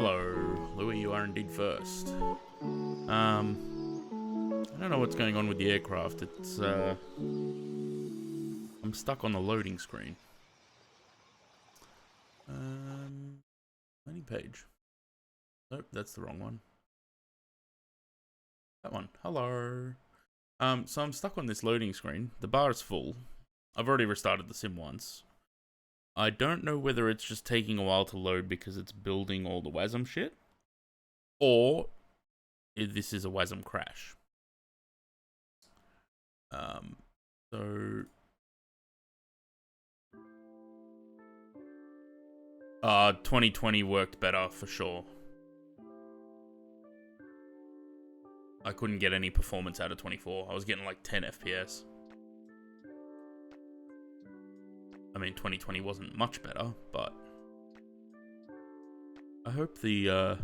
Hello, Louis, you are indeed first. I don't know what's going on with the aircraft. It's, I'm stuck on the loading screen. Any page. Nope, that's the wrong one. That one. Hello. So I'm stuck on this loading screen. The bar is full. I've already restarted the sim once. I don't know whether it's just taking a while to load because it's building all the WASM shit, or if this is a WASM crash. So 2020 worked better for sure. I couldn't get any performance out of 24. I was getting like 10 FPS. I mean, 2020 wasn't much better, but I hope the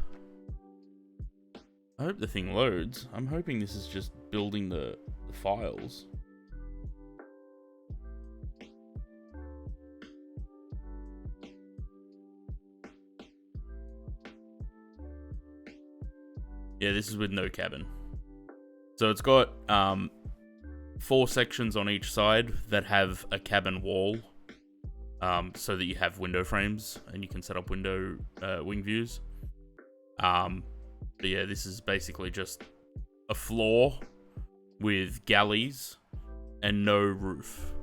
thing loads. I'm hoping this is just building the files. Yeah, this is with no cabin. So it's got 4 sections on each side that have a cabin wall, so that you have window frames and you can set up window wing views. But yeah, this is basically just a floor with galleys and no roof.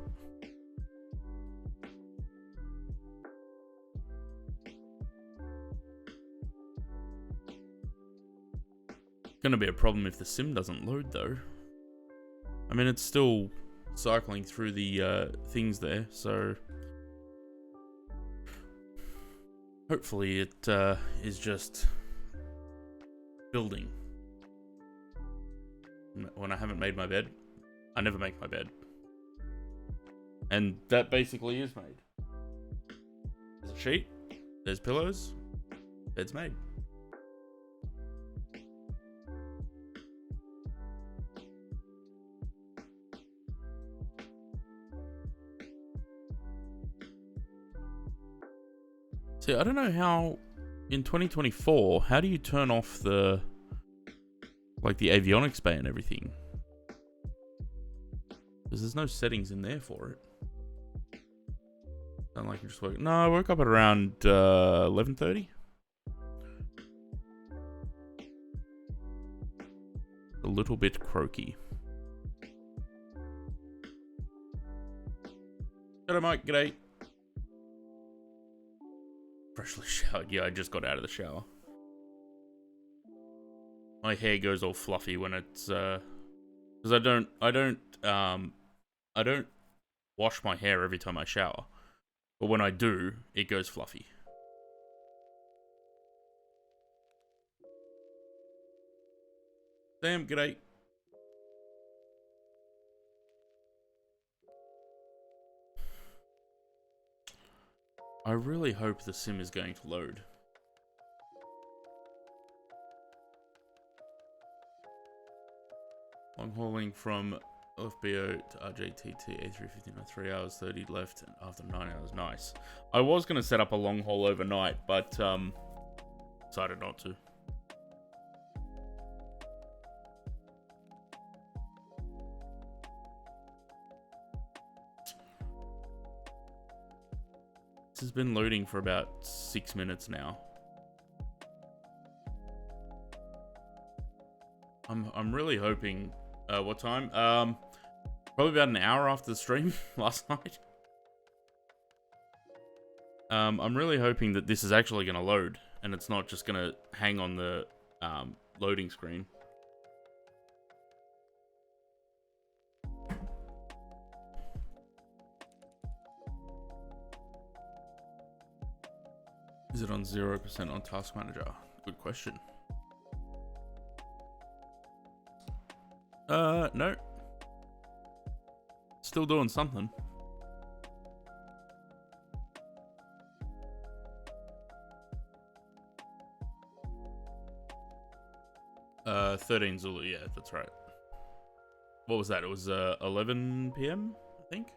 Gonna be a problem if the sim doesn't load though. I mean, it's still cycling through the things there, so hopefully it is just building. When I haven't made my bed, I never make my bed. And that basically is made. There's a sheet, there's pillows, bed's made. See, I don't know how, in 2024, how do you turn off the avionics bay and everything? Because there's no settings in there for it. Sound like you just woke. No, I woke up at around 11:30. A little bit croaky. Hello, Mike. G'day. Freshly showered. Yeah, I just got out of the shower. My hair goes all fluffy when it's because I don't wash my hair every time I shower, but when I do, it goes fluffy. Sam, g'day. I really hope the sim is going to load. Long hauling from LFBO to RJTT A350 in 3 hours 30 left and after 9 hours. Nice. I was going to set up a long haul overnight, but decided not to. This has been loading for about 6 minutes now. I'm really hoping. What time? Probably about an hour after the stream last night. I'm really hoping that this is actually going to load and it's not just going to hang on the loading screen. Is it on 0% on Task Manager? Good question. No. Still doing something. Uh, 13 Zulu, yeah, that's right. What was that? It was 11 PM, I think.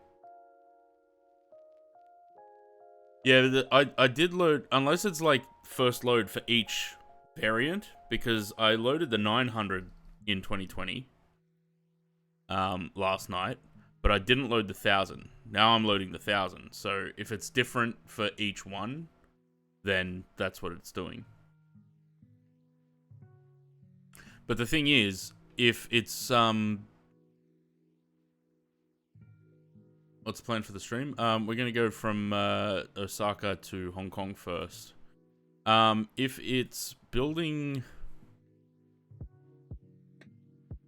Yeah, I did load, unless it's like first load for each variant because I loaded the 900 in 2020 last night, but I didn't load the 1000. Now I'm loading the 1000. So if it's different for each one, then that's what it's doing. But the thing is, if it's what's the plan for the stream? We're gonna go from Osaka to Hong Kong first. If it's building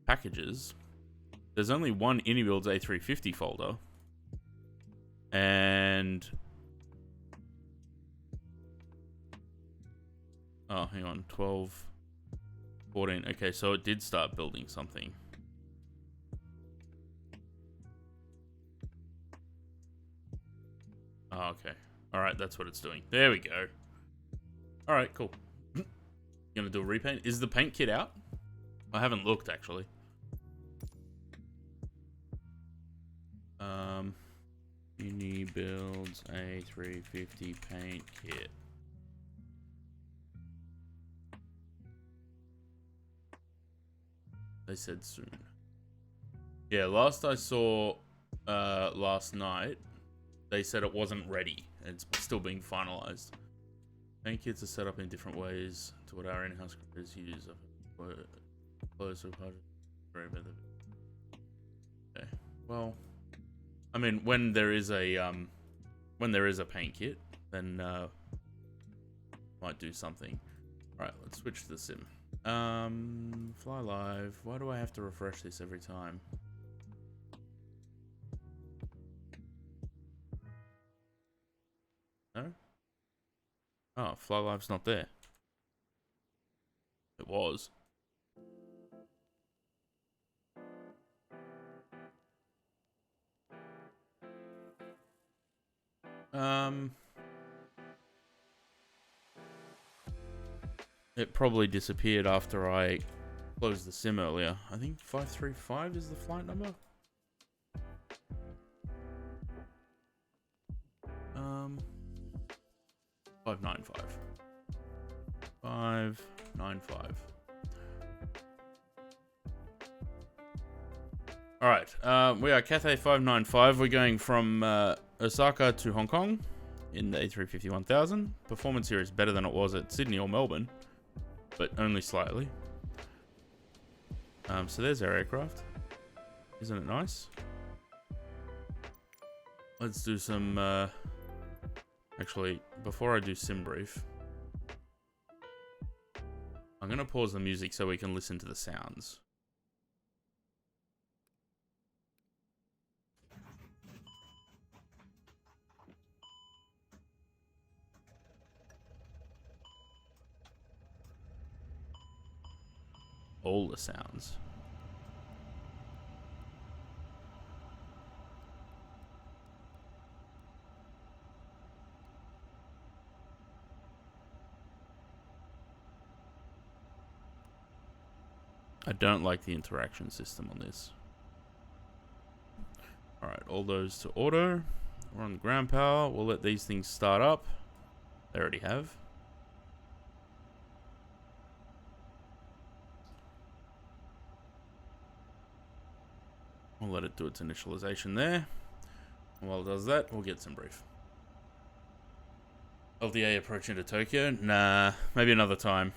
packages, there's only one iniBuilds A350 folder, and oh, hang on, 12, 14. Okay, so it did start building something. Oh, okay. All right, that's what it's doing. There we go. All right, cool. Gonna do a repaint. Is the paint kit out? I haven't looked, actually. iniBuilds A350 paint kit. They said soon. Yeah, last I saw last night, they said it wasn't ready. It's still being finalized. Paint kits are set up in different ways to what our in-house creators use. Okay. Well, I mean, when there is a paint kit, then might do something. All right, let's switch to the sim. Fly live. Why do I have to refresh this every time? No? Oh, Fly Live's not there. It was. It probably disappeared after I closed the sim earlier. I think 535 is the flight number. 595. 595. Alright, we are Cathay 595. We're going from Osaka to Hong Kong in the A350 1000. Performance here is better than it was at Sydney or Melbourne, but only slightly. So there's our aircraft. Isn't it nice? Let's do some... Actually, before I do sim brief, I'm going to pause the music so we can listen to the sounds. All the sounds. I don't like the interaction system on this. Alright, all those to auto. We're on the ground power. We'll let these things start up. They already have. We'll let it do its initialization there. And while it does that, we'll get some brief. LDA approaching to Tokyo? Nah, maybe another time.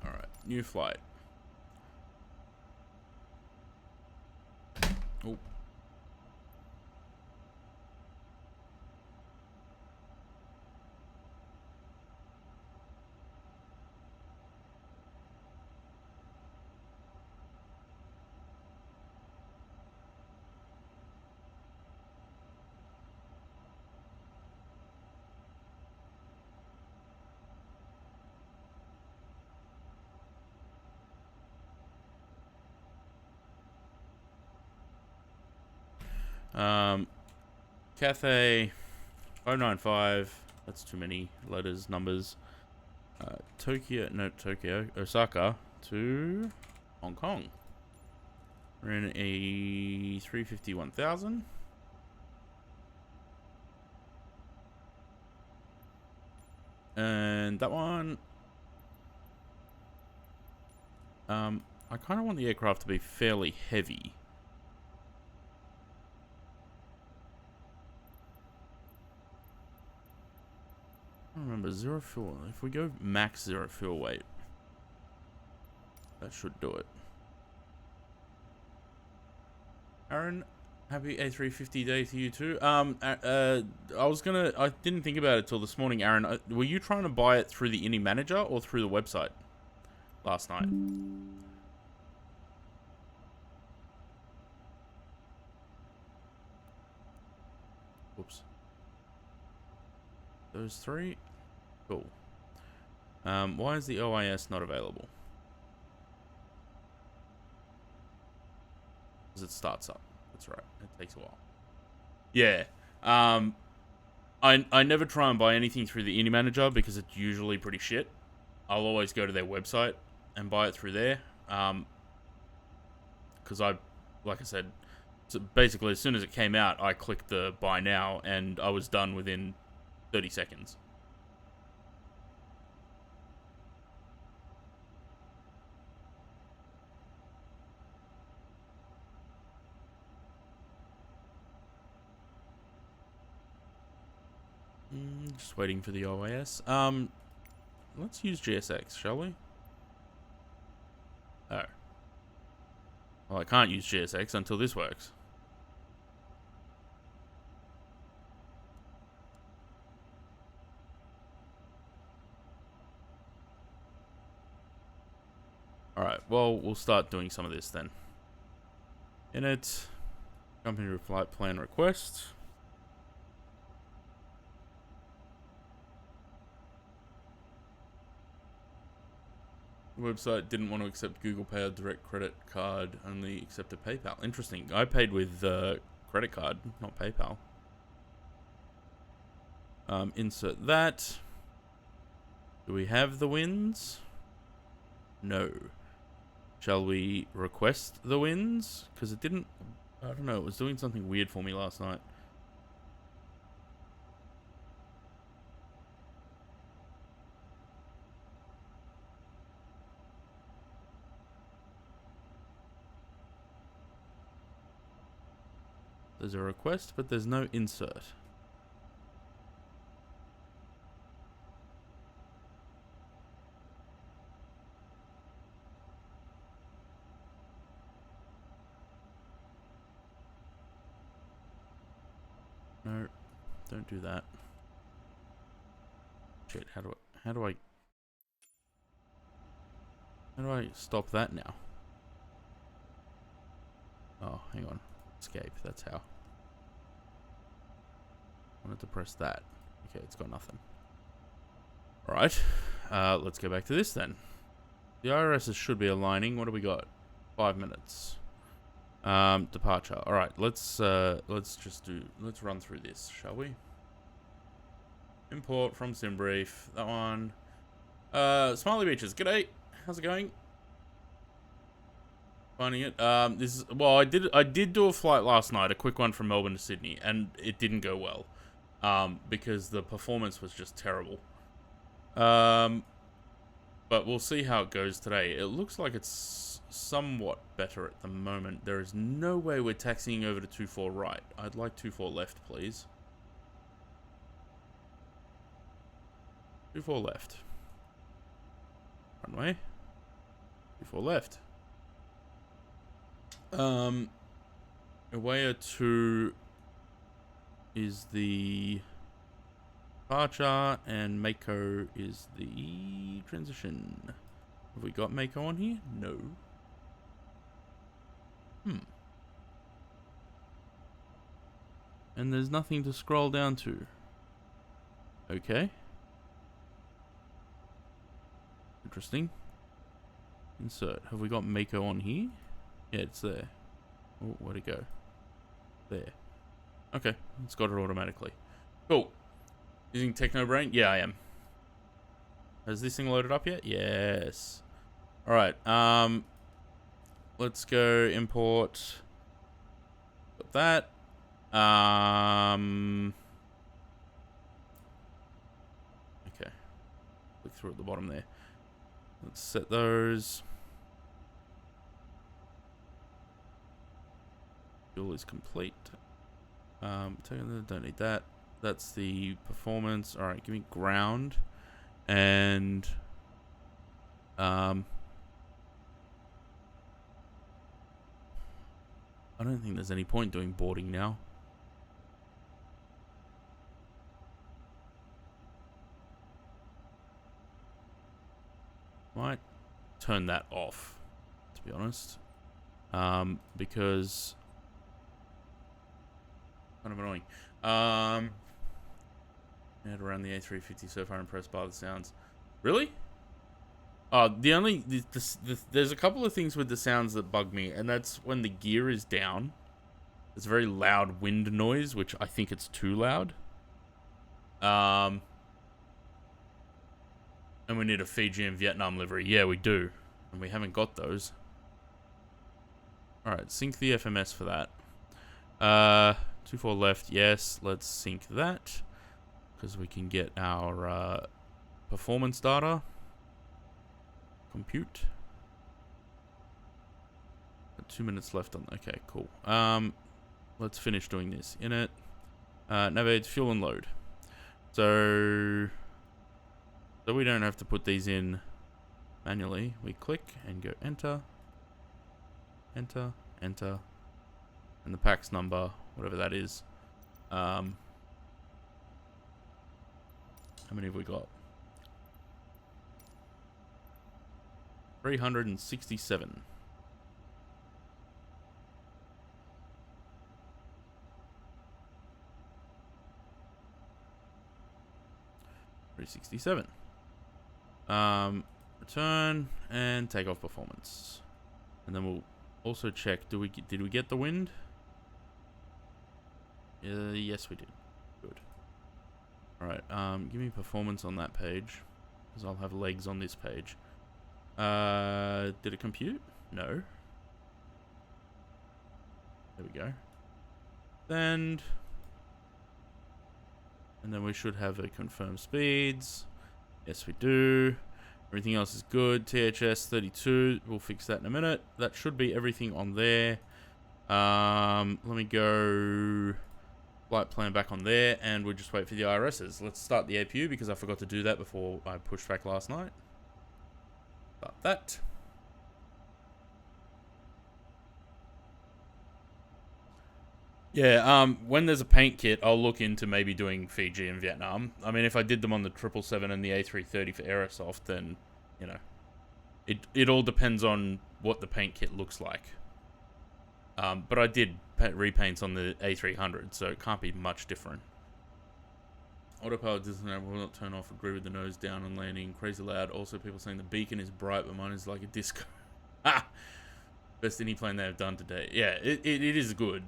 Alright, new flight. Oh. Cathay 595. That's too many letters, numbers. Osaka to Hong Kong. We're in a 350 1000. And that one... I kind of want the aircraft to be fairly heavy. I don't remember, 0 fuel. If we go max 0 fuel weight, that should do it. Aaron, happy A350 day to you too. I didn't think about it till this morning, Aaron. Were you trying to buy it through the ini manager or through the website last night? Whoops. Those three? Cool. Why is the OIS not available? Because it starts up. That's right. It takes a while. Yeah. I never try and buy anything through the ini manager because it's usually pretty shit. I'll always go to their website and buy it through there. Because like I said, so basically as soon as it came out, I clicked the buy now and I was done within 30 seconds. Just waiting for the OIS. Let's use GSX, shall we? Oh. Well, I can't use GSX until this works. Alright, well, we'll start doing some of this then. Init, company flight plan request. Website didn't want to accept Google Pay or direct credit card, only accepted PayPal. Interesting. I paid with credit card, not PayPal. Insert that. Do we have the wins? No. Shall we request the wins? Because it didn't... I don't know. It was doing something weird for me last night. There's a request, but there's no insert. No, don't do that. Shit, how do I stop that now? Oh, hang on. Escape, that's how. I wanted to press that. Okay, it's got nothing. Alright, let's go back to this then. The IRSs should be aligning. What do we got? 5 minutes. Departure. Alright, let's run through this, shall we? Import from SimBrief. That one. Smiley Beaches. G'day. How's it going? Finding it. Well, I did do a flight last night, a quick one from Melbourne to Sydney, and it didn't go well. Because the performance was just terrible. But we'll see how it goes today. It looks like it's somewhat better at the moment. There is no way we're taxiing over to 24 right. I'd like 24 left, please. 24 left. Runway. 24 left. Away 2 is the departure, and Mako is the transition. Have we got Mako on here? No. And there's nothing to scroll down to. Okay. Interesting. Insert. Have we got Mako on here? Yeah, it's there. Oh, where'd it go? There. Okay, it's got it automatically. Cool. Using TechnoBrain? Yeah, I am. Has this thing loaded up yet? Yes. Alright, let's go import. Got that. Okay. Click through at the bottom there. Let's set those. Fuel is complete. Don't need that. That's the performance. All right, give me ground, and I don't think there's any point doing boarding now. Might turn that off, to be honest, because kind of annoying. Head around the A350 so far, impressed by the sounds. Really? There's a couple of things with the sounds that bug me, and that's when the gear is down. It's a very loud wind noise, which I think it's too loud. And we need a Fiji and Vietnam livery. Yeah, we do. And we haven't got those. Alright, sync the FMS for that. 2-4 left, yes. Let's sync that. Because we can get our performance data. Compute. 2 minutes left on. Okay, cool. Let's finish doing this. Init. Navigate, fuel and load. So we don't have to put these in manually. We click and go enter. Enter. Enter. And the PAX number, whatever that is. How many have we got? 367. Return and take off performance, and then we'll also check. Did we get the wind? Yes, we did. Good. All right. Give me performance on that page, because I'll have legs on this page. Did it compute? No. There we go. And then we should have a confirm speeds. Yes, we do. Everything else is good. THS 32. We'll fix that in a minute. That should be everything on there. Let me go flight plan back on there, and we'll just wait for the IRSs. Let's start the APU because I forgot to do that before I pushed back last night. Start that. Yeah, when there's a paint kit, I'll look into maybe doing Fiji and Vietnam. I mean, if I did them on the 777 and the A330 for Aerosoft, then, you know, it all depends on what the paint kit looks like. But I did repaints on the A300, so it can't be much different. Autopilot will not turn off. Agree with the nose down and landing. Crazy loud. Also, people saying the beacon is bright, but mine is like a disco. Best any plane they have done today. Yeah, it is good.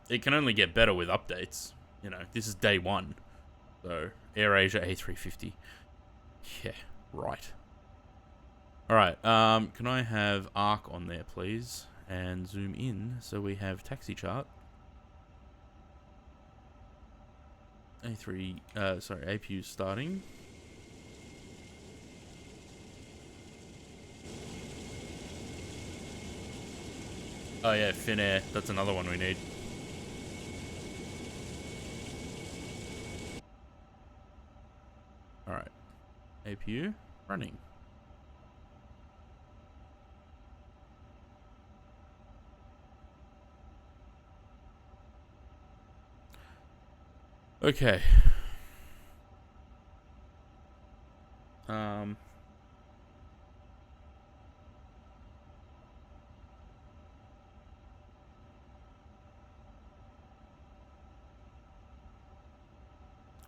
It can only get better with updates. You know, this is day one. So, AirAsia A350. Yeah, right. Alright, can I have ARC on there, please? And zoom in so we have taxi chart. APU starting. Oh yeah, Finnair. That's another one we need. Alright. APU running. Okay.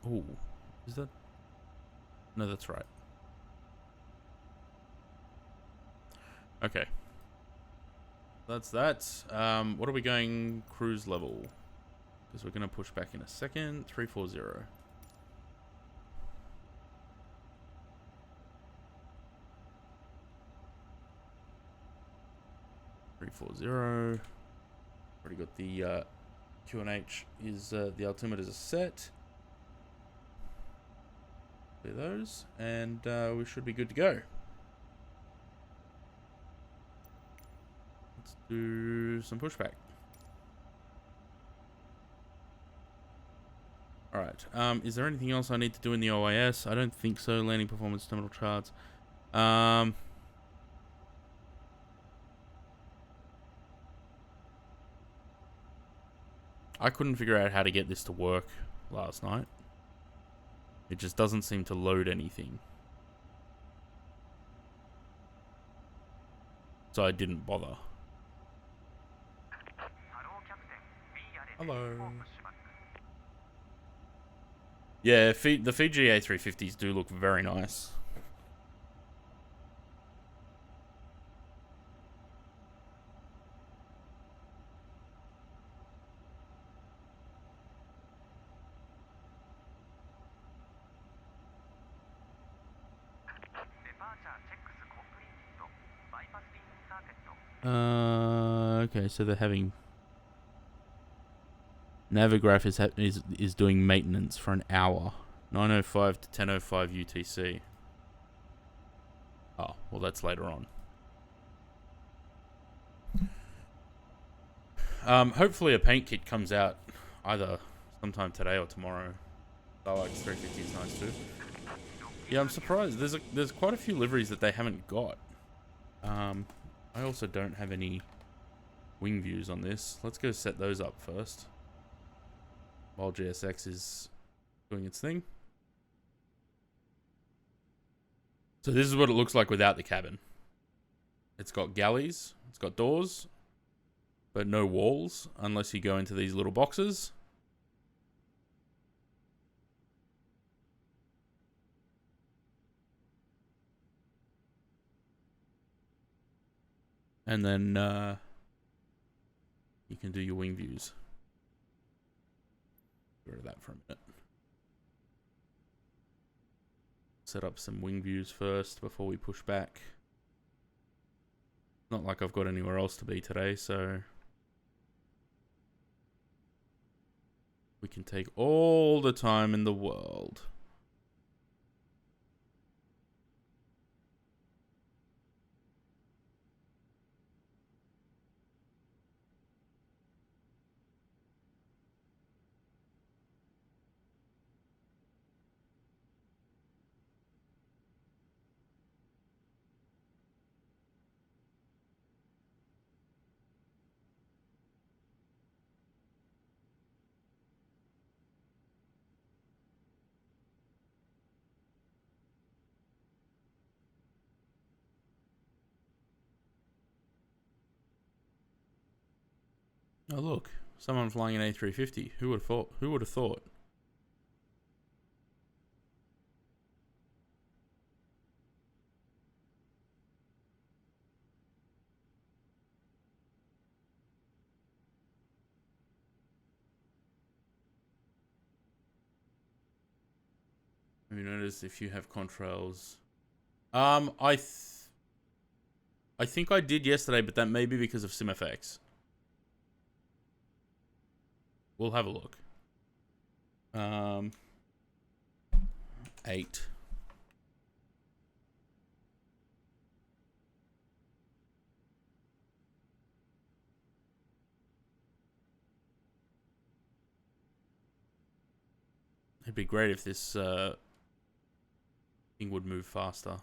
Oh, is that? No, that's right. Okay. That's that. What are we going cruise level? Because we're going to push back in a second. 340. 840. Already got the QNH is the altimeters are set. Clear those, and we should be good to go. Let's do some pushback. Alright, is there anything else I need to do in the OIS? I don't think so. Landing performance, terminal charts. I couldn't figure out how to get this to work last night. It just doesn't seem to load anything. So I didn't bother. Hello. Yeah, the Fiji A350s do look very nice. Okay, so they're having Navigraph is doing maintenance for an hour, 9:05 to 10:05 UTC. Oh, well, that's later on. Hopefully a paint kit comes out either sometime today or tomorrow. Starlight's 350 is nice too. Yeah, I'm surprised. There's quite a few liveries that they haven't got. I also don't have any wing views on this. Let's go set those up first, while GSX is doing its thing. So this is what it looks like without the cabin. It's got galleys, it's got doors, but no walls unless you go into these little boxes. And then you can do your wing views. Get rid of that for a minute. Set up some wing views first before we push back. Not like I've got anywhere else to be today, so we can take all the time in the world. Oh look, someone flying an A350. Who would have thought? Who would have thought? Have you noticed if you have contrails? I think I did yesterday, but that may be because of SimFX. We'll have a look. 8. It'd be great if this thing would move faster.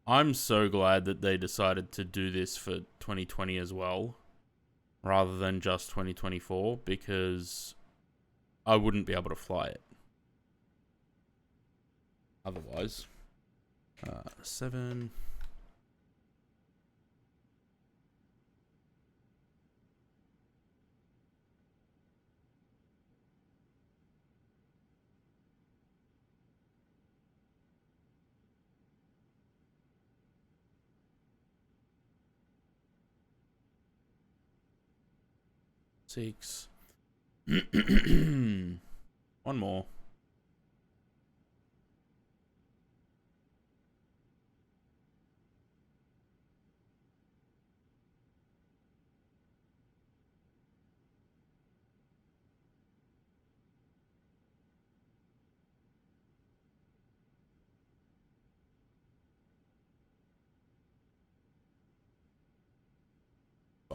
I'm so glad that they decided to do this for 2020 as well, rather than just 2024, because I wouldn't be able to fly it otherwise. 7. Six. One more.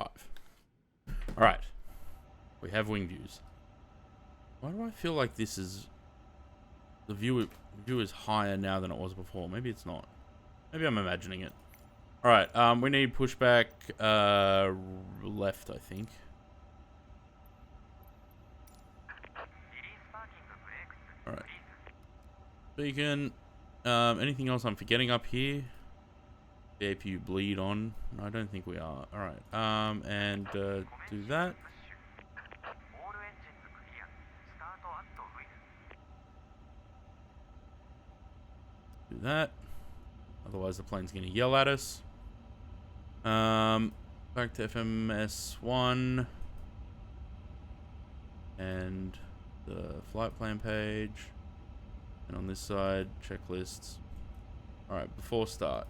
5. Alright. We have wing views. Why do I feel like this is... The view is higher now than it was before? Maybe it's not. Maybe I'm imagining it. Alright, we need pushback left, I think. Alright. Beacon. Anything else I'm forgetting up here? The APU bleed on. No, I don't think we are. Alright. And do that. Do that. Otherwise the plane's gonna yell at us. Back to FMS1. And the flight plan page. And on this side, checklists. Alright, before start.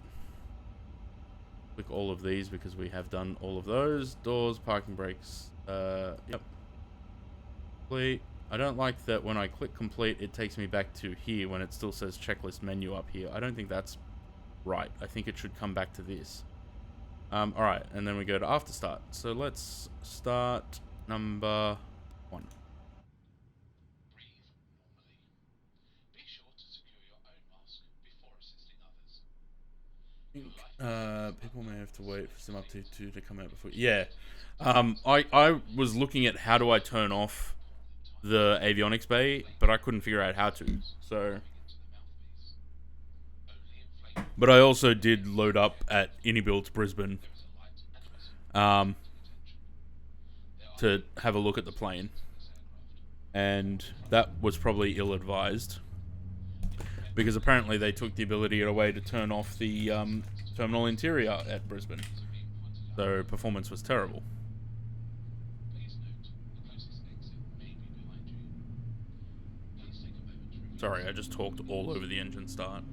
Click all of these because we have done all of those. Doors, parking brakes. Yep. Complete. I don't like that when I click complete, it takes me back to here when it still says checklist menu up here. I don't think that's right. I think it should come back to this. Alright, and then we go to after start. So let's start number 1. People may have to wait for some update to come out before. Yeah. I was looking at how do I turn off the avionics bay, but I couldn't figure out how to. So, but I also did load up at iniBuilds Brisbane, to have a look at the plane, and that was probably ill-advised because apparently they took the ability away to turn off the terminal interior at Brisbane, so performance was terrible. Sorry, I just talked all over the engine start.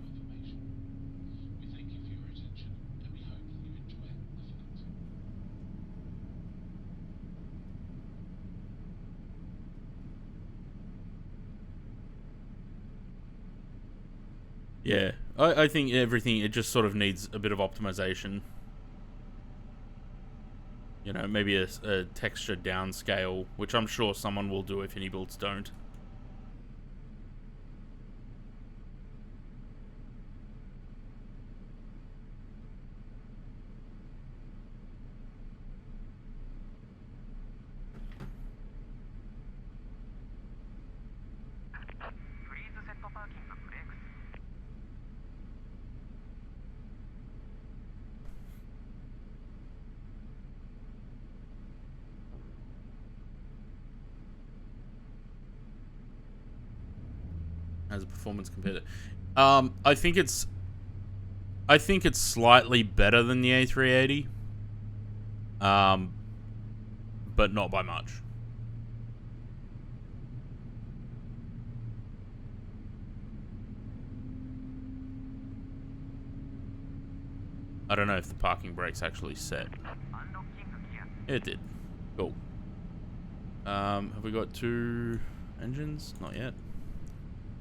Yeah, I think everything, it just sort of needs a bit of optimization. You know, maybe a texture downscale, which I'm sure someone will do if iniBuilds don't. As a performance compared to, I think it's slightly better than the A380, but not by much. I don't know if the parking brake's actually set. It did. Cool. Have we got 2 engines? Not yet.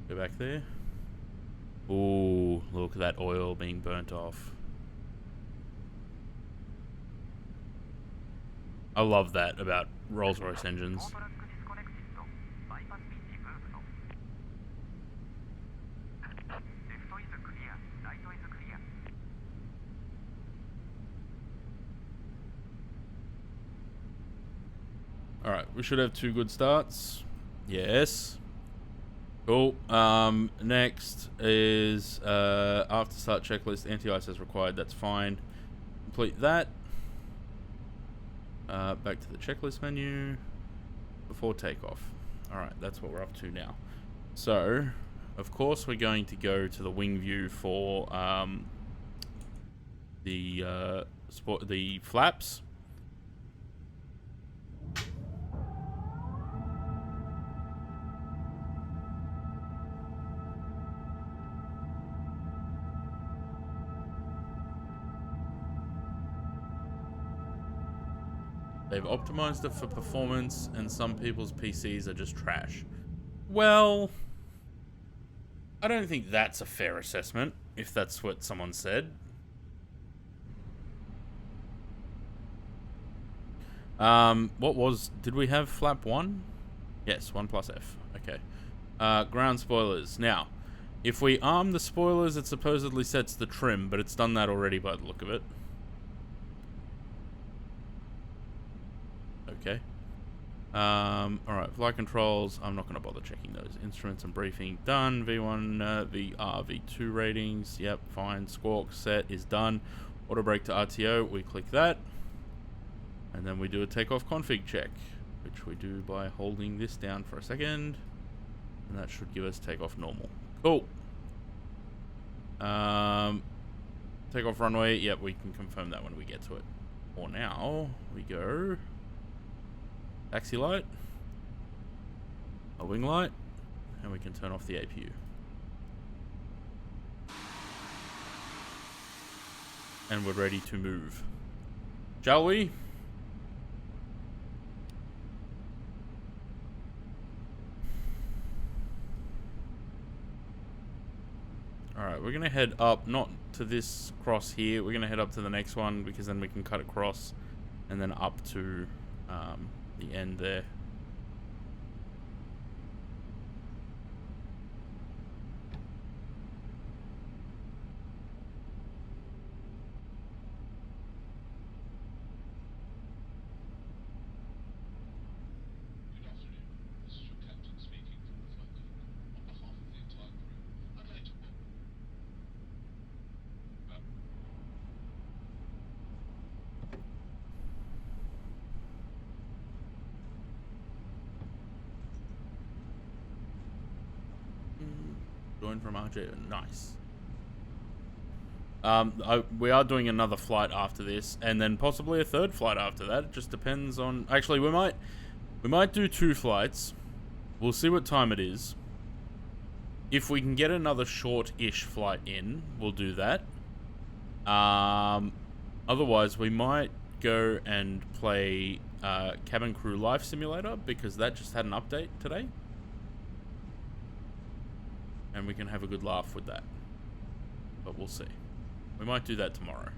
Go back there. Ooh, look at that oil being burnt off. I love that about Rolls-Royce engines. Alright, we should have 2 good starts. Yes. Cool. Next is after start checklist, anti-ice as required. That's fine. Complete that. Back to the checklist menu before takeoff. Alright, that's what we're up to now. So, of course, we're going to go to the wing view for the flaps. They've optimized it for performance, and some people's PCs are just trash. Well, I don't think that's a fair assessment, if that's what someone said. Did we have flap 1? Yes, 1 plus F. Okay. Ground spoilers. Now, if we arm the spoilers, it supposedly sets the trim, but it's done that already by the look of it. Okay. Alright, flight controls. I'm not going to bother checking those. Instruments and briefing, done. V1, VR, V2 ratings. Yep, fine. Squawk set is done. Auto brake to RTO. We click that. And then we do a takeoff config check, which we do by holding this down for a second. And that should give us takeoff normal. Cool. Takeoff runway. Yep, we can confirm that when we get to it. For now, we go taxi light, a wing light, and we can turn off the APU. And we're ready to move. Shall we? Alright, we're going to head up, not to this cross here, we're going to head up to the next one, because then we can cut across, and then up to the end there. Join from RJ. Nice. We are doing another flight after this, and then possibly a third flight after that. It just depends on. Actually, we might do 2 flights. We'll see what time it is. If we can get another short-ish flight in, we'll do that. Otherwise, we might go and play Cabin Crew Life Simulator, because that just had an update today. And we can have a good laugh with that. But we'll see. We might do that tomorrow.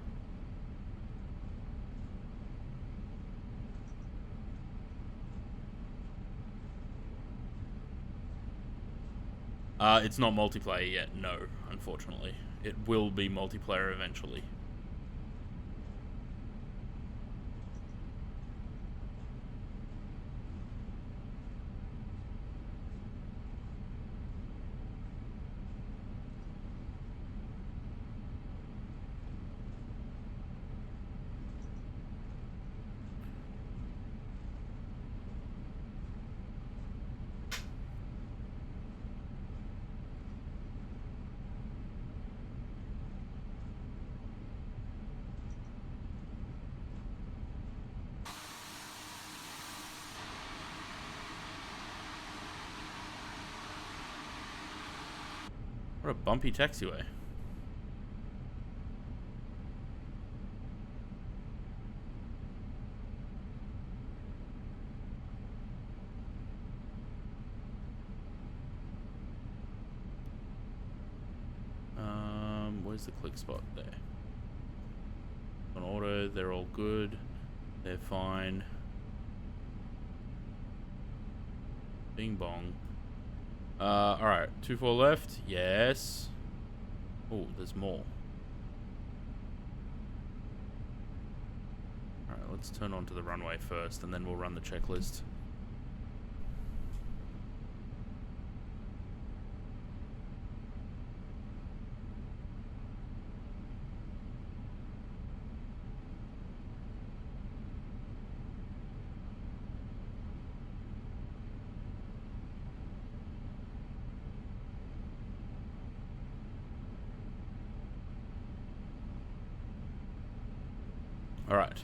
It's not multiplayer yet, no, unfortunately. It will be multiplayer eventually. What a bumpy taxiway. Where's the click spot? There. On auto, they're all good. They're fine. Bing bong. Alright, 2-4 left. Yes. Oh, there's more. Alright, let's turn onto the runway first, and then we'll run the checklist. Alright.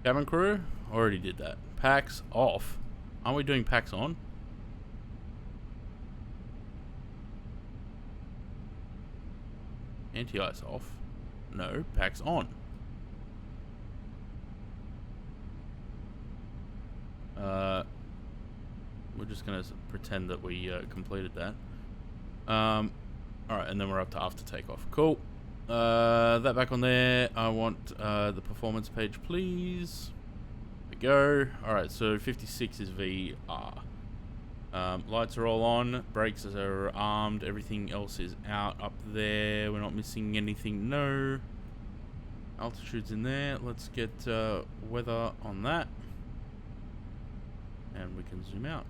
Cabin crew? Already did that. Packs off. Aren't we doing packs on? Anti-ice off. No, packs on. We're just gonna pretend that we completed that. Alright, and then we're up to after takeoff. Cool. That back on there. I want the performance page, please. go. Alright, so 56 is VR. Lights are all on, brakes are armed, everything else is out up there. We're not missing anything, no. Altitude's in there. Let's get weather on that. And we can zoom out.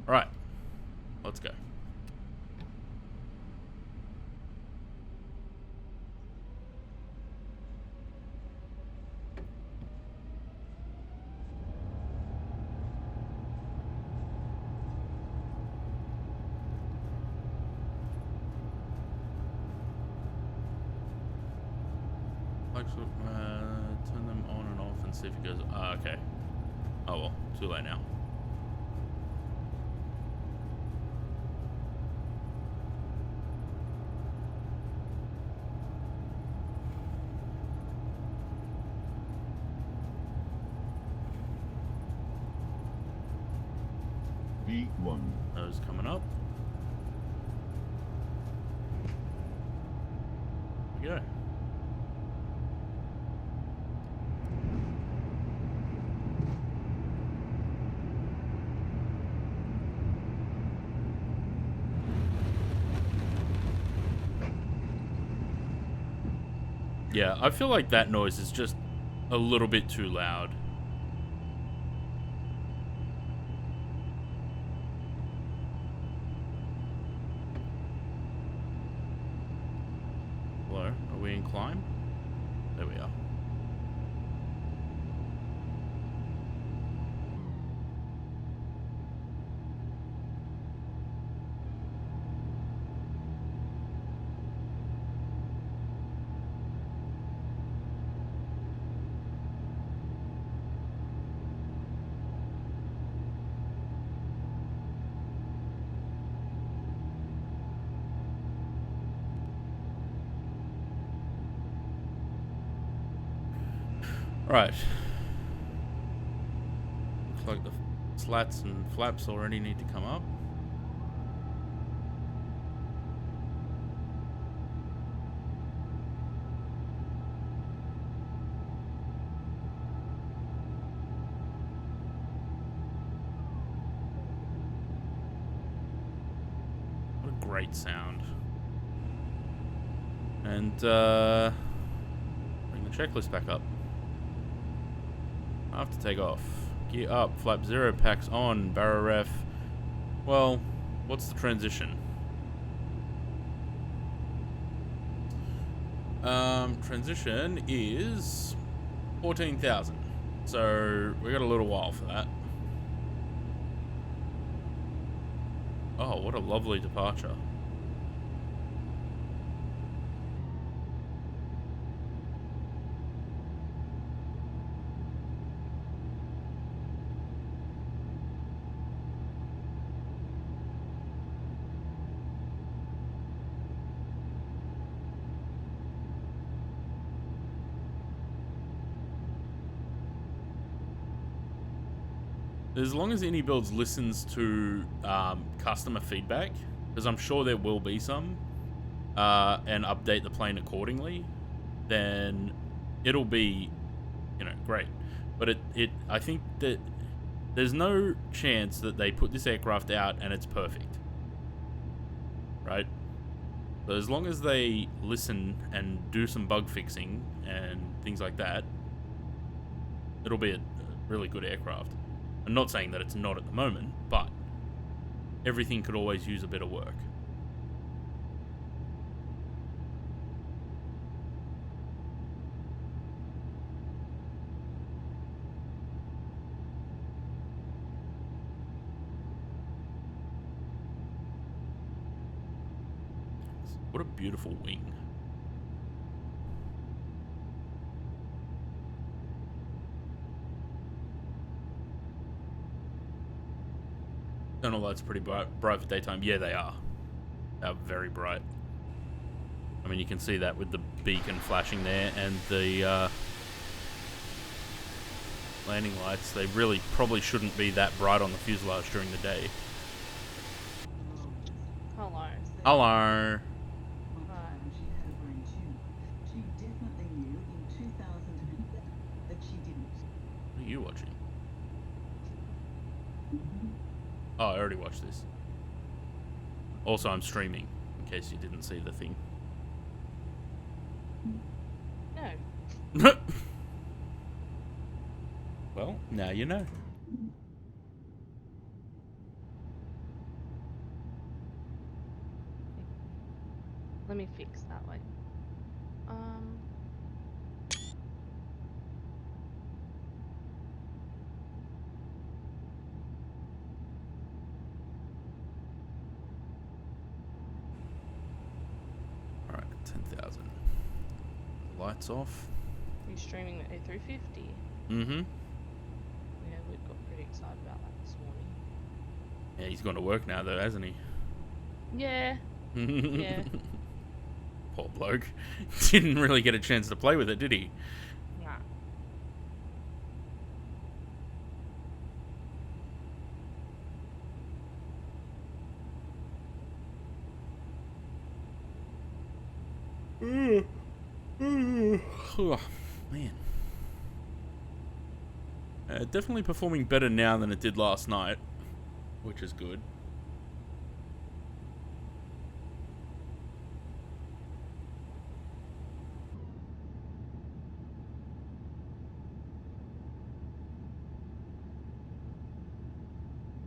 Alright, let's go. Turn them on and off and see if it goes. Okay. Oh well, too late now. V1. Those coming up. Here we go. Yeah, I feel like that noise is just a little bit too loud. Hello, are we in climb? There we are. Right. Looks like the slats and flaps already need to come up. What a great sound. And bring the checklist back up. I have to take off. Gear up, flap 0, packs on, barrow ref. Well, what's the transition? Transition is 14,000. So we got a little while for that. Oh, what a lovely departure. As long as iniBuilds listens to customer feedback, because I'm sure there will be some, and update the plane accordingly, then it'll be, you know, great. But I think that there's no chance that they put this aircraft out and it's perfect, right? So as long as they listen and do some bug fixing and things like that, it'll be a really good aircraft. I'm not saying that it's not at the moment, but everything could always use a bit of work. What a beautiful wing. Tunnel lights pretty bright for daytime. Yeah, they are. They're very bright. I mean, you can see that with the beacon flashing there and the landing lights. They really probably shouldn't be that bright on the fuselage during the day. Hello. Hello. you watching? Oh, I already watched this. Also, I'm streaming, in case you didn't see the thing. No. Well, now you know. Let me fix that way. Alright, 10,000. Lights off. You streaming the A350? Mm-hmm. Yeah, we got pretty excited about that this morning. Yeah, he's gone to work now, though, hasn't he? Yeah. Yeah. Poor bloke. Didn't really get a chance to play with it, did he? Nah. Oh, man. Definitely performing better now than it did last night, which is good.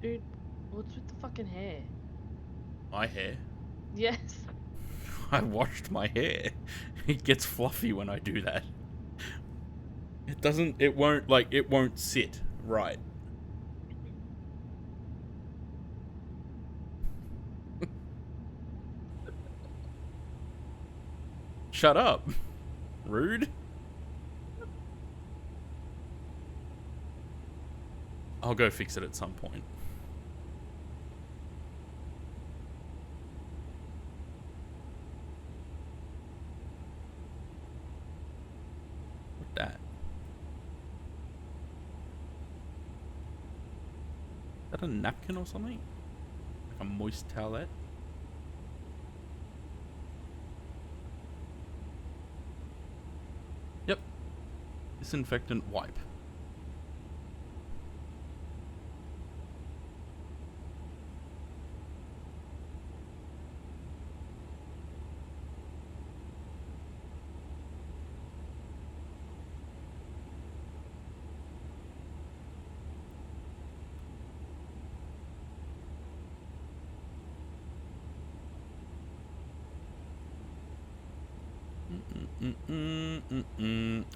Dude, what's with the fucking hair? My hair? Yes. I washed my hair. It gets fluffy when I do that. It won't sit right. Shut up. Rude. I'll go fix it at some point. What that? Is that a napkin or something? Like a moist towelette? Yep. Disinfectant wipe.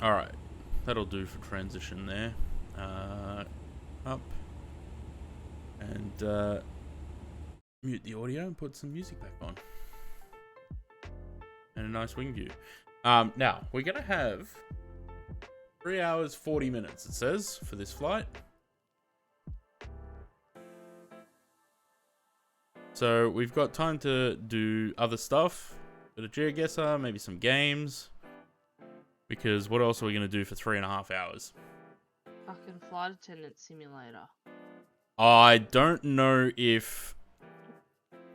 Alright. That'll do for transition there. Up. And mute the audio and put some music back on. And a nice wing view. Now, we're going to have 3 hours, 40 minutes, it says, for this flight. So, we've got time to do other stuff. Bit of GeoGuessr, maybe some games. Because what else are we going to do for 3.5 hours? Fucking flight attendant simulator. I don't know if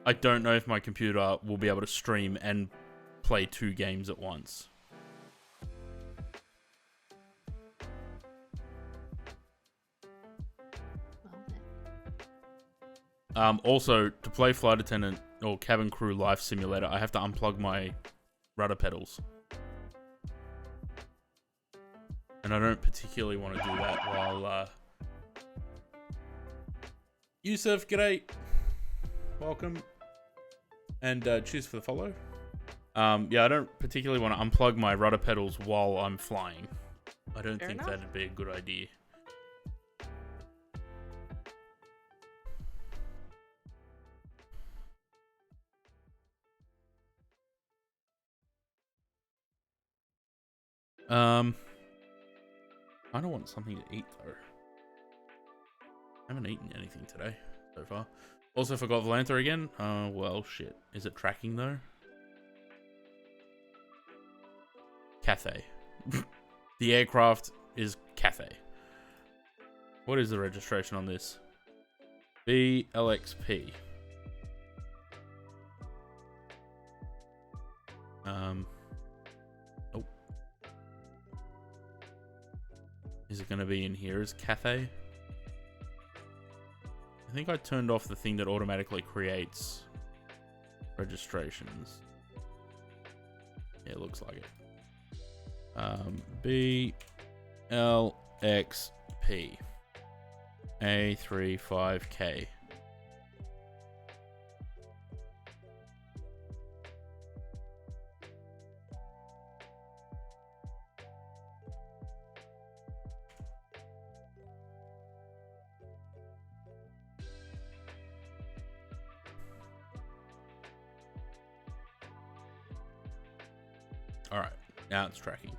my computer will be able to stream and play 2 games at once. Also, to play Flight Attendant or Cabin Crew Life Simulator, I have to unplug my rudder pedals. And I don't particularly want to do that while... Yusuf, g'day. Welcome. And cheers for the follow. Yeah, I don't particularly want to unplug my rudder pedals while I'm flying. I don't think that'd be a good idea. I don't want something to eat though. I haven't eaten anything today so far. Also forgot Volanta again. Well, shit. Is it tracking though? Cathay. The aircraft is Cathay. What is the registration on this? BLXP. Oh. Is it going to be in here as Cathay? I think I turned off the thing that automatically creates registrations. Yeah, it looks like it. BLXP A35K. Alright, now it's tracking.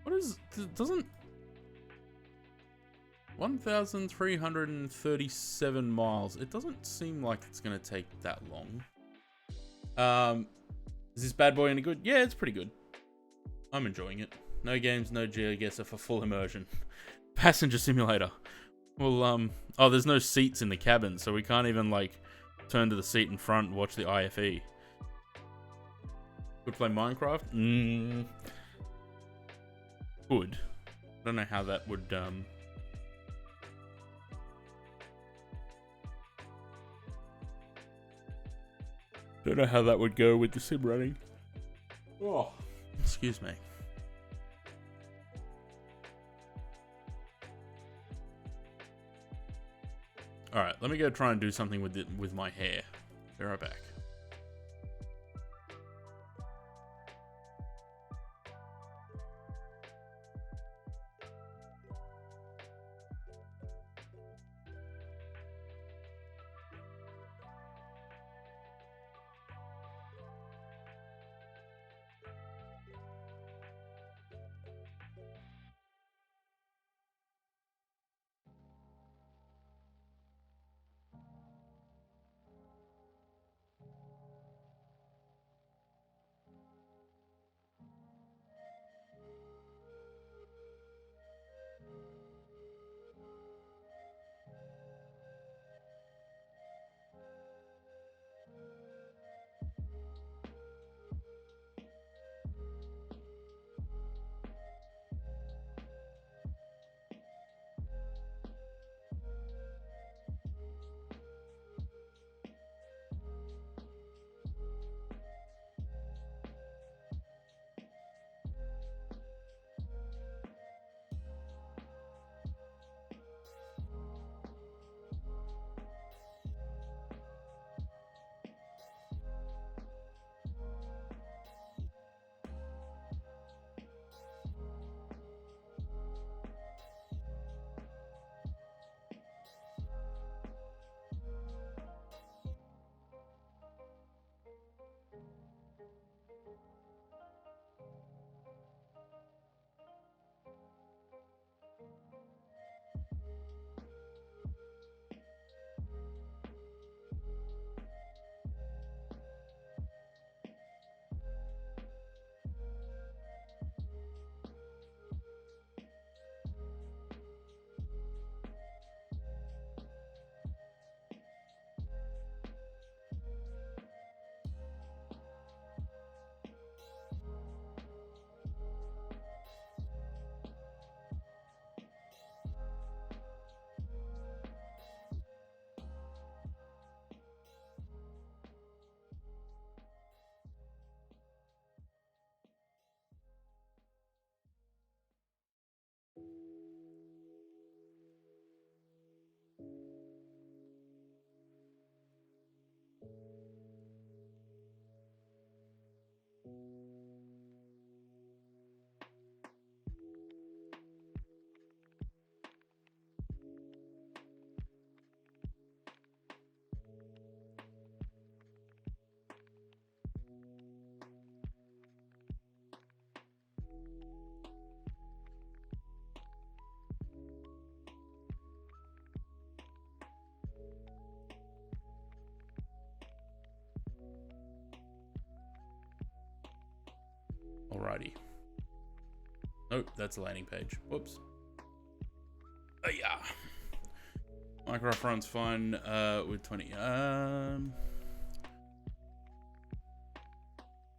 What is... doesn't... 1,337 miles. It doesn't seem like it's going to take that long. Is this bad boy any good? Yeah, it's pretty good. I'm enjoying it. No games, no GeoGuessr for full immersion. Passenger simulator. Well, oh, there's no seats in the cabin, so we can't even, like, turn to the seat in front and watch the IFE. Could play Minecraft? Could. I don't know how that would, don't know how that would go with the sim running. Oh, excuse me. Alright, let me go try and do something with my hair. Be right back. Alrighty. Nope, that's a landing page. Whoops. Oh yeah. Minecraft runs fine with 20.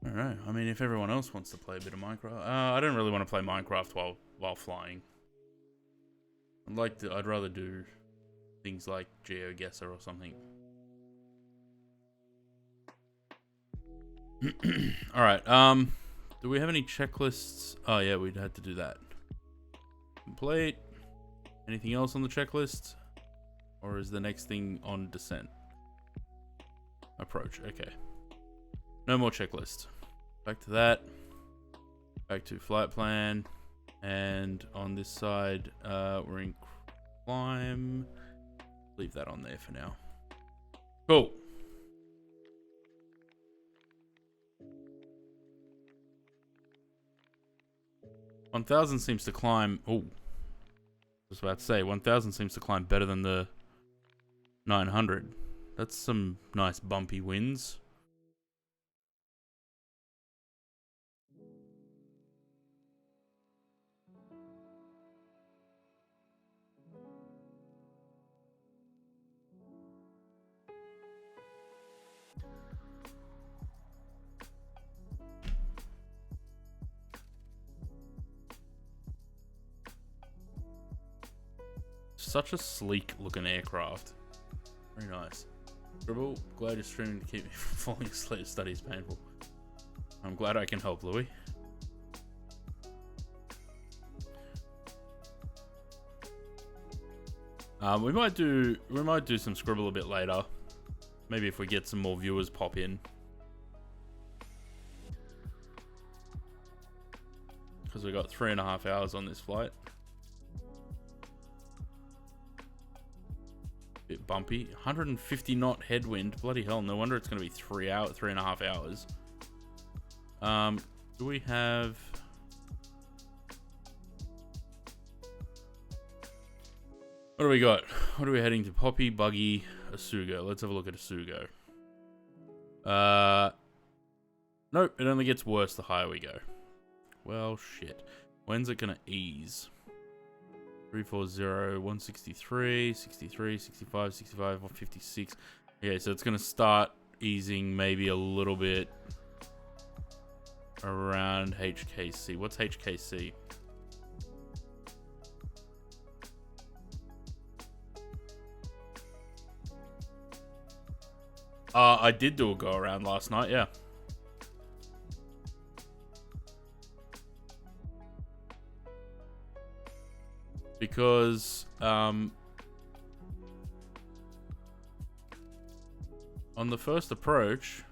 Alright. know. I mean, if everyone else wants to play a bit of Minecraft, I don't really want to play Minecraft while flying. I'd rather do things like GeoGuessr or something. All right. Do we have any checklists? Oh yeah, we'd had to do that. Complete. Anything else on the checklist? Or is the next thing on descent? Approach. Okay. No more checklist. Back to that. Back to flight plan. And on this side, we're in climb. Leave that on there for now. Cool. $1,000 seems to climb. Oh, I was about to say 1,000 seems to climb better than the 900. That's some nice bumpy wins. Such a sleek looking aircraft. Very nice. Scribble, glad you're streaming to keep me from falling asleep. Study's painful. I'm glad I can help, Louis. We might do some Scribble a bit later. Maybe if we get some more viewers pop in. Because we got 3.5 hours on this flight. Bit bumpy. 150 knot headwind. Bloody hell, no wonder it's going to be 3.5 hours. Do we have... What do we got? What are we heading to? Poppy, Buggy, Asugo. Let's have a look at Asugo. Nope, it only gets worse the higher we go. Well, shit. When's it going to ease? 340, 163, 63, 65, 65, 156. Okay, so it's going to start easing maybe a little bit around HKC. What's HKC? I did do a go around last night, yeah. Because on the first approach,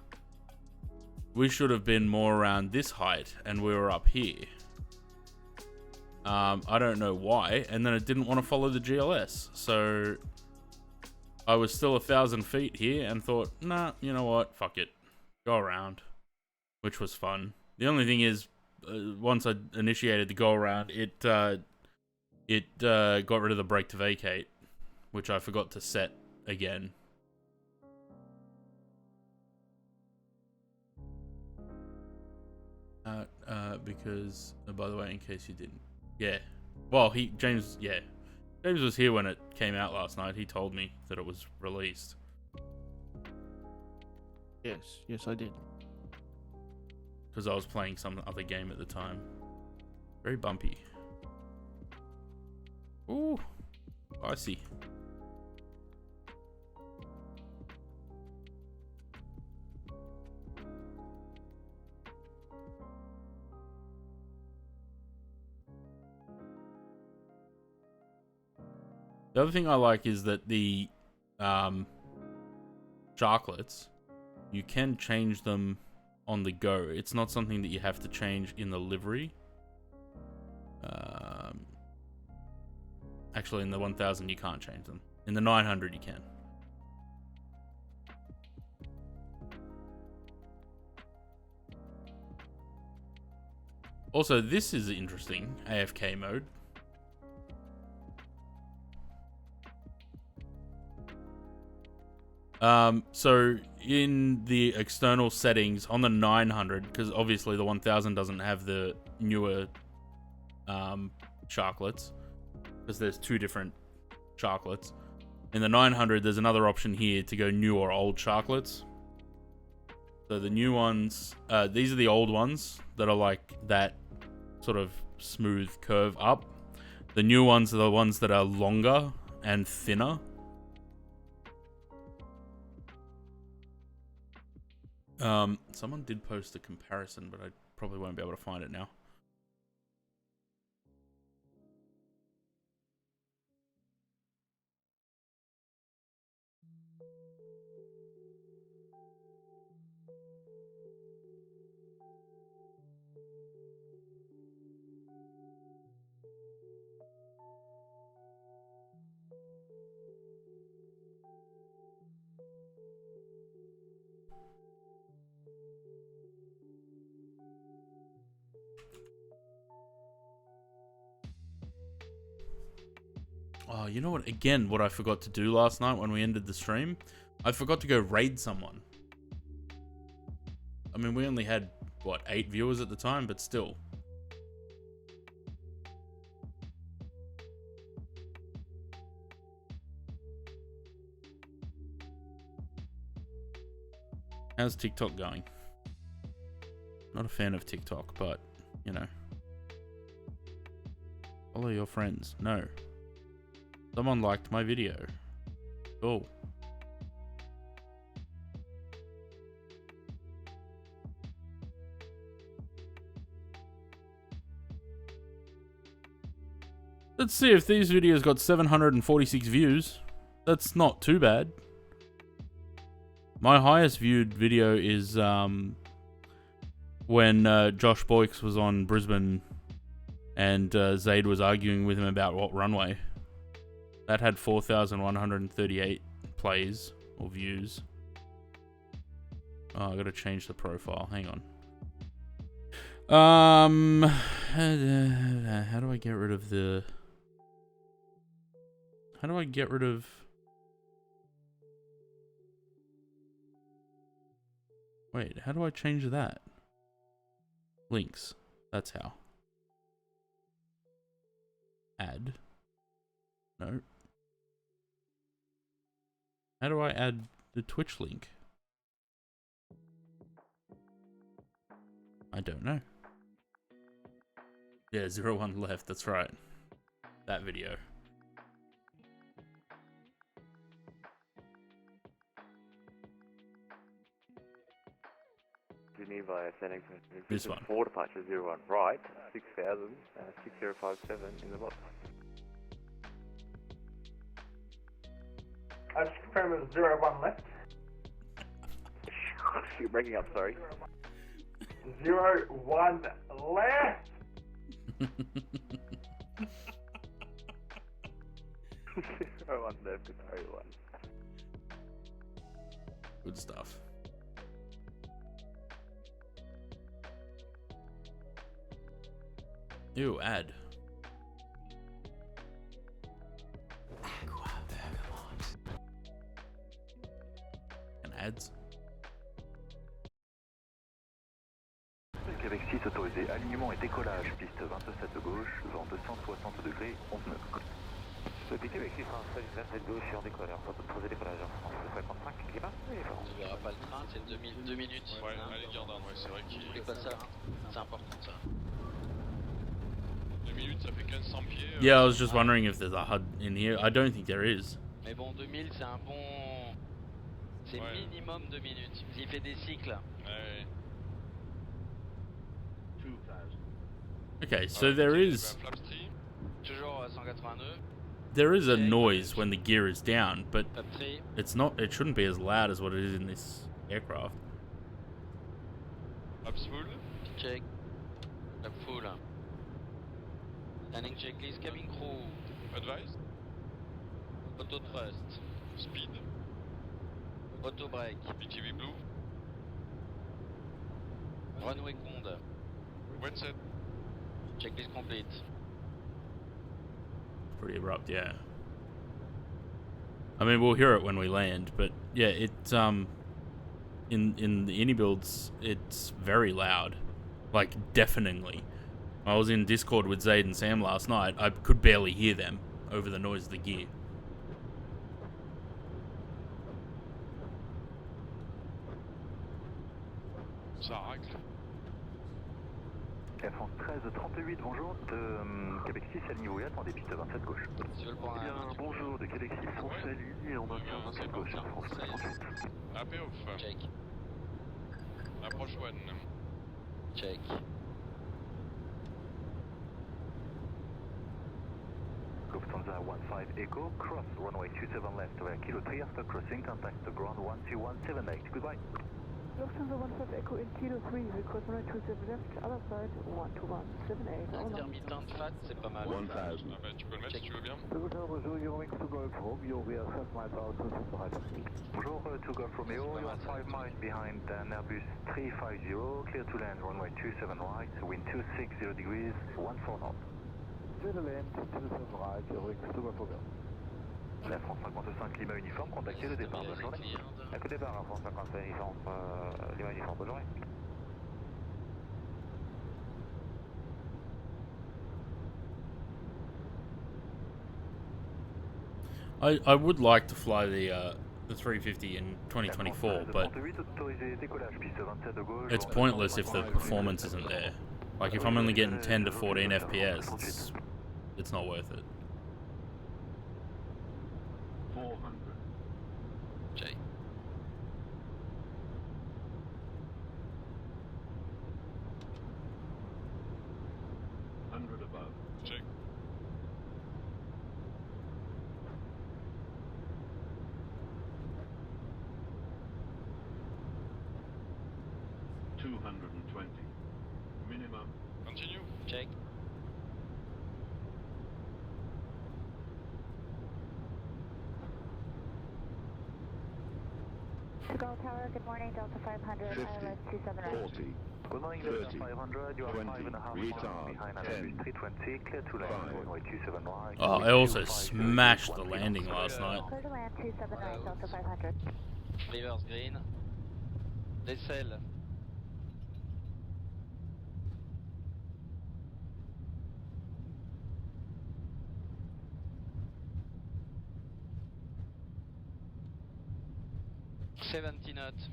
we should have been more around this height, and we were up here. I don't know why, and then it didn't want to follow the GLS, so I was still 1,000 feet here and thought, nah, you know what, fuck it, go around, which was fun. The only thing is, once I initiated the go around, it got rid of the brake to vacate, which I forgot to set again. Because, by the way, in case you didn't, yeah. Well, James was here when it came out last night. He told me that it was released. Yes, I did. Because I was playing some other game at the time. Very bumpy. Ooh, icy. The other thing I like is that the sharklets, you can change them on the go. It's not something that you have to change in the livery. Actually, in the 1000 you can't change them. In the 900 you can. Also, this is interesting, AFK mode. So in the external settings on the 900, because obviously the 1000 doesn't have the newer sharklets, because there's two different sharklets. In the 900, there's another option here to go new or old sharklets. So the new ones, these are the old ones that are like that sort of smooth curve up. The new ones are the ones that are longer and thinner. Someone did post a comparison, but I probably won't be able to find it now. Oh, you know what? Again, what I forgot to do last night when we ended the stream? I forgot to go raid someone. I mean, we only had, what, 8 viewers at the time, but still. How's TikTok going? Not a fan of TikTok, but, you know. Follow your friends. No. Someone liked my video. Oh. Let's see if these videos got 746 views. That's not too bad. My highest viewed video is when Josh Boyks was on Brisbane and Zaid was arguing with him about what runway. That had 4,138 plays or views. Oh, I gotta change the profile. Hang on. How do I get rid of the... How do I get rid of... Wait, how do I change that? Links. That's how. Add. No. How do I add the Twitch link? I don't know. Yeah, 01 left, that's right. That video. Geneva sending This one. 4 departure 01 right, 6000, 6057 in the box. Just confirm it was 01 left. You're breaking up, sorry. 01 left! 01 left, it's 01. Good stuff. Ew, ad. And ads. Avec 6 autorisés, alignement et décollage, piste 27 gauche, vent 260 degrés, 11 nœuds. Répétez avec 6 27 gauche et en décollage, autorisé décollage en France 55, climat. Tu verras pas le train, c'est 2 minutes. Ouais, allez, garde un, ouais, c'est vrai qu'il... N'oublie pas ça, hein. C'est important ça. 2 minutes, ça fait 1500 pieds. Yeah, I was just wondering if there's a HUD in here. I don't think there is. Mais bon, 2000 c'est un bon... C'est Ouais. minimum 2 minutes. Il fait des cycles. Ouais. Okay, so there is... Toujours à 180 nœuds. There is a noise when the gear is down, but Top 3. it's not. It shouldn't be as loud as what it is in this aircraft. Ups full. Check. Top full. Landing checklist, cabin crew. Advice. Auto thrust. Speed. Auto brake. BTV blue. Runway conde. Wet set. Checklist complete. Pretty abrupt, yeah. I mean, we'll hear it when we land, but yeah, it in the iniBuilds, it's very loud, like deafeningly. I was in Discord with Zaid and Sam last night. I could barely hear them over the noise of the gear. Air France 1338, bonjour, de Québec 6 à l'iniBuilds, attendez piste 27 gauche. Tu veux le prendre Bien, à bonjour, de Québec 6, on Ouais. s'aligne et on maintient 27 gauche, Air France 1338. AP off. Check. Approche one. Check. Lufthansa 15 Echo, cross runway 27 left via Kilo 3 after crossing, contact the ground 12178. Goodbye. Lufthansa 15 Echo in Kilo 3, request runway 27 left, other side 12178. Intermittent fat, c'est pas mal. Ah bah tu peux le mettre si tu veux bien. Bonjour, to Golf Romeo, you are 5 miles behind an Airbus 350, clear to land runway 27 right, wind 260 degrees, 14 knots. La France 55 Lima uniforme, contactez le départ, bonne journée. À que départ, France 55 uniforme, Lima uniforme, bonne journée. I would like to fly the 350 in 2024, but it's pointless if the performance isn't there. Like if I'm only getting 10 to 14 FPS, it's not worth it. 400. Check. Above. Check. Minimum. Continue. Check. Chicago Tower, good morning, Delta 500, 50, ILS 279. 40, Good morning, 30, Delta 500, you are 20, 5.5 miles retard, behind an 10, Airbus 320, clear to land, 5. runway 27 right. Oh, I also smashed the landing last night. Clear to land 279, Delta 500. Reverse green. Décèle. $70 knots.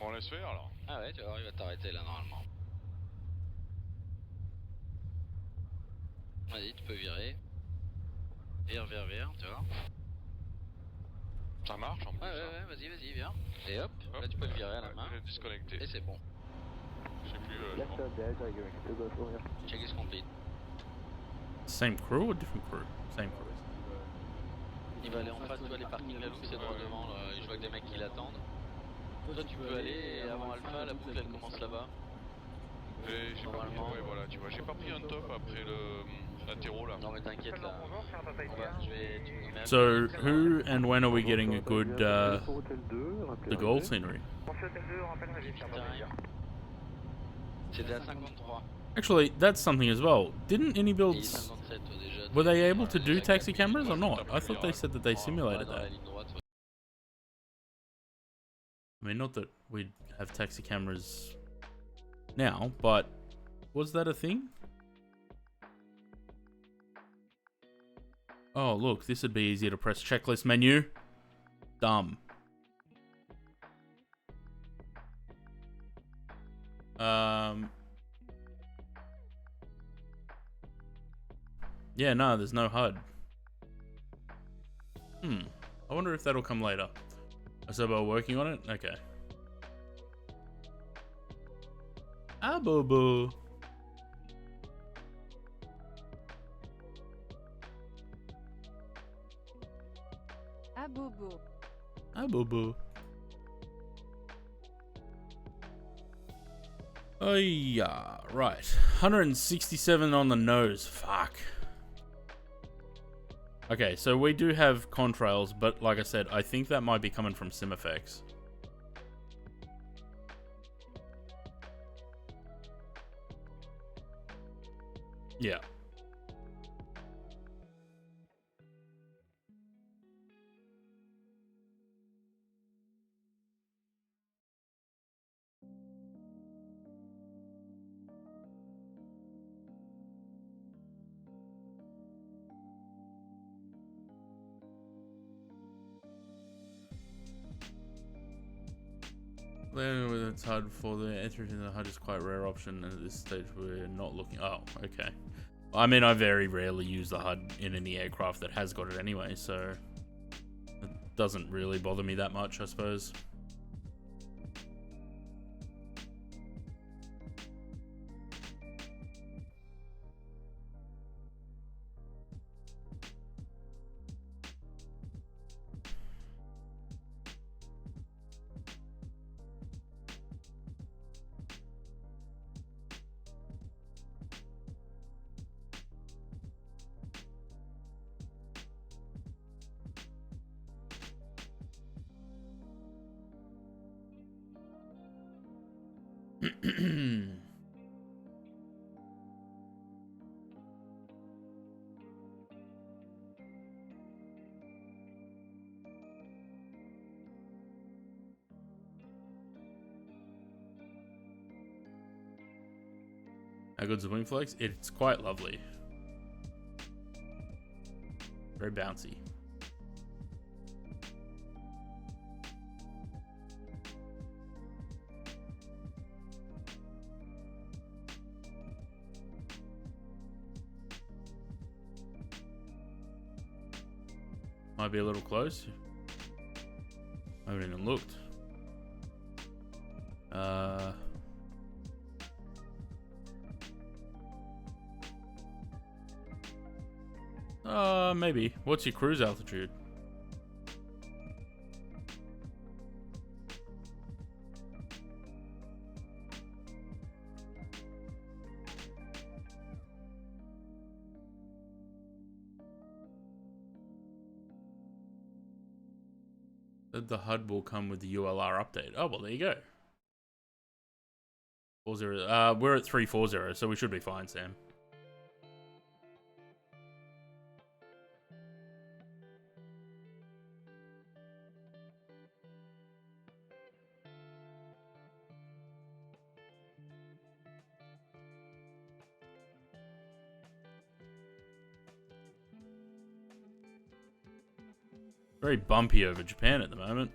Bon, on laisse faire alors. Ah ouais, tu vas voir, il va t'arrêter là normalement. Vas-y, tu peux virer. Vire, tu vois. Ça marche en plus. Ouais, vas-y, viens. Et hop, là tu peux le virer à la main. J'ai disconnecté. Et c'est bon. Je sais plus. Bon. Check is complete. Same crew or different crew? Same crew. Il va aller en face, tu vois les parkings là, c'est droit devant, là. Je vois que des mecs qui l'attendent. Toi tu peux aller et avant Alpha, la boucle elle commence là-bas. Et j'ai pas pris, ouais, voilà, tu vois, j'ai pas pris un top après l'atterro là. Non mais t'inquiète là. Tu me mets à So, who and when are we getting a good the goal scenery? C'était à 53. Actually, that's something as well. Didn't Et iniBuilds 57 toi déjà. were they able to do taxi cameras or not? I thought they said that they simulated Dans la that. ligne droite, ouais. I mean, not that we'd have taxi cameras now, but was that a thing? Oh, look, this would be easier to press checklist menu. Dumb. Yeah, no, there's no HUD. I wonder if that'll come later. So we're working on it? Okay. Ah, boo boo. Ah, boo boo. Ah, boo boo. Oh, yeah, right. 167 on the nose. Fuck. Okay, so we do have contrails, but like I said, I think that might be coming from SimFX. Yeah. Landing with its HUD for the entry into the HUD is quite a rare option, and at this stage we're not looking. Oh, okay. I mean, I very rarely use the HUD in any aircraft that has got it anyway, so it doesn't really bother me that much, I suppose. How good's the wing flex? It's quite lovely. Very bouncy. Might be a little close. I haven't even looked. Maybe. What's your cruise altitude? The HUD will come with the ULR update. Oh, well, there you go. 40. We're at 340, so we should be fine, Sam. Very bumpy over Japan at the moment.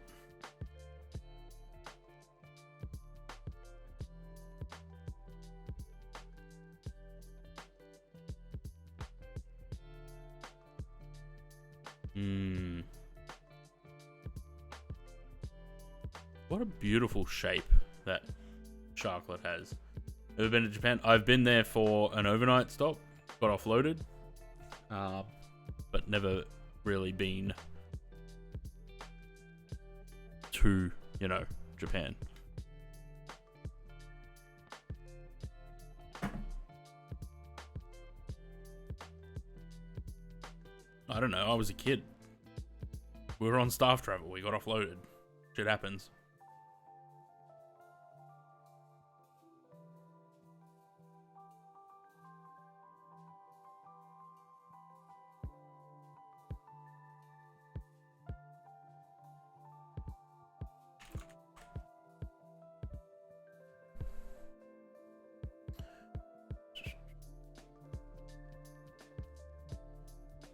What a beautiful shape that Sharklet has. Ever been to Japan? I've been there for an overnight stop. Got offloaded. But never really been to, you know, Japan. I don't know, I was a kid. We were on staff travel, we got offloaded. Shit happens.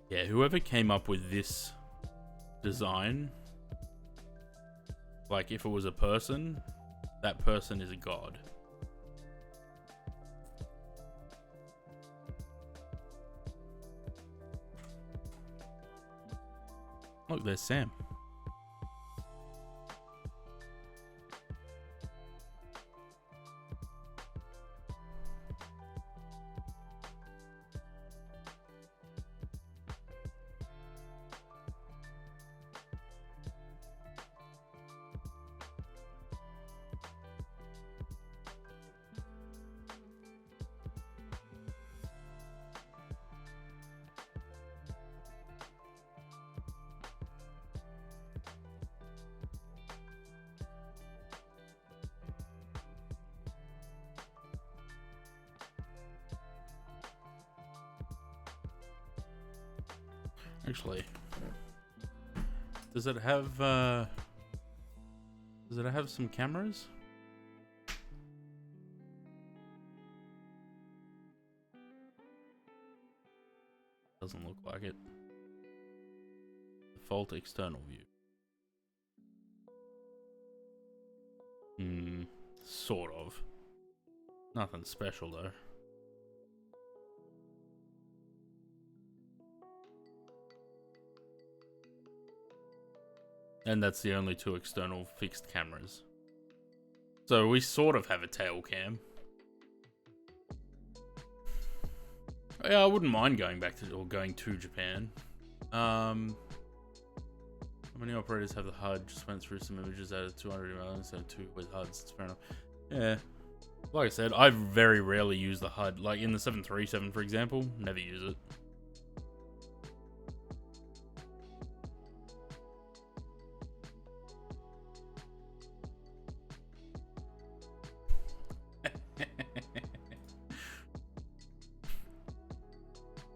Yeah, whoever came up with this design, like if it was a person, that person is a god. Look, there's Sam. Actually, does it have some cameras? Doesn't look like it. Default external view. sort of. Nothing special though. And that's the only two external fixed cameras. So we sort of have a tail cam. Yeah, I wouldn't mind going back to, or going to Japan. How many operators have the HUD? Just went through some images out of 200 emails, so 2 with HUDs. It's fair enough. Yeah. Like I said, I very rarely use the HUD. Like in the 737, for example, never use it.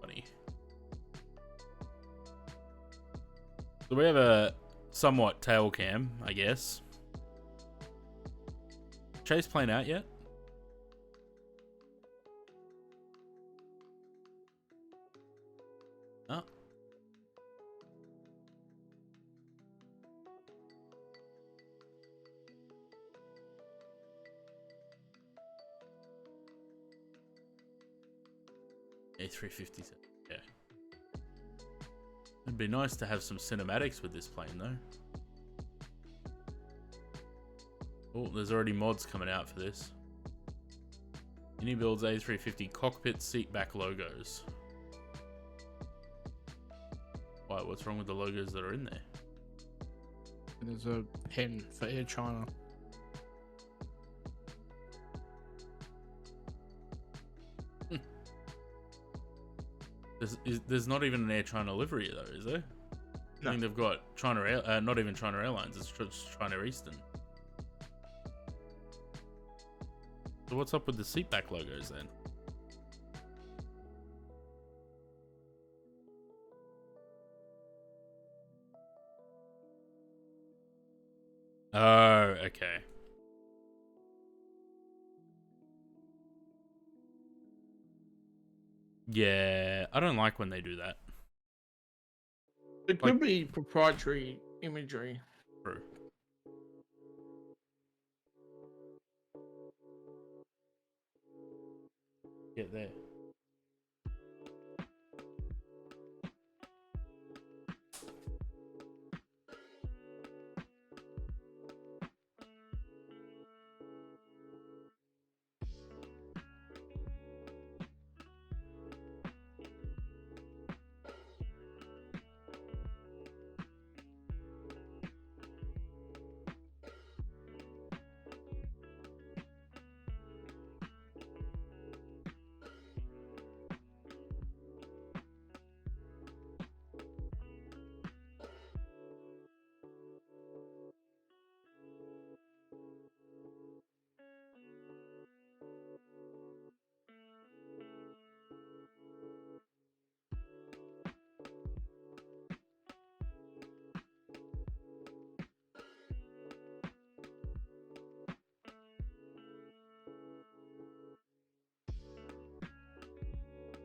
Funny. So we have a somewhat tail cam, I guess. Chase plane out yet? Oh. A350. Yeah. It'd be nice to have some cinematics with this plane, though. Oh, there's already mods coming out for this. iniBuilds A350 cockpit seat back logos. Why? What's wrong with the logos that are in there? There's a pen for Air China. There's not even an Air China livery though, is there? No. I think they've got China not even China Airlines. It's just China Eastern. So what's up with the seatback logos then? Oh, okay. Yeah, I don't like when they do that. It could be proprietary imagery. True. Get there.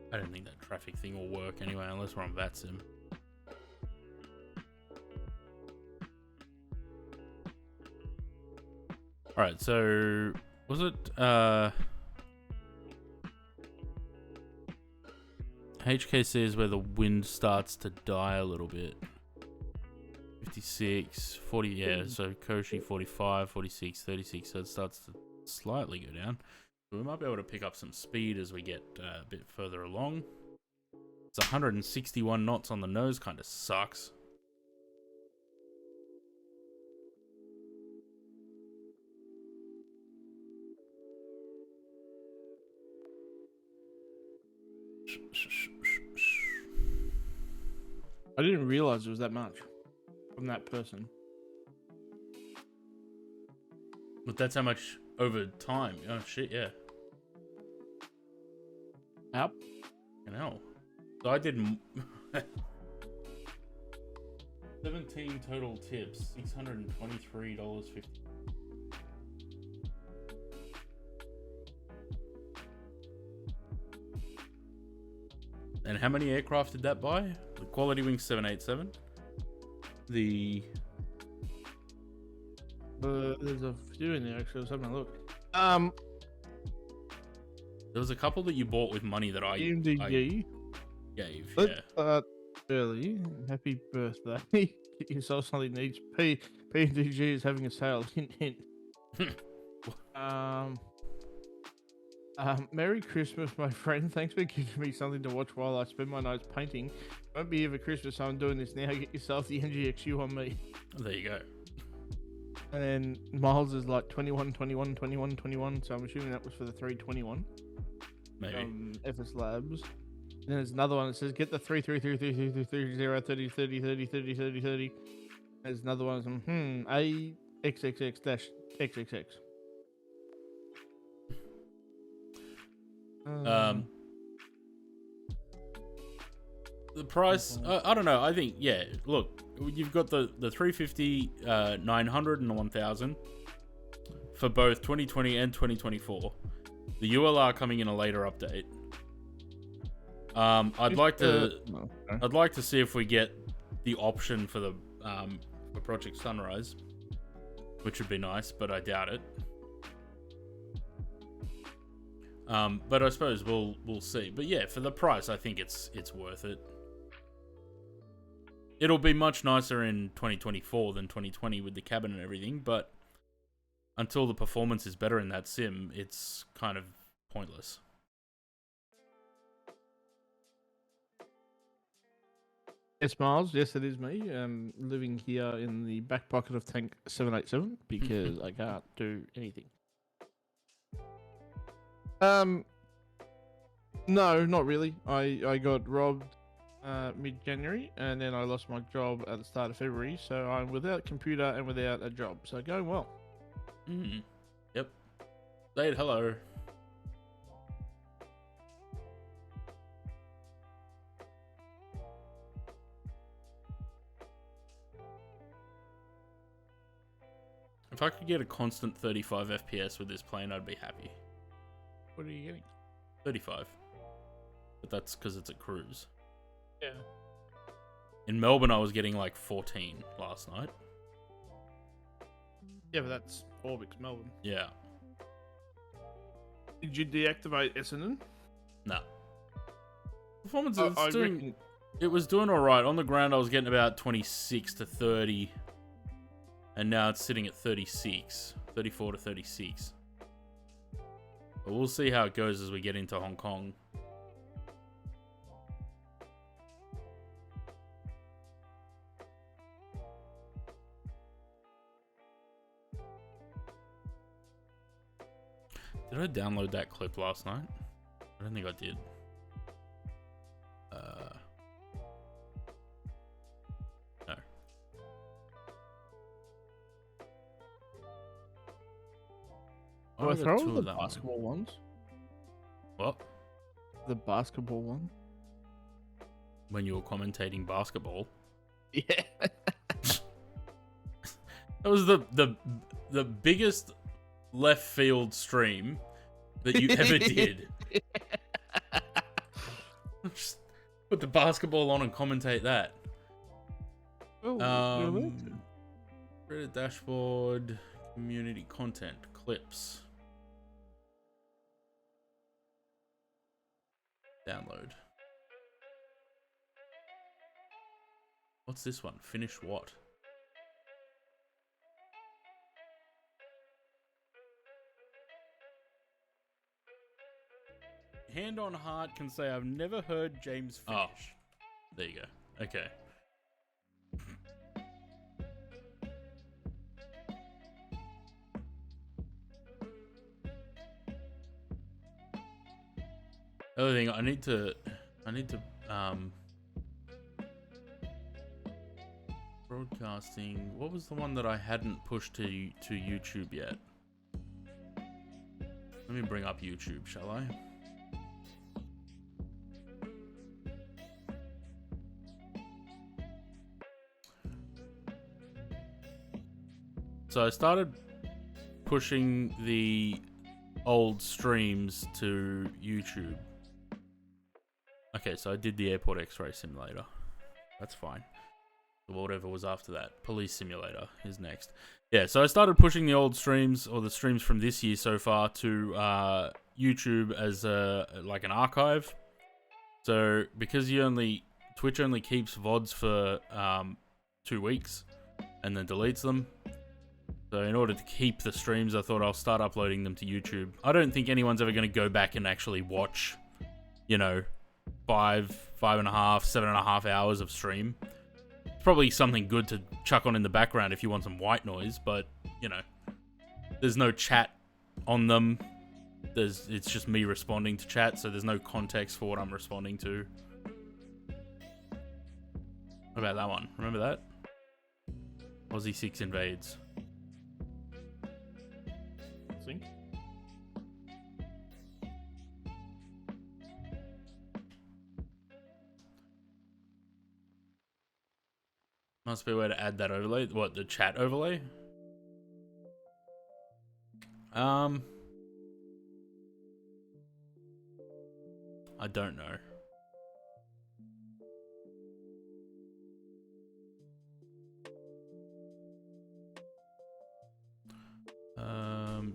I don't think that traffic thing will work anyway, unless we're on VATSIM. Alright, so was it HKC is where the wind starts to die a little bit. 56, 40, yeah, so Koshi 45, 46, 36, so it starts to slightly go down. We might be able to pick up some speed as we get a bit further along. It's 161 knots on the nose, kind of sucks. I didn't realize it was that much from that person. But that's how much over time. Oh shit, yeah. Yep. You know. So I did 17 total tips, $623.50. And how many aircraft did that buy? The Quality Wing 787. The There's a few in there actually. I was having a look. There was a couple that you bought with money that I EMDG. gave. Let's Yeah. start early. Happy birthday. Get yourself something needs. PMDG is having a sale. Hint, hint. Merry Christmas, my friend. Thanks for giving me something to watch while I spend my nights painting. Won't be here for Christmas, so I'm doing this now. Get yourself the NGXU on me. There you go. And then Miles is like 21, 21, 21, 21. So I'm assuming that was for the 321. Maybe. FS Labs. And then there's another one that says get the 3333330 30 30 30 30 30. There's another one that says A XXX-XXX. The price, I don't know. I think, yeah, look, you've got the 350, 900 and the 1000 for both 2020 and 2024. The ULR coming in a later update. I'd like to see if we get the option for the for Project Sunrise, which would be nice, but I doubt it. But I suppose we'll see. But yeah, for the price, I think it's worth it. It'll be much nicer in 2024 than 2020 with the cabin and everything, but until the performance is better in that sim, it's kind of pointless. Yes, Miles. Yes, it is me. Living here in the back pocket of Tank 787 because I can't do anything. No, not really. I got robbed mid-January, and then I lost my job at the start of February, so I'm without computer and without a job, so going well. Yep. Say it hello. If I could get a constant 35 FPS with this plane, I'd be happy. What are you getting? 35. But that's because it's a cruise. Yeah. In Melbourne, I was getting like 14 last night. Yeah, but that's Orbix Melbourne. Yeah. Did you deactivate Essendon? No. Performance it was doing alright. On the ground, I was getting about 26 to 30. And now it's sitting at 36. 34 to 36. But we'll see how it goes as we get into Hong Kong. Did I download that clip last night? I don't think I did. No. Do I throw the basketball ones? What? The basketball one? When you were commentating basketball? Yeah. That was the biggest left field stream that you ever did. Just put the basketball on and commentate that. Reddit dashboard, community content, clips. Download. What's this one? Finish what? Hand on heart can say I've never heard James finish. Oh, there you go. Okay. Other thing, I need to broadcasting. What was the one that I hadn't pushed to YouTube yet? Let me bring up YouTube, shall I? So I started pushing the old streams to YouTube. Okay, so I did the airport X-ray simulator. That's fine. whatever was after that. Police Simulator is next. Yeah, so I started pushing the old streams, or the streams from this year so far, to YouTube as like an archive. So because Twitch only keeps VODs for 2 weeks and then deletes them. So in order to keep the streams, I thought I'll start uploading them to YouTube. I don't think anyone's ever going to go back and actually watch, 5.5, 7.5 hours of stream. It's probably something good to chuck on in the background if you want some white noise, but, there's no chat on them. It's just me responding to chat, so there's no context for what I'm responding to. What about that one? Remember that? Aussie 6 invades. Sync. Must be a way to add that overlay. What, the chat overlay? I don't know.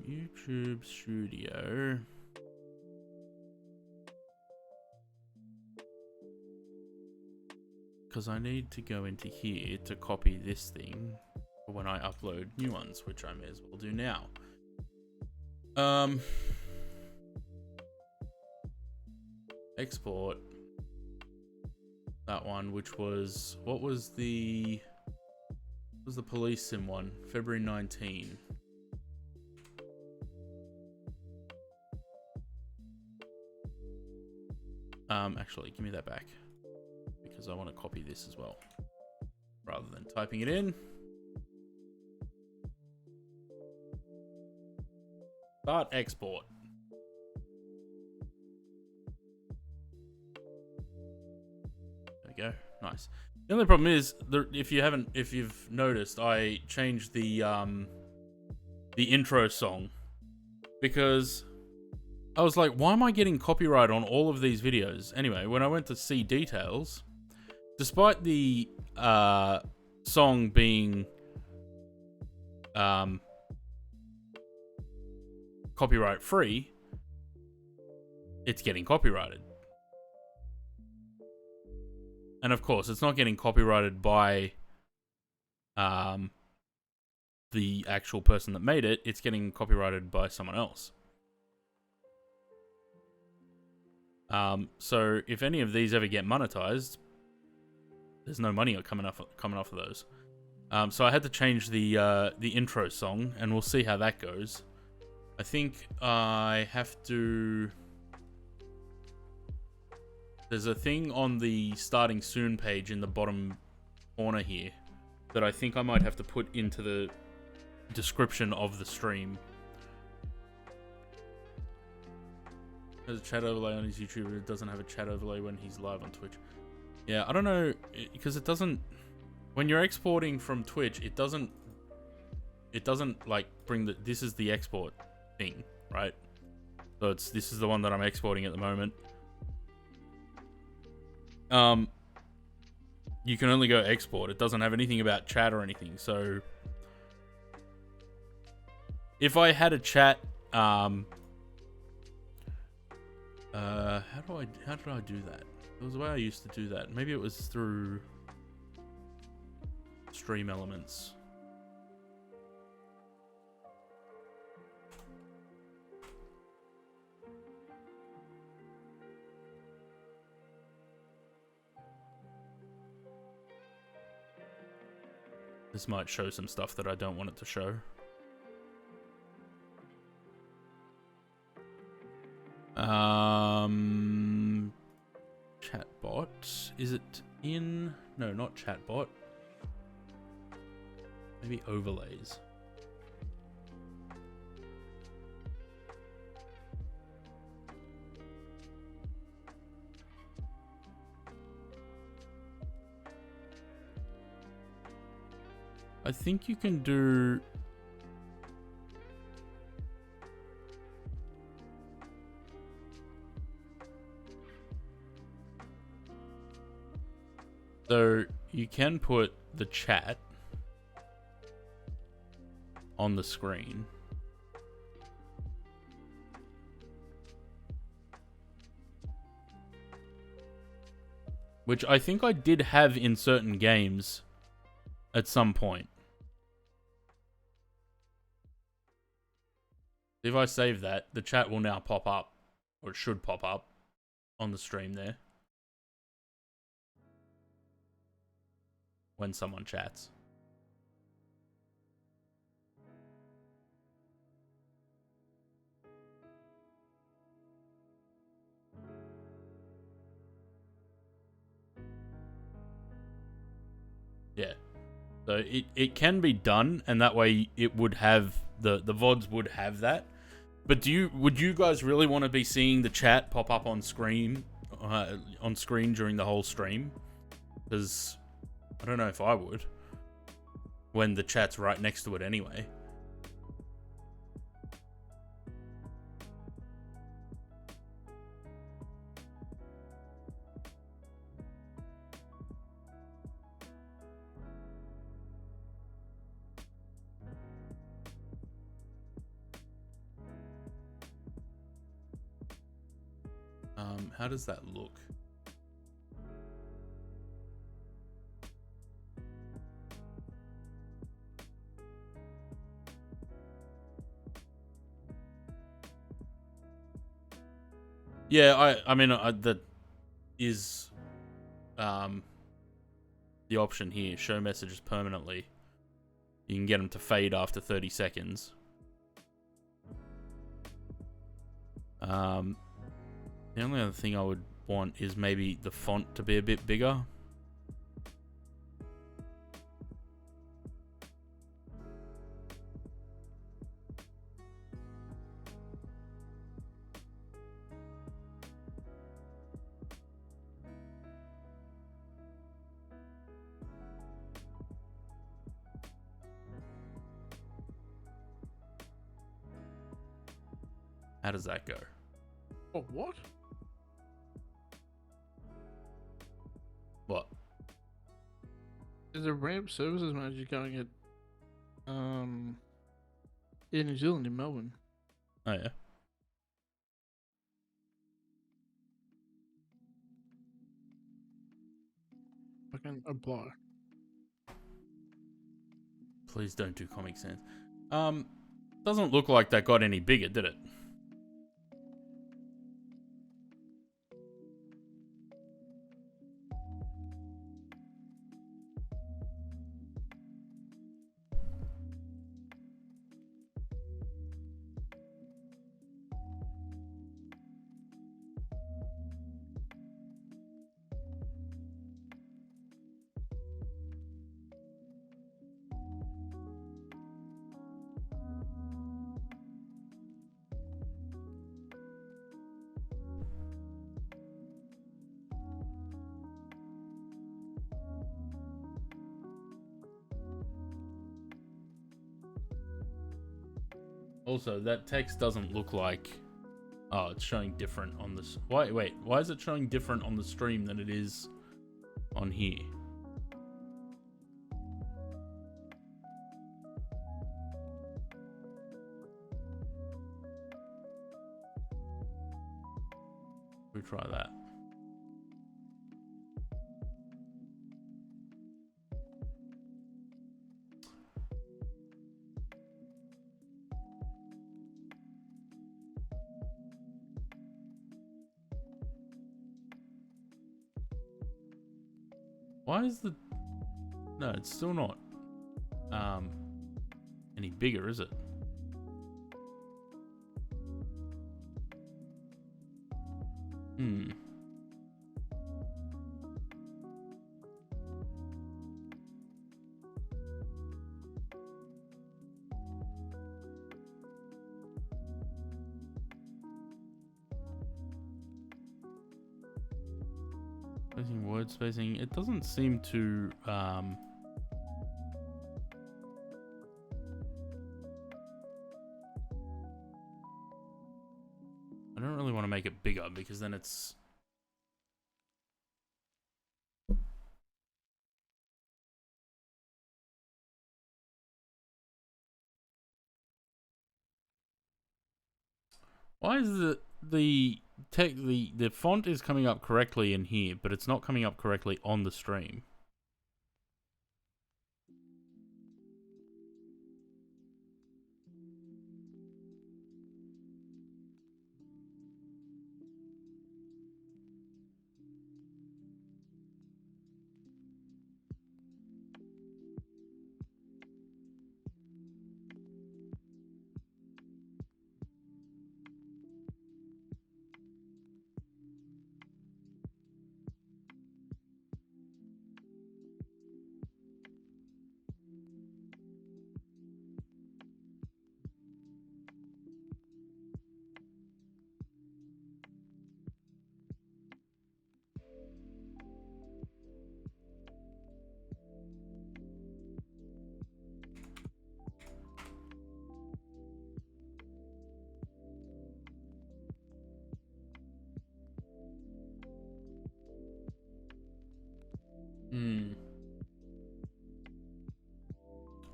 YouTube Studio. Because I need to go into here to copy this thing for when I upload new ones, which I may as well do now. Export that one, which was, what was the police sim one? February 19. Actually, give me that back because I want to copy this as well rather than typing it in. Start export. There we go. Nice. The only problem is, if you've noticed, I changed the intro song because I was like, why am I getting copyright on all of these videos? Anyway, when I went to see details, despite the song being copyright free, it's getting copyrighted. And of course, it's not getting copyrighted by the actual person that made it. It's getting copyrighted by someone else. So if any of these ever get monetized, there's no money coming off of those. So I had to change the intro song, and we'll see how that goes. I think I have to. There's a thing on the starting soon page in the bottom corner here that I think I might have to put into the description of the stream. There's a chat overlay on his YouTube, but it doesn't have a chat overlay when he's live on Twitch. Yeah, I don't know, because it doesn't. When you're exporting from Twitch, it doesn't like bring the. This is the export thing, right? So this is the one that I'm exporting at the moment. You can only go export. It doesn't have anything about chat or anything. So if I had a chat, how did I do that? There was a way I used to do that. Maybe it was through Stream Elements. This might show some stuff that I don't want it to show. Chatbot. Is it in? No, not chatbot. Maybe overlays. I think you can do. So you can put the chat on the screen. Which I think I did have in certain games at some point. If I save that, the chat will now pop up, or it should pop up on the stream there when someone chats. Yeah. So it can be done, and that way it would have the VODs would have that. But would you guys really want to be seeing the chat pop up on screen during the whole stream? Because I don't know if I would, when the chat's right next to it anyway. How does that look? Yeah, I mean that is the option here. Show messages permanently. You can get them to fade after 30 seconds. The only other thing I would want is maybe the font to be a bit bigger. How does that go? Oh, what? What? There's a ramp services manager going at in New Zealand, in Melbourne. Oh yeah. I can apply. Please don't do Comic Sans. Doesn't look like that got any bigger, did it? Also, that text doesn't look like... Oh, it's showing different on this... Wait, why is it showing different on the stream than it is on here? We try that. Why is the... No, it's still not any bigger, is it? Word spacing. It doesn't seem to I don't really want to make it bigger because then it's Why is the font is coming up correctly in here, but it's not coming up correctly on the stream?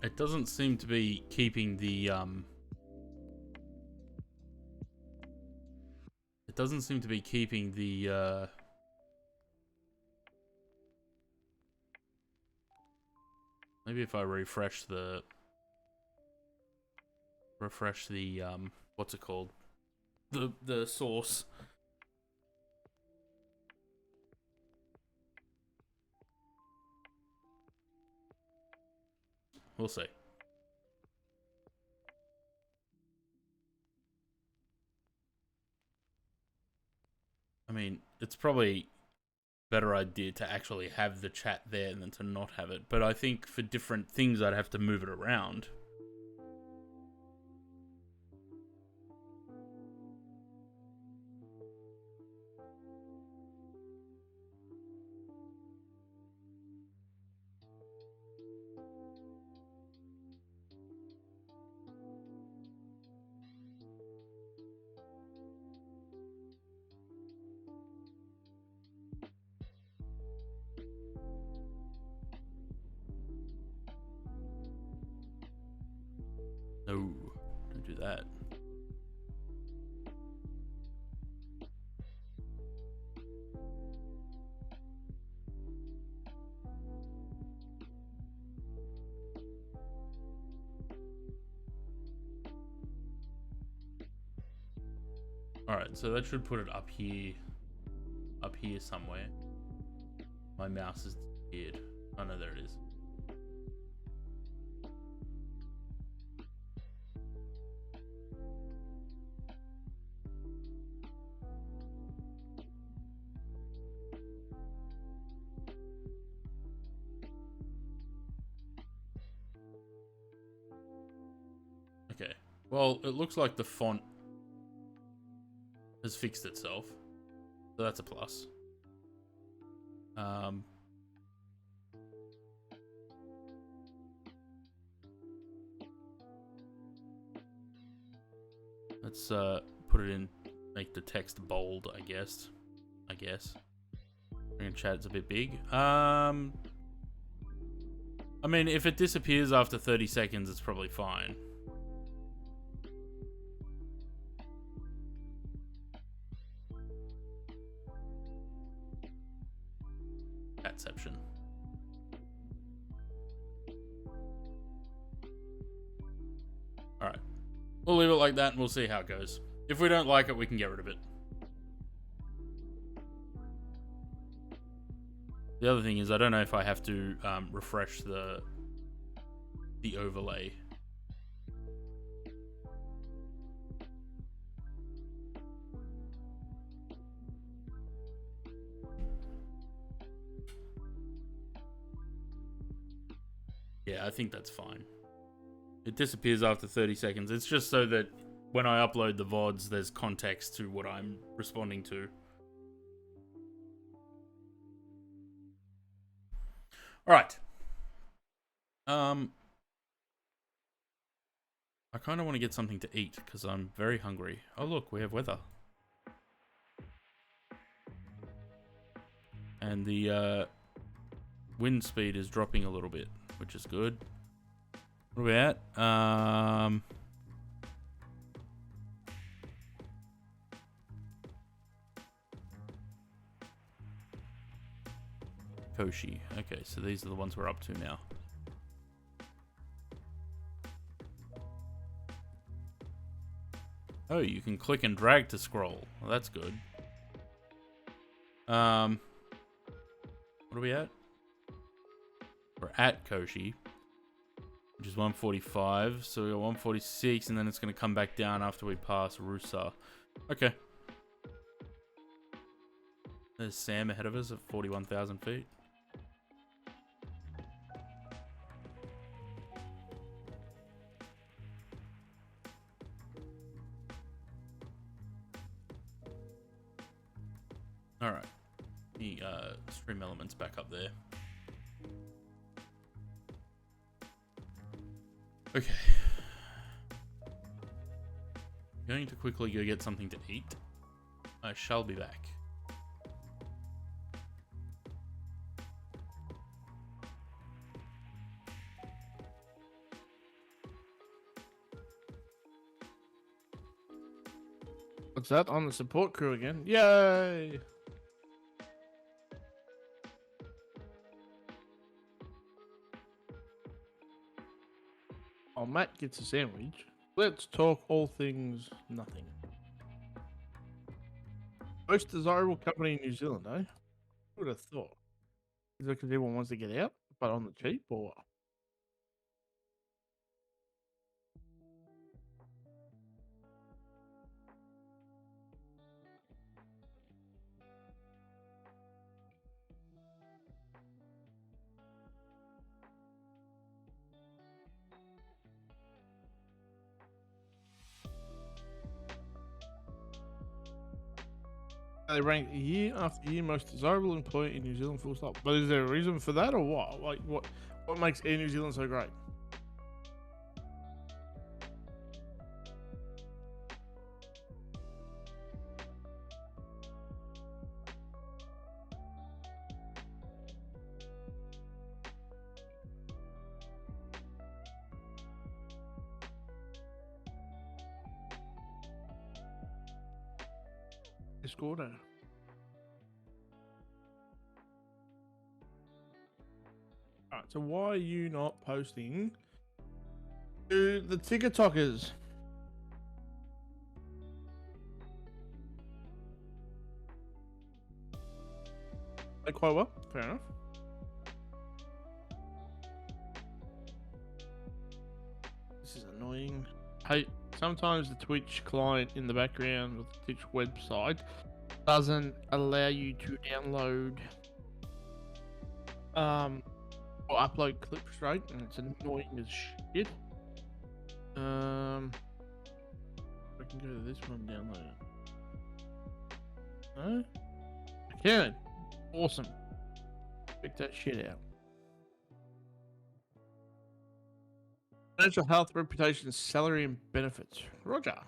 It doesn't seem to be keeping the It doesn't seem to be keeping the maybe if I refresh the what's it called? The source. We'll see. I mean, it's probably a better idea to actually have the chat there than to not have it. But I think for different things, I'd have to move it around. No, don't do that. Alright, so that should put it up here somewhere. My mouse is disappeared. Oh no, there it is. Okay, well, it looks like the font has fixed itself, so that's a plus. Let's put it in, make the text bold, I guess. And chat's a bit big. I mean, if it disappears after 30 seconds, it's probably fine. Chatception. Alright. We'll leave it like that and we'll see how it goes. If we don't like it, we can get rid of it. The other thing is, I don't know if I have to refresh the overlay. Yeah, I think that's fine. It disappears after 30 seconds. It's just so that when I upload the VODs, there's context to what I'm responding to. Alright. I kind of want to get something to eat because I'm very hungry. Oh look, we have weather. And the wind speed is dropping a little bit, which is good. What are we at? Koshi. Okay, so these are the ones we're up to now. Oh, you can click and drag to scroll. Well, that's good. What are we at? We're at Koshi, which is 145. So we got 146, and then it's going to come back down after we pass Rusa. Okay. There's Sam ahead of us at 41,000 feet. Alright. The stream elements back up there. Okay. Going to quickly go get something to eat. I shall be back. What's that? On the support crew again? Yay! Oh, Matt gets a sandwich. Let's talk all things nothing. Most desirable company in New Zealand, eh? Who would have thought? Is it because everyone wants to get out, but on the cheap, or what? They rank year after year most desirable employer in New Zealand, full stop. But is there a reason for that, or what? Like, what makes Air New Zealand so great? Discord. Alright, so why are you not posting to the TikTokers? They quite well, fair enough. This is annoying. Hey, sometimes the Twitch client in the background with the Twitch website doesn't allow you to download or upload clips straight, and it's annoying as shit. I can go to this one, download it. No? I can. Awesome. Check that shit out. Financial health, reputation, salary, and benefits. Roger.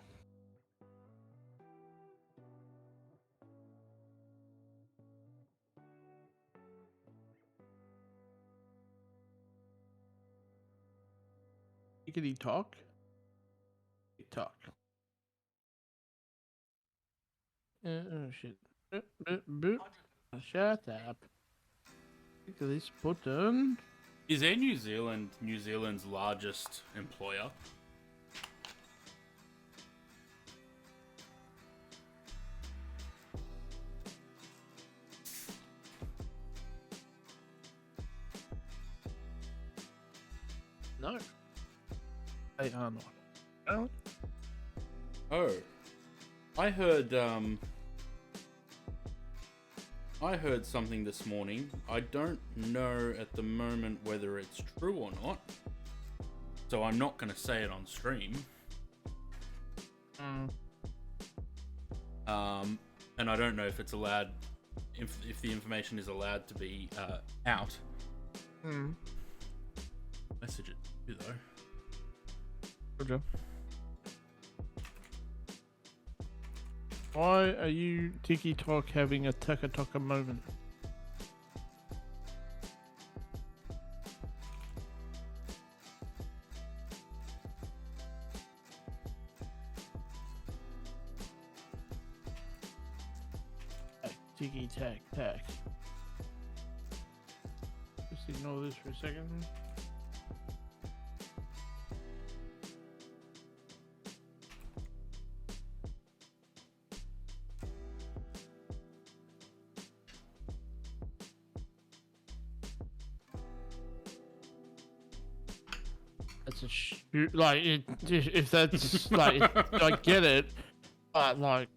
Tickety talk. Talk. Oh shit. Shut up. Look at this button. Is Air New Zealand New Zealand's largest employer? No. They are not. Oh. Oh. I heard something this morning. I don't know at the moment whether it's true or not. So I'm not going to say it on stream. And I don't know if it's allowed, if the information is allowed to be out. Message it to though. Roger. Why are you TikTok having a taka moment? Tiki tack tack. ignore this for a second. That's a shoot. Like, if that's like, I get it, but like,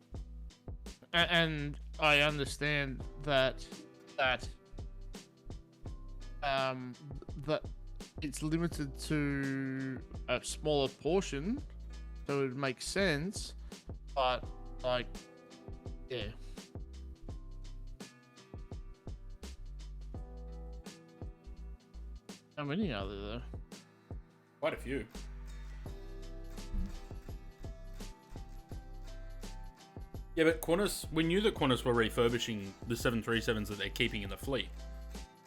and I understand that that it's limited to a smaller portion, so it makes sense. But like, yeah. How many are there though? Quite a few. Yeah, but Qantas, we knew that Qantas were refurbishing the 737s that they're keeping in the fleet.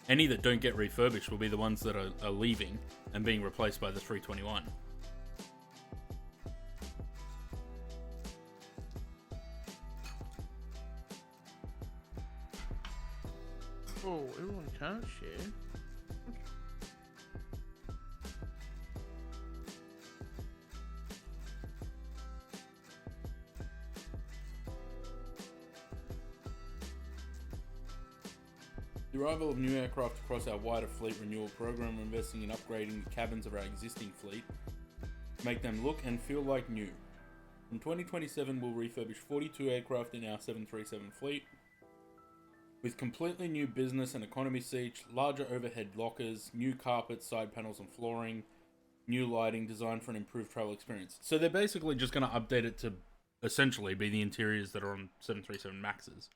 Any that don't get refurbished will be the ones that are leaving and being replaced by the 321. Oh, everyone can't share. The arrival of new aircraft across our wider fleet renewal program, we're investing in upgrading the cabins of our existing fleet to make them look and feel like new. In 2027, we'll refurbish 42 aircraft in our 737 fleet with completely new business and economy seats, larger overhead lockers, new carpets, side panels and flooring, new lighting designed for an improved travel experience. So they're basically just going to update it to essentially be the interiors that are on 737 Maxes.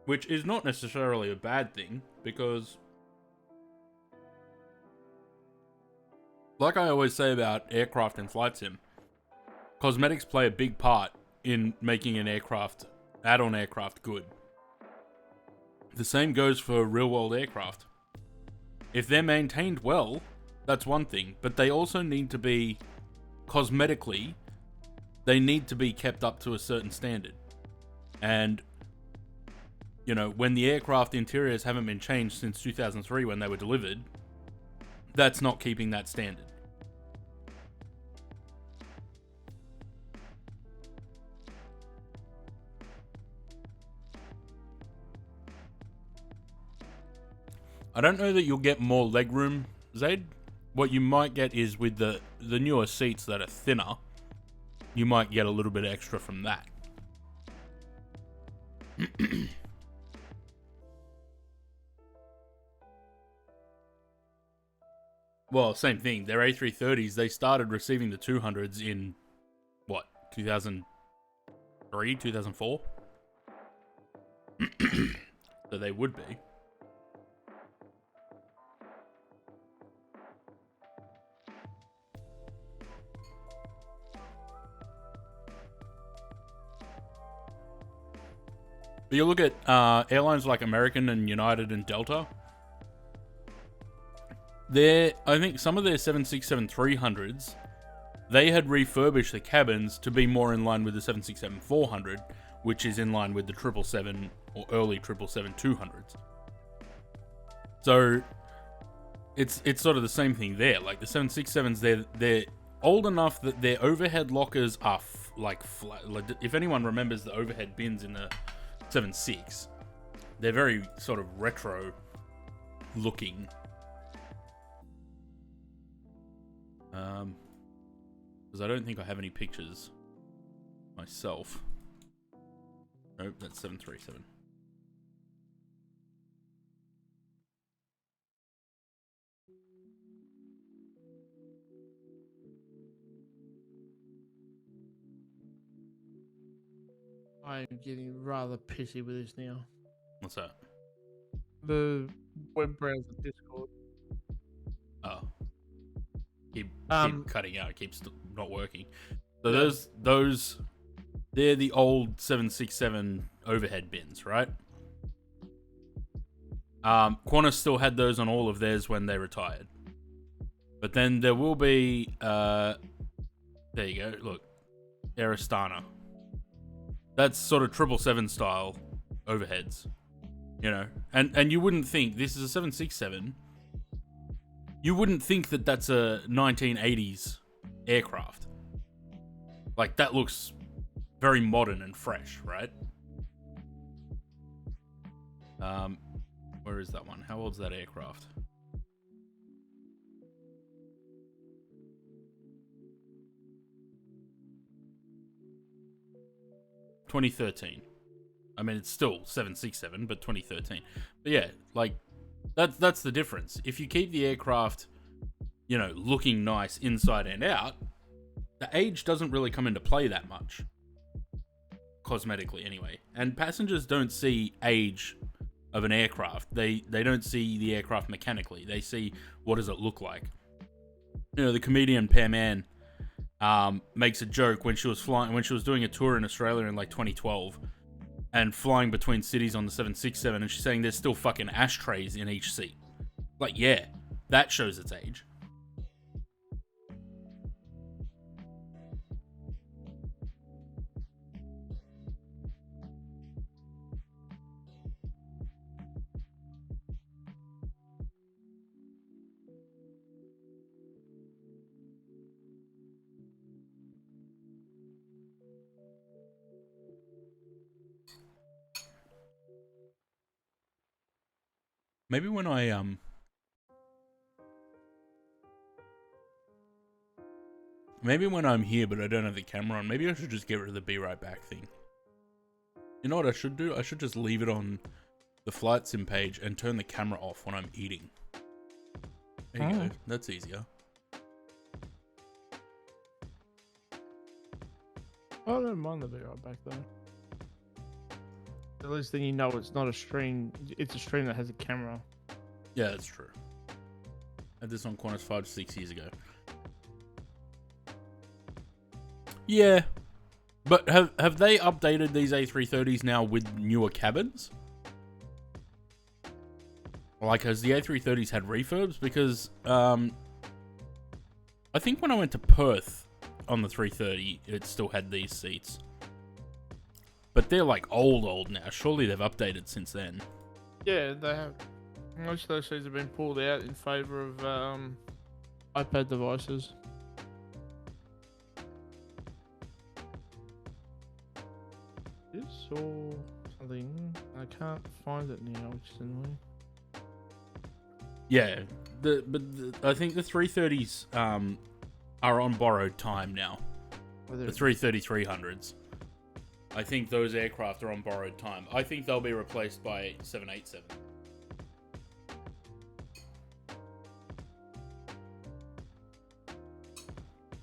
Which is not necessarily a bad thing, because like I always say about aircraft and flight sim, cosmetics play a big part in making an aircraft, add-on aircraft, good. The same goes for real-world aircraft. If they're maintained well, that's one thing, but they also need to be, cosmetically, they need to be kept up to a certain standard. And you know, when the aircraft interiors haven't been changed since 2003 when they were delivered, that's not keeping that standard. I don't know that you'll get more legroom, Zaid. What you might get is with the newer seats that are thinner, you might get a little bit extra from that. Well, same thing. Their A330s, they started receiving the 200s in, what, 2003, 2004? So they would be. But you look at airlines like American and United and Delta. I think some of their 767-300s, they had refurbished the cabins to be more in line with the 767-400, which is in line with the 777 or early 777-200s. So it's sort of the same thing there. Like the 767s, they're old enough that their overhead lockers are flat. If anyone remembers the overhead bins in the 76, they're very sort of retro looking. Because I don't think I have any pictures myself. Nope, that's 737. I'm getting rather pissy with this now. What's that? The web browser Discord. Oh. Keep cutting out. It keeps not working. So those, they're the old 767 overhead bins, right? Qantas still had those on all of theirs when they retired. But then there will be, there you go, look, Aristana. That's sort of 777 style overheads, you know, and you wouldn't think this is a 767. You wouldn't think that that's a 1980s aircraft. Like, that looks very modern and fresh, right? Where is that one? How old's that aircraft? $2013. I mean, it's still 767, but 2013. But yeah, like, that's the difference. If you keep the aircraft, you know, looking nice inside and out, the age doesn't really come into play that much. Cosmetically, anyway. And passengers don't see age of an aircraft. They don't see the aircraft mechanically. They see what does it look like. You know, the comedian Pam Ann makes a joke when she was doing a tour in Australia in like 2012 and flying between cities on the 767, and she's saying there's still fucking ashtrays in each seat. Like, yeah, that shows its age. Maybe when I'm here but I don't have the camera on, maybe I should just get rid of the be right back thing. You know what I should do? I should just leave it on the flight sim page and turn the camera off when I'm eating. There you go. That's easier. I don't mind the be right back though. At least then you know it's not a stream. It's a stream that has a camera. Yeah, that's true. I had this on Qantas 5 to 6 years ago. Yeah, but have they updated these A330s now with newer cabins? Like, has the A330s had refurbs? Because I think when I went to Perth on the 330, it still had these seats. But they're like old now. Surely they've updated since then. Yeah, they have. Most of those seats have been pulled out in favour of iPad devices. This or something. I can't find it now, which is annoying. Yeah, I think the 330s are on borrowed time now. The 330-300s. I think those aircraft are on borrowed time. I think they'll be replaced by 787.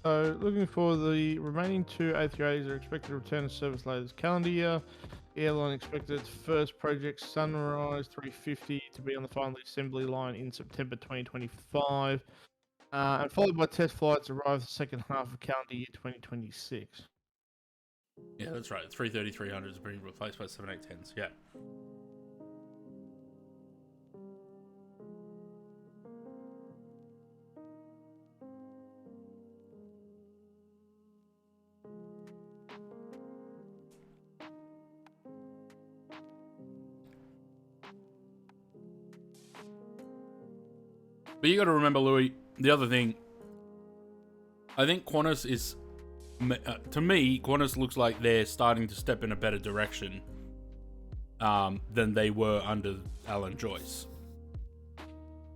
So, looking for the remaining two A380s are expected to return to service later this calendar year. The airline expected its first project Sunrise 350 to be on the final assembly line in September 2025, and followed by test flights arrive the second half of calendar year 2026. Yeah, that's right. 330-300s are being replaced by 7810s. Yeah. But you got to remember, Louis, the other thing, I think Qantas is, to me, Qantas looks like they're starting to step in a better direction than they were under Alan Joyce.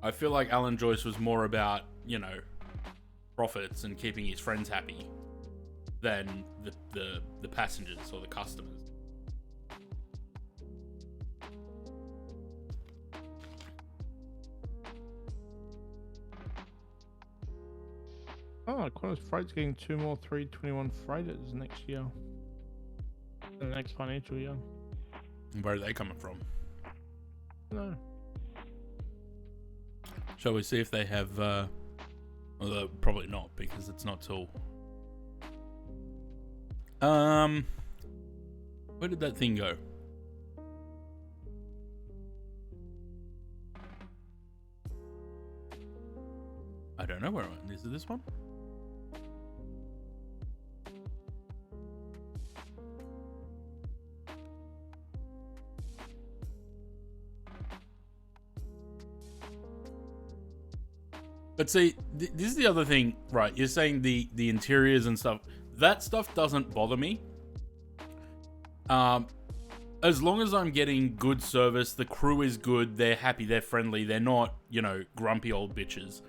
I feel like Alan Joyce was more about, you know, profits and keeping his friends happy than the passengers or the customers. Oh, Qantas Freight's getting 2 more 321 freighters next year. The next financial year. Where are they coming from? No. Shall we see if they have... although probably not, because it's not till... Where did that thing go? I don't know where is it. This one? But see, this is the other thing, right? You're saying the interiors and stuff. That stuff doesn't bother me. As long as I'm getting good service, the crew is good, they're happy, they're friendly, they're not, grumpy old bitches.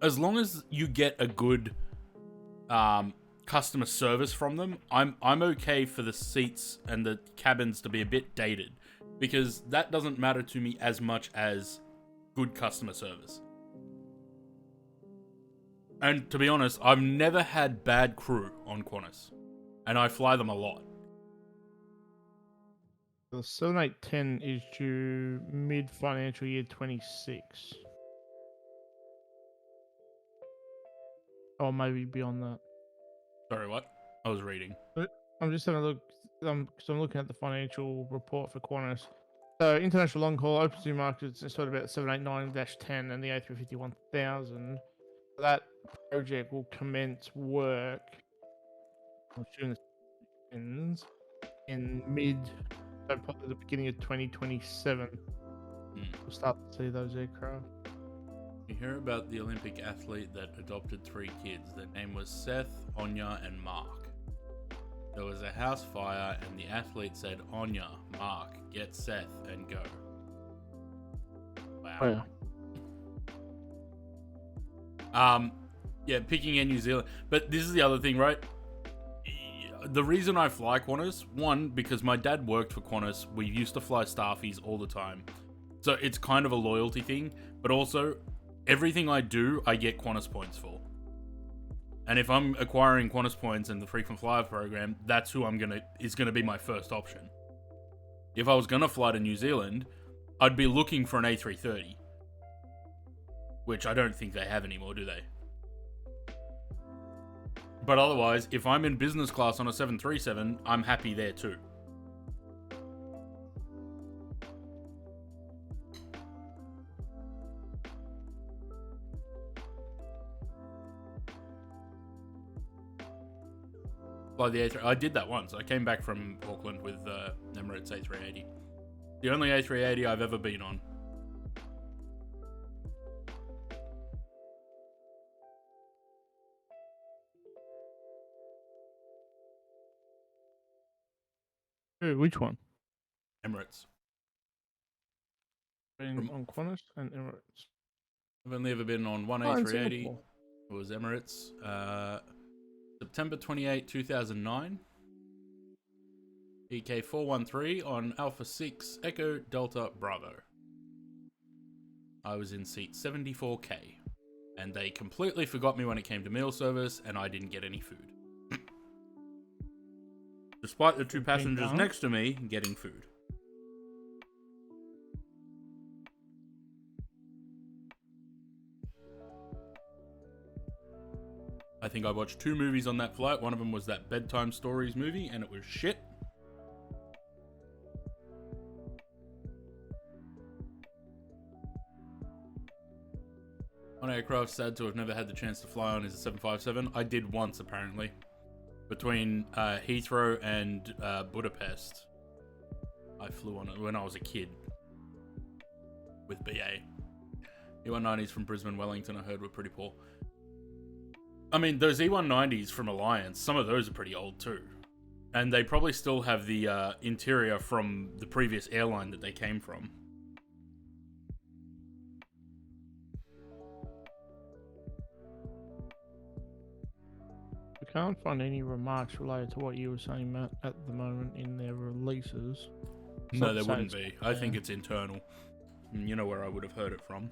As long as you get a good customer service from them, I'm okay for the seats and the cabins to be a bit dated, because that doesn't matter to me as much as good customer service. And to be honest, I've never had bad crew on Qantas, and I fly them a lot. The 7810 is due mid-financial year 26. Or maybe beyond that. Sorry, what? I was reading. I'm just having a look, because I'm looking at the financial report for Qantas. So, international long-haul open to markets is sort of about 789-10 and the A350 1000. That project will commence work in so probably the beginning of 2027. We'll start to see those aircraft. You hear about the Olympic athlete that adopted 3 kids. Their name was Seth, Anya, and Mark. There was a house fire, and the athlete said, Anya, Mark, get Seth, and go. Wow. Yeah, picking Air New Zealand. But this is the other thing, right? The reason I fly Qantas, one, because my dad worked for Qantas. We used to fly Staffies all the time. So it's kind of a loyalty thing. But also, everything I do, I get Qantas points for. And if I'm acquiring Qantas points in the frequent flyer program, that's who is gonna be my first option. If I was gonna fly to New Zealand, I'd be looking for an A330. Which I don't think they have anymore, do they? But otherwise, if I'm in business class on a 737, I'm happy there too. Fly the A3. I did that once. I came back from Auckland with Emirates A380. The only A380 I've ever been on. Which one? Emirates. On Qantas and Emirates. I've only ever been on one A380. It was Emirates. September 28, 2009. EK413 on Alpha 6 Echo Delta Bravo. I was in seat 74K. And they completely forgot me when it came to meal service, and I didn't get any food. Despite the 2 passengers next to me getting food. I think I watched 2 movies on that flight. One of them was that Bedtime Stories movie, and it was shit. One aircraft sad to have never had the chance to fly on is a 757. I did once, apparently. Between Heathrow and Budapest. I flew on it when I was a kid. With BA. E190s from Brisbane, Wellington, I heard were pretty poor. I mean, those E190s from Alliance, some of those are pretty old too. And they probably still have the interior from the previous airline that they came from. We can't find any remarks related to what you were saying, Matt, at the moment in their releases. No, there wouldn't be. I think it's internal. You know where I would have heard it from.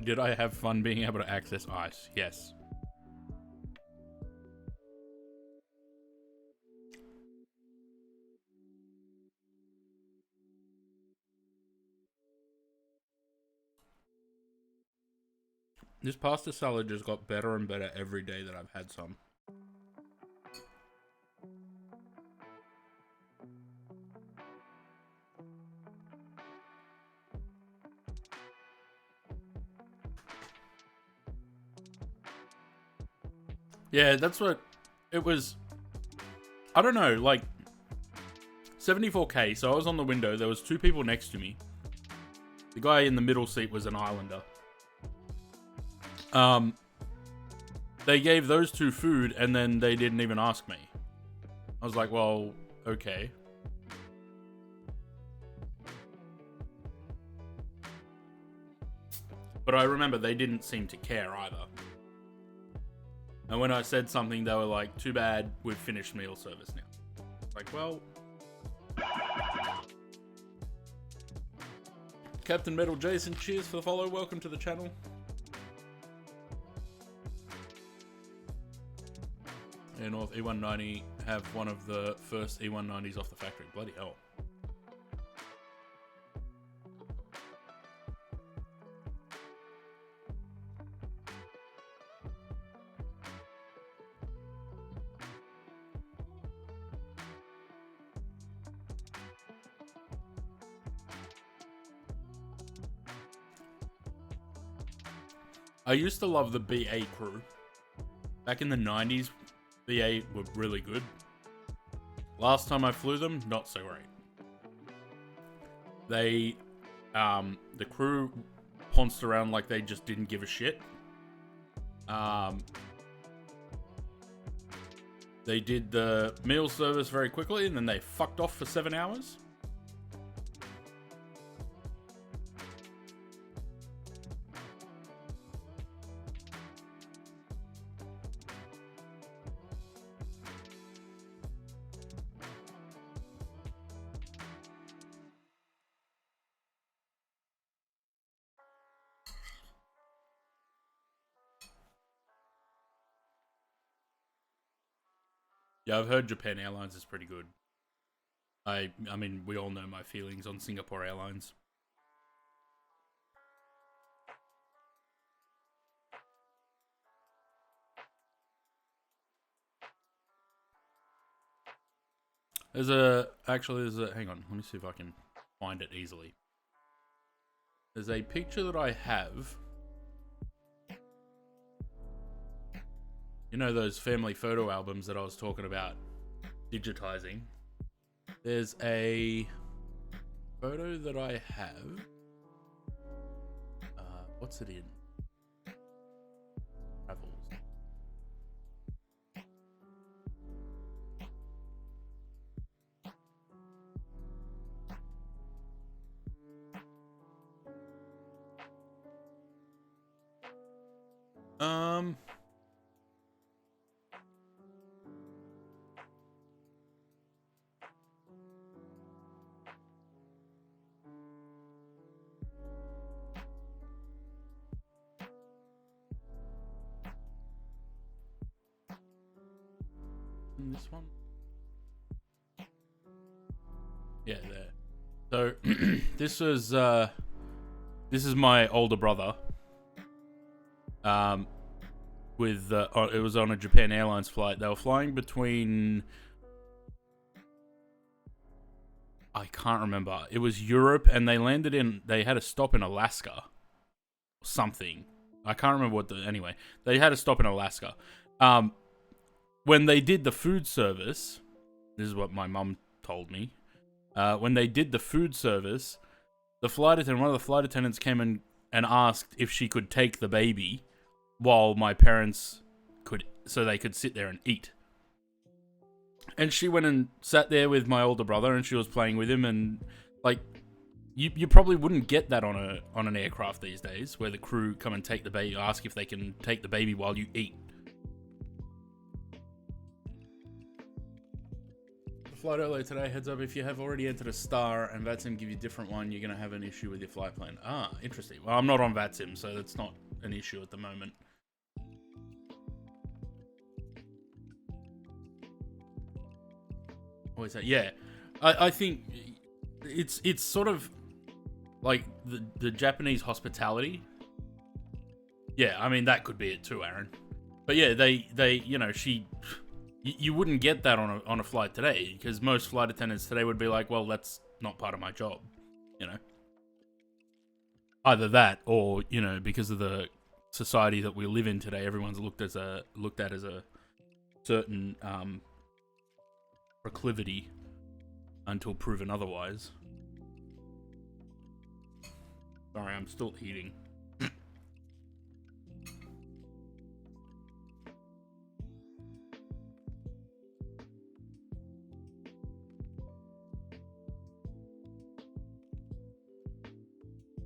Did I have fun being able to access ice? Yes. This pasta salad just got better and better every day that I've had some. Yeah, that's what it was. I don't know, like 74K. So I was on the window. There was 2 people next to me. The guy in the middle seat was an Islander. They gave those 2 food and then they didn't even ask me. I was like, well, okay. But I remember they didn't seem to care either. And when I said something, they were like, too bad, we've finished meal service now. Like, well... Captain Metal Jason, cheers for the follow. Welcome to the channel. Air North E190 have one of the first E190s off the factory. Bloody hell. I used to love the BA crew. Back in the 90s, BA were really good. Last time I flew them, not so great. They, the crew pounced around like they just didn't give a shit. They did the meal service very quickly and then they fucked off for 7 hours. Yeah, I've heard Japan Airlines is pretty good. I mean, we all know my feelings on Singapore Airlines. Hang on, let me see if I can find it easily. There's a picture that I have. You know those family photo albums that I was talking about digitizing? There's a photo that I have. What's it in? Travels. This one? Yeah, there. So this is my older brother. With it was on a Japan Airlines flight. They were flying between, I can't remember. It was Europe, and they had a stop in Alaska. Something. I can't remember anyway. They had a stop in Alaska. When they did the food service, this is what my mum told me. When they did the food service, one of the flight attendants came in and asked if she could take the baby while my parents so they could sit there and eat. And she went and sat there with my older brother, and she was playing with him, and like, you probably wouldn't get that on an aircraft these days, where the crew come and take the baby, ask if they can take the baby while you eat. Flight earlier today, heads up, if you have already entered a star and VATSIM give you a different one, you're going to have an issue with your flight plan. Ah, interesting. Well, I'm not on VATSIM, so that's not an issue at the moment. What is that? Yeah. I think it's sort of like the Japanese hospitality. Yeah, I mean, that could be it too, Aaron. But yeah, they you know, you wouldn't get that on a flight today, because most flight attendants today would be like, well, that's not part of my job, you know. Either that, or, you know, because of the society that we live in today, everyone's looked at as a certain proclivity until proven otherwise. Sorry, I'm still eating.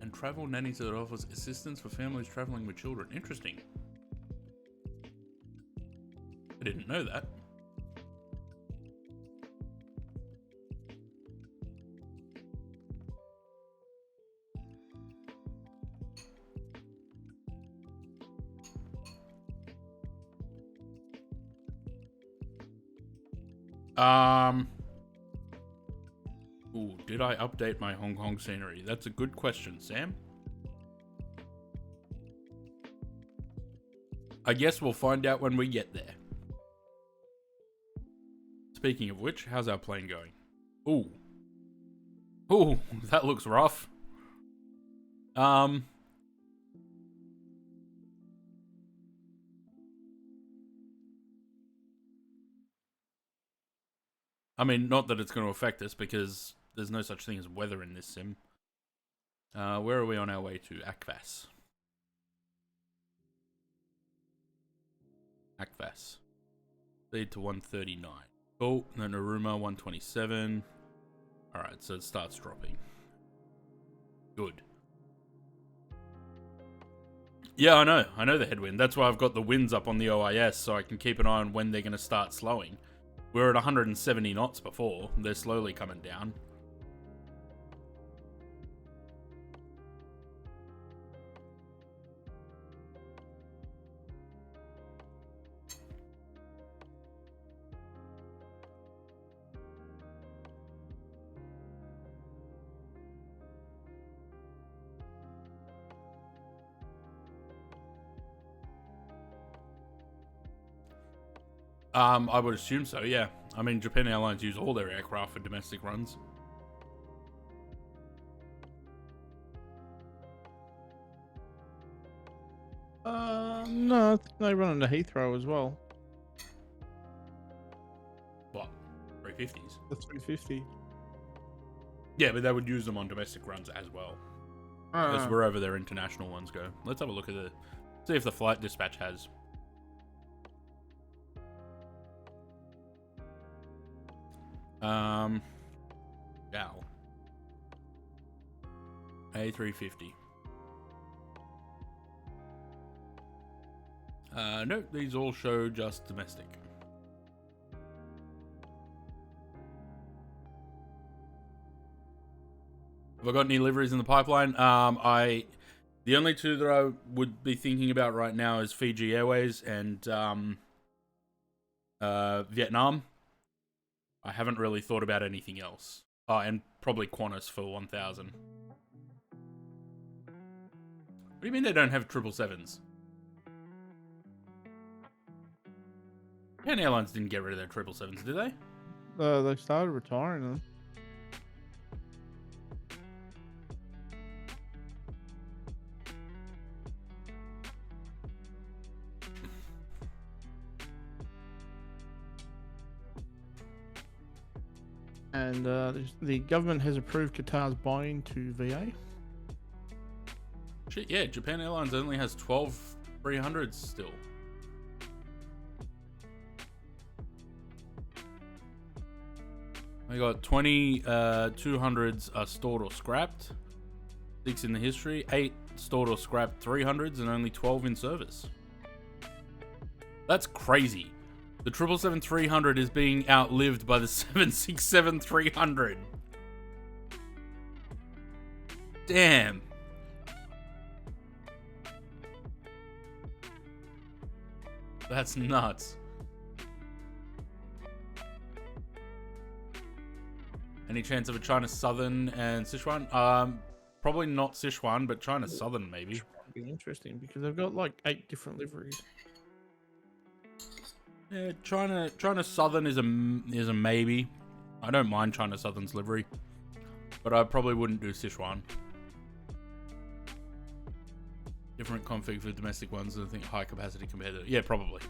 And travel nannies that offers assistance for families traveling with children. Interesting. I didn't know that. Ooh, did I update my Hong Kong scenery? That's a good question, Sam. I guess we'll find out when we get there. Speaking of which, how's our plane going? Ooh. Ooh, that looks rough. I mean, not that it's going to affect us because there's no such thing as weather in this sim. Where are we on our way to? Akvas. Akvas. Speed to 139. Cool. Then Naruma 127. Alright, so it starts dropping. Good. Yeah, I know. I know the headwind. That's why I've got the winds up on the OIS so I can keep an eye on when they're going to start slowing. We were at 170 knots before. They're slowly coming down. I would assume so, yeah. I mean, Japan Airlines use all their aircraft for domestic runs. No, I think they run into Heathrow as well. What? 350s? The 350. Yeah, but they would use them on domestic runs as well. Because wherever their international ones go. Let's have a look at the... See if the flight dispatch has... Gal. A350. No, these all show just domestic. Have I got any liveries in the pipeline? The only two that I would be thinking about right now is Fiji Airways and Vietnam. I haven't really thought about anything else. Oh, and probably Qantas for 1,000. What do you mean they don't have 777s? Japan Airlines didn't get rid of their 777s, did they? They started retiring them. And the government has approved Qatar's buy-in to VA. Shit, yeah, Japan Airlines only has 12 300s still. We got 20 200s are stored or scrapped. 6 in the history. 8 stored or scrapped 300s and only 12 in service. That's crazy. The 777-300 is being outlived by the 767-300. Damn. That's nuts. Any chance of a China Southern and Sichuan? Probably not Sichuan, but China Southern maybe. That'd be interesting because they've got like 8 different liveries. Yeah, China Southern is a maybe. I don't mind China Southern's livery, but I probably wouldn't do Sichuan. Different config for domestic ones, and I think high capacity compared to... Yeah, probably.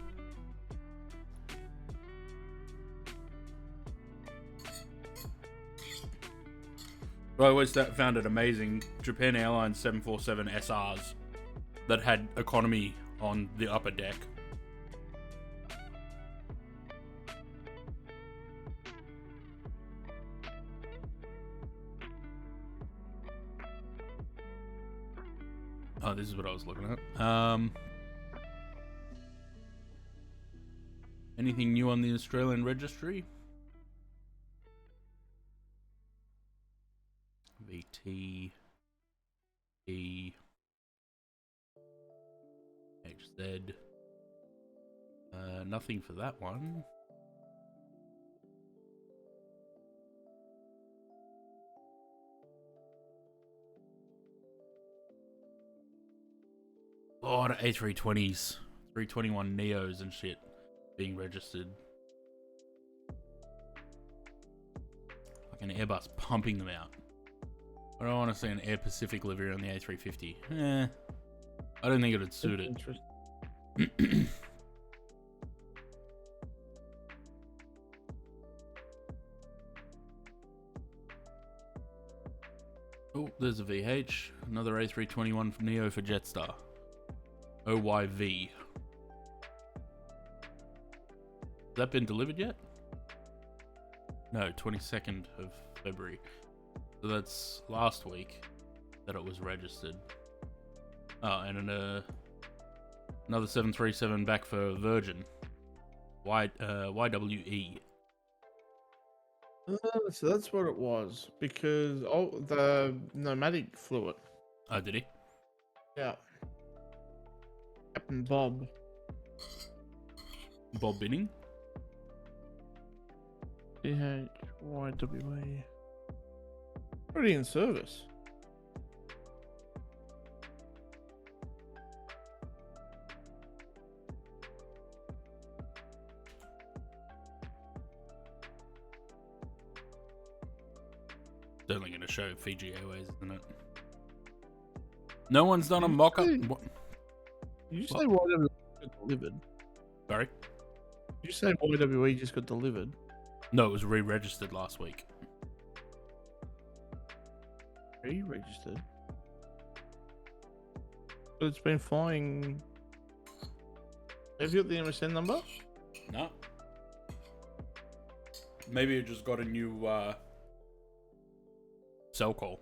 I always found it amazing. Japan Airlines 747 SRs that had economy on the upper deck. Oh, this is what I was looking at. Anything new on the Australian registry? VT, E, HZ. Nothing for that one. A lot of A320s, 321 Neos and shit being registered. Like an Airbus pumping them out. I don't want to see an Air Pacific livery on the A350. I don't think it would suit it. Oh, there's a VH. Another A321 from Neo for Jetstar. OYV. Has that been delivered yet? No, 22nd of February. So that's last week that it was registered. Oh, and another 737 back for Virgin. YWE. So that's what it was, because the nomadic flew it. Oh, did he? Yeah. Captain Bob. Bob Binning? DHYWA. Already in service. It's only going to show Fiji Airways, isn't it? No one's done a mock-up. Did you say YWE got delivered? Sorry? Did you say YWE just got delivered? No, it was re-registered last week. Re-registered? But it's been flying... Have you got the MSN number? No. Maybe it just got a new cell call.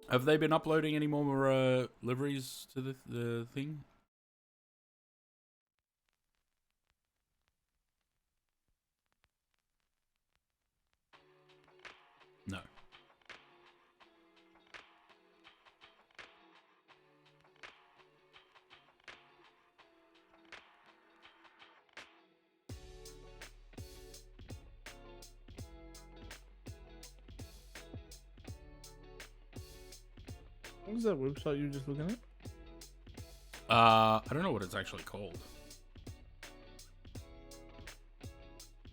Have they been uploading any more liveries to the thing? No. What was that website you were just looking at? I don't know what it's actually called.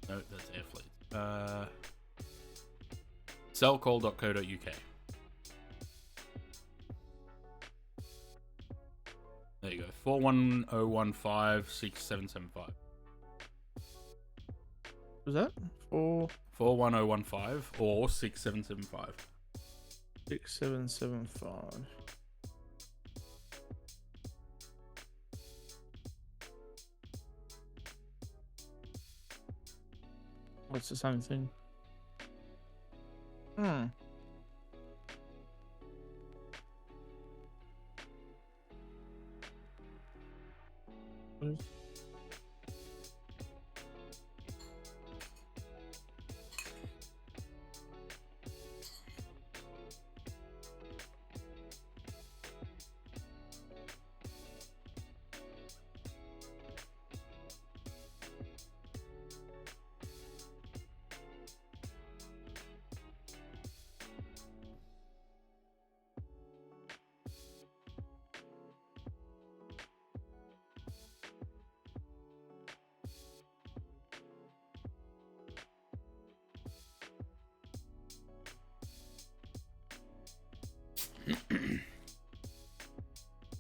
No, that's Airfleet. Cellcall.co.uk. There you go. 410156775. Was that? 41015 or 6775. 6775. Oh, it's the same thing. Hmm. What is...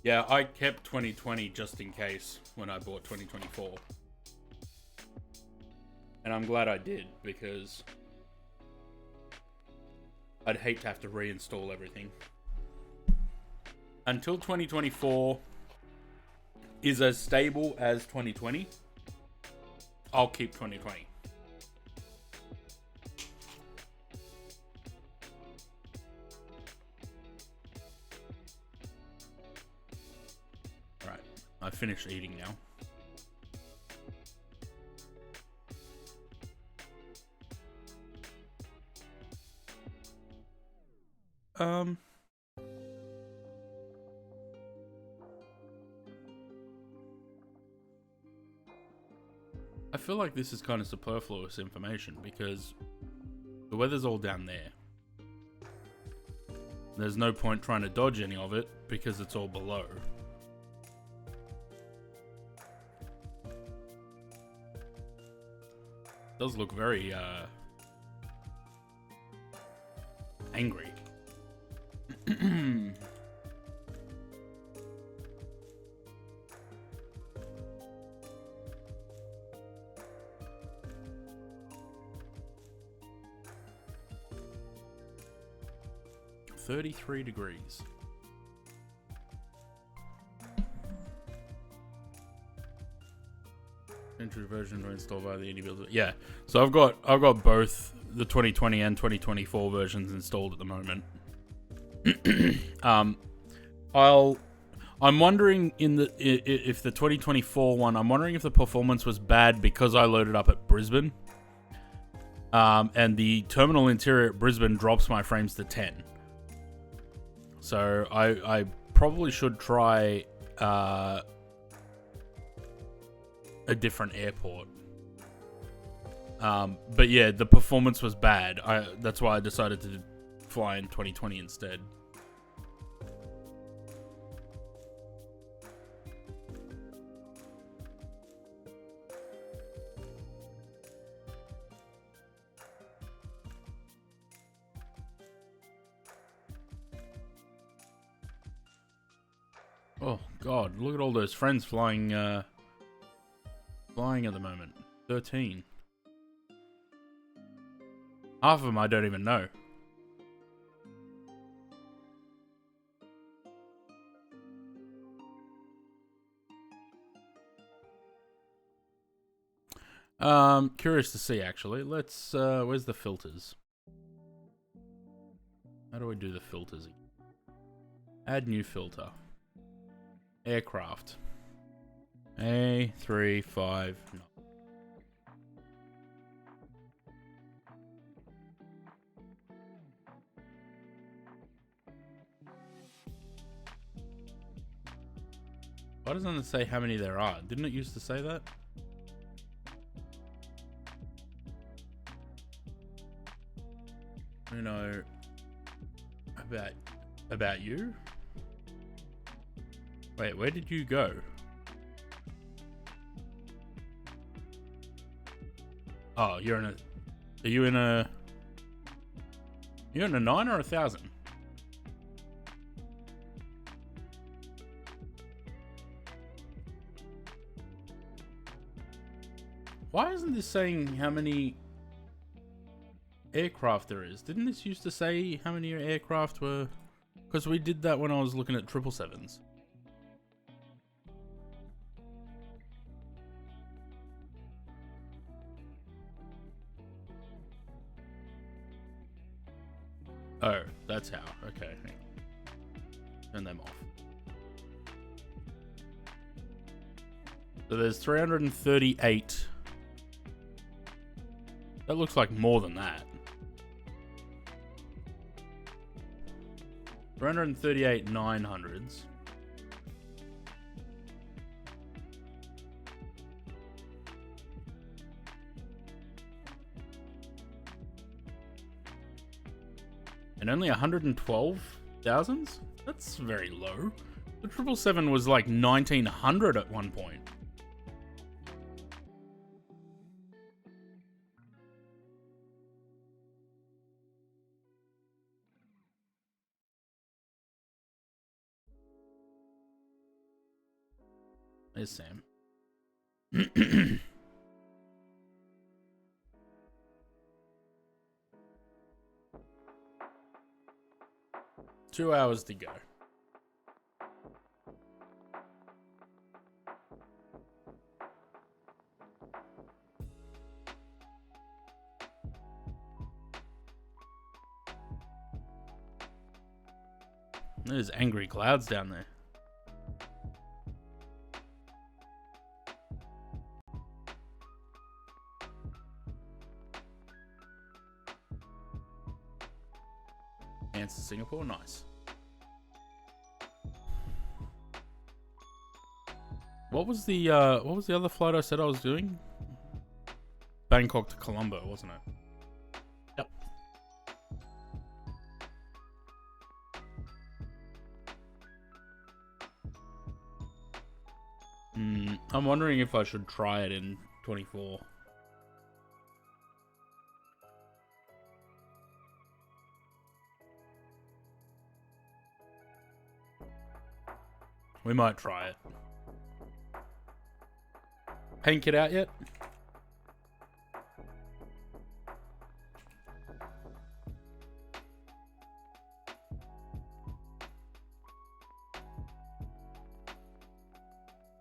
Yeah, I kept 2020 just in case when I bought 2024. And I'm glad I did, because I'd hate to have to reinstall everything. Until 2024 is as stable as 2020, I'll keep 2020. Right, I finished eating now. I feel like this is kind of superfluous information because the weather's all down there. There's no point trying to dodge any of it because it's all below. It does look very angry. 33 degrees. Entry version to install via the iniBuilds. Yeah, so I've got both the 2020 and 2024 versions installed at the moment. I'm wondering if the 2024 one, I'm wondering if the performance was bad because I loaded up at Brisbane. And the terminal interior at Brisbane drops my frames to 10. So I probably should try a different airport. But yeah, the performance was bad. That's why I decided to fly in 2020 instead. Oh god, look at all those friends flying flying at the moment. 13. Half of them I don't even know. Curious to see actually. Let's where's the filters? How do I do the filters? Add new filter. Aircraft. A350. Why doesn't it say how many there are? Didn't it used to say that? You know, about you? Wait, where did you go? Oh, you're in a... Are you in a... You're in a 9 or a 1,000? Why isn't this saying how many aircraft there is? Didn't this used to say how many aircraft were... Because we did that when I was looking at 777s. Oh, that's how. Okay. Turn them off. So there's 338. That looks like more than that. 338 900s. And only 112,000s? That's very low. The 777 was like 1,900 at one point. There's Sam. 2 hours to go. There's angry clouds down there. Answer Singapore, nice. What was the other flight I said I was doing? Bangkok to Colombo, wasn't it? Yep. I'm wondering if I should try it in 24. We might try it. Paint kit out yet?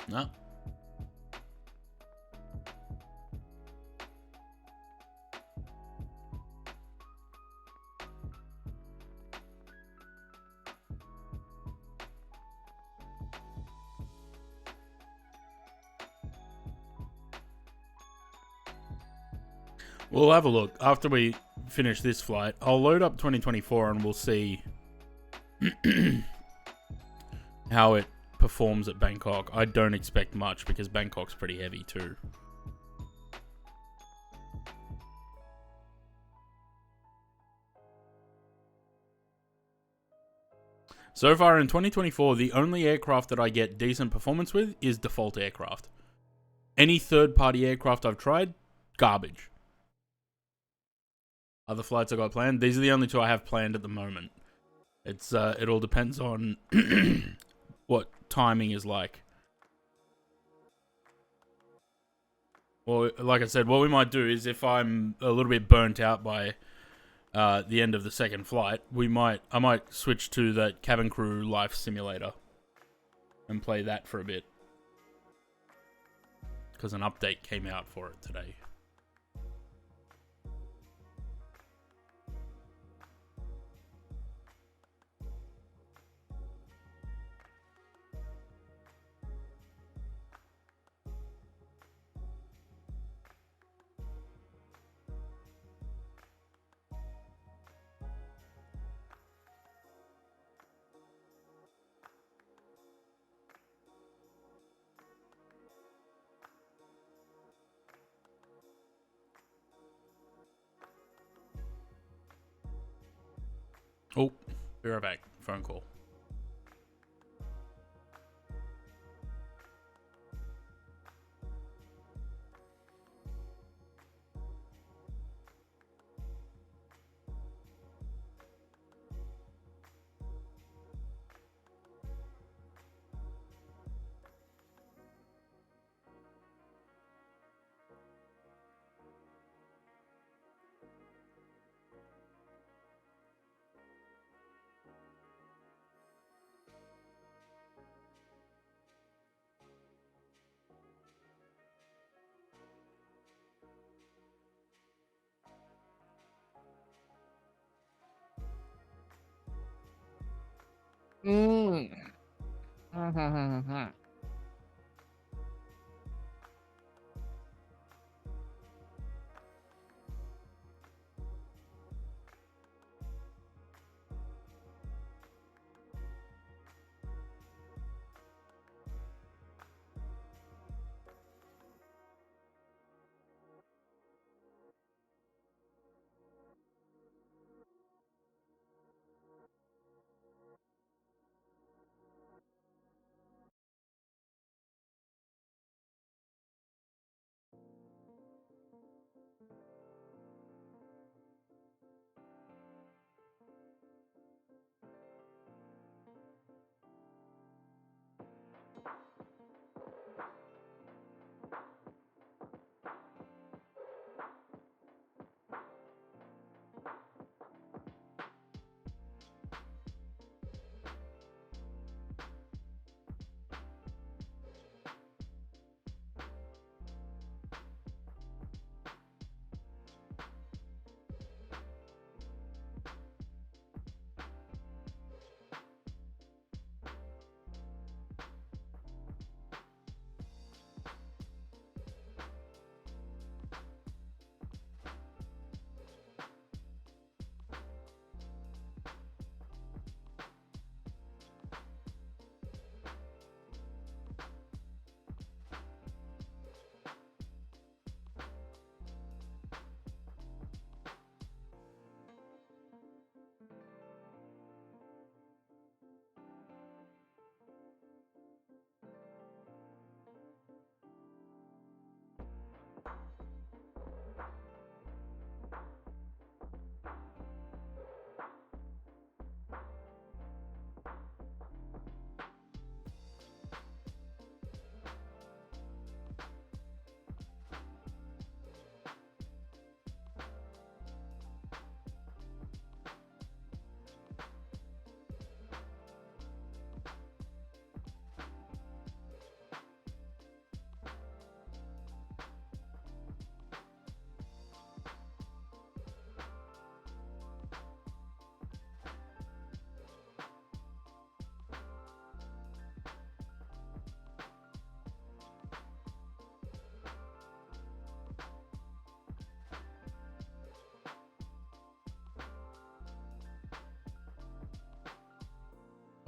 No. We'll have a look after we finish this flight. I'll load up 2024 and we'll see how it performs at Bangkok. I don't expect much because Bangkok's pretty heavy too. So far in 2024, the only aircraft that I get decent performance with is default aircraft. Any third-party aircraft I've tried, garbage. Other flights I got planned, these are the only two I have planned at the moment. It's it all depends on what timing is like. Well, like I said, what we might do is if I'm a little bit burnt out by the end of the second flight, I might switch to that cabin crew life simulator and play that for a bit. Because an update came out for it today. Oh, be right back. Phone call.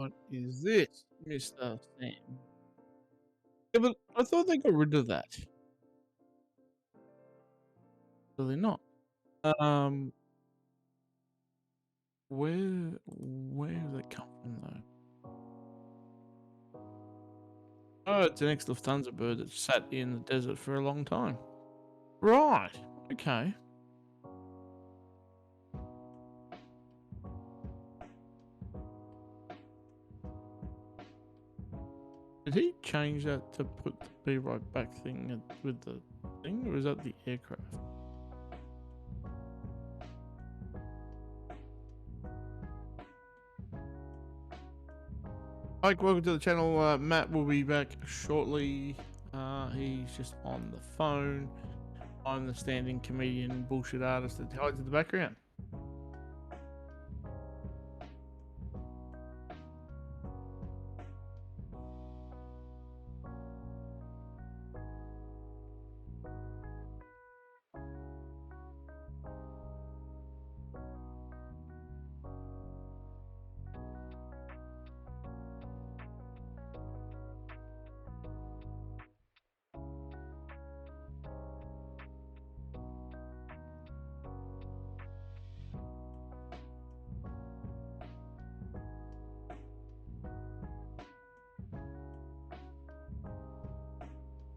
What is this, Mr. Sam? Yeah, but I thought they got rid of that. Really not. Where does it come from though? Oh, it's an ex-Lufthansa bird that sat in the desert for a long time. Right. Okay. Did he change that to put the be right back thing with the thing, or is that the aircraft? Mike, welcome to the channel. Matt will be back shortly. He's just on the phone. I'm the standing comedian bullshit artist that hides in the background.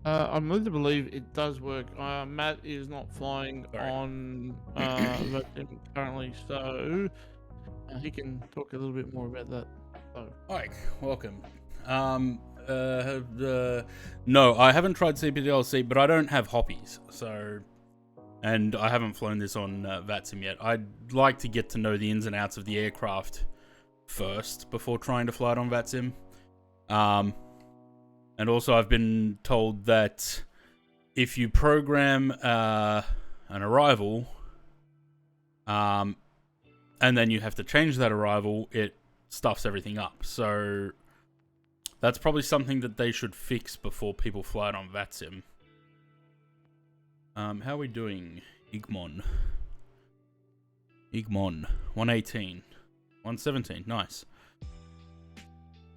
I'm led to believe it does work. Matt is not flying on Virgin currently, so he can talk a little bit more about that. So. Mike, welcome. No, I haven't tried CPDLC, but I don't have hoppies, so, and I haven't flown this on VATSIM yet. I'd like to get to know the ins and outs of the aircraft first before trying to fly it on VATSIM. And also, I've been told that if you program an arrival, and then you have to change that arrival, it stuffs everything up. So that's probably something that they should fix before people fly it on VATSIM. How are we doing? Igmon, 118, 117, nice.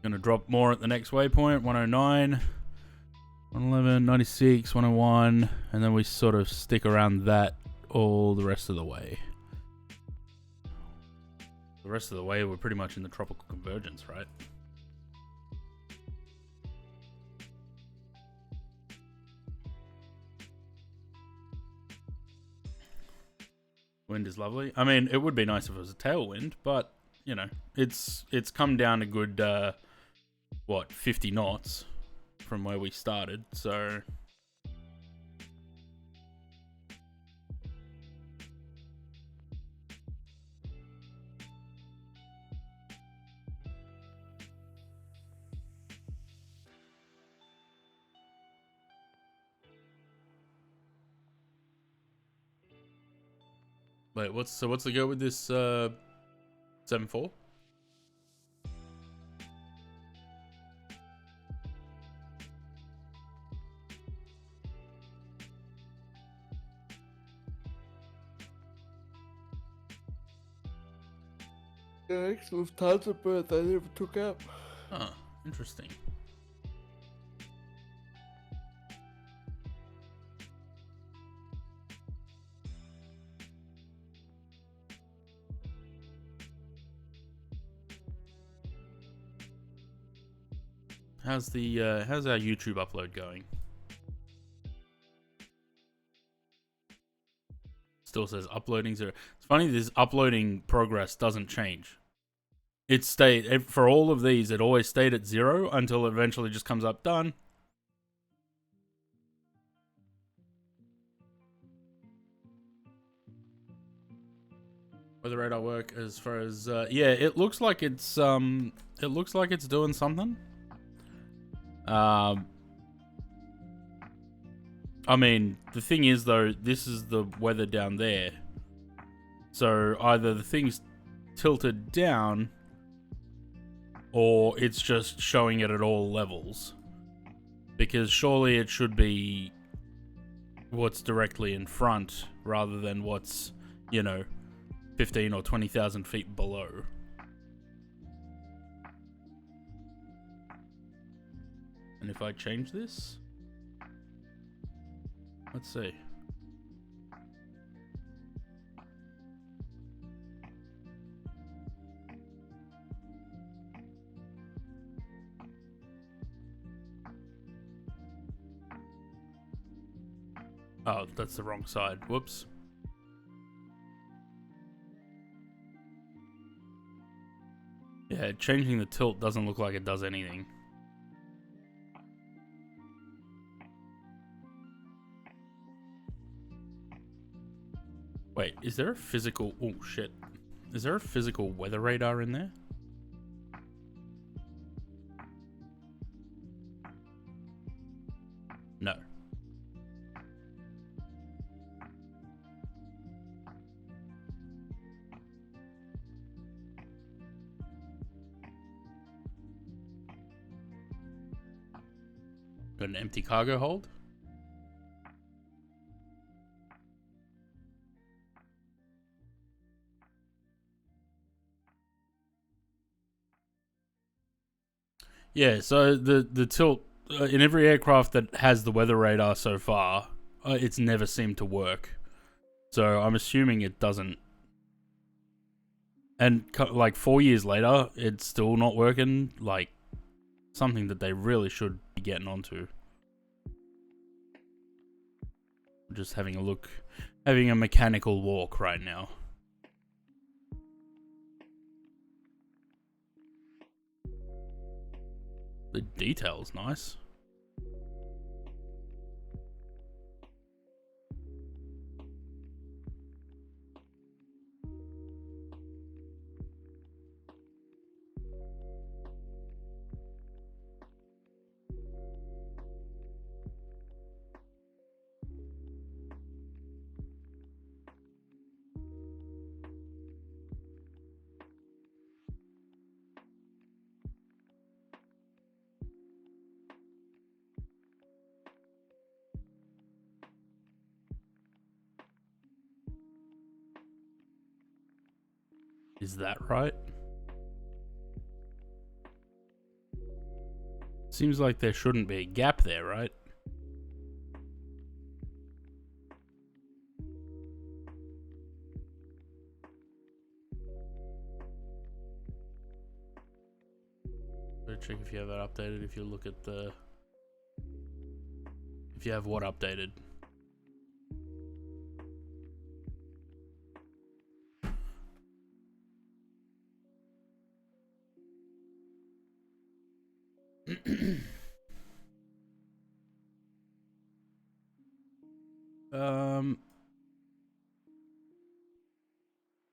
Gonna drop more at the next waypoint, 109, 111, 96, 101, and then we sort of stick around that all the rest of the way. The rest of the way, we're pretty much in the tropical convergence, right? Wind is lovely. I mean, it would be nice if it was a tailwind, but, you know, it's come down a good, 50 knots from where we started, so... Wait, what's the go with this 7.4? The ex-Lufthansa bird they never took out. Huh, interesting. How's our YouTube upload going? Still says uploading 0. It's funny, this uploading progress doesn't change. It stayed for all of these. It always stayed at 0 until it eventually just comes up done. Weather radar work as far as yeah, it looks like it's doing something. I mean, the thing is though, this is the weather down there. So either the thing's tilted down or it's just showing it at all levels. Because surely it should be what's directly in front rather than what's, you know, 15 or 20,000 feet below. And if I change this, let's see. Oh, that's the wrong side. Whoops. Yeah, changing the tilt doesn't look like it does anything. Wait, is there a physical... Oh, shit. Is there a physical weather radar in there? No. Got an empty cargo hold? Yeah, so the tilt in every aircraft that has the weather radar so far, it's never seemed to work. So I'm assuming it doesn't. And like 4 years later, it's still not working. Like something that they really should be getting onto. Just having a look, having a mechanical walk right now. The detail's nice. Is that right? Seems like there shouldn't be a gap there, right? Go check if you have that updated. If you look at the... If you have what updated?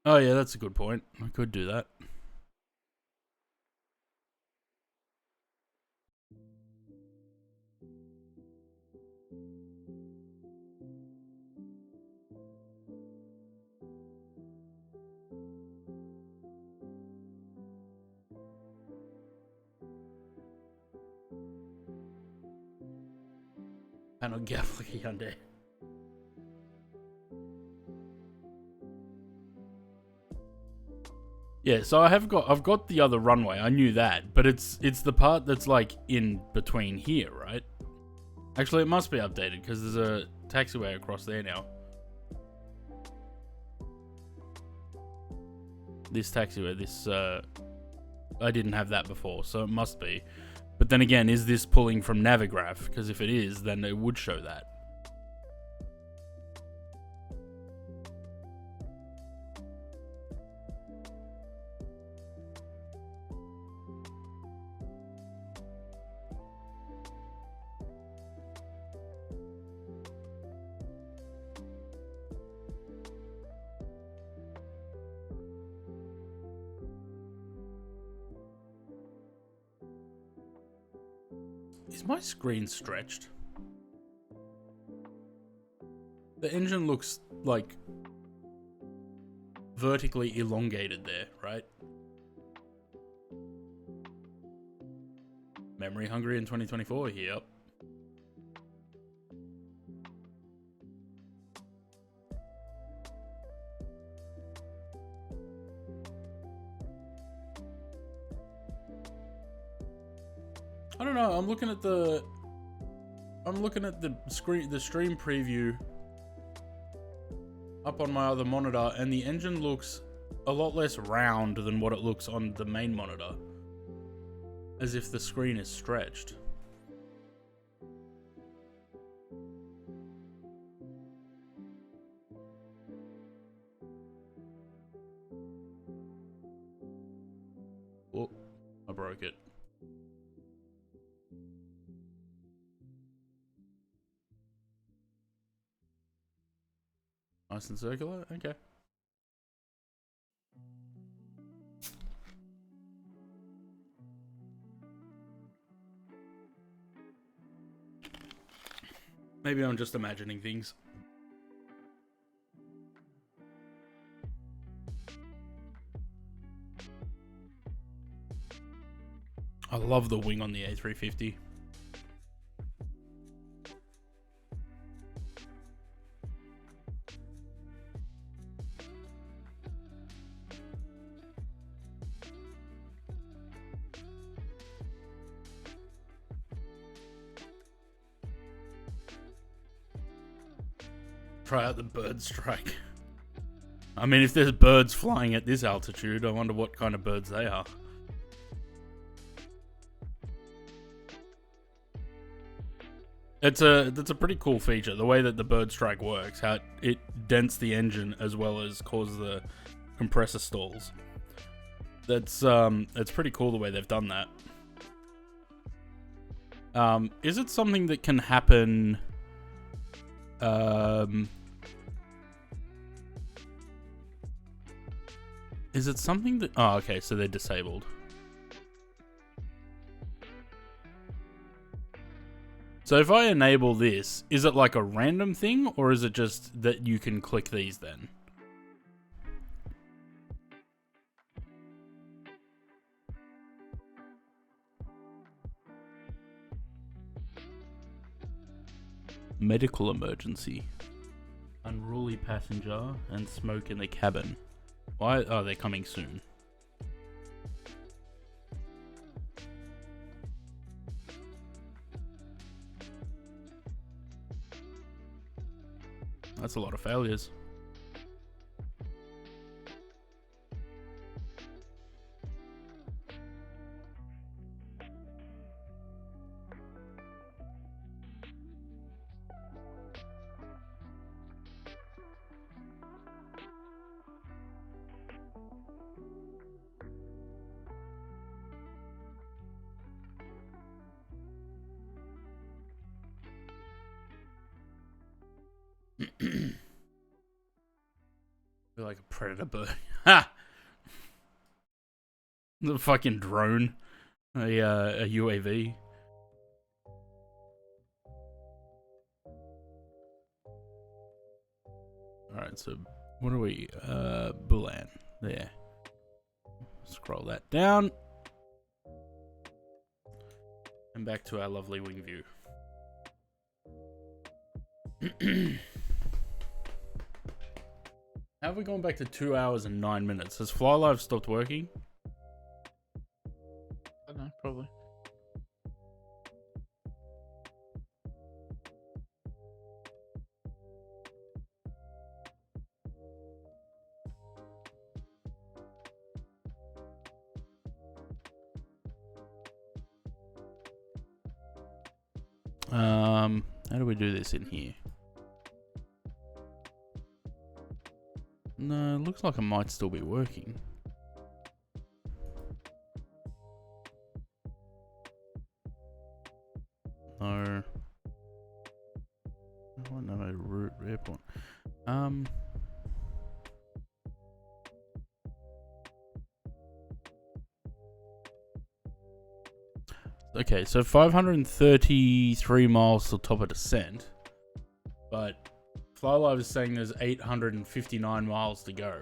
Oh yeah, that's a good point. I could do that. Panel gap like a Hyundai. Yeah, so I've got the other runway. I knew that, but it's the part that's like in between here, right? Actually, it must be updated because there's a taxiway across there now. This taxiway, this I didn't have that before, so it must be. But then again, is this pulling from Navigraph? Because if it is, then it would show that. Is my screen stretched? The engine looks like vertically elongated there, right? Memory hungry in 2024? Yep. I don't know. I'm looking at the stream preview up on my other monitor, and the engine looks a lot less round than what it looks on the main monitor, as if the screen is stretched. Oh, I broke it. Nice and circular? Okay. Maybe I'm just imagining things. I love the wing on the A350. Try out the bird strike. I mean, if there's birds flying at this altitude, I wonder what kind of birds they are. That's a pretty cool feature, the way that the bird strike works, how it dents the engine as well as causes the compressor stalls. That's it's pretty cool the way they've done that. Is it something that can happen? Is it something that... Oh, okay, so they're disabled. So if I enable this, is it like a random thing, or is it just that you can click these then? Medical emergency. Unruly passenger and smoke in the cabin. Why are they coming soon? That's a lot of failures. Feel like a predator bird. Ha! The fucking drone. A UAV. Alright, so what are we? Bulan. There. Scroll that down. And back to our lovely wing view. How have we gone back to 2 hours and 9 minutes? Has FlyLive stopped working? I don't know, probably. How do we do this in here? No, it looks like it might still be working. No. Oh, no, route airport. Okay, so 533 miles to top of descent, but FlyLive is saying there's 859 miles to go.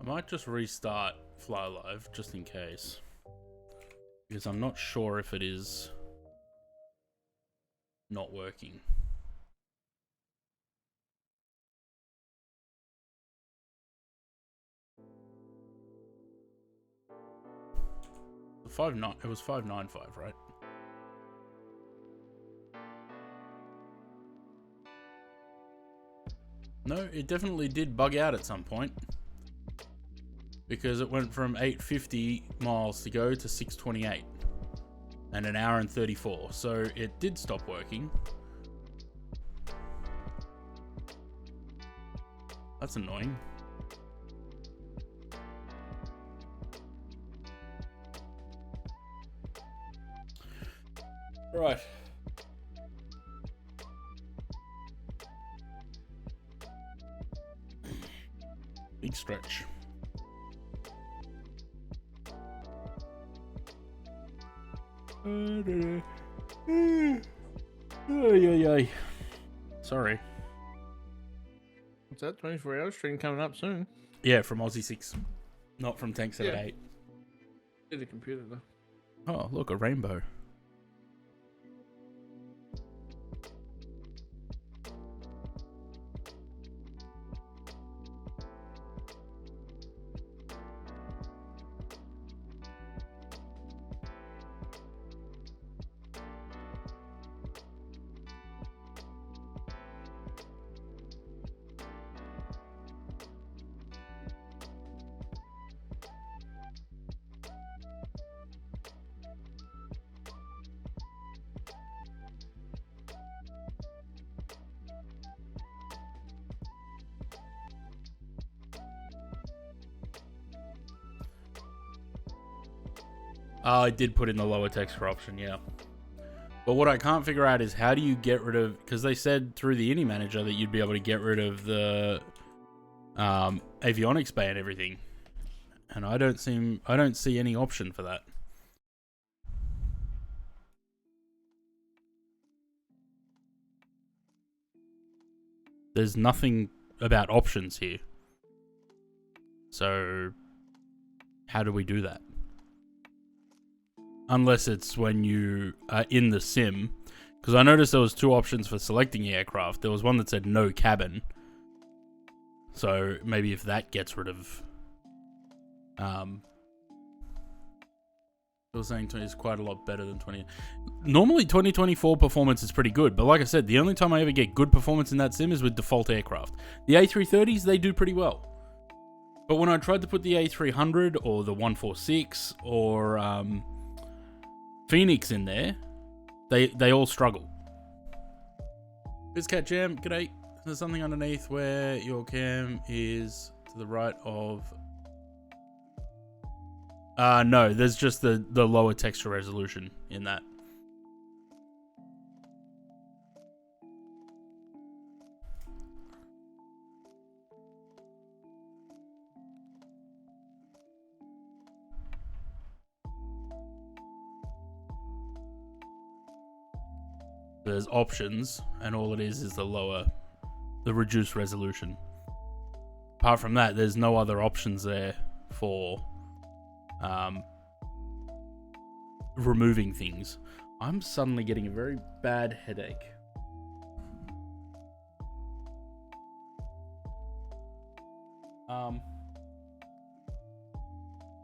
I might just restart Fly Live just in case. Because I'm not sure if it is not working. It was 595, right? No, it definitely did bug out at some point. Because it went from 850 miles to go to 628. And an hour and 34. So it did stop working. That's annoying. Right. Big stretch. Sorry. What's that? 24 hours stream coming up soon. Yeah, from Aussie 6. Not from Tank 78. Yeah, the computer though. Oh, look, a rainbow. I did put in the lower texture option, yeah. But what I can't figure out is how do you get rid of... Because they said through the ini manager that you'd be able to get rid of the avionics bay and everything. And I don't see any option for that. There's nothing about options here. So how do we do that? Unless it's when you are in the sim. Because I noticed there was two options for selecting the aircraft. There was one that said no cabin. So maybe if that gets rid of... I was saying 20 is quite a lot better than 20. Normally 2024 performance is pretty good. But like I said, the only time I ever get good performance in that sim is with default aircraft. The A330s, they do pretty well. But when I tried to put the A300 or the 146 or... Phoenix in there, they all struggle. BizCat Jam, g'day. There's something underneath where your cam is to the right of... no, there's just the lower texture resolution in that. There's options, and all it is the reduced resolution. Apart from that, there's no other options there for removing things. I'm suddenly getting a very bad headache.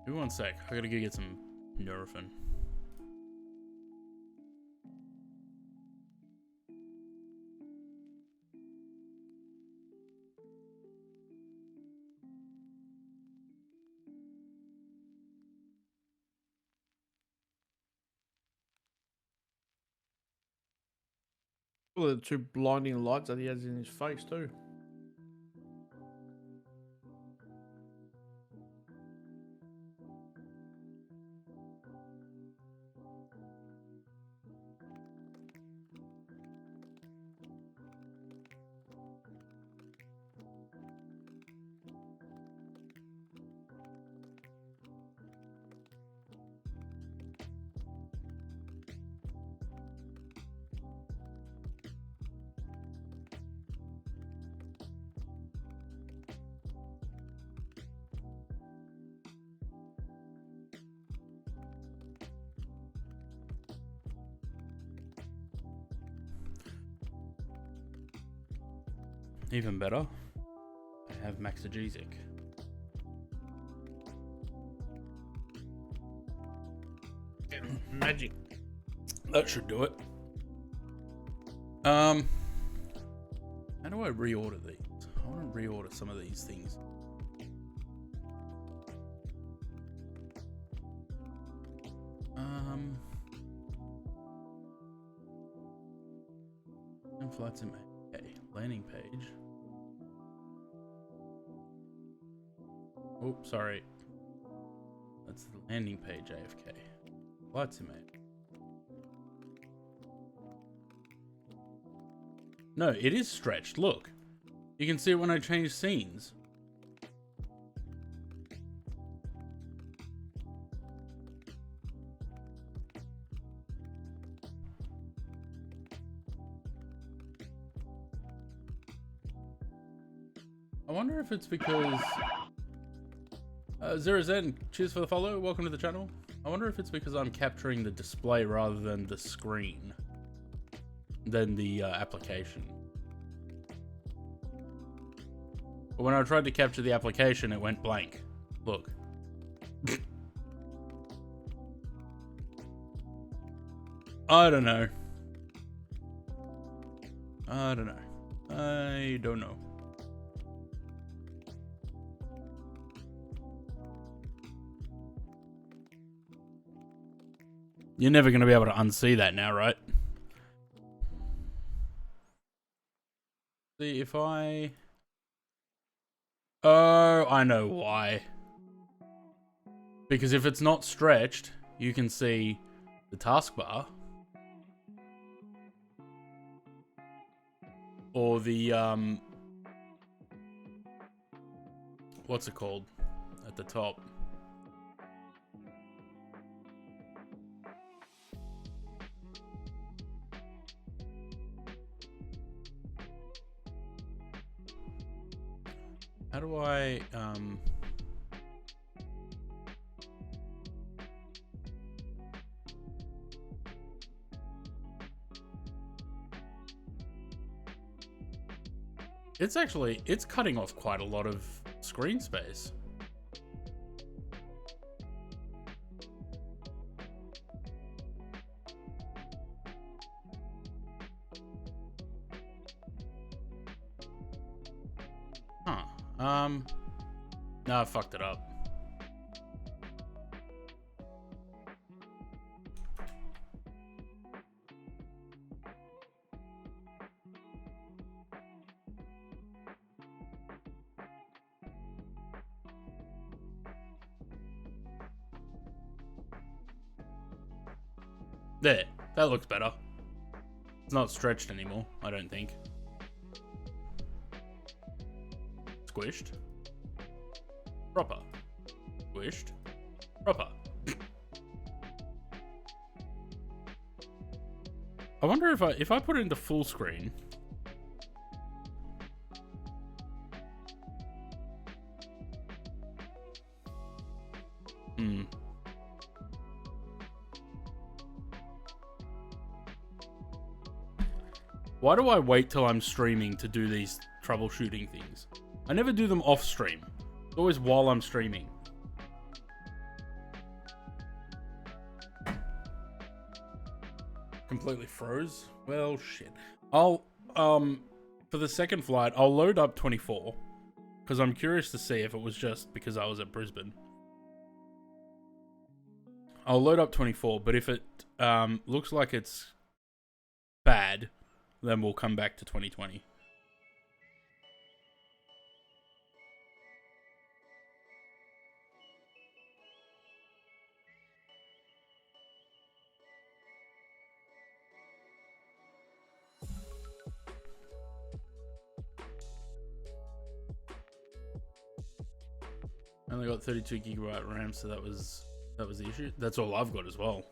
Give me one sec. I gotta go get some Nurofen. Well, the two blinding lights that he has in his face too. Even better. I have Maxagesic. Magic. That should do it. How do I reorder these? I want to reorder some of these things. And flights in May. Okay, landing page. Oh, sorry. That's the landing page AFK. Flights in May. No, it is stretched. Look. You can see it when I change scenes. I wonder if it's because... Zero Zen, cheers for the follow. Welcome to the channel. I wonder if it's because I'm capturing the display rather than the screen. Than the application. But when I tried to capture the application, it went blank. Look. I don't know. I don't know. I don't know. You're never going to be able to unsee that now, right? See, if I... Oh, I know why. Because if it's not stretched, you can see the taskbar. Or the, what's it called? At the top. How do I, it's cutting off quite a lot of screen space. No, I fucked it up. There, that looks better. It's not stretched anymore, I don't think. Squished. Proper. Squished. Proper. I wonder if I put it into full screen. Why do I wait till I'm streaming to do these troubleshooting things? I never do them off stream. It's always while I'm streaming. Completely froze? Well, shit. I'll, for the second flight, I'll load up 24. Because I'm curious to see if it was just because I was at Brisbane. I'll load up 24, but if it looks like it's bad, then we'll come back to 2020. I only got 32 gigabyte RAM, so that was the issue. That's all I've got as well.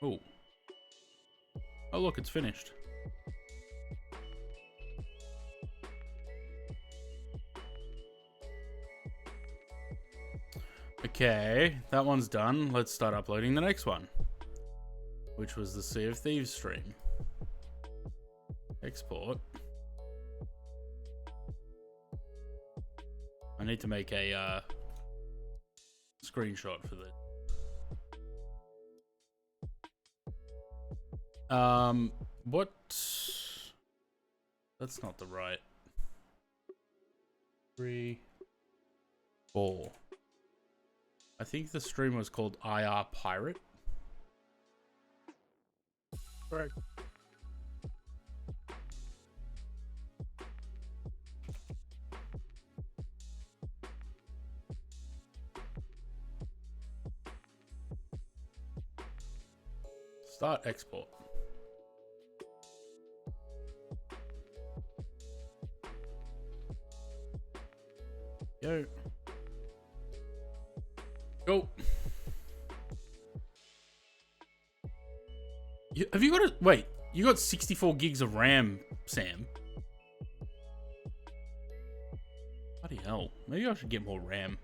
Oh. Oh look, it's finished. Okay, that one's done. Let's start uploading the next one, which was the Sea of Thieves stream. Export. I need to make a screenshot for this. What? That's not the right. 3, 4. I think the stream was called IR Pirate. Correct. Start export. Yo. Go. Have you got a... Wait. You got 64 gigs of RAM, Sam. Bloody hell. Maybe I should get more RAM.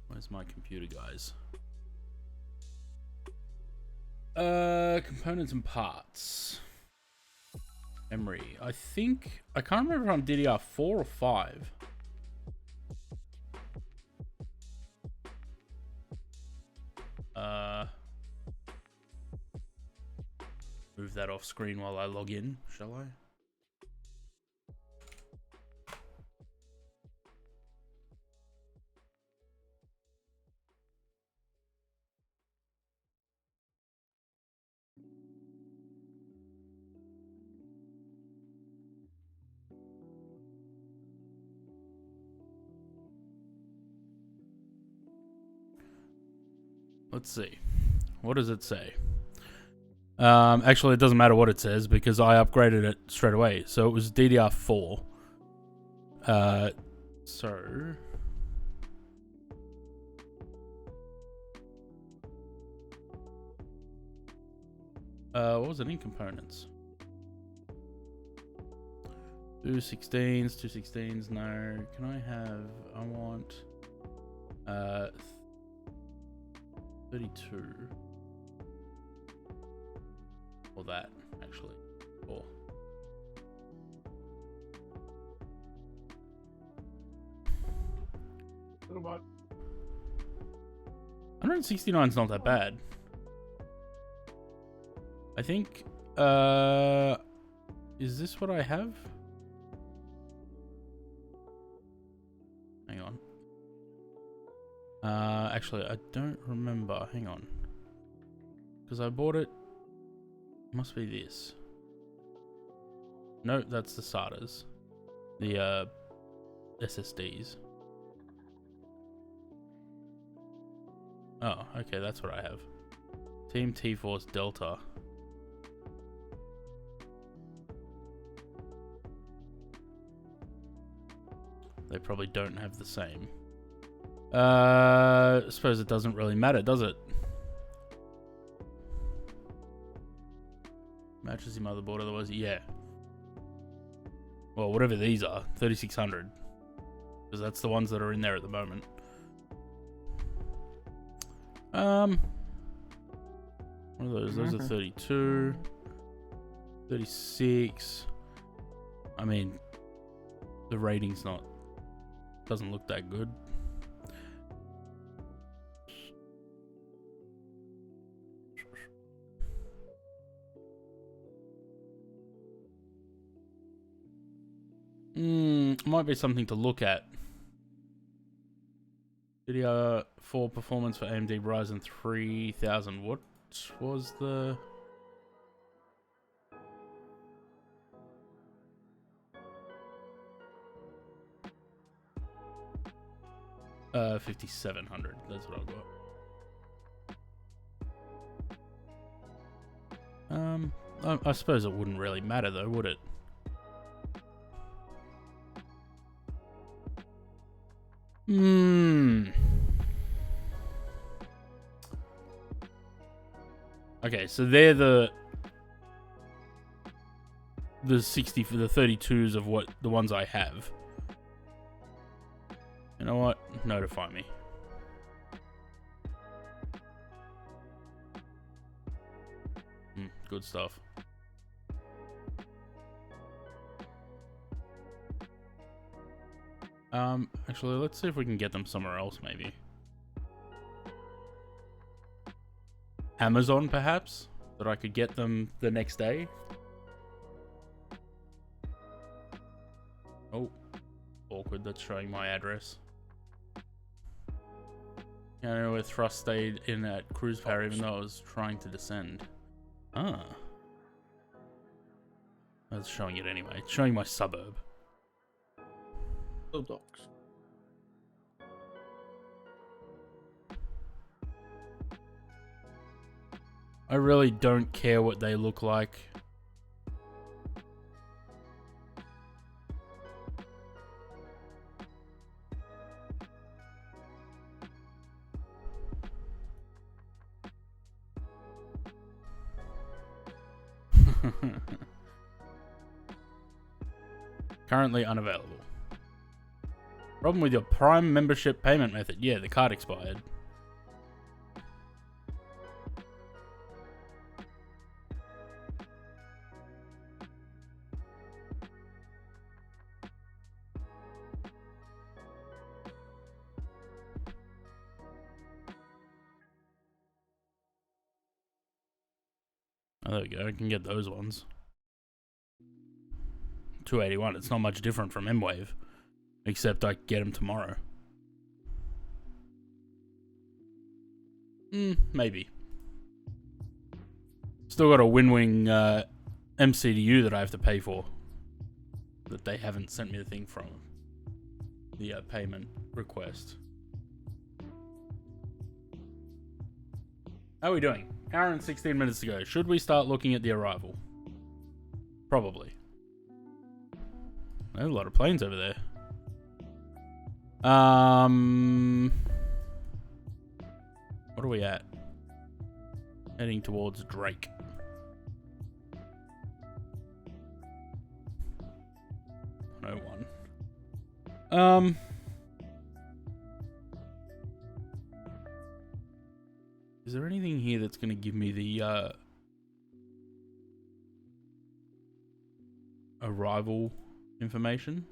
Where's my computer, guys? Components and parts. Memory. I think... I can't remember if I'm DDR4 or 5. Move that off screen while I log in, shall I? Let's see. What does it say? Actually, it doesn't matter what it says because I upgraded it straight away. So it was DDR4. What was it in components? 216s, no. Can I have, I want, 32. Or that, actually. Or. Little bit. 169 is not that bad. I think, is this what I have? Hang on. Actually, I don't remember. Hang on. Because I bought it. Must be this. No, that's the SATAs. The, SSDs. Oh, okay, that's what I have. Team T-Force Delta. They probably don't have the same. I suppose it doesn't really matter, does it? Matches your motherboard, otherwise, yeah. Well, whatever these are, 3600. Because that's the ones that are in there at the moment. What are those? Those are 32. 36. I mean, the rating's not... doesn't look that good. Might be something to look at. Video 4 performance for AMD Ryzen 3000. What was the... 5700. That's what I've got. I suppose it wouldn't really matter though, would it? Okay, so they're the 60 for the 32s of what the ones I have. You know what? Notify me. Good stuff. Actually, let's see if we can get them somewhere else, maybe. Amazon, perhaps? That I could get them the next day? Oh. Awkward, that's showing my address. Yeah, I know where Thrust stayed in at Cruise Power, even though I was trying to descend. Ah. That's showing it anyway. It's showing my suburb. Bulldogs. I really don't care what they look like. Currently unavailable. Problem with your Prime membership payment method. Yeah, the card expired. Oh, there we go. I can get those ones. 281. It's not much different from M-Wave. Except I get them tomorrow. Maybe. Still got a Winwing MCDU that I have to pay for. That they haven't sent me the thing from. The payment request. How are we doing? Hour and 16 minutes to go. Should we start looking at the arrival? Probably. There's a lot of planes over there. What are we at? Heading towards Drake. No one. Is there anything here that's going to give me the arrival information?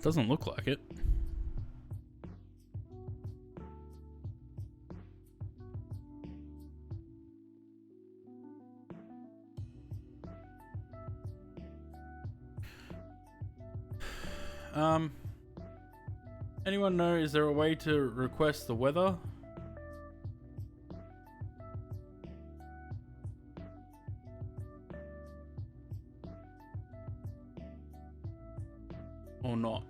Doesn't look like it. Anyone know, is there a way to request the weather? Or not?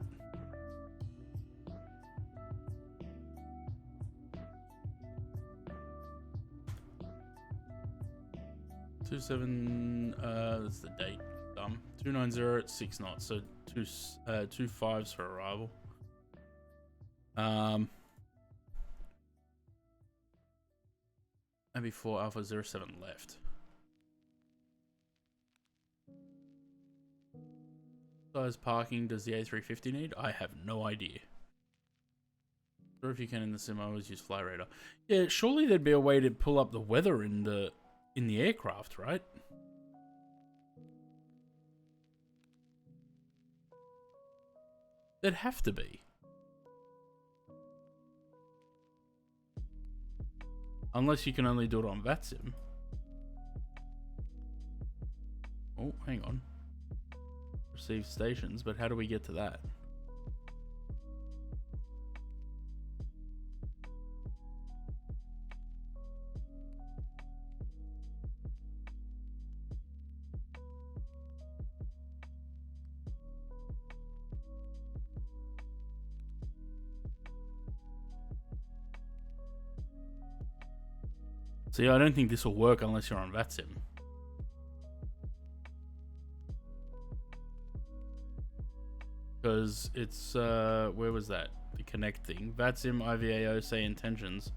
That's the date. 290 at 6 knots, so 2 5s for arrival. Maybe 4 Alpha 07 left. Size parking does the A350 need? I have no idea. Or if you can in the sim, I always use FlyRadar. Yeah, surely there'd be a way to pull up the weather in the aircraft, right? There'd have to be. Unless you can only do it on VATSIM. Oh, hang on. Receive stations, but how do we get to that? See, I don't think this will work unless you're on VATSIM. Because it's, where was that? The connect thing. VATSIM, IVAO, say intentions.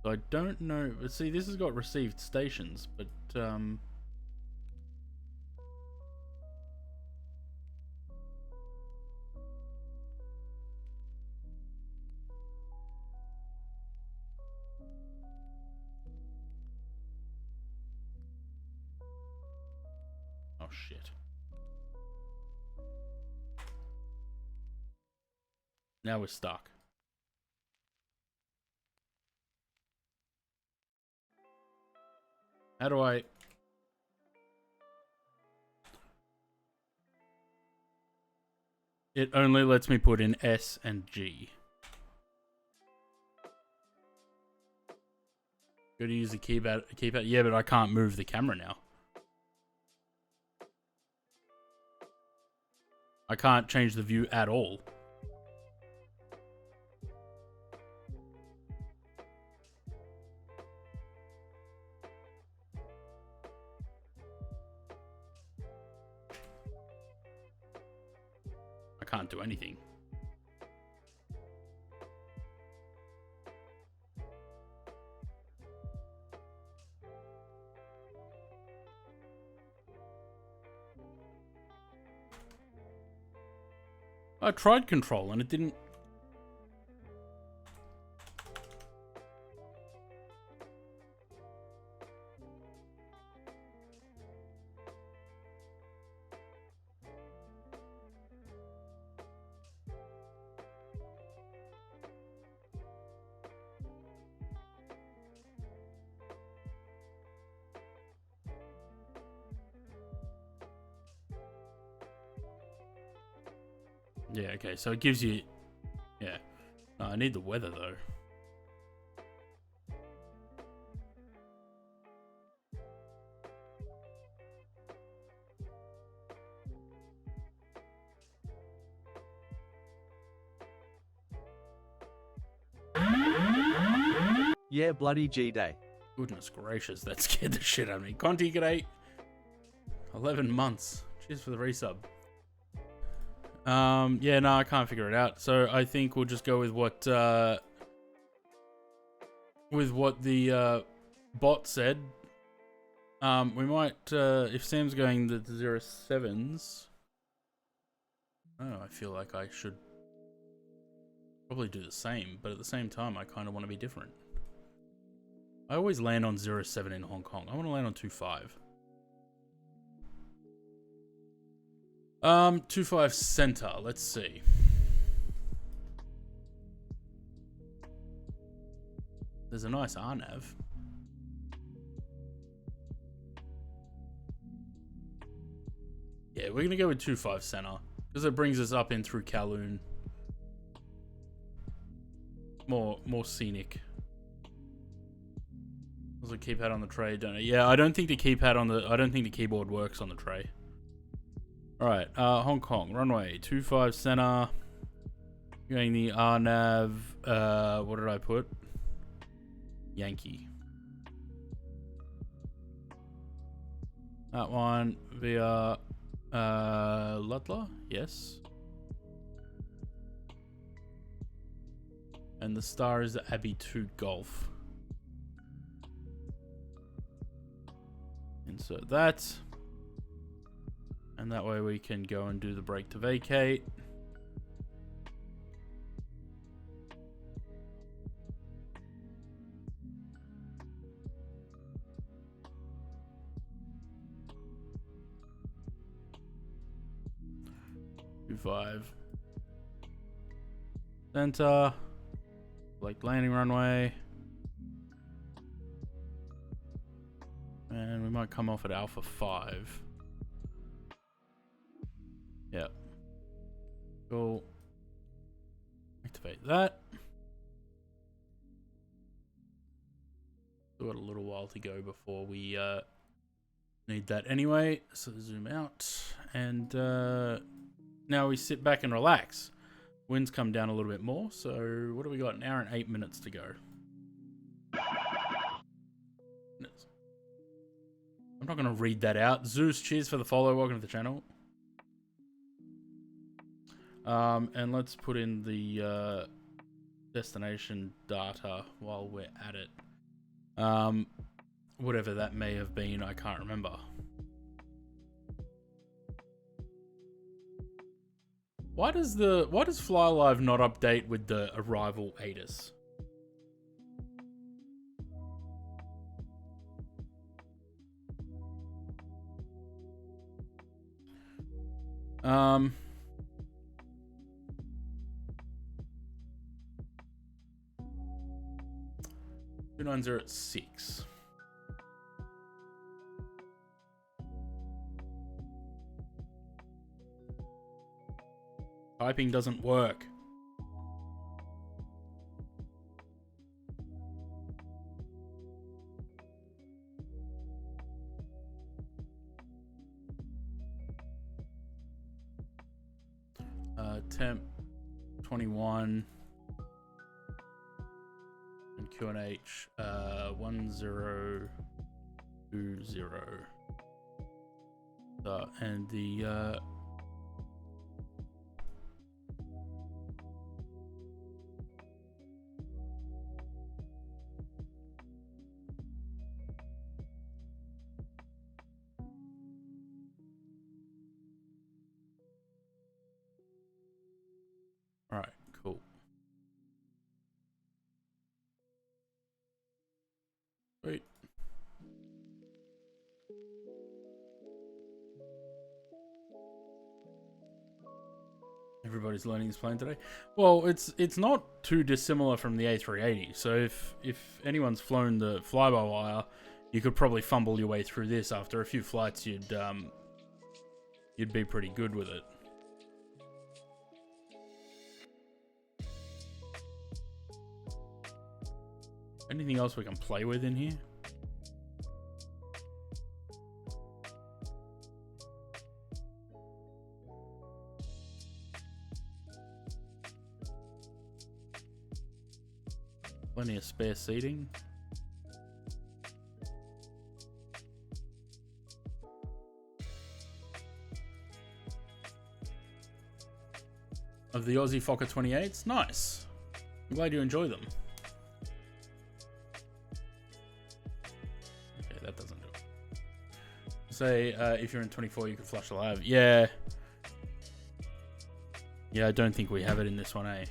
So I don't know. But see, this has got received stations, but oh shit. Now we're stuck. How do I... It only lets me put in S and G. Go to use the keypad. Yeah, but I can't move the camera now. I can't change the view at all. I can't do anything. I tried control and it didn't. Yeah, okay, so it gives you... Yeah. No, I need the weather, though. Yeah, bloody G-Day. Goodness gracious, that scared the shit out of me. Conti, g'day. 11 months. Cheers for the resub. Yeah, no, I can't figure it out. So I think we'll just go with what the bot said. We might, if Sam's going the 07s. Oh, I feel like I should probably do the same, but at the same time, I kind of want to be different. I always land on 07 in Hong Kong. I want to land on 25. 25 center. Let's see. There's a nice RNAV. Yeah, we're gonna go with 25 center because it brings us up in through Kowloon. More scenic. Also, keypad on the tray, don't it? Yeah, I don't think the keypad on the. I don't think the keyboard works on the tray. All right, Hong Kong runway 25 center. Going the RNAV. What did I put? Yankee. That one via Lutler, yes. And the star is Abbey 2 Golf. Insert that. And that way we can go and do the brake to vacate. Five. Center. Like landing runway. And we might come off at Alpha 5. Yeah. Cool. Activate that. Still got a little while to go before we need that anyway. So zoom out. And now we sit back and relax. Winds come down a little bit more. So what do we got? An hour and 8 minutes to go. I'm not going to read that out. Zeus, cheers for the follow. Welcome to the channel. And let's put in the destination data while we're at it. Whatever that may have been, I can't remember. Why does Fly Alive not update with the arrival ATIS? Um 290 at 6. Typing doesn't work. Temp 21 and QNH 1020. And the Alright, cool. Wait. Everybody's learning this plane today. Well, it's not too dissimilar from the A380. So if anyone's flown the fly-by-wire, you could probably fumble your way through this. After a few flights, you'd be pretty good with it. Anything else we can play with in here? Plenty of spare seating. Of the Aussie Fokker 28s? Nice. I'm glad you enjoy them. Okay, that doesn't do it. Say, if you're in 24, you can flush alive. Yeah. Yeah, I don't think we have it in this one, eh?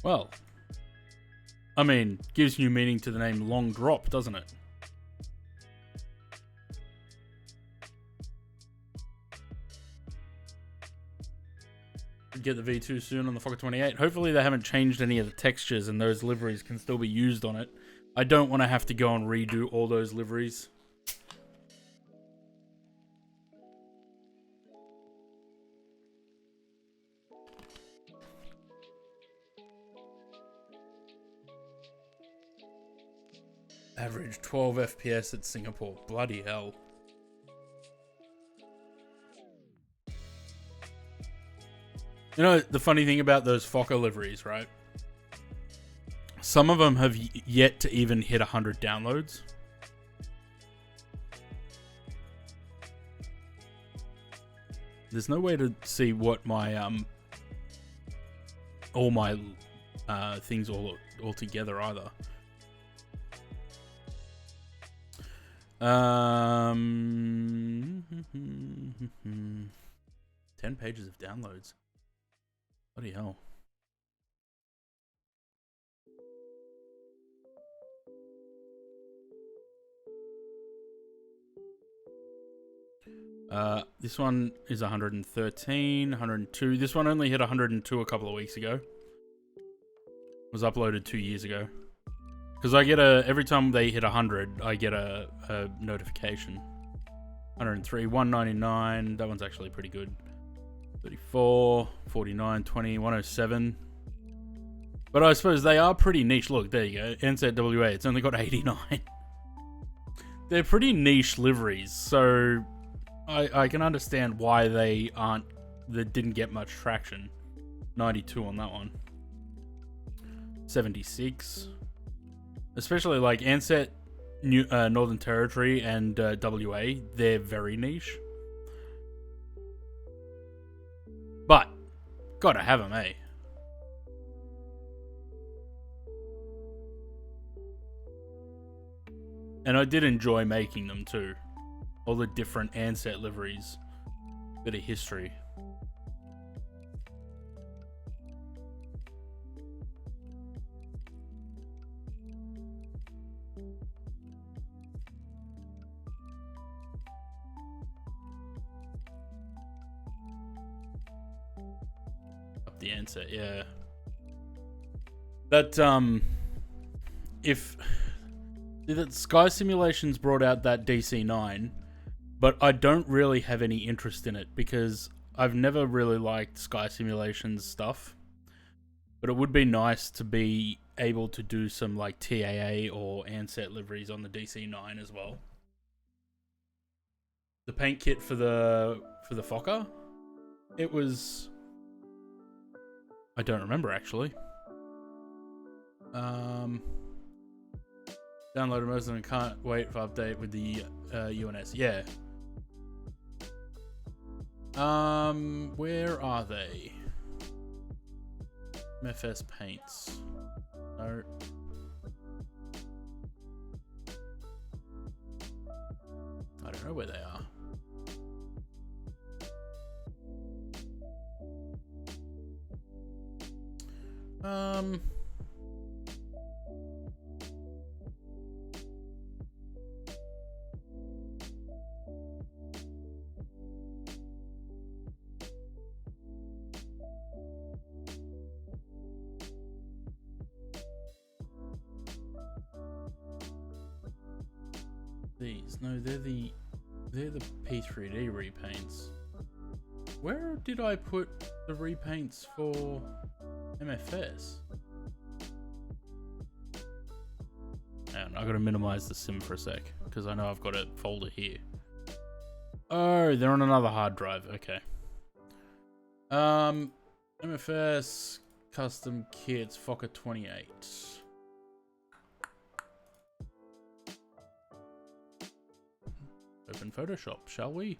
Well, I mean, gives new meaning to the name Long Drop, doesn't it? Get the V2 soon on the Fokker 28. Hopefully they haven't changed any of the textures and those liveries can still be used on it. I don't want to have to go and redo all those liveries. Average 12 FPS at Singapore. Bloody hell. You know, the funny thing about those Fokker liveries, right? Some of them have yet to even hit 100 downloads. There's no way to see what my all my things all together either. 10 pages of downloads. Bloody hell. This one is 113, 102. This one only hit 102 a couple of weeks ago. Was uploaded 2 years ago. Because I get every time they hit 100, I get a notification. 103, 199. That one's actually pretty good. 34, 49, 20, 107. But I suppose they are pretty niche. Look, there you go. NZWA, it's only got 89. They're pretty niche liveries, so I can understand why they didn't get much traction. 92 on that one. 76. Especially like Ansett, Northern Territory, and WA, they're very niche. Gotta have them, eh? And I did enjoy making them too. All the different Ansett liveries. Bit of history. Up the Ansett, yeah. That, if... that Sky Simulations brought out that DC-9, but I don't really have any interest in it because I've never really liked Sky Simulations stuff. But it would be nice to be able to do some like TAA or Ansett liveries on the DC-9 as well. The paint kit for the Fokker, it was... I don't remember actually. Downloaded most of them, can't wait for update with the UNS. Yeah. Where are they? MFS paints. No. I don't know where they are. These, no, they're the P3D repaints. Where did I put the repaints for MFS? And I gotta minimize the sim for a sec because I know I've got a folder here. Oh, they're on another hard drive. Okay. MFS custom kits Fokker 28. Open Photoshop, shall we?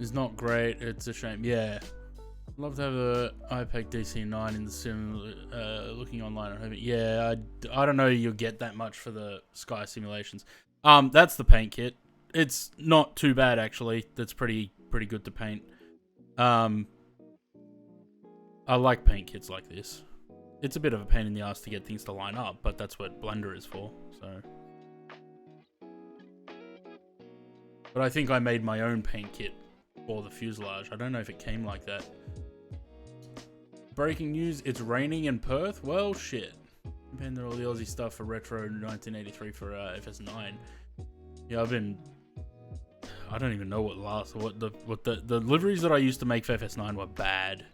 It's not great, it's a shame. Yeah. I'd love to have the IPAC DC-9 in the sim, looking online and having... Yeah, I don't know you'll get that much for the Sky Simulations. That's the paint kit. It's not too bad, actually. That's pretty good to paint. I like paint kits like this. It's a bit of a pain in the ass to get things to line up, but that's what Blender is for, so... But I think I made my own paint kit for the fuselage. I don't know if it came like that. Breaking news, it's raining in Perth? Well, shit. Depending on all the Aussie stuff for Retro 1983 for FS9. Yeah, I don't even know what the liveries that I used to make for FS9 were bad.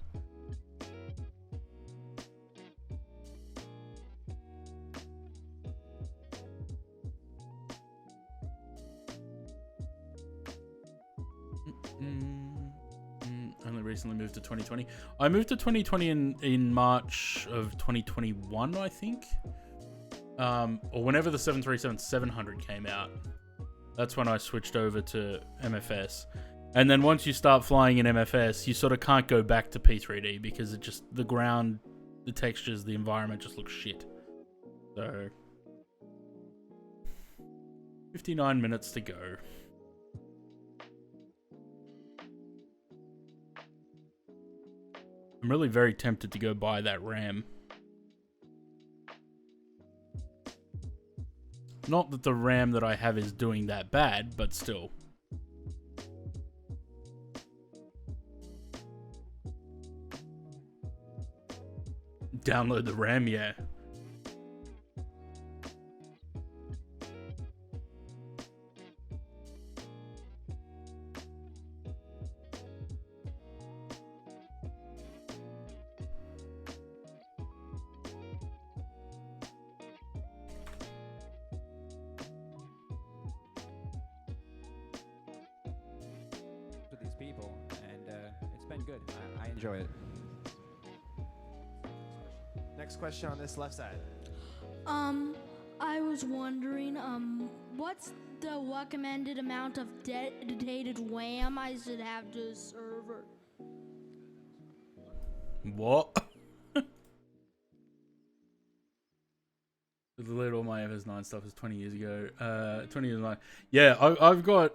Only recently moved to 2020. I moved to 2020 in March of 2021, I think. Or whenever the 737-700 came out. That's when I switched over to MFS. And then once you start flying in MFS, you sort of can't go back to P3D because it just, the ground, the textures, the environment just looks shit. So, 59 minutes to go. I'm really very tempted to go buy that RAM. Not that the RAM that I have is doing that bad, but still. Download the RAM, yeah. good. I enjoy it. Next question on this left side. I was wondering, what's the recommended amount of dedicated RAM I should have to a server? What? Delete all my FS9 stuff is 20 years ago. 20 years ago. Yeah, I've got...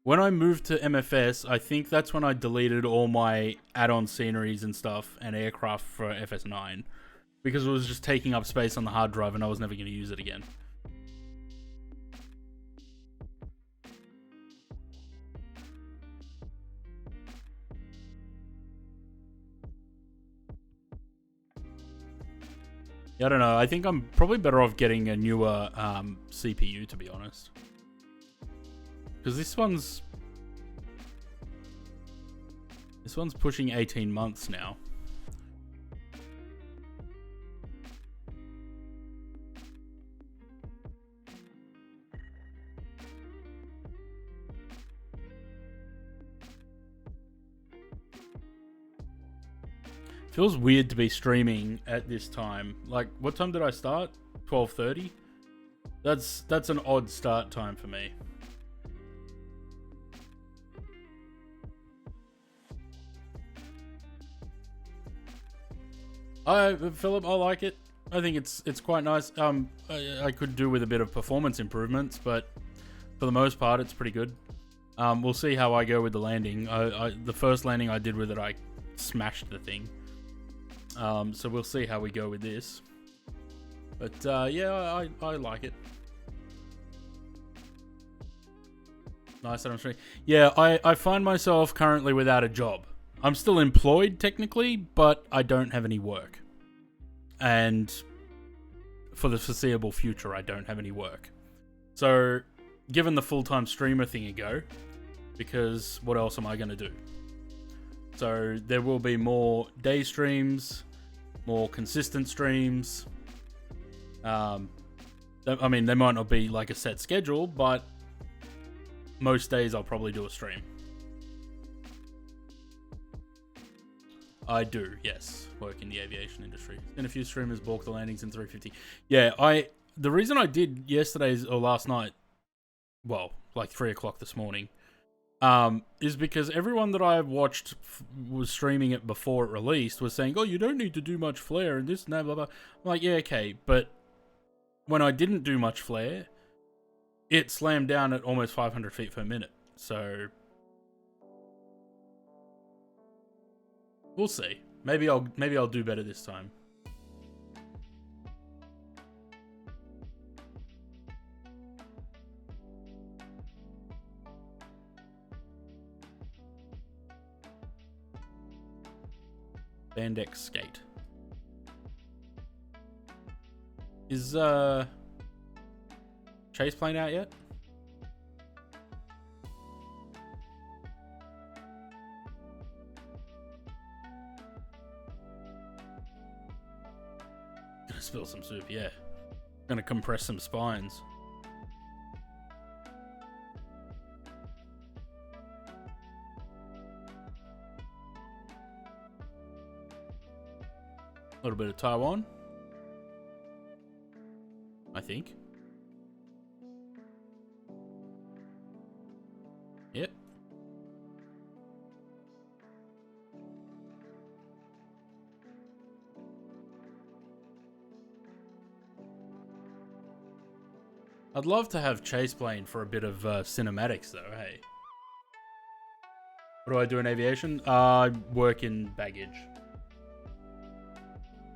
When I moved to MFS, I think that's when I deleted all my add-on sceneries and stuff and aircraft for FS9. Because it was just taking up space on the hard drive and I was never going to use it again. Yeah, I don't know. I think I'm probably better off getting a newer CPU, to be honest. Because this one's pushing 18 months now. Feels weird to be streaming at this time. Like, what time did I start? 12:30? That's an odd start time for me. Philip, I like it. I think it's quite nice. I could do with a bit of performance improvements, but for the most part, it's pretty good. We'll see how I go with the landing. The first landing I did with it, I smashed the thing. So we'll see how we go with this. But yeah, I like it. Nice that I'm streaming. Yeah, I find myself currently without a job. I'm still employed technically, but I don't have any work. And for the foreseeable future, I don't have any work. So, given the full-time streamer thing a go, because what else am I going to do? So, there will be more day streams, more consistent streams. I mean, they might not be like a set schedule, but most days I'll probably do a stream. I do, yes. Work in the aviation industry. And a few streamers balk the landings in 350. Yeah, the reason I did yesterday's or last night, well, like 3 o'clock this morning, is because everyone that I watched was streaming it before it released was saying, oh, you don't need to do much flare and this and that, blah, blah. I'm like, yeah, okay. But when I didn't do much flare, it slammed down at almost 500 feet per minute. So we'll see. Maybe I'll do better this time. Bandex skate. Is Chase plane out yet? Gonna spill some soup, yeah. Gonna compress some spines. A little bit of Taiwan, I think. Yep. I'd love to have Chase plane for a bit of cinematics though, hey. What do I do in aviation? I work in baggage.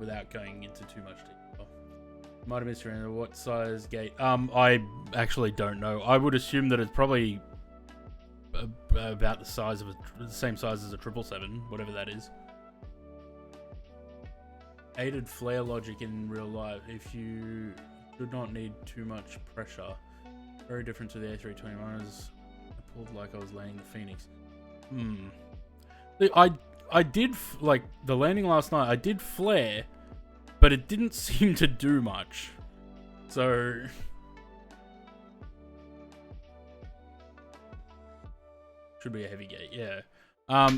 Without going into too much detail. Might have missed what size gate? I actually don't know. I would assume that it's probably about the size of the same size as a 777, whatever that is. Aided flare logic in real life. If you do not need too much pressure, very different to the A321s. I pulled like I was landing the Phoenix. I did, like, the landing last night, I did flare, but it didn't seem to do much. So Should be a heavy gate, yeah. I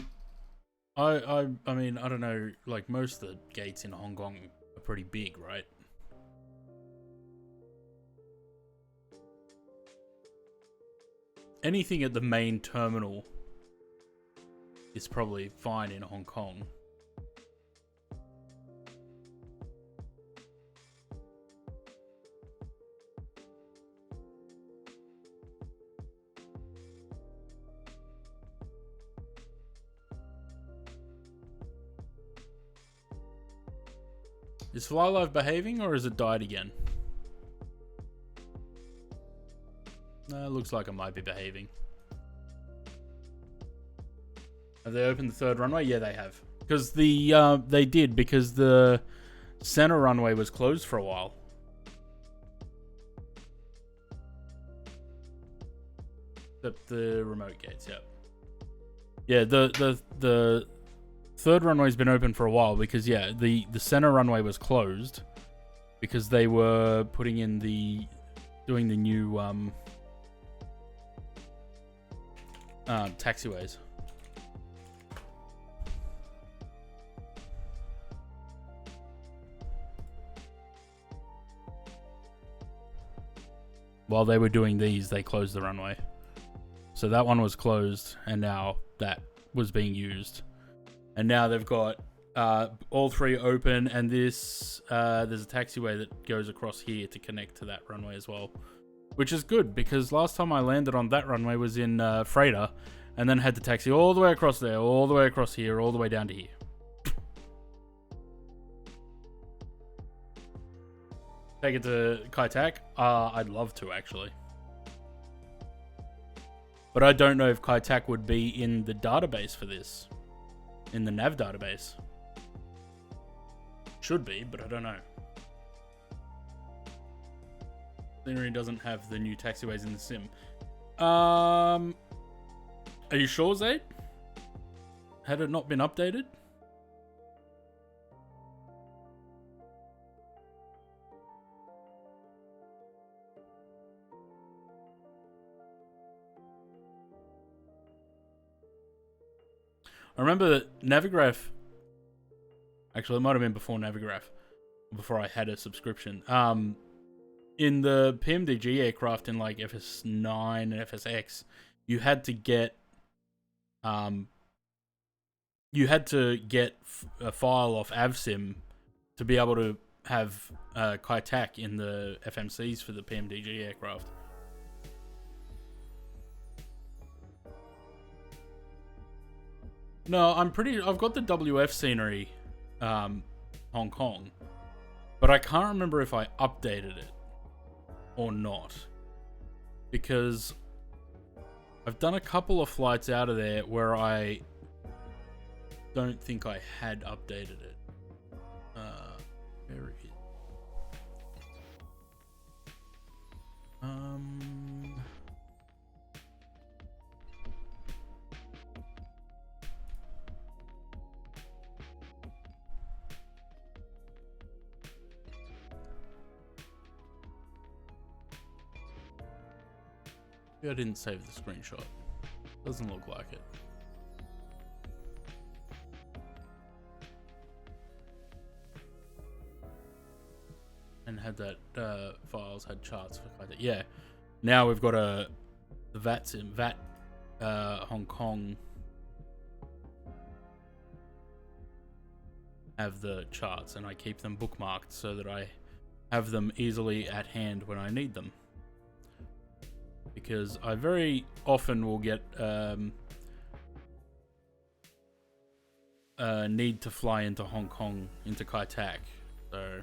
mean, I don't know, like most of the gates in Hong Kong are pretty big, right? Anything at the main terminal is probably fine in Hong Kong. Is FlyLive behaving or has it died again? No, it looks like it might be behaving. Have they opened the third runway? Yeah, they have. Because they did, because the center runway was closed for a while. The remote gates, yeah. Yeah, the third runway's been open for a while because, yeah, the center runway was closed because they were putting in doing the new taxiways. While they were doing these, they closed the runway. So that one was closed, and now that was being used. And now they've got all three open, and there's a taxiway that goes across here to connect to that runway as well. Which is good, because last time I landed on that runway was in Freighter, and then had to taxi all the way across there, all the way across here, all the way down to here. Take it to Kai Tak? I'd love to, actually. But I don't know if Kai Tak would be in the database for this. In the nav database. Should be, but I don't know. Scenery doesn't have the new taxiways in the sim. Are you sure, Zaid? Had it not been updated? I remember that Navigraph... Actually, it might have been before Navigraph. Before I had a subscription. In the PMDG aircraft in like FS9 and FSX, you had to get... a file off AvSim to be able to have Kai Tak in the FMCs for the PMDG aircraft. No, I've got the WF scenery, Hong Kong, but I can't remember if I updated it or not, because I've done a couple of flights out of there where I don't think I had updated it. Where is it? Maybe I didn't save the screenshot. Doesn't look like it. And had that files had charts for kind of, yeah. Now we've got the VAT Hong Kong have the charts, and I keep them bookmarked so that I have them easily at hand when I need them. Because I very often will get need to fly into Hong Kong, into Kai Tak, so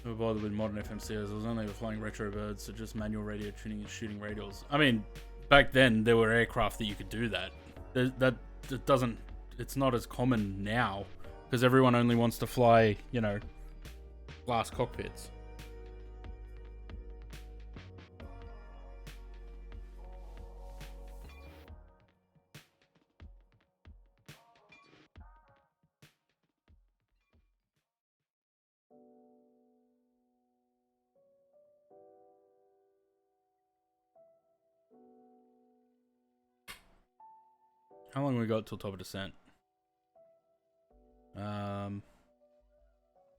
never bothered with modern FMCs. I was only ever flying retro birds, so just manual radio tuning and shooting radials. I mean, back then there were aircraft that you could do that. That doesn't. It's not as common now because everyone only wants to fly, you know, glass cockpits. How long we got till top of descent?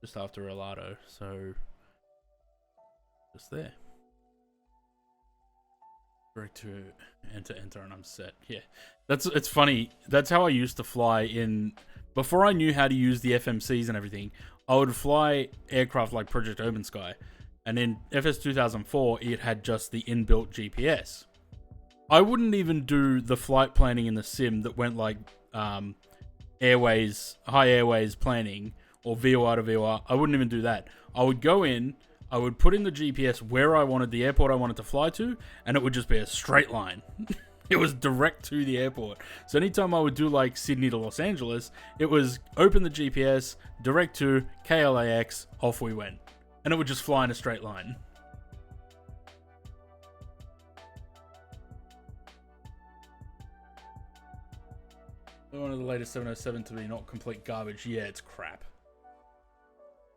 Just after Relado, so just there. Direct to enter, and I'm set. Yeah, it's funny. That's how I used to fly in before I knew how to use the FMCs and everything. I would fly aircraft like Project Urban Sky, and in FS 2004 it had just the inbuilt GPS. I wouldn't even do the flight planning in the sim that went like airways, high airways planning, or VOR to VOR. I wouldn't even do that. I would go in, I would put in the GPS where I wanted the airport I wanted to fly to, and it would just be a straight line. It was direct to the airport. So anytime I would do like Sydney to Los Angeles, it was open the GPS, direct to KLAX, off we went. And it would just fly in a straight line. One of the latest 707 to be not complete garbage. Yeah, it's crap.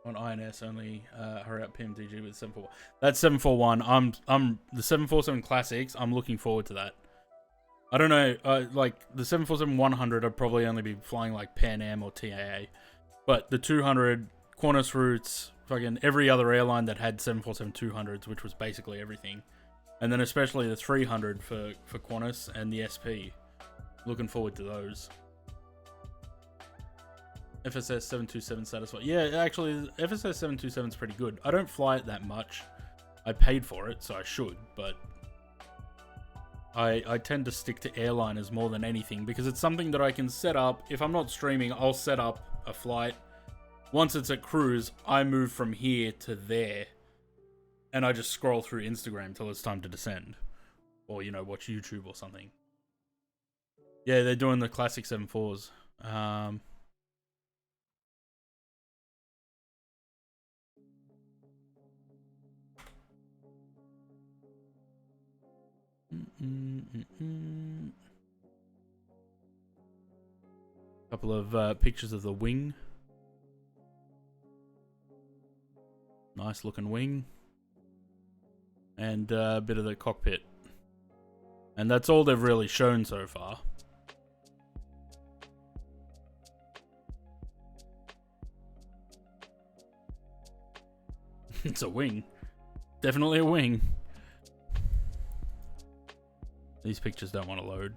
On INS only hurry up PMDG with 741. That's 741. I'm the 747 classics. I'm looking forward to that. I don't know, like the 747-100 I'd probably only be flying like Pan Am or TAA. But the 200 Qantas routes, fucking every other airline that had 747-200s, which was basically everything. And then especially the 300 for Qantas and the SP. Looking forward to those. FSS 727 satisfied. Yeah, actually, FSS 727 is pretty good. I don't fly it that much. I paid for it, so I should, but I tend to stick to airliners more than anything because it's something that I can set up. If I'm not streaming, I'll set up a flight. Once it's at cruise, I move from here to there, and I just scroll through Instagram till it's time to descend. Or, you know, watch YouTube or something. Yeah, they're doing the classic 7.4s. Couple of pictures of the wing. Nice looking wing. And a bit of the cockpit. And that's all they've really shown so far. It's a wing. Definitely a wing. These pictures don't want to load.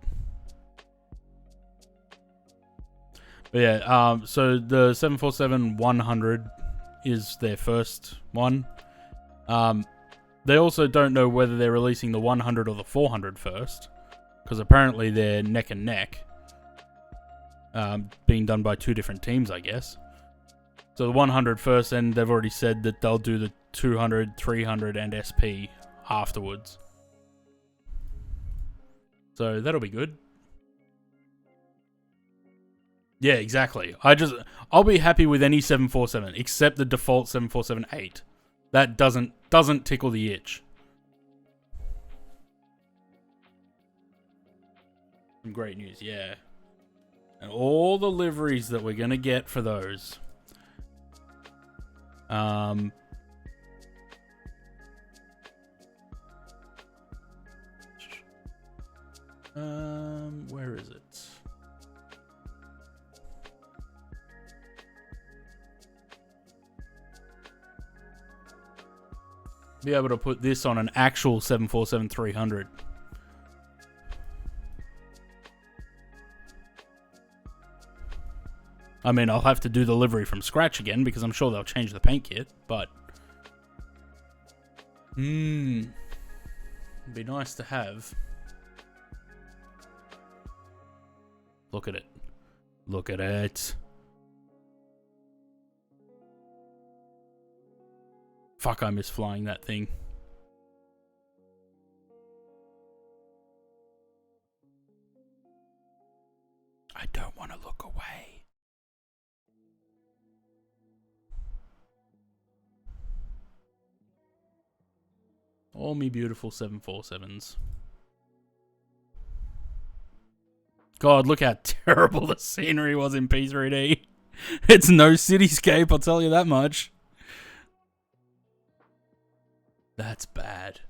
But yeah, so the 747-100 is their first one. They also don't know whether they're releasing the 100 or the 400 first, because apparently they're neck and neck. Being done by two different teams, I guess. So the 100 first, and they've already said that they'll do the 200, 300, and SP afterwards. So that'll be good. Yeah, exactly. I'll be happy with any 747 except the default 747-8. That doesn't tickle the itch. Some great news, yeah. And all the liveries that we're gonna get for those. Where is it? Be able to put this on an actual 747-300. I mean, I'll have to do the livery from scratch again because I'm sure they'll change the paint kit, but it'd be nice to have. Look at it. Look at it. Fuck, I miss flying that thing. I don't want to look away. All me beautiful 747s. God, look how terrible the scenery was in P3D. It's no cityscape, I'll tell you that much. That's bad.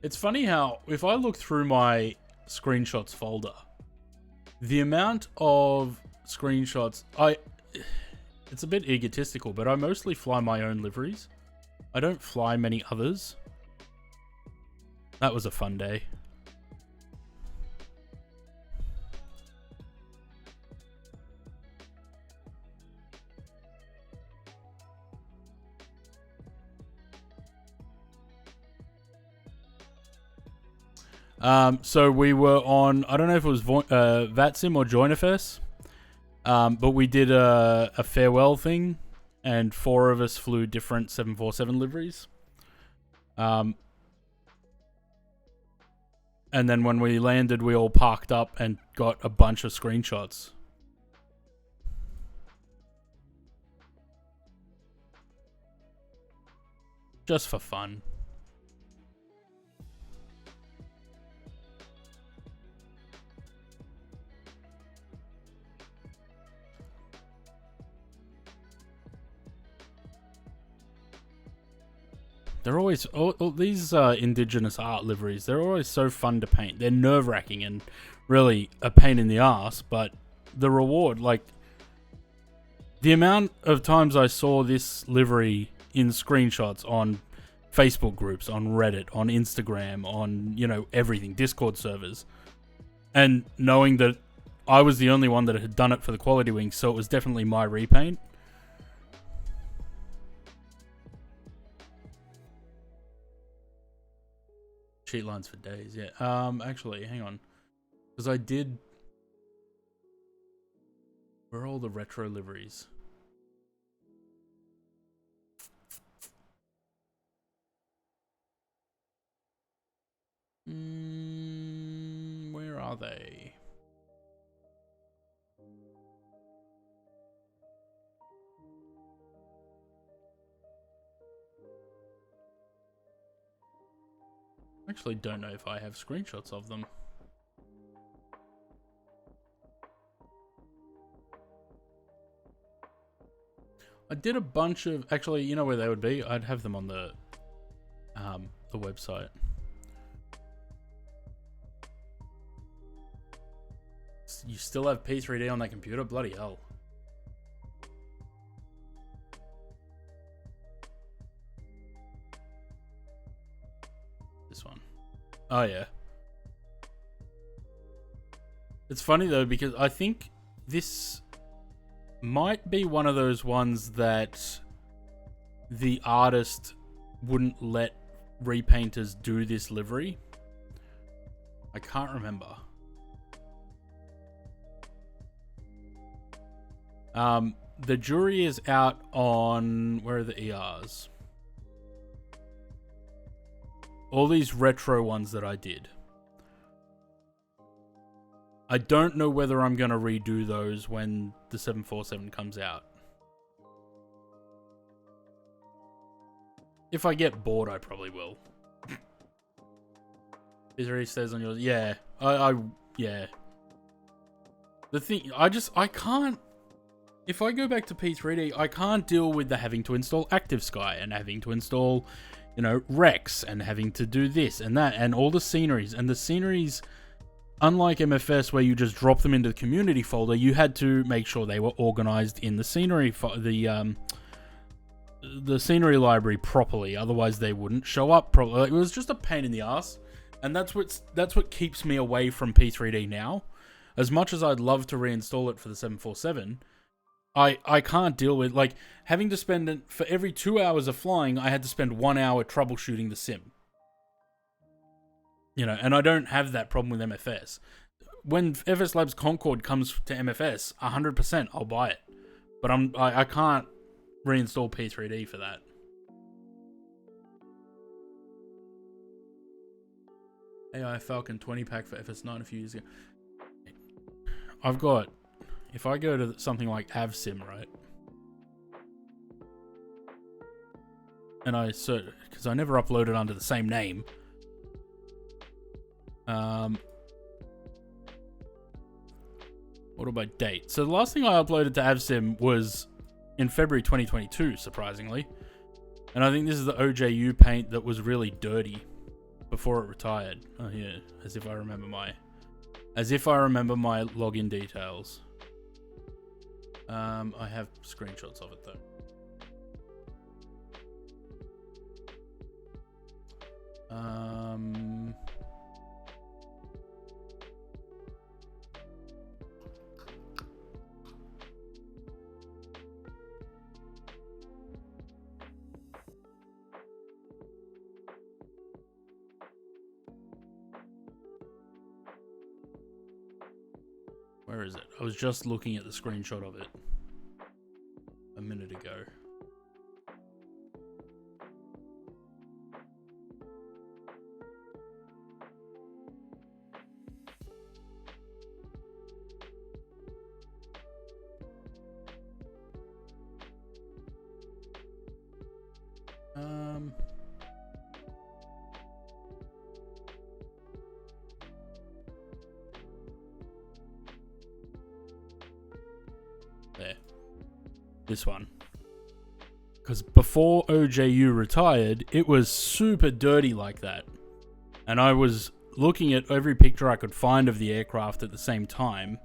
It's funny how, if I look through my screenshots folder, the amount of screenshots, it's a bit egotistical, but I mostly fly my own liveries. I don't fly many others. That was a fun day. So we were on, I don't know if it was VATSIM or JoinFS, but we did a farewell thing, and 4 of us flew different 747 liveries. And then when we landed, we all parked up and got a bunch of screenshots. Just for fun. They're always, all these indigenous art liveries, they're always so fun to paint. They're nerve-wracking and really a pain in the ass, but the reward, like, the amount of times I saw this livery in screenshots on Facebook groups, on Reddit, on Instagram, on, you know, everything, Discord servers, and knowing that I was the only one that had done it for the Quality Wing, so it was definitely my repaint. Cheat lines for days, yeah. Actually, hang on. Because I did... Where are all the retro liveries? Where are they? I actually don't know if I have screenshots of them. I did a bunch of... Actually, you know where they would be? I'd have them on the website. You still have P3D on that computer? Bloody hell. This one. Oh, yeah. It's funny, though, because I think this might be one of those ones that the artist wouldn't let repainters do this livery. I can't remember. The jury is out on... Where are the ERs? All these retro ones that I did. I don't know whether I'm going to redo those when the 747 comes out. If I get bored, I probably will. P3D says on yours. Yeah. Yeah. The thing... I can't... If I go back to P3D, I can't deal with the having to install ActiveSky and having to install, you know, Rex and having to do this and that and all the sceneries. And the sceneries, unlike MFS where you just drop them into the community folder, you had to make sure they were organized in the scenery, the scenery library properly. Otherwise, they wouldn't show up properly. It was just a pain in the ass, and that's what keeps me away from P3D now. As much as I'd love to reinstall it for the 747. I can't deal with, like, having to spend, for every 2 hours of flying, I had to spend 1 hour troubleshooting the sim. You know, and I don't have that problem with MFS. When FS Labs Concorde comes to MFS, 100% I'll buy it. But I can't reinstall P3D for that. AI Falcon 20 pack for FS9 a few years ago. I've got... If I go to something like AvSim, right? And I search, because I never uploaded under the same name. What about date? So the last thing I uploaded to AvSim was in February 2022, surprisingly. And I think this is the OJU paint that was really dirty before it retired. Oh yeah, as if I remember my login details. I have screenshots of it though. Where is it? I was just looking at the screenshot of it a minute ago. There. This one. Because before OJU retired, it was super dirty like that. And I was looking at every picture I could find of the aircraft at the same time,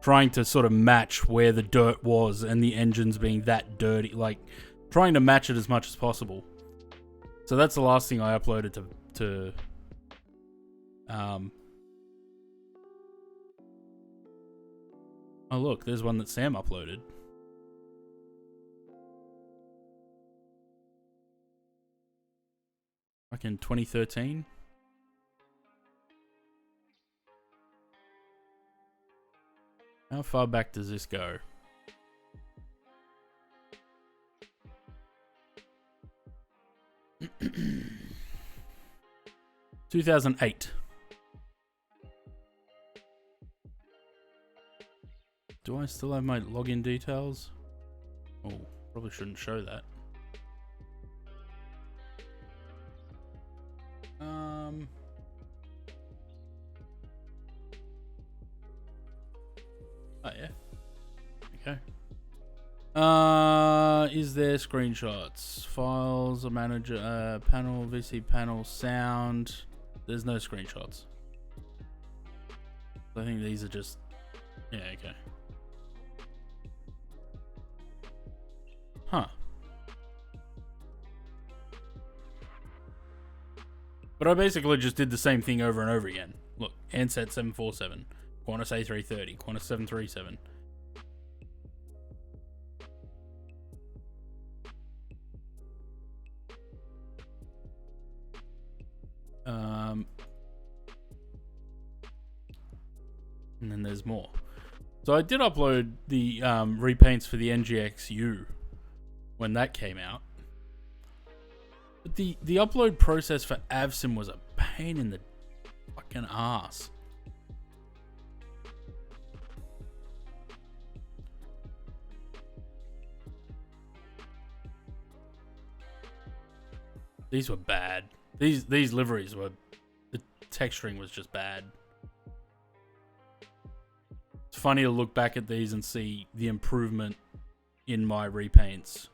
trying to sort of match where the dirt was and the engines being that dirty, like trying to match it as much as possible. So that's the last thing I uploaded to oh look, there's one that Sam uploaded. Like in 2013. How far back does this go? (2008) 2008. Do I still have my login details? Oh, probably shouldn't show that. Oh yeah. Okay. Is there screenshots? Files, a manager, panel, VC panel, sound. There's no screenshots. I think these are just, yeah, okay. Huh. But I basically just did the same thing over and over again. Look, Ansett 747, Qantas A330, Qantas 737. And then there's more. So I did upload the repaints for the NGXU when that came out. But the upload process for AvSim was a pain in the fucking ass. These were bad. These liveries were, the texturing was just bad. It's funny to look back at these and see the improvement in my repaints.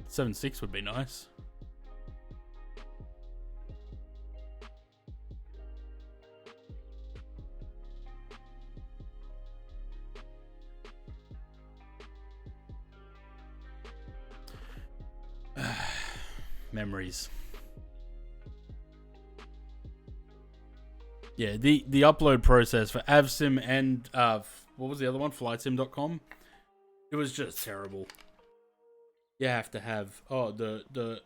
(7.6) would be nice. Memories. Yeah, the upload process for AvSim and what was the other one? FlightSim.com. It was just terrible. You have to have the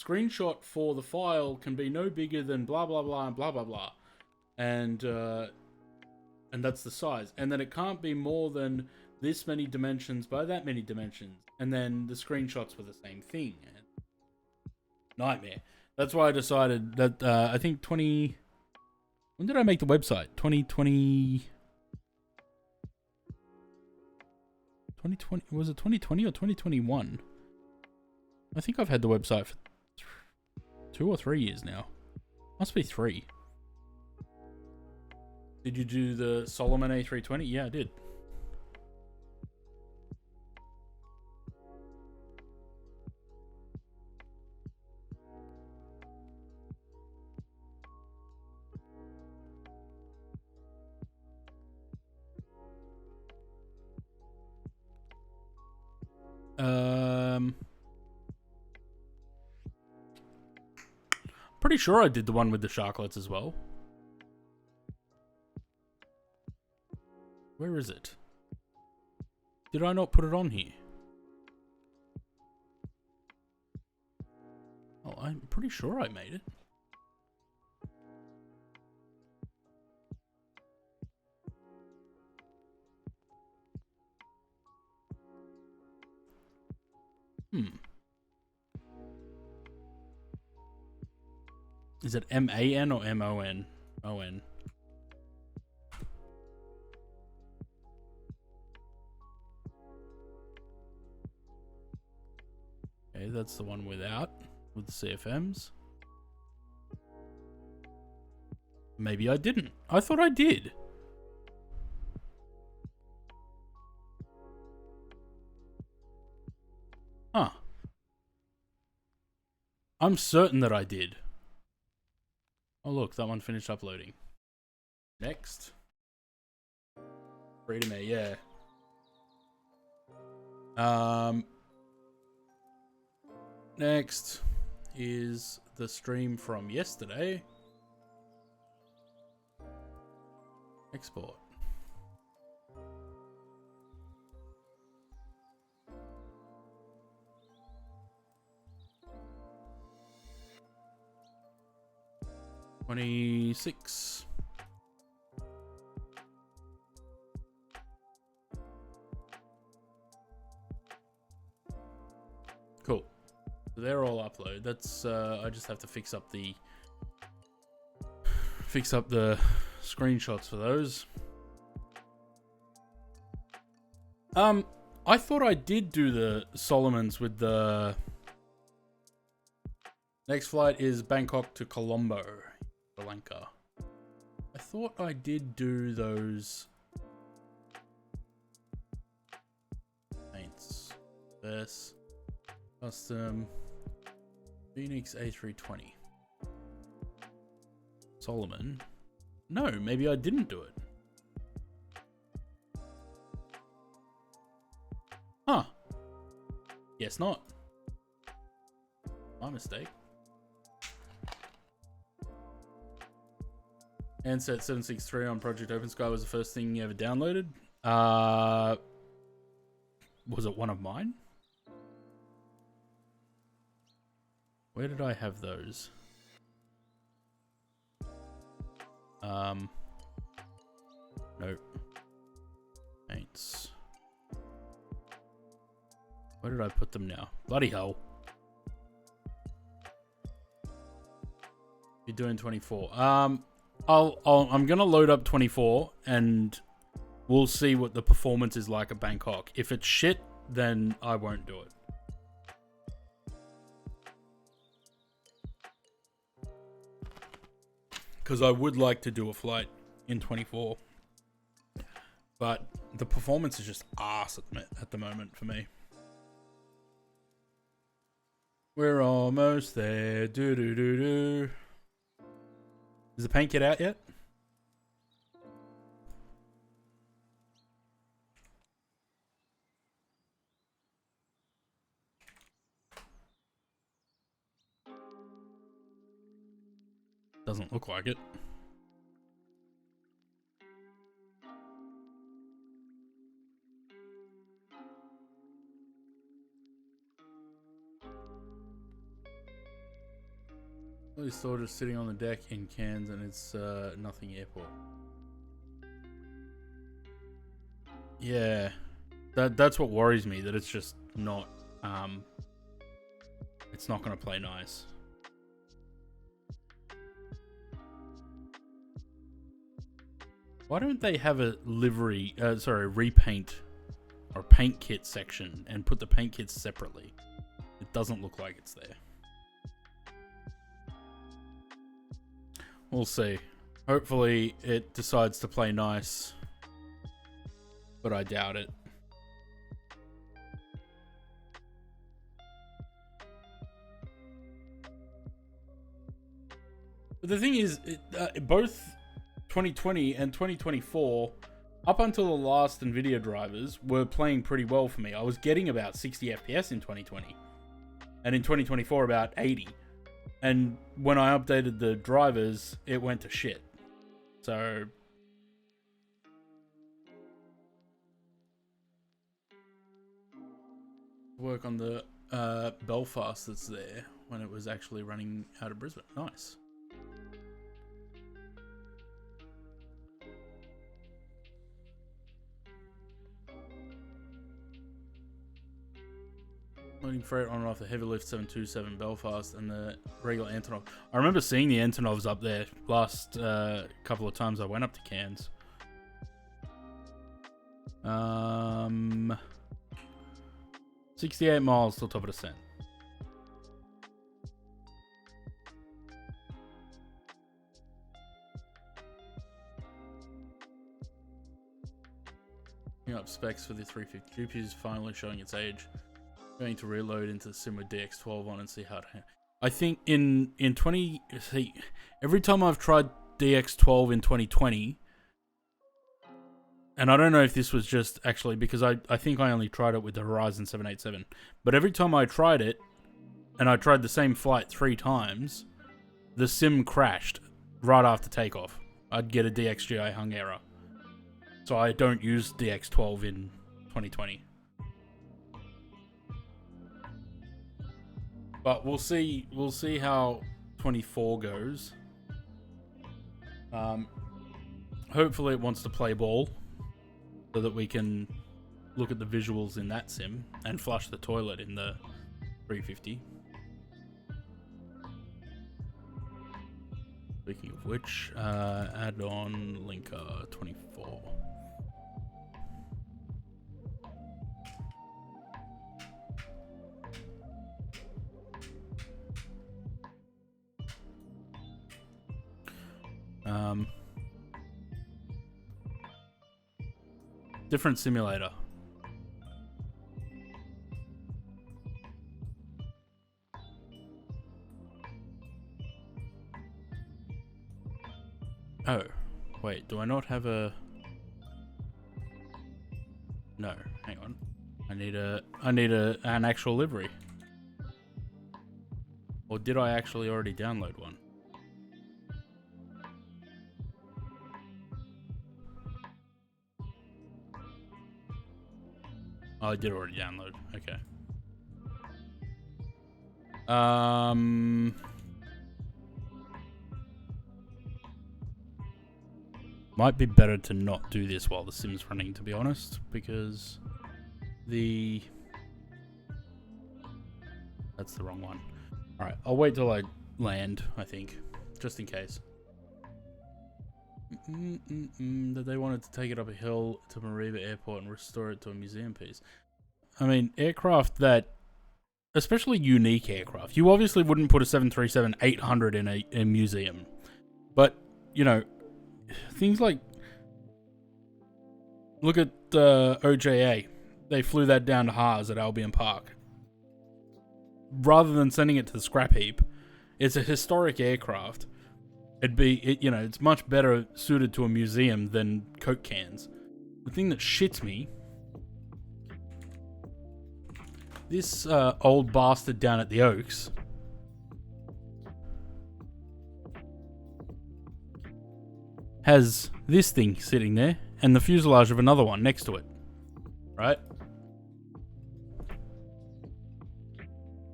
screenshot for the file can be no bigger than blah blah blah and blah blah blah, and that's the size, and then it can't be more than this many dimensions by that many dimensions, and then the screenshots were the same thing. Nightmare. That's why I decided that I think when did I make the website? 2020. Was it 2020 or 2021? I think I've had the website for 2 or 3 years now. Must be 3. Did you do the Solomon A320? Yeah, I did. Pretty sure I did the one with the sharklets as well. Where is it? Did I not put it on here? Oh, I'm pretty sure I made it. Is it M-A-N or M-O-N? O-N. Okay, that's the one with the CFMs. Maybe I didn't. I thought I did. Huh. I'm certain that I did. Oh look, that one finished uploading. Next. Freedom Air, yeah. Next is the stream from yesterday. Export. $26. Cool. So they're all uploaded. That's I just have to fix up the screenshots for those. I thought I did do the Solomons with the next flight is Bangkok to Colombo, Sri Lanka. I thought I did do those paints. This custom Phoenix A320 Solomon. No, maybe I didn't do it. Huh. Guess not. My mistake. Handset 763 on Project OpenSky was the first thing you ever downloaded. Was it one of mine? Where did I have those? Nope. Paints. Where did I put them now? Bloody hell. You're doing 24. I'm gonna load up 24 and we'll see what the performance is like at Bangkok. If it's shit, then I won't do it. Because I would like to do a flight in 24. But the performance is just arse at the moment for me. We're almost there. Do. Is the paint kit out yet? Doesn't look like it. These still just sitting on the deck in Cairns and it's nothing airport. Yeah, that's what worries me, that it's just not it's not gonna play nice. Why don't they have a livery, repaint or paint kit section and put the paint kits separately? It doesn't look like it's there. We'll see. Hopefully it decides to play nice, but I doubt it. But the thing is, both 2020 and 2024 up until the last NVIDIA drivers were playing pretty well for me. I was getting about 60 FPS in 2020. And in 2024, about 80. And when I updated the drivers, it went to shit. So... work on the Belfast that's there when it was actually running out of Brisbane. Nice. Loading freight on and off the heavy lift 727 Belfast and the regular Antonov. I remember seeing the Antonovs up there last couple of times I went up to Cairns. 68 miles till top of descent. Up specs for the 350 GPU is finally showing its age. Going to reload into the sim with DX12 on and see how it. I think in 20 see every time I've tried DX12 in 2020, and I don't know if this was just actually because I think I only tried it with the Horizon 787, but every time I tried it, and I tried the same flight 3 times, the sim crashed right after takeoff. I'd get a DXGI hung error. So I don't use DX12 in 2020. But we'll see how 24 goes. Hopefully it wants to play ball so that we can look at the visuals in that sim and flush the toilet in the 350. Speaking of which, add on linker 24. Different simulator. Oh, wait, do I not have a... No, hang on. I need an actual livery. Or did I actually already download one? Oh, I did already download. Okay. Might be better to not do this while the sim's running, to be honest, because that's the wrong one. Alright, I'll wait till I land, I think, just in case. That they wanted to take it up a hill to Mariva Airport and restore it to a museum piece. I mean, aircraft that, especially unique aircraft, you obviously wouldn't put a 737-800 in a museum. But, you know, things like, look at OJA. They flew that down to Haas at Albion Park. Rather than sending it to the scrap heap, it's a historic aircraft. It's much better suited to a museum than Coke cans. The thing that shits me, this old bastard down at the Oaks has this thing sitting there and the fuselage of another one next to it, right?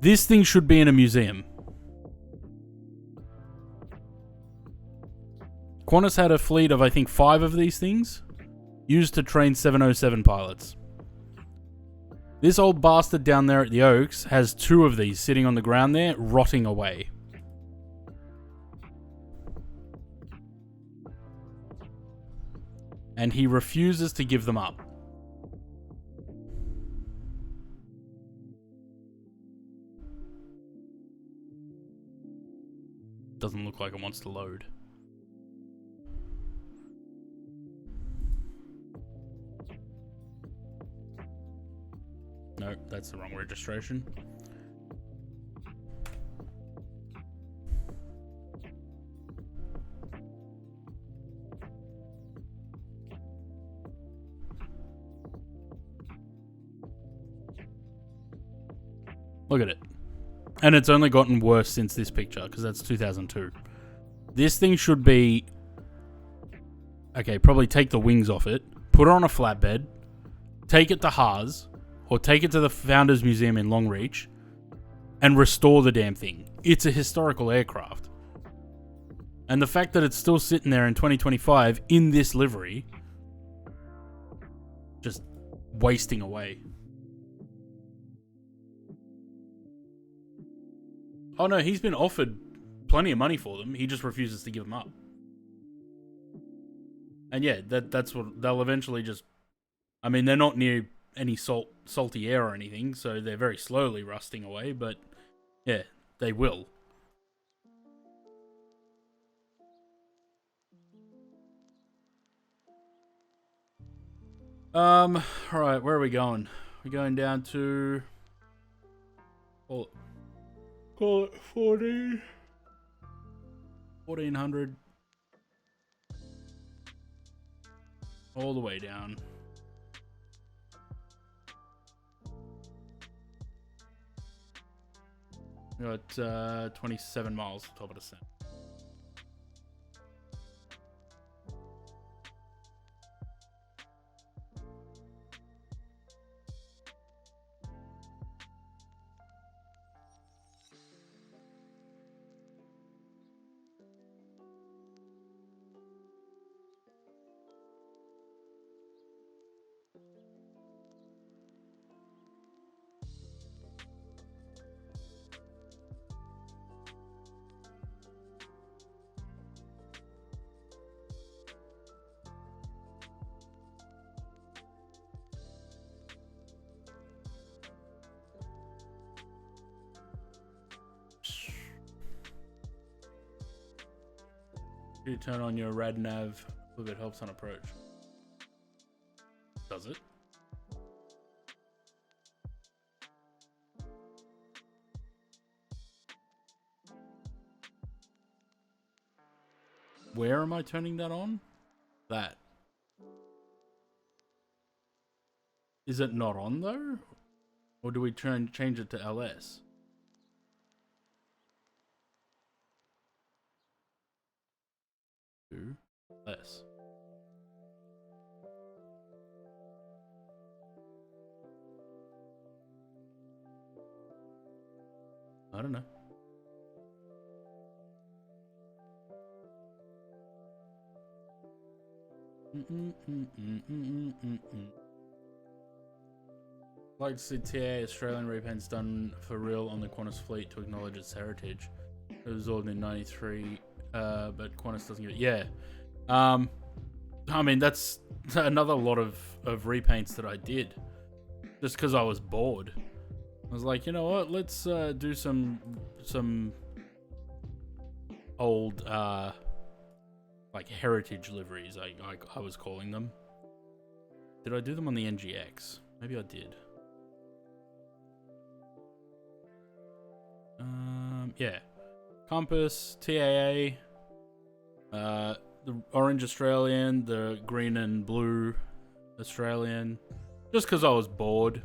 This thing should be in a museum. Qantas had a fleet of, I think, 5 of these things used to train 707 pilots. This old bastard down there at the Oaks has 2 of these sitting on the ground there, rotting away. And he refuses to give them up. Doesn't look like it wants to load. No, that's the wrong registration. Look at it. And it's only gotten worse since this picture, because that's 2002. This thing should be... Okay, probably take the wings off it, put it on a flatbed, take it to Haas, or take it to the Founders Museum in Longreach, and restore the damn thing. It's a historical aircraft. And the fact that it's still sitting there in 2025 in this livery, just wasting away. Oh no, he's been offered plenty of money for them. He just refuses to give them up. And yeah, that's what they'll eventually just... I mean, they're not near any salty air or anything, so they're very slowly rusting away, but yeah, they will. Alright, where are we going? We're going down to... Call it 1400. All the way down. We got 27 miles top of the descent. You turn on your rad nav, if it helps on approach. Does it? Where am I turning that on? That. Is it not on though? Or do we change it to LS? Less. I don't know. Like to see TA Australian repaints done for real on the Qantas fleet to acknowledge its heritage. It was ordered in '93, but Qantas doesn't get it. Yeah. I mean, that's another lot of repaints that I did. Just because I was bored. I was like, you know what, let's do some old, like heritage liveries, I was calling them. Did I do them on the NGX? Maybe I did. Yeah. Compass, TAA, the orange Australian, the green and blue Australian. Just because I was bored.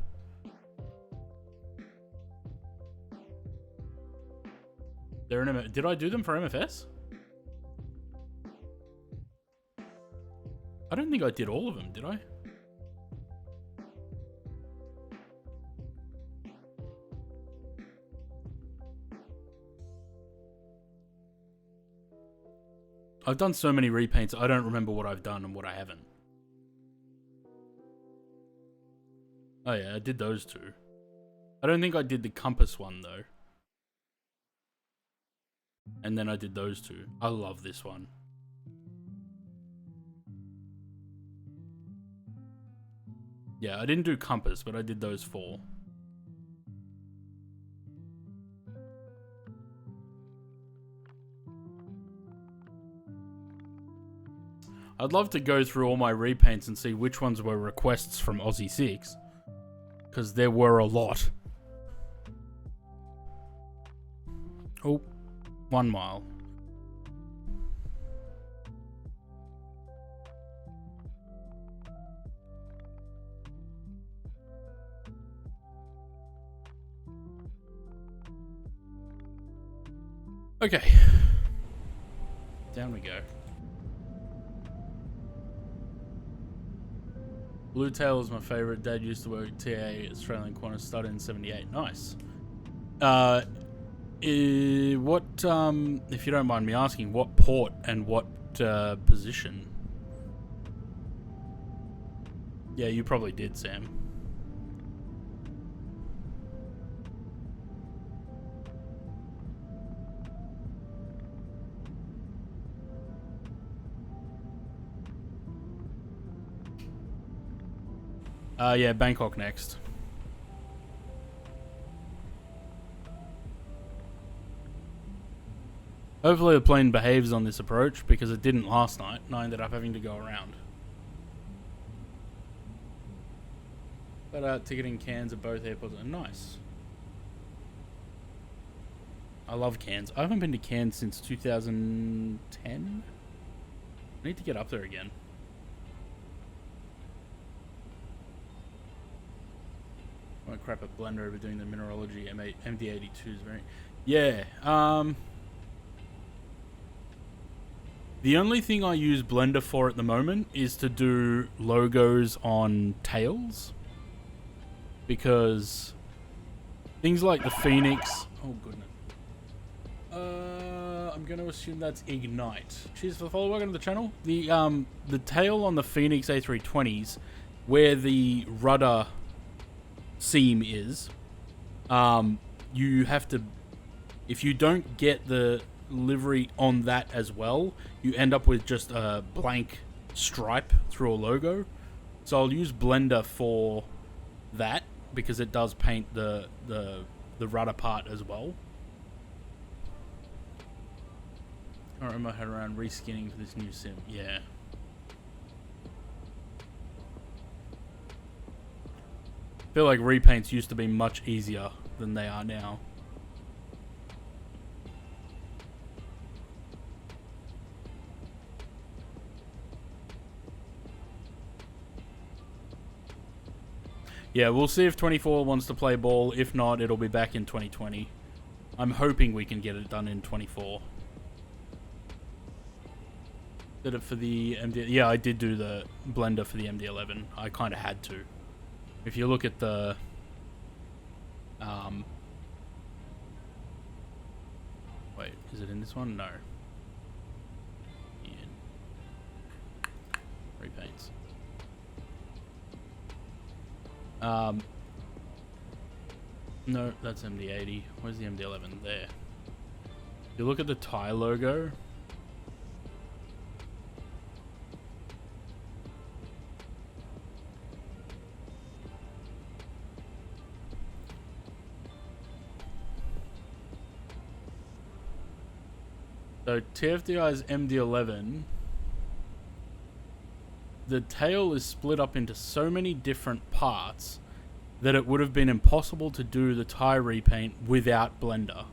They're in did I do them for MFS? I don't think I did all of them, did I? I've done so many repaints, I don't remember what I've done and what I haven't. Oh yeah, I did those two. I don't think I did the compass one though. And then I did those two. I love this one. Yeah, I didn't do compass, but I did those four. I'd love to go through all my repaints and see which ones were requests from Aussie 6. Because there were a lot. Oh, 1 mile. Okay. Down we go. Blue Tail is my favorite. Dad used to work at TA Australian Qantas, started in 78. Nice. What, if you don't mind me asking, what port and what position? Yeah, you probably did, Sam. Yeah, Bangkok next. Hopefully the plane behaves on this approach, because it didn't last night, and I ended up having to go around. But ticketing Cairns at both airports are nice. I love Cairns. I haven't been to Cairns since 2010. I need to get up there again. I went crap at Blender over doing the mineralogy MD82 is very... Yeah, the only thing I use Blender for at the moment is to do logos on tails. Because things like the Phoenix... Oh, goodness. I'm going to assume that's Ignite. Cheers for the follow. Welcome to the channel. The tail on the Phoenix A320s, where the rudder seam is, you have to... If you don't get the livery on that as well, you end up with just a blank stripe through a logo. So I'll use Blender for that, because it does paint the rudder part as well. I can't remember how to run reskinning for this new sim. Yeah. I feel like repaints used to be much easier than they are now. Yeah, we'll see if 24 wants to play ball. If not, it'll be back in 2020. I'm hoping we can get it done in 24. Did it for the MD... Yeah, I did do the Blender for the MD-11. I kind of had to. If you look at the... Wait, is it in this one? No. In repaints. No, that's MD-80. Where's the MD-11? There. If you look at the Thai logo... So TFDI's MD-11, the tail is split up into so many different parts that it would have been impossible to do the Thai repaint without Blender.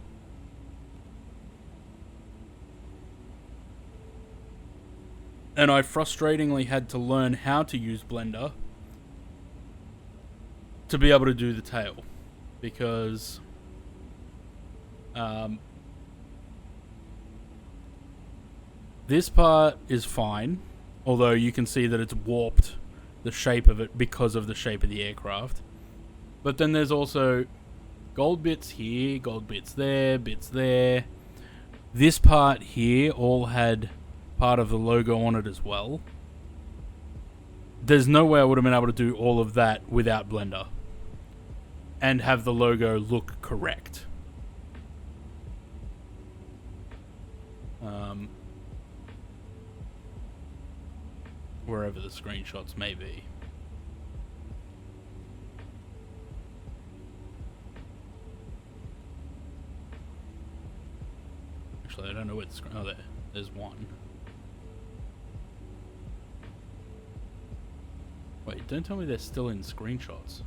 And I frustratingly had to learn how to use Blender to be able to do the tail, because this part is fine, although you can see that it's warped the shape of it because of the shape of the aircraft. But then there's also gold bits here, gold bits there, bits there. This part here all had part of the logo on it as well. There's no way I would have been able to do all of that without Blender and have the logo look correct. Wherever the screenshots may be. Actually, I don't know where the screen... Oh, there's one. Wait, don't tell me they're still in screenshots.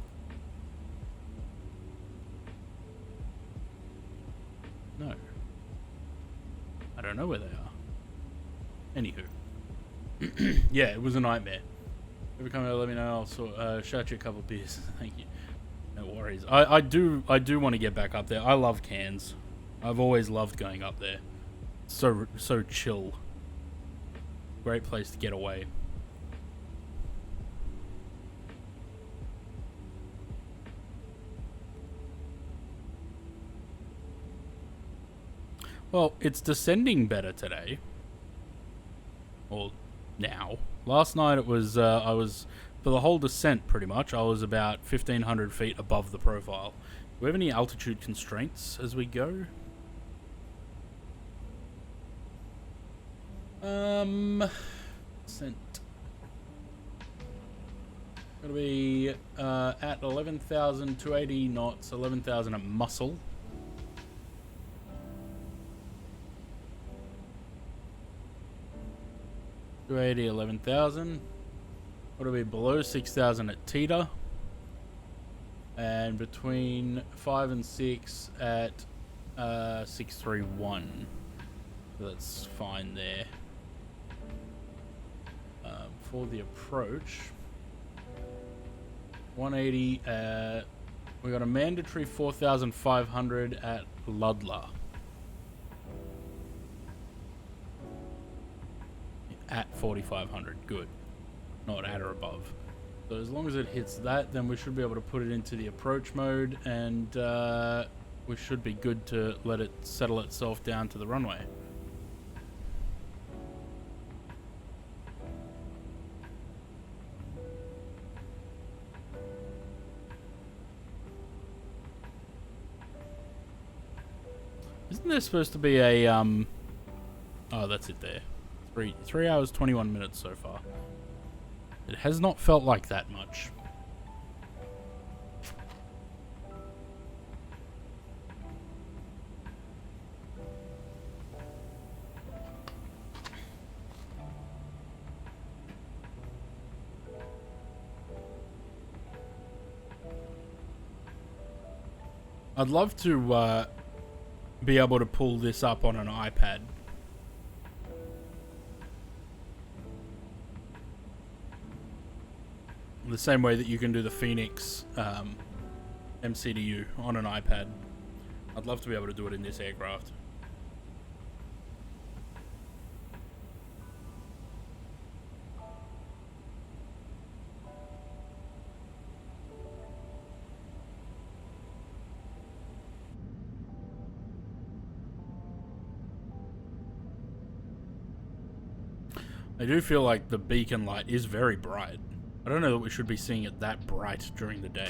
No. I don't know where they are. Anywho. Yeah, it was a nightmare. If you come out, let me know. I'll shout you a couple of beers. Thank you. No worries. I do want to get back up there. I love Cairns. I've always loved going up there. So chill. Great place to get away. Well, it's descending better today. Or now. Last night it was, I was, for the whole descent pretty much, I was about 1,500 feet above the profile. Do we have any altitude constraints as we go? Descent. Gotta be at 11,280 knots, 11,000 at muscle. $280, 11,000. What are we below 6,000 at Tita, and between 5 and 6 at 631. So that's fine there. For the approach, 180. We got a mandatory 4,500 at Ludla. At 4,500, good. Not at or above. So as long as it hits that, then we should be able to put it into the approach mode, and we should be good to let it settle itself down to the runway. Isn't there supposed to be a oh, that's it there. 3 hours 21 minutes so far. It has not felt like that much. I'd love to be able to pull this up on an iPad. The same way that you can do the Phoenix MCDU on an iPad. I'd love to be able to do it in this aircraft. I do feel like the beacon light is very bright. I don't know that we should be seeing it that bright during the day.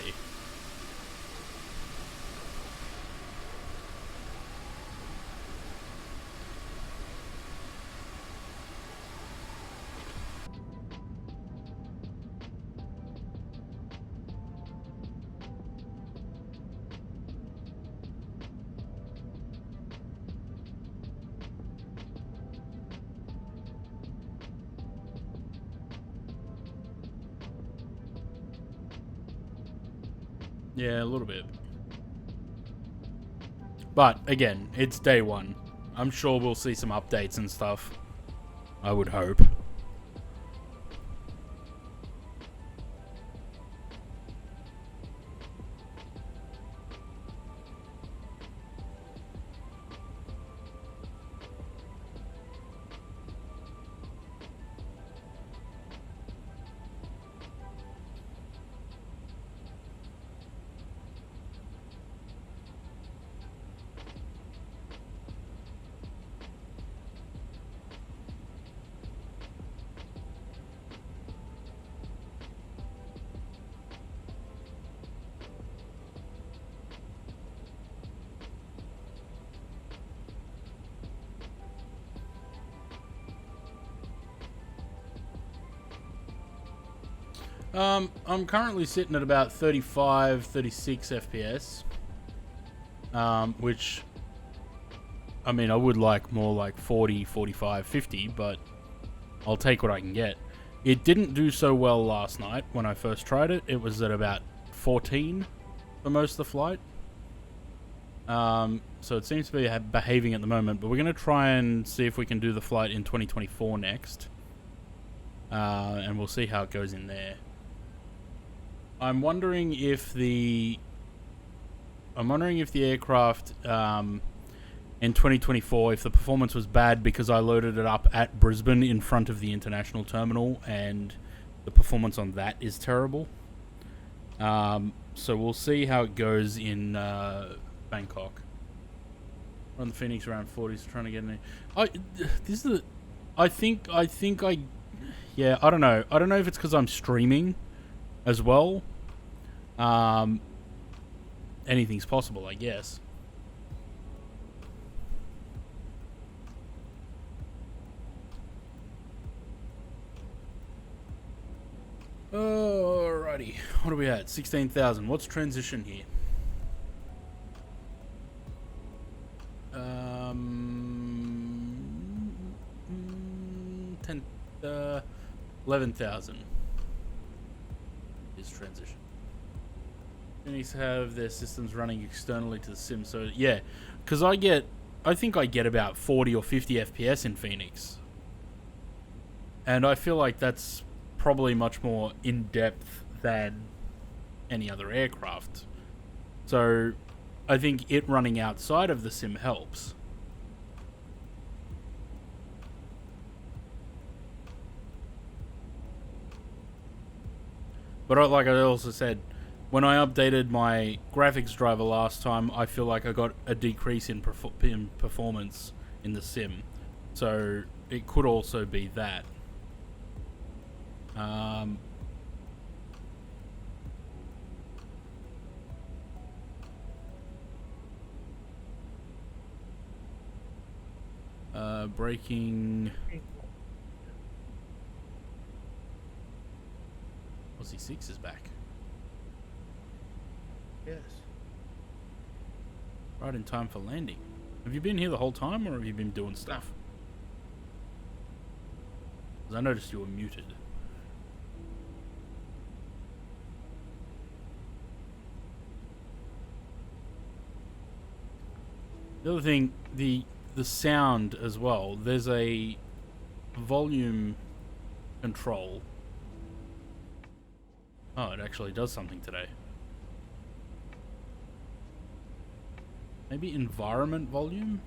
Yeah, a little bit. But, again, it's day one. I'm sure we'll see some updates and stuff. I would hope. I'm currently sitting at about 35, 36 FPS. Which, I mean, I would like more like 40, 45, 50, but I'll take what I can get. It didn't do so well last night when I first tried it. It was at about 14 for most of the flight. So it seems to be behaving at the moment, but we're going to try and see if we can do the flight in 2024 next. And we'll see how it goes in there. I'm wondering if the aircraft in 2024 if the performance was bad because I loaded it up at Brisbane in front of the international terminal and the performance on that is terrible. So we'll see how it goes in Bangkok. We're on the Phoenix around 40s, trying to get in. I think yeah, I don't know. I don't know if it's because I'm streaming as well. Anything's possible, I guess. Alrighty, what are we at? 16,000. What's transition here? 11,000 is transition. Phoenix have their systems running externally to the sim, so yeah, because I think I get about 40 or 50 FPS in Phoenix, and I feel like that's probably much more in depth than any other aircraft. So I think it running outside of the sim helps. But like I also said, when I updated my graphics driver last time, I feel like I got a decrease in performance in the sim. So it could also be that. Braking. Aussie 6 is back. Yes. Right in time for landing. Have you been here the whole time, or have you been doing stuff? 'Cause I noticed you were muted. The other thing, the sound as well. There's a volume control. Oh, it actually does something today. Maybe environment volume?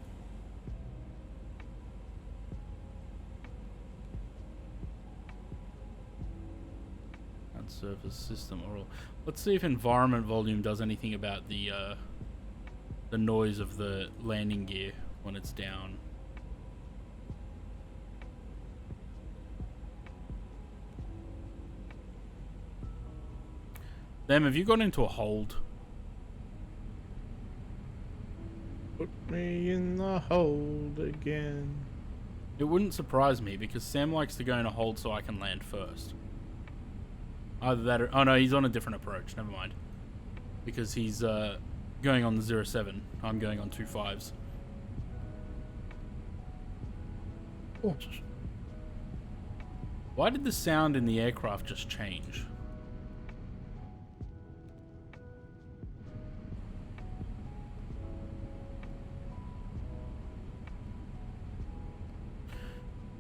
Ground surface system oral. Let's see if environment volume does anything about the noise of the landing gear when it's down. Them, have you gone into a hold? Put me in the hold again. It wouldn't surprise me because Sam likes to go in a hold so I can land first. Either that or... Oh no, he's on a different approach. Never mind. Because he's going on the 07. I'm going on 25s. Oh. Why did the sound in the aircraft just change?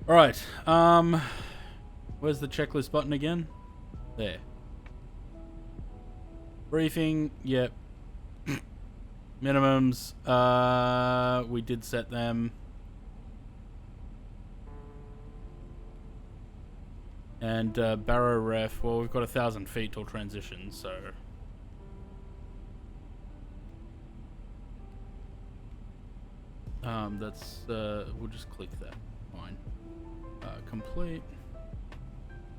Alright, where's the checklist button again? There. Briefing, yep. Minimums, we did set them. And Barrow Ref, well, we've got 1,000 feet till transition, so... that's, we'll just click that. Fine. Complete.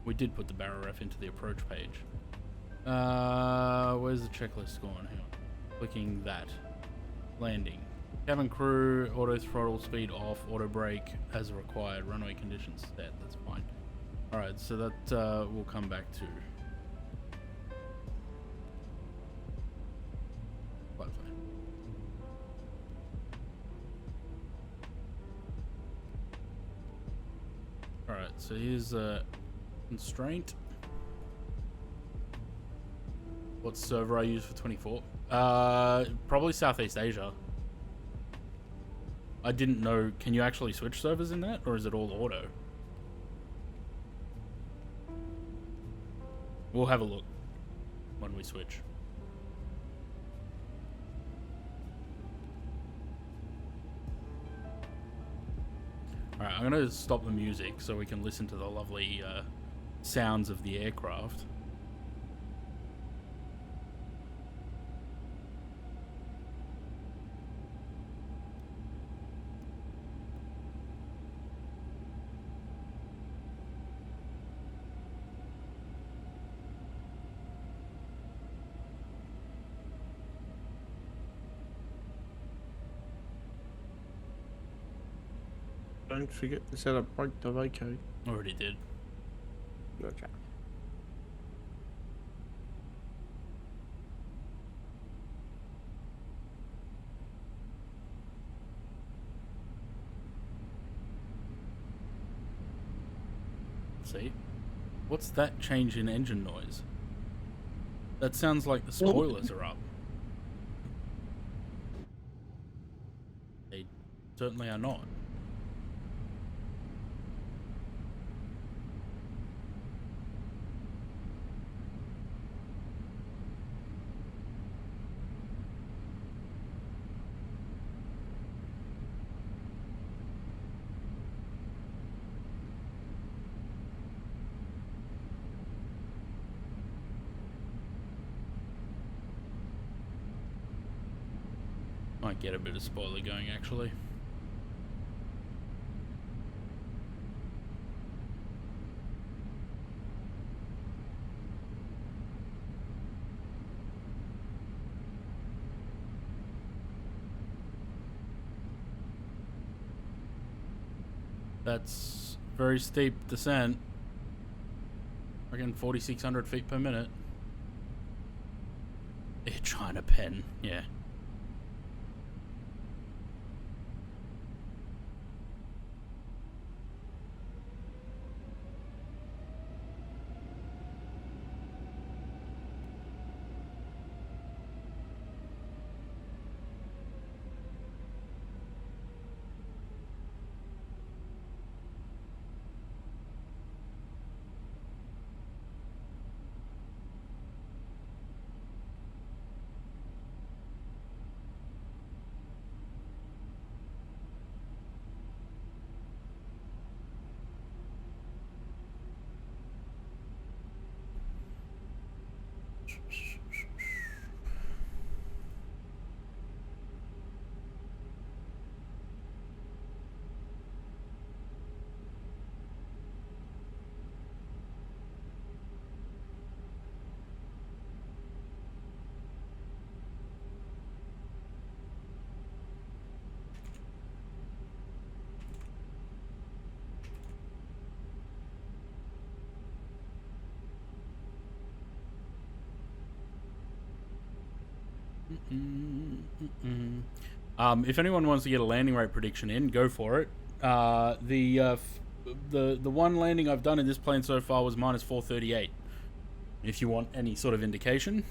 We did put the Barrow Ref into the approach page. Where's the checklist going? Hang on. Clicking that. Landing. Cabin crew, auto throttle speed off, auto brake as required, runway conditions set. That's fine. Alright, so that we'll come back to. Flight plan. Alright, so here's a constraint. What server I use for 24? Probably Southeast Asia. I didn't know. Can you actually switch servers in that, or is it all auto? We'll have a look when we switch. Alright, I'm gonna stop the music so we can listen to the lovely sounds of the aircraft. Don't forget to set up brake to vacate. Already did. Okay. See? What's that change in engine noise? That sounds like the spoilers are up. They certainly are not. Might get a bit of spoiler going, actually. That's very steep descent. Again, 4,600 feet per minute. Air China pen, yeah. If anyone wants to get a landing rate prediction in, go for it. The one landing I've done in this plane so far was minus 438. If you want any sort of indication.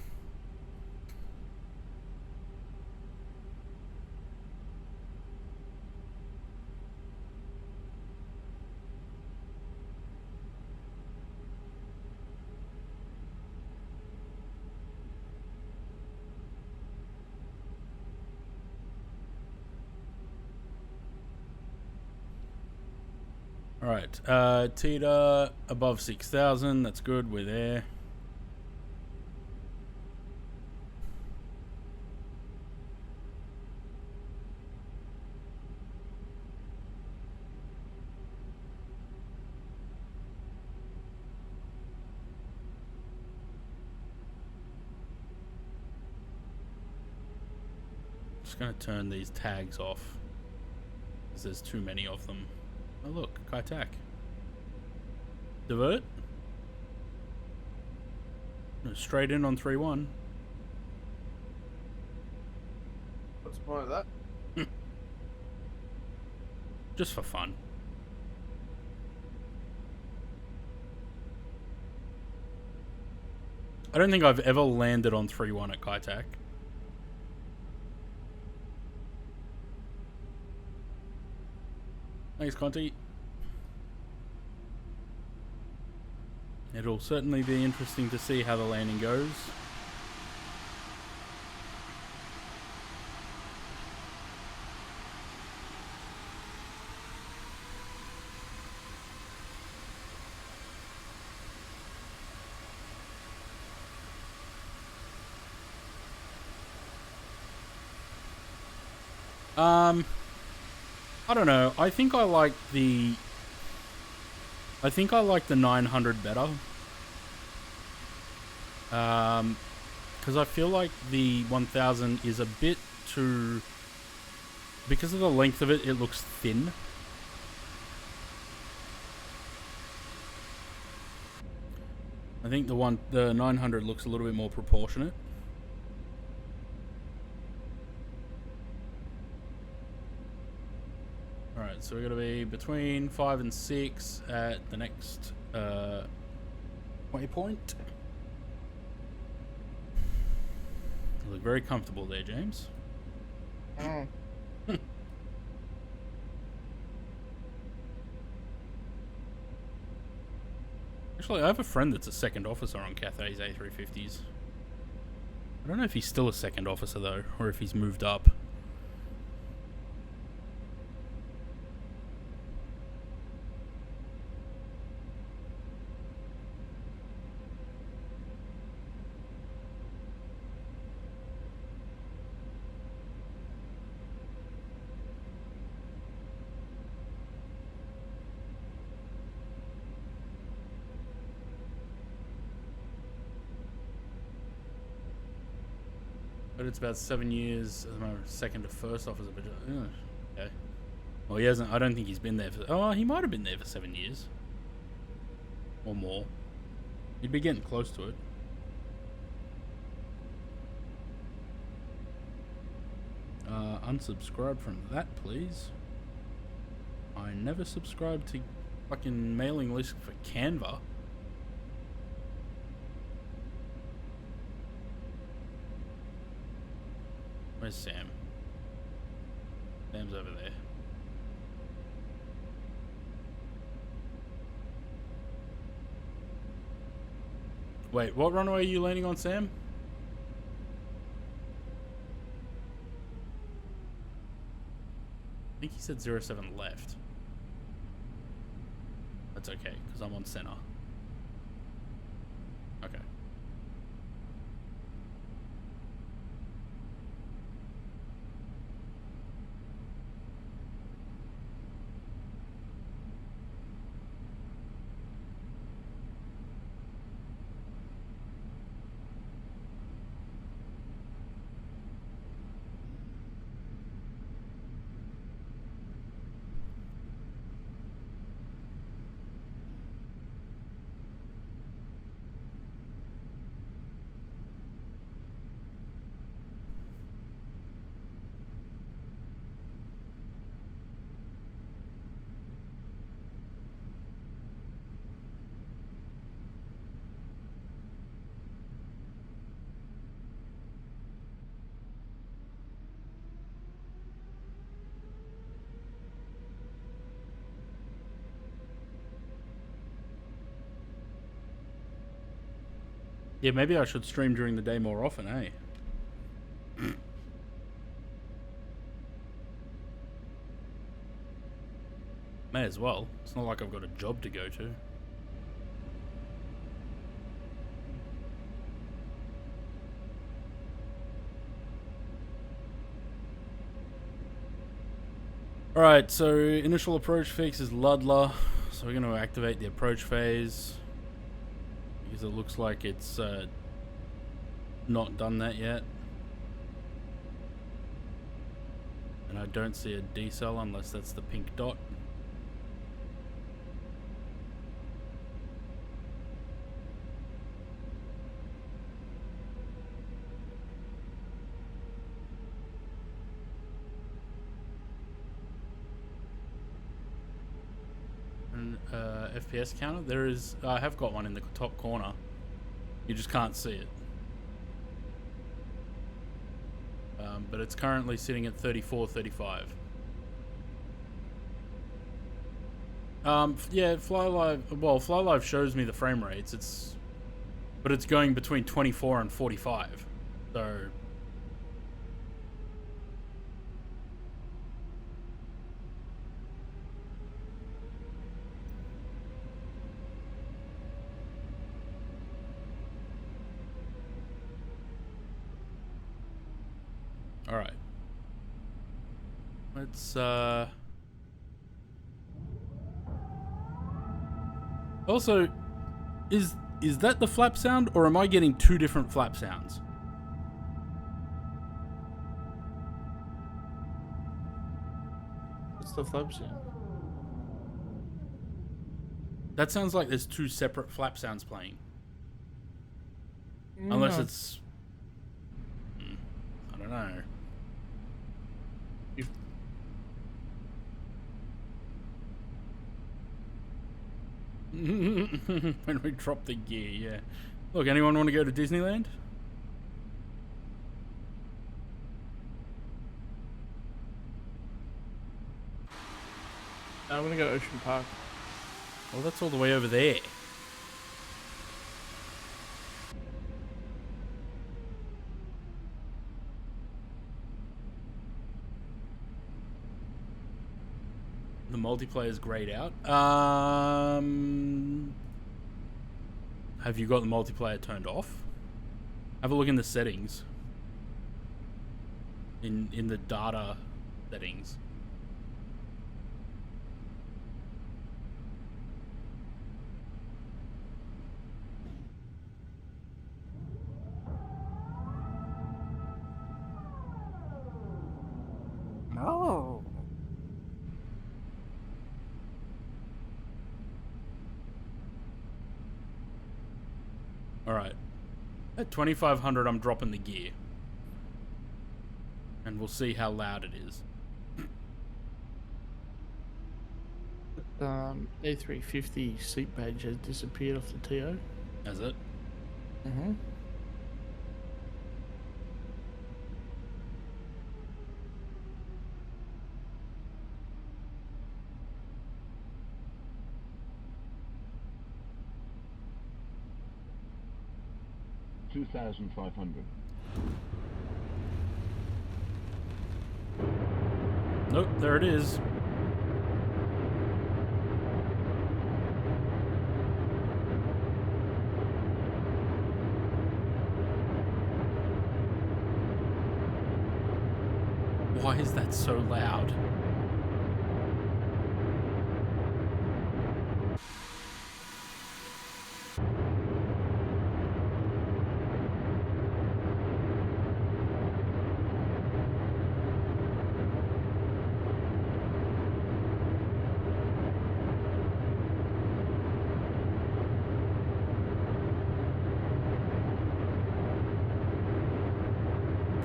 Alright, Tita above 6,000, that's good, we're there. Just gonna turn these tags off, because there's too many of them. Oh look, Kaitak. Divert. Straight in on 3-1. What's the point of that? Just for fun. I don't think I've ever landed on 3-1 at Kaitak. Thanks, Conti. It'll certainly be interesting to see how the landing goes. I don't know. I think I like the 900 better. Because I feel like the 1000 is a bit too... Because of the length of it, it looks thin. I think the 900 looks a little bit more proportionate. Alright, so we're going to be between 5 and 6 at the next waypoint. You look very comfortable there, James. Actually, I have a friend that's a second officer on Cathay's A350s. I don't know if he's still a second officer though, or if he's moved up. But it's about 7 years as my second to first officer. But okay. Well, he hasn't. I don't think he's been there for. Oh, he might have been there for 7 years or more. He'd be getting close to it. Unsubscribe from that, please. I never subscribed to fucking mailing list for Canva. Where's Sam? Sam's over there. Wait, what runway are you landing on, Sam? I think he said 07 left. That's okay, because I'm on center. Okay. Yeah, maybe I should stream during the day more often, eh? May as well. It's not like I've got a job to go to. Alright, so initial approach fix is Ludler. So we're going to activate the approach phase. Because it looks like it's not done that yet. And I don't see a decel unless that's the pink dot. FPS counter. There is. I have got one in the top corner. You just can't see it. But it's currently sitting at 34.35. Yeah, FlyLive. Well, FlyLive shows me the frame rates. But it's going between 24 and 45. So. Alright. Let's Also, is that the flap sound, or am I getting two different flap sounds? What's the flap sound? That sounds like there's two separate flap sounds playing. Unless No. it's... I don't know. When we drop the gear, yeah. Look, anyone want to go to Disneyland? I'm gonna go to Ocean Park. Well, that's all the way over there. The multiplayer's grayed out. Have you got the multiplayer turned off? Have a look in the settings. In the data settings. No. Alright. At 2500 I'm dropping the gear. And we'll see how loud it is. A350 seat badge has disappeared off the TO. Has it? Mm-hmm. $2,500. Nope, there it is. Why is that so loud?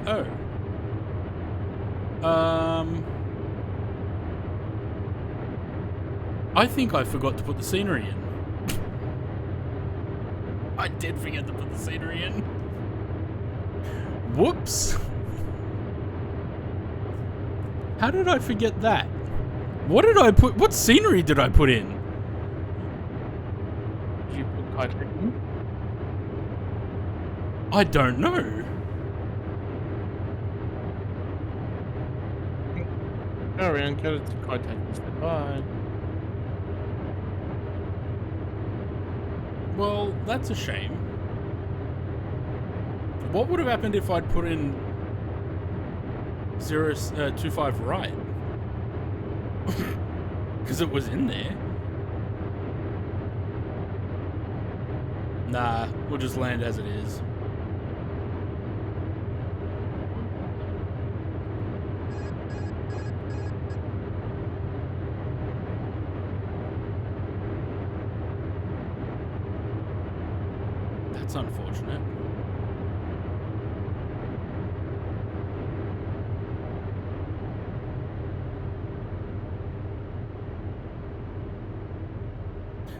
Oh. I think I forgot to put the scenery in. I did forget to put the scenery in. Whoops. How did I forget that? What did I put? What scenery did I put in? Did you put Kai in? I don't know. Go around, go to contact and say bye. Well, that's a shame. What would have happened if I'd put in 25 right? Because it was in there. Nah, we'll just land as it is. That's unfortunate.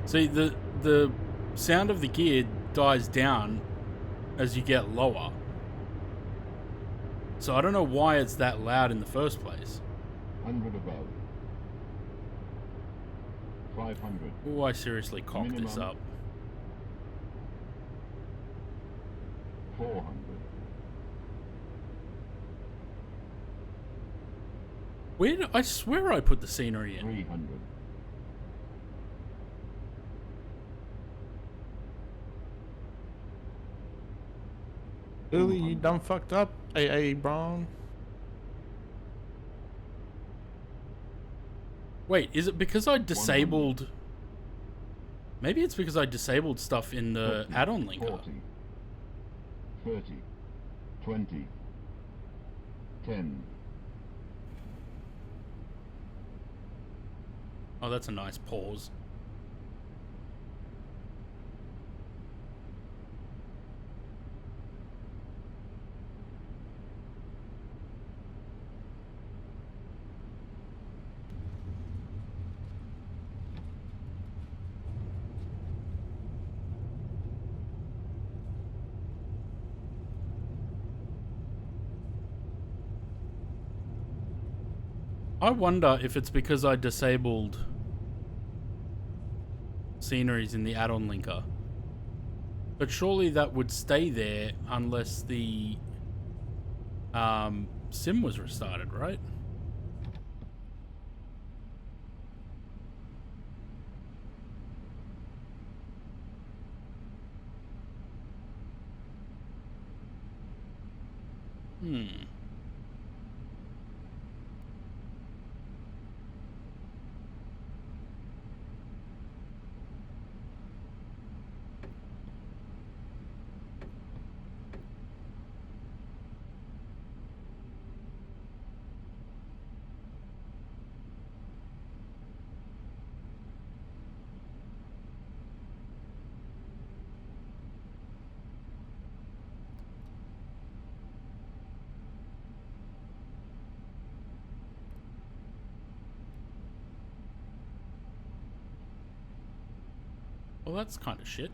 See, the sound of the gear dies down as you get lower. So I don't know why it's that loud in the first place. 100 above. 500. Oh, I seriously cocked this up. 400. Where did I swear I put the scenery in? 300. Billy, you done fucked up, AA Brown. Wait, is it because I disabled... Maybe it's because I disabled stuff in the 50, add-on linker. 40, 30, 20, 10. Oh, that's a nice pause. I wonder if it's because I disabled sceneries in the add-on linker. But surely that would stay there unless the sim was restarted, right? Well, that's kind of shit.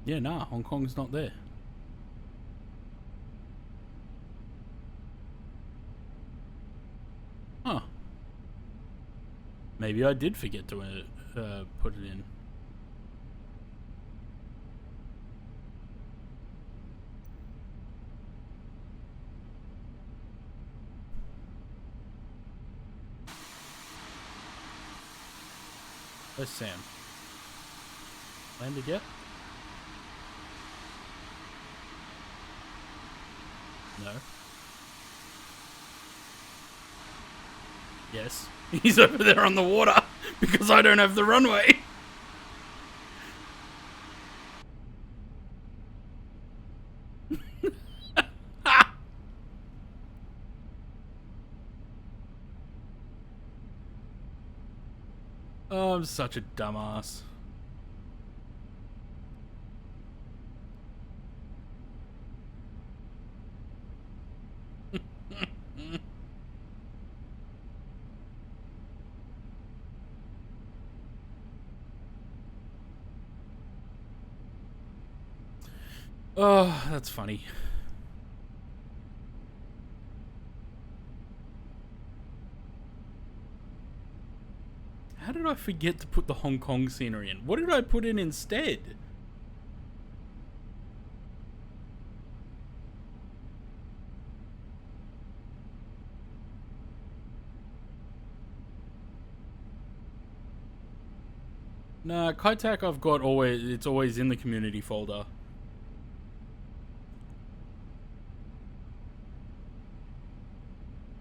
Yeah, nah, Hong Kong's not there. Huh. Maybe I did forget to put it in. Where's Sam? Landed yet? No. Yes. He's over there on the water because I don't have the runway. Oh, I'm such a dumbass. Oh, that's funny. How did I forget to put the Hong Kong scenery in? What did I put in instead? Nah, Kaitak I've got always, it's always in the community folder.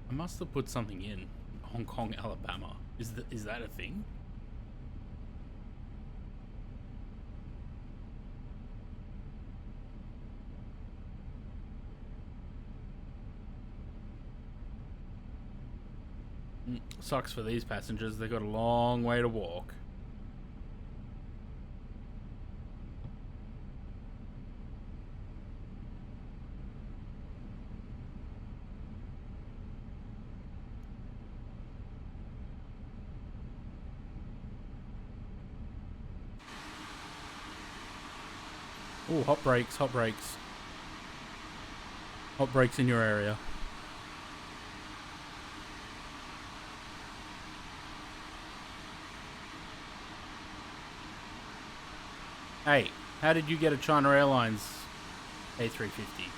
I must have put something in. Hong Kong, Alabama. Is that a thing? Sucks for these passengers. They've got a long way to walk. Oh, hot brakes, hot brakes. Hot brakes in your area. Hey, how did you get a China Airlines A350?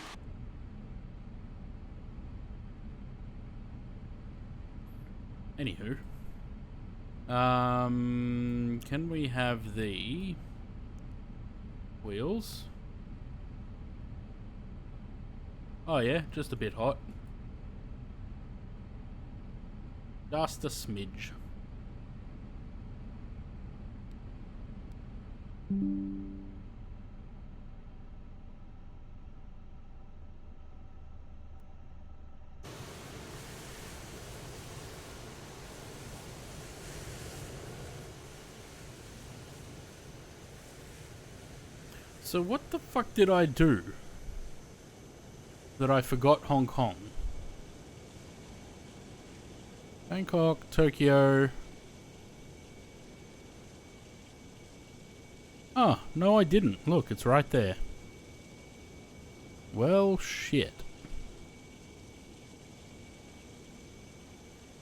Anywho. Can we have the wheels? Oh yeah, just a bit hot. Just a smidge. So what the fuck did I do that I forgot Hong Kong? Bangkok, Tokyo. Oh, no I didn't. Look, it's right there. Well, shit.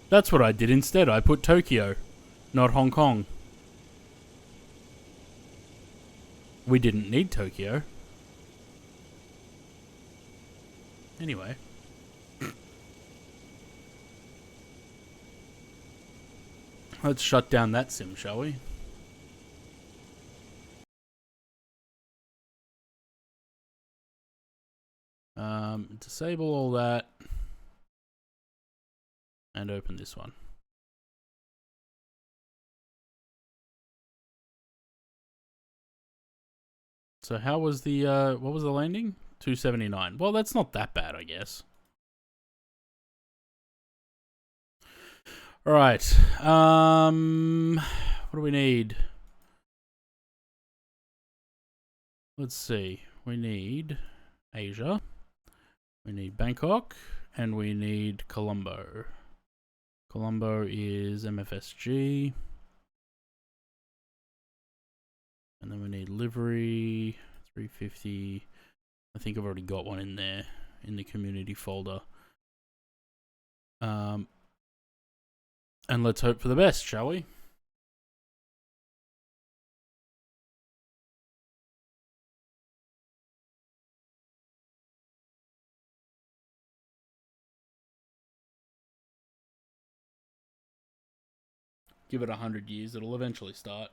That's what I did instead. I put Tokyo, not Hong Kong. We didn't need Tokyo. Anyway. Let's shut down that sim, shall we? Disable all that. And open this one. So how was the, what was the landing? 279. Well, that's not that bad, I guess. Alright. What do we need? Let's see. We need Asia. We need Bangkok. And we need Colombo. Colombo is MFSG. And then we need livery, 350. I think I've already got one in there in the community folder. And let's hope for the best, shall we? Give it 100 years, it'll eventually start.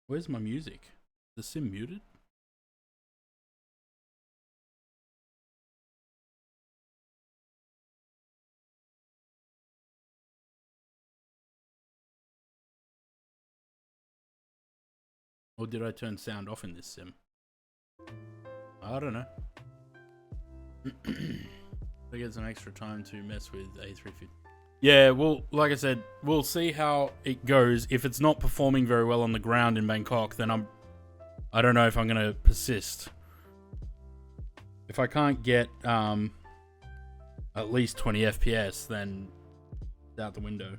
Where's my music? The sim muted? Or did I turn sound off in this sim? I don't know. I get some extra time to mess with A350. Yeah, well, like I said, we'll see how it goes. If it's not performing very well on the ground in Bangkok, then I don't know if I'm going to persist. If I can't get at least 20 FPS, then it's out the window.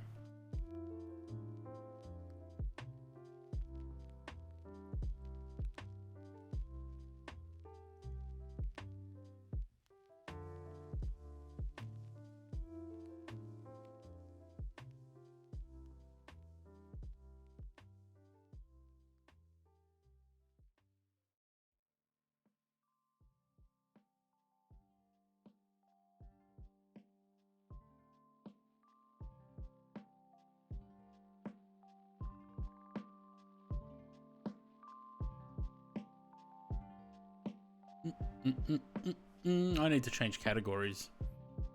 I need to change categories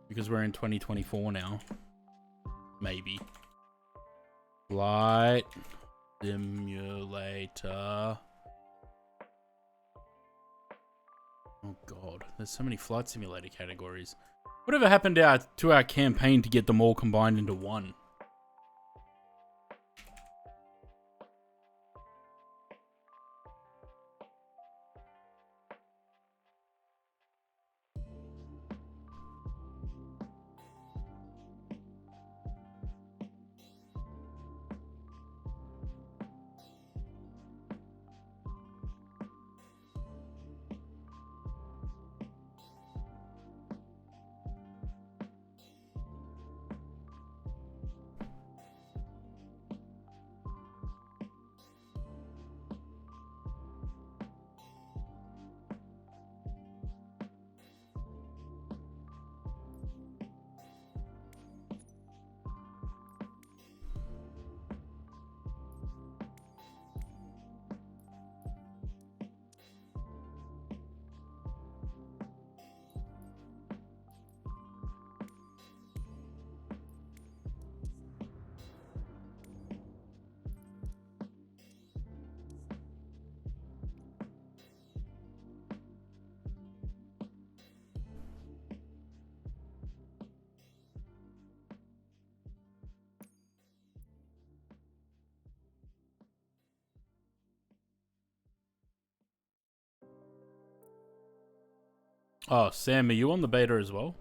because we're in 2024 now. Maybe. Flight simulator. Oh god, there's so many flight simulator categories. Whatever happened to our campaign to get them all combined into one? Oh, Sam, are you on the beta as well?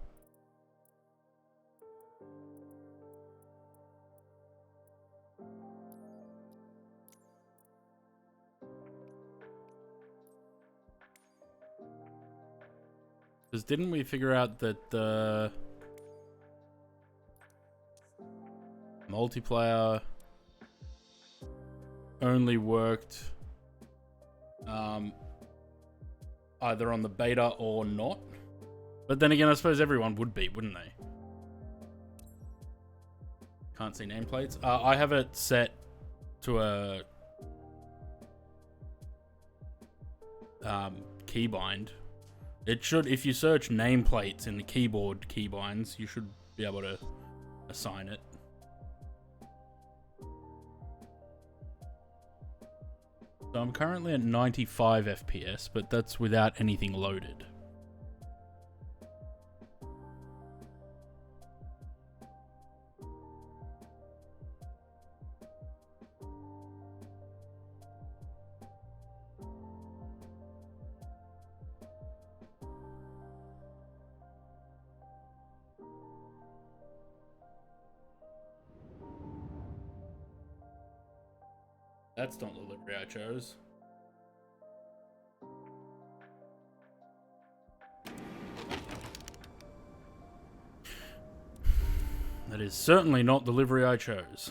Because didn't we figure out that the multiplayer only worked either on the beta or not? But then again, I suppose everyone would be, wouldn't they? Can't see nameplates. I have it set to a keybind. It should, if you search nameplates in the keyboard keybinds, you should be able to assign it. So I'm currently at 95 FPS, but that's without anything loaded. That's not the livery I chose. That is certainly not the livery I chose.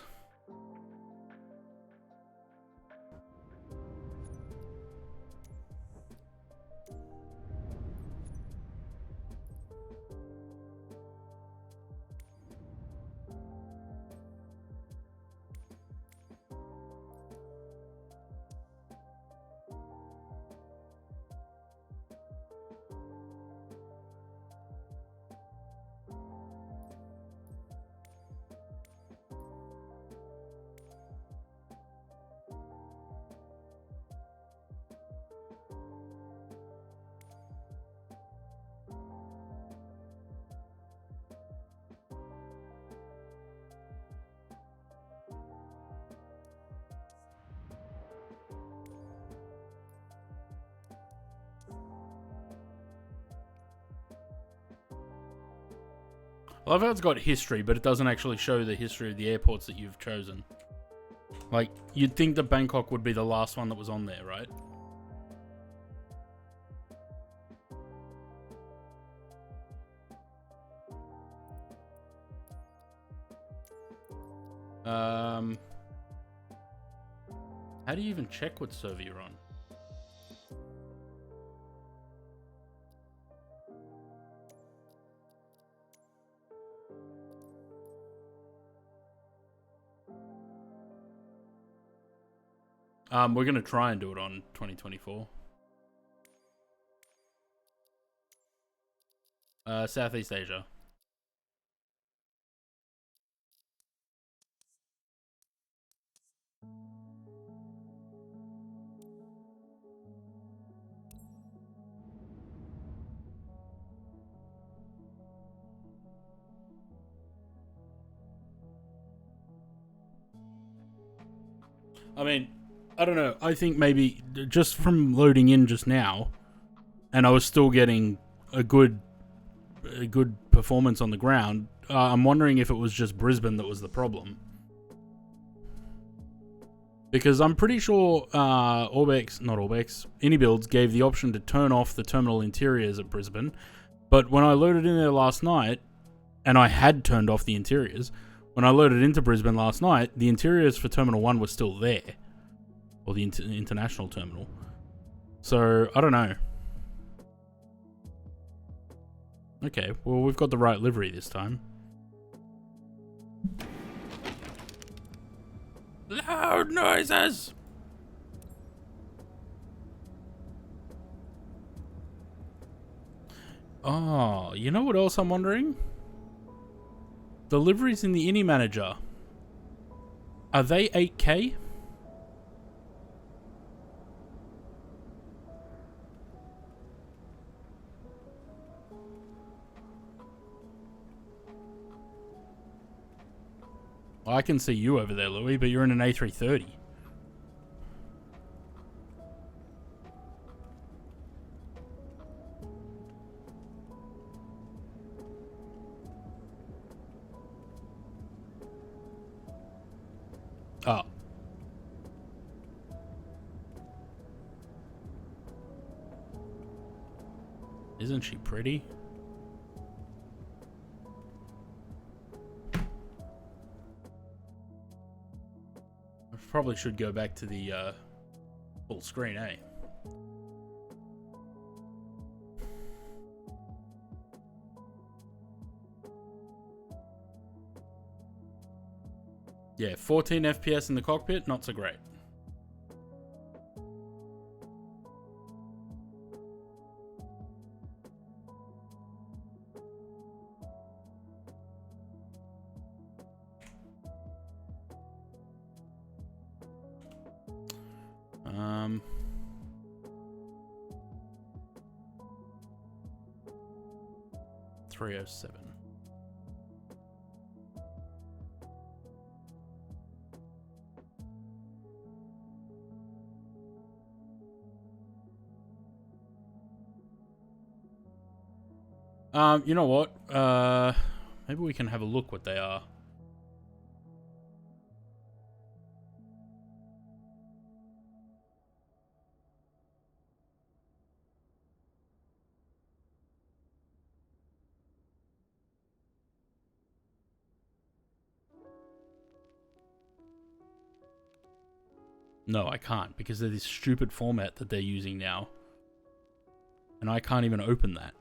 I love how it's got history, but it doesn't actually show the history of the airports that you've chosen. Like, you'd think that Bangkok would be the last one that was on there, right? How do you even check what server you're on? We're gonna try and do it on 2024. Southeast Asia. I mean, I don't know. I think maybe just from loading in just now, and I was still getting a good performance on the ground. I'm wondering if it was just Brisbane that was the problem. Because I'm pretty sure iniBuilds gave the option to turn off the terminal interiors at Brisbane, but when I loaded in there last night, and I had turned off the interiors, when I loaded into Brisbane last night, the interiors for Terminal 1 were still there. Or the international terminal. So, I don't know. Okay, well, we've got the right livery this time. Loud noises! Oh, you know what else I'm wondering? The liveries in the ini manager. Are they 8K? I can see you over there, Louis, but you're in an A330. Oh. Isn't she pretty? I probably should go back to the full screen, eh? Yeah, 14 FPS in the cockpit, not so great. Um... 307. You know what? Maybe we can have a look what they are. No, I can't, because of this stupid format that they're using now. And I can't even open that.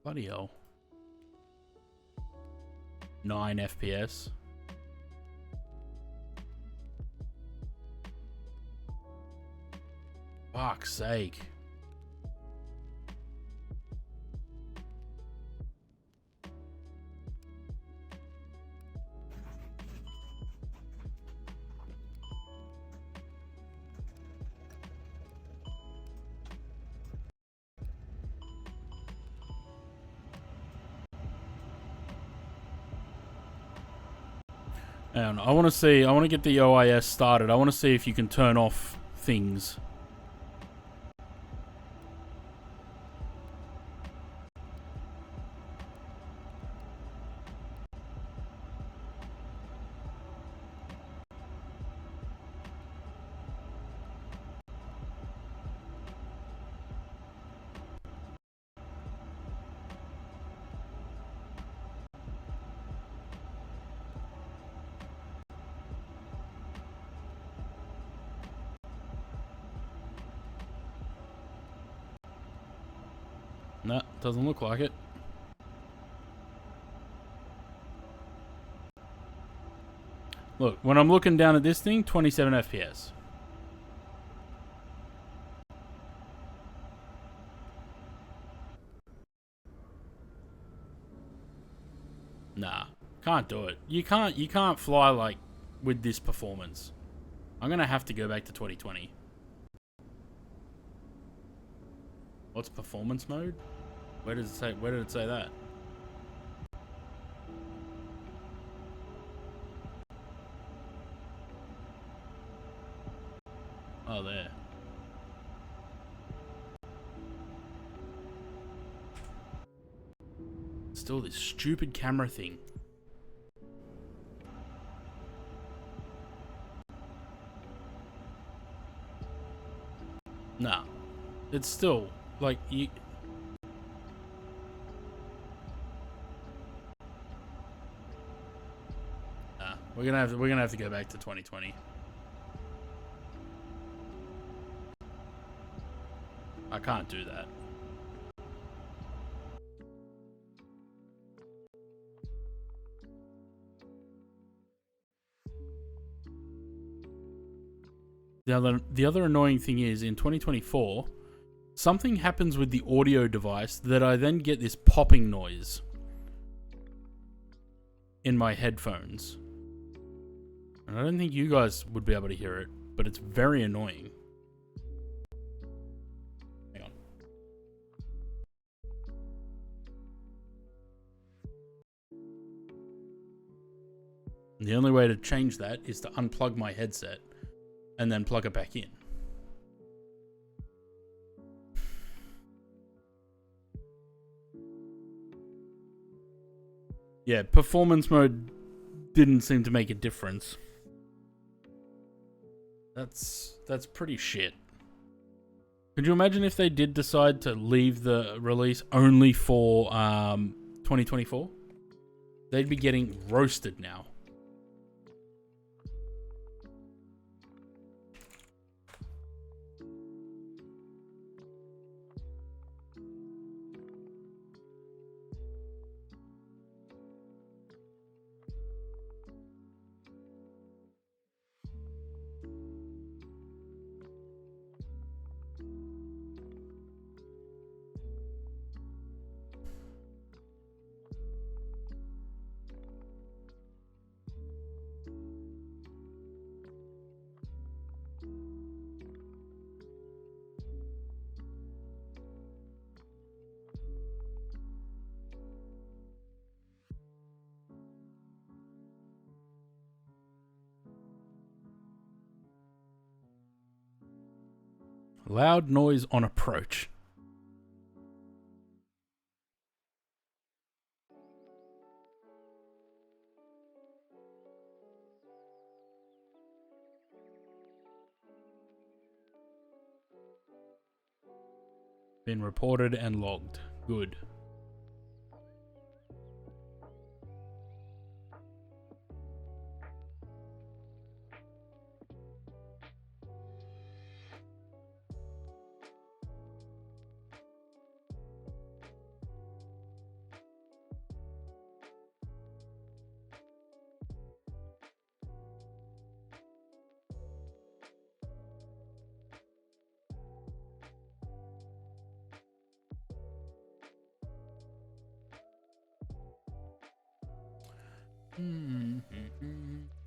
Bloody hell. 9 FPS. Fuck's sake. And I want to get the OIS started. I want to see if you can turn off things. No, doesn't look like it. Look, when I'm looking down at this thing, 27 FPS. Nah, can't do it. You can't fly like with this performance. I'm gonna have to go back to 2020. What's performance mode? Where does it say? Where did it say that? Oh, there. Still this stupid camera thing. Nah. It's still like you. Nah. We're gonna have to go back to 2020. I can't do that. The other annoying thing is in 2024, something happens with the audio device that I then get this popping noise in my headphones. And I don't think you guys would be able to hear it, but it's very annoying. Hang on. The only way to change that is to unplug my headset and then plug it back in. Yeah, performance mode didn't seem to make a difference. That's pretty shit. Could you imagine if they did decide to leave the release only for 2024? They'd be getting roasted now. Loud noise on approach. Been reported and logged. Good.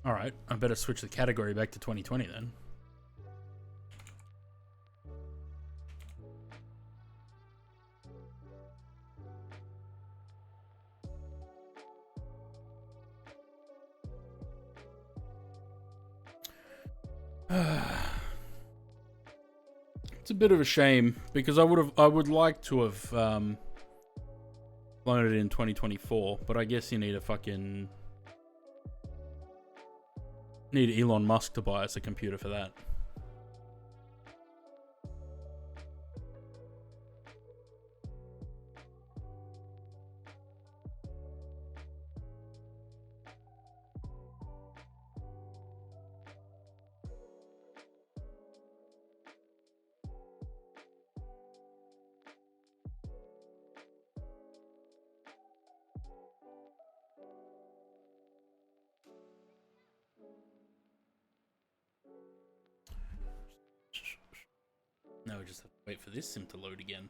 Alright, I better switch the category back to 2020 then. It's a bit of a shame because I would like to have flown it in 2024, but I guess you need need Elon Musk to buy us a computer for that. we just have to wait for this sim to load again.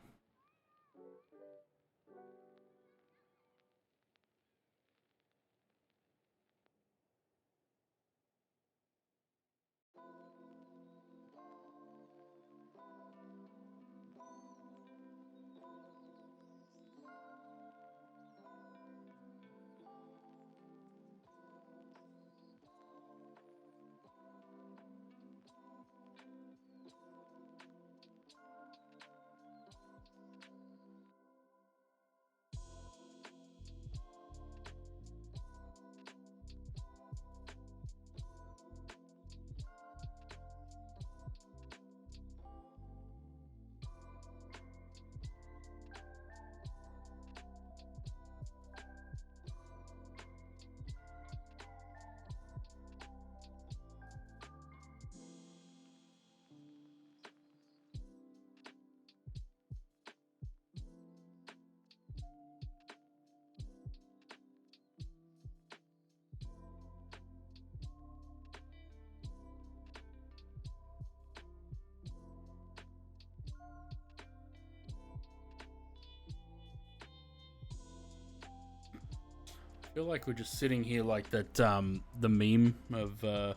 I feel like we're just sitting here like that, the meme of,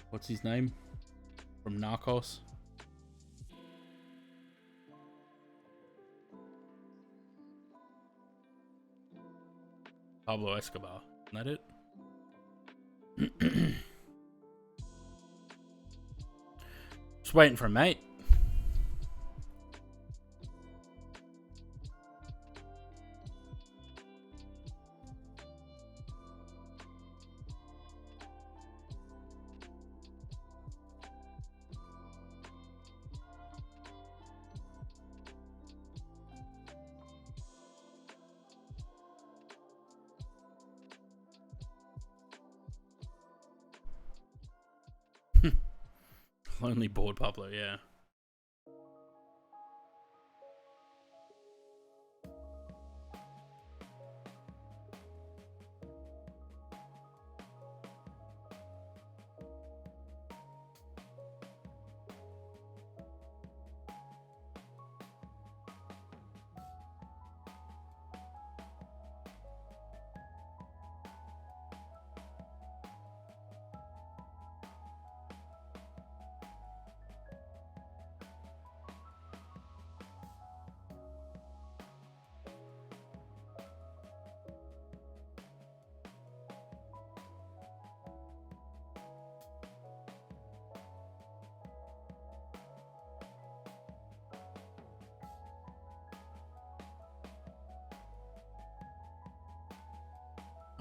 what's his name? From Narcos. Pablo Escobar. Isn't that it? Just waiting for a mate. Lonely bored Pablo, yeah.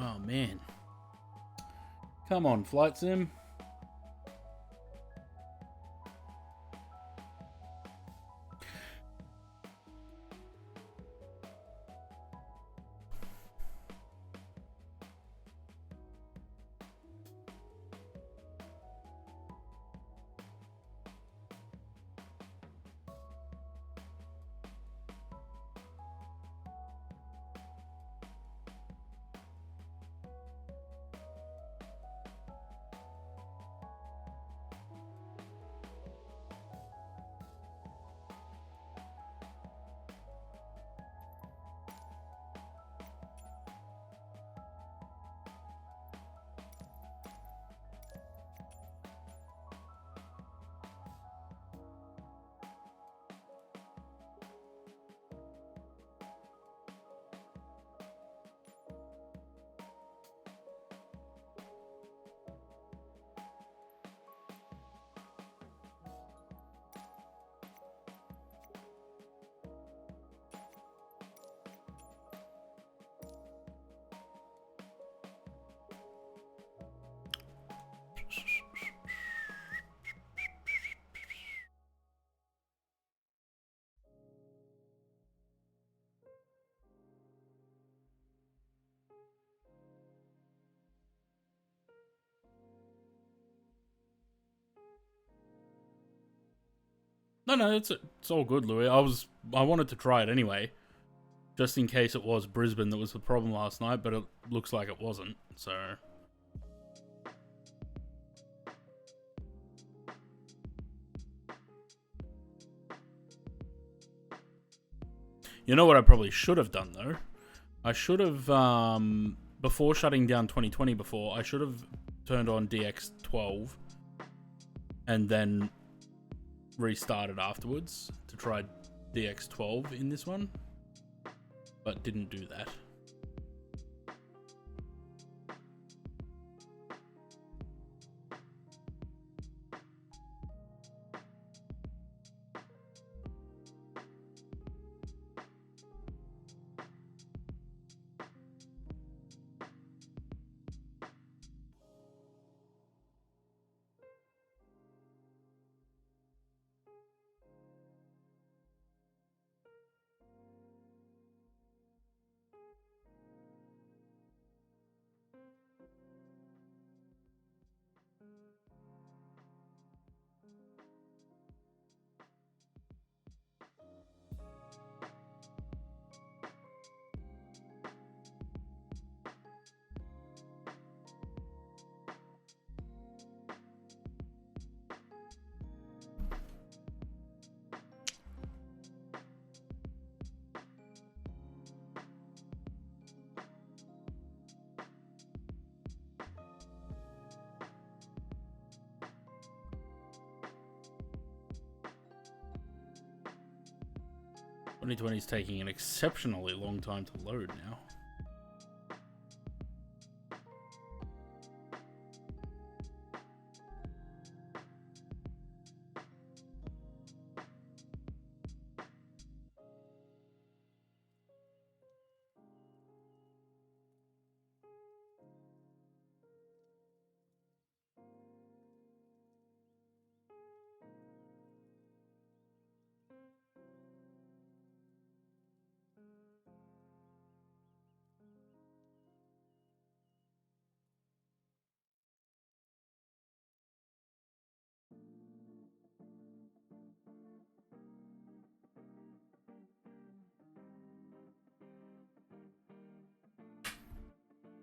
Oh man. Come on, Flight Sim. No, it's all good, Louis. I wanted to try it anyway, just in case it was Brisbane that was the problem last night, but it looks like it wasn't. So You know what I probably should have done though? I should have, before shutting down 2020 I should have turned on DX12 and then restarted afterwards to try DX12 in this one, but didn't do that. .2020 is taking an exceptionally long time to load now.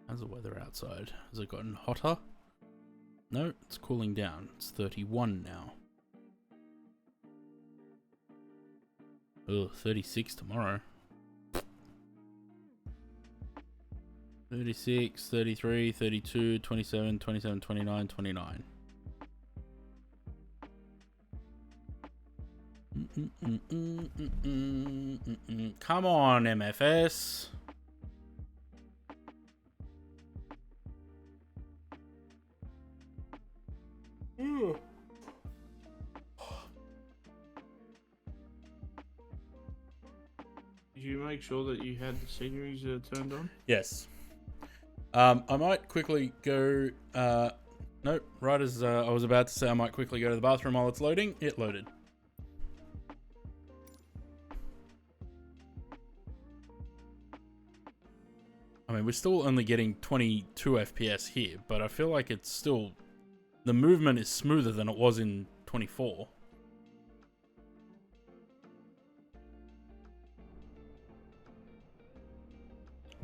How's the weather outside? Has it gotten hotter? No, it's cooling down. It's 31 now. Ugh, 36 tomorrow. 36, 33, 32, 27, 27, 29, 29. Come on, MFS. Did you make sure that you had the sceneries turned on? Yes. I might quickly go... nope, right as I was about to say I might quickly go to the bathroom while it's loading. It loaded. I mean, we're still only getting 22 FPS here, but I feel like it's still... The movement is smoother than it was in 24.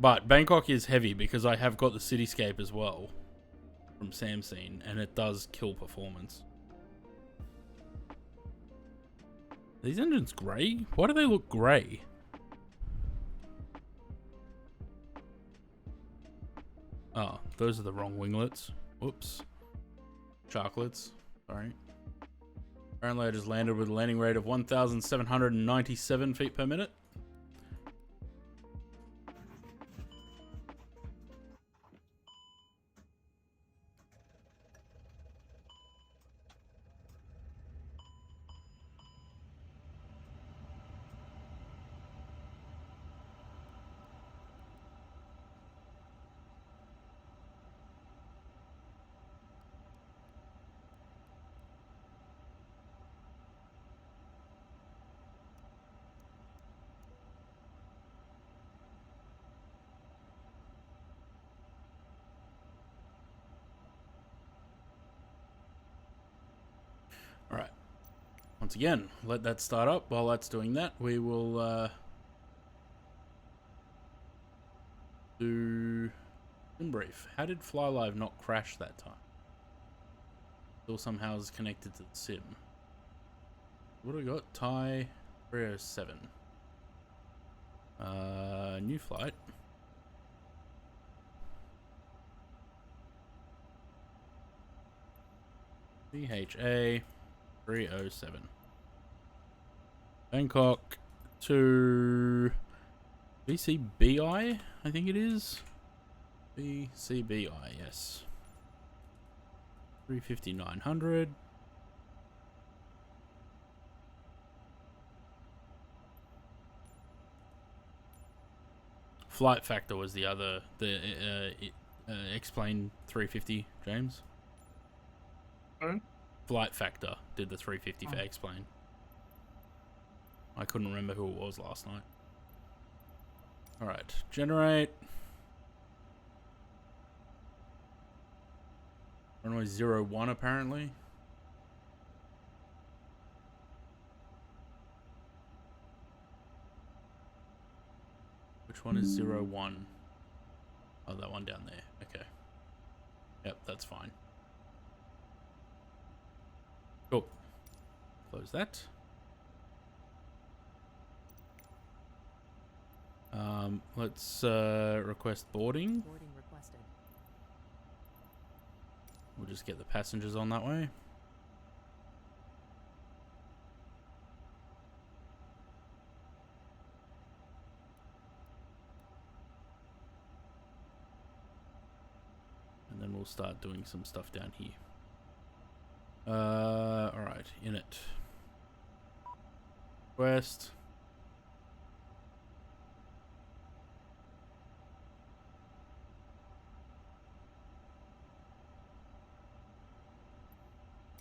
But Bangkok is heavy because I have got the cityscape as well from Samsung, and it does kill performance. Are these engines grey? Why do they look grey? Oh, those are the wrong winglets. Whoops. Sharklets. Sorry. Apparently I just landed with a landing rate of 1,797 feet per minute. Alright. Once again, let that start up. While that's doing that, we will do sim brief. How did FlyLive not crash that time? Still somehow is connected to the sim. What do we got? Thai 307. New flight. CHA 307. Bangkok to BCBI, I think it is. BCBI, yes. 350-900. Flight factor was the other, explain 350, James. Flight factor did the 350 for explain. I couldn't remember who it was last night. Alright, generate. Runway 01 apparently. Which one is 01? Oh, that one down there. Okay. Yep, that's fine. Cool. Close that. Let's request boarding. Boarding requested. We'll just get the passengers on that way. And then we'll start doing some stuff down here. Alright, in it. Request.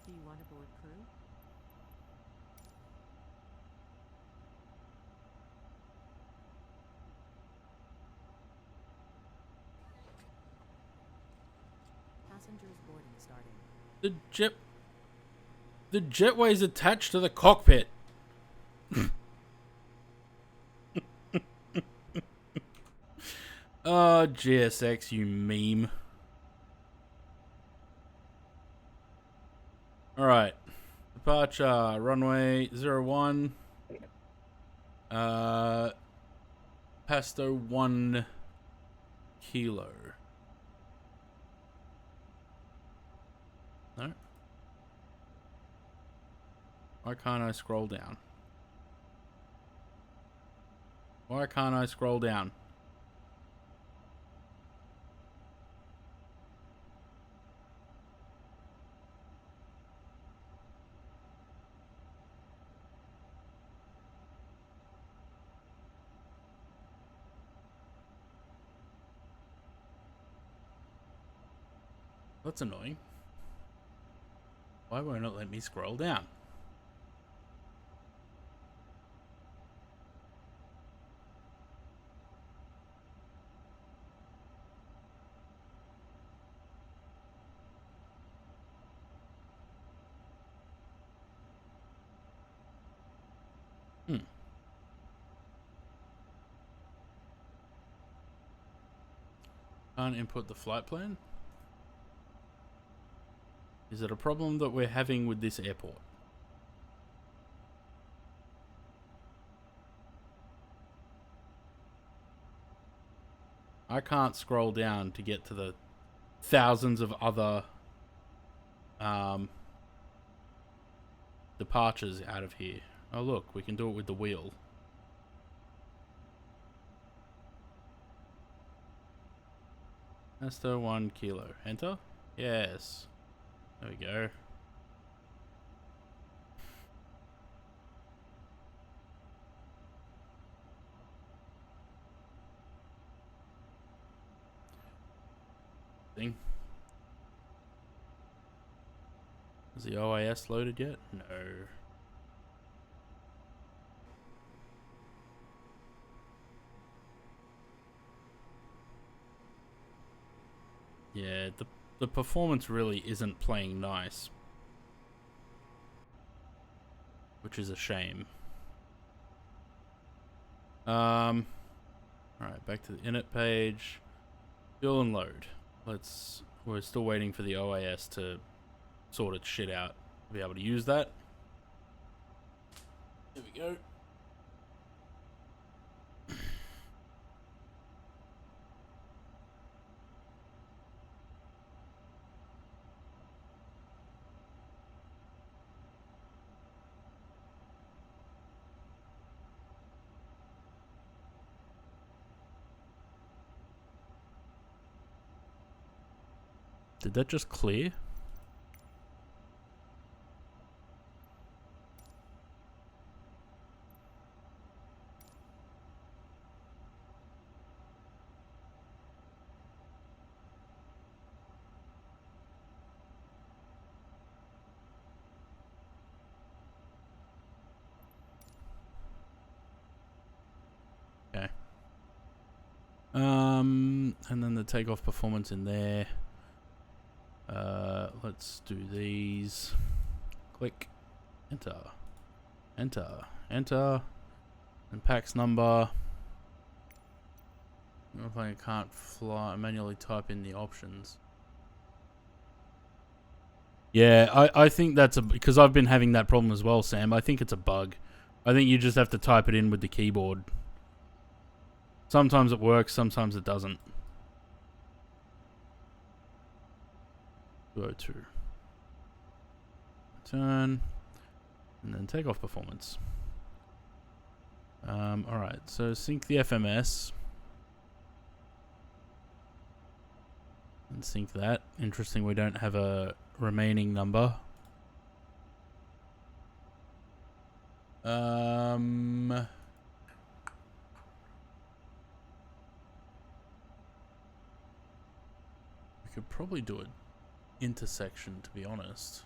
Do you want a board crew? Passengers boarding starting. The jetway's attached to the cockpit. Oh, GSX, you meme. Alright. Departure, runway 01. Pasto 1 kilo. No? Why can't I scroll down? Why can't I scroll down? That's annoying. Why won't it let me scroll down? Can't input the flight plan? Is it a problem that we're having with this airport? I can't scroll down to get to the thousands of other departures out of here. Oh look, we can do it with the wheel. Pasto 1 kilo. Enter? Yes. There we go. Thing. Is the OIS loaded yet? No. Yeah, the performance really isn't playing nice. Which is a shame. Alright, back to the init page. Fuel and load. We're still waiting for the OIS to sort its shit out to be able to use that. There we go. Did that just clear? Okay. And then the takeoff performance in there. Let's do these. Click. Enter. Enter. Enter. And PAX number. If I can't manually type in the options. Yeah, I think that's because I've been having that problem as well, Sam. I think it's a bug. I think you just have to type it in with the keyboard. Sometimes it works, sometimes it doesn't. Go to return, and then take off performance. Alright, so sync the FMS. And sync that. Interesting, we don't have a remaining number. We could probably do an intersection, to be honest.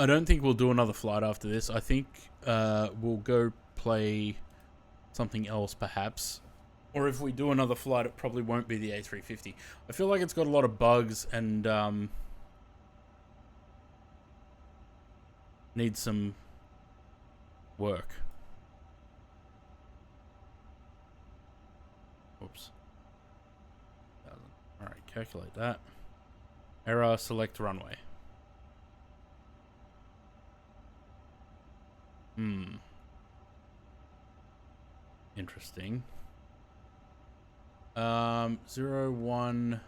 I don't think we'll do another flight after this. I think we'll go play something else, perhaps. Or if we do another flight, it probably won't be the A350. I feel like it's got a lot of bugs and needs some work. Whoops. Alright, calculate that. Error, select runway. Interesting. 01.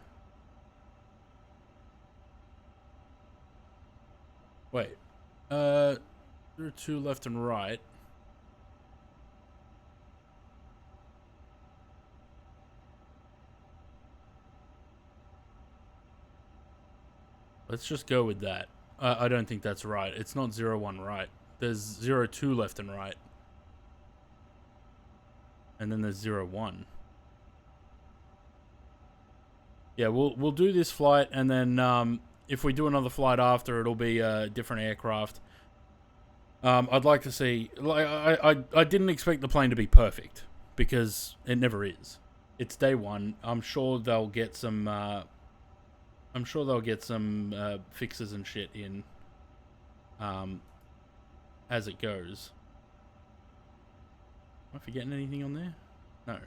Wait. 02 left and right. Let's just go with that. I don't think that's right. It's not 01 right. There's 02 left and right. And then there's 01. Yeah, we'll do this flight, and then if we do another flight after, it'll be a different aircraft. I'd like to see. Like, I didn't expect the plane to be perfect because it never is. It's day one. I'm sure they'll get some. Fixes and shit in. As it goes. Am I forgetting anything on there? No.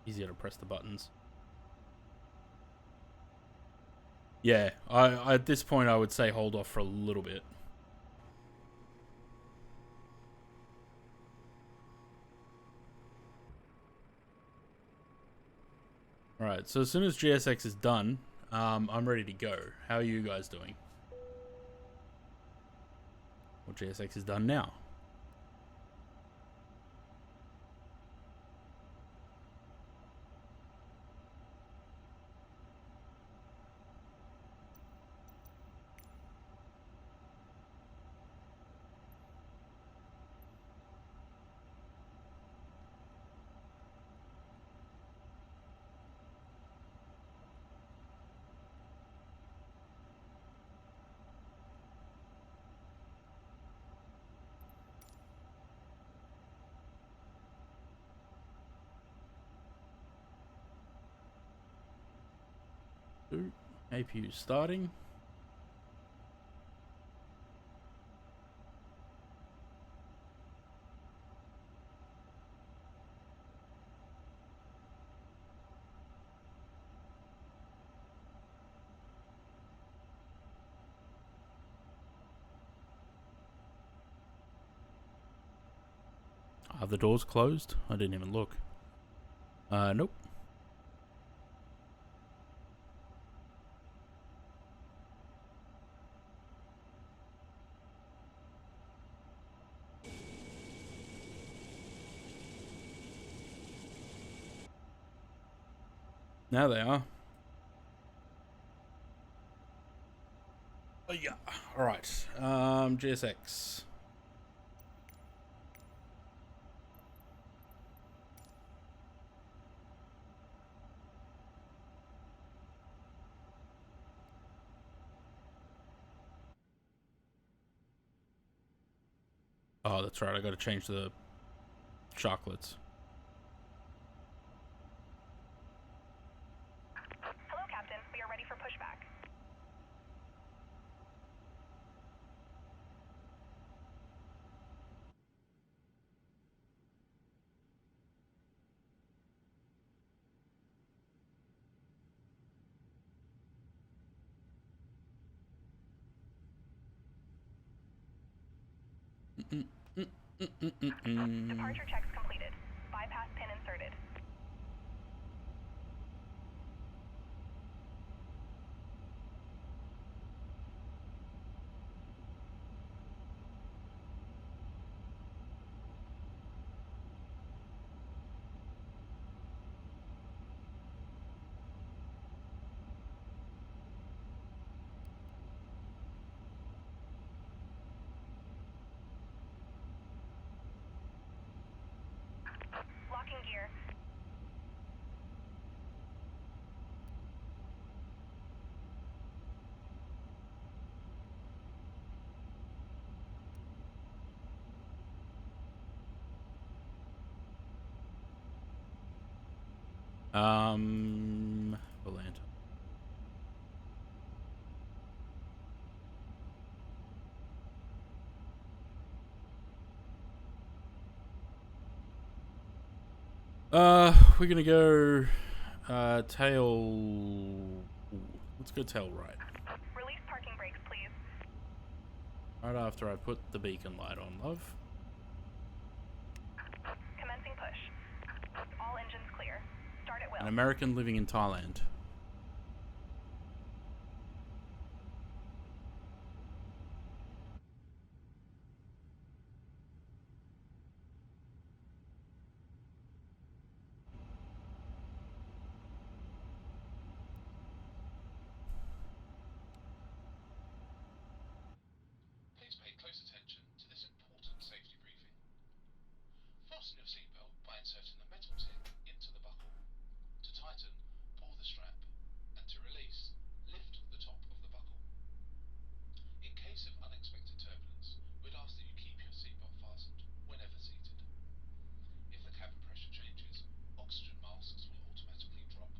Easier to press the buttons. Yeah, I at this point I would say hold off for a little bit. Alright, so as soon as GSX is done, I'm ready to go. How are you guys doing? Well, GSX is done now. APU starting. Are the doors closed? I didn't even look. Nope. Now they are. Oh yeah. All right. GSX. Oh, that's right. I got to change the chocolates. Hello, Captain. We are ready for pushback. Departure checks completed. Bypass pin inserted. Locking gear. Atlanta. We're gonna go tail. Let's go tail right. Release parking brakes, please. Right after I put the beacon light on, love. Commencing push. All engines clear. Start at will. An American living in Thailand. Please pay close attention to this important safety briefing. Fasten your seatbelt by inserting the metal tin into the buckle. To tighten, pull the strap, and to release, lift the top of the buckle. In case of unexpected turbulence, we'd ask that you keep your seatbelt fastened whenever seated. If the cabin pressure changes, oxygen masks will automatically drop.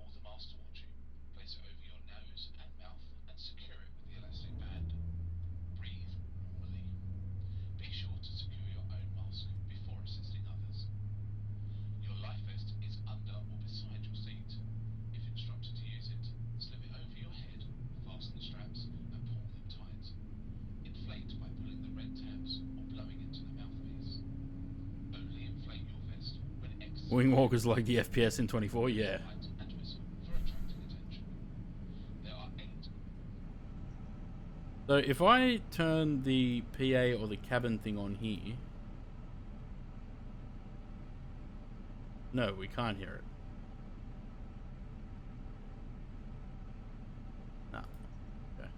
Pull the mask towards you, place it over your nose and mouth, and secure it with the elastic band. Breathe normally. Be sure to secure your own mask before assisting others. Your life vest is under or beside your seat. If instructed to use it, slip it over your head, fasten the straps, and pull them tight. Inflate by pulling the red tabs or blowing into the mouthpiece. Only inflate your vest when exiting. Wing walkers like the FPS in 24, yeah. And whistle for attracting attention. There are 8. So if I turn the PA or the cabin thing on here... No, we can't hear it. No. Okay.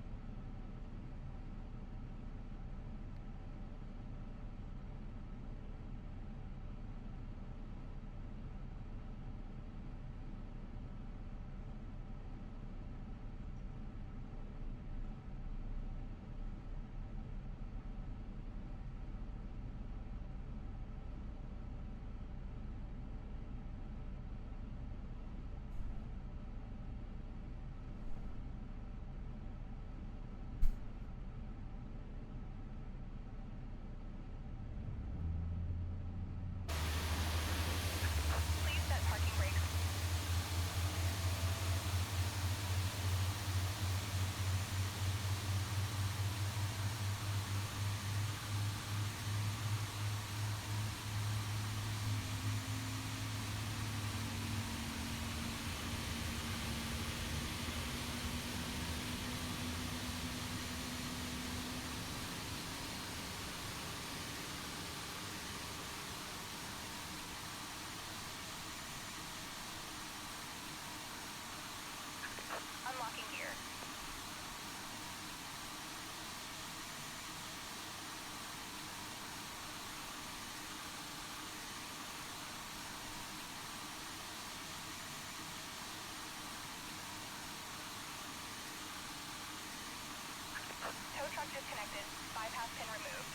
disconnected. Bypass pin removed.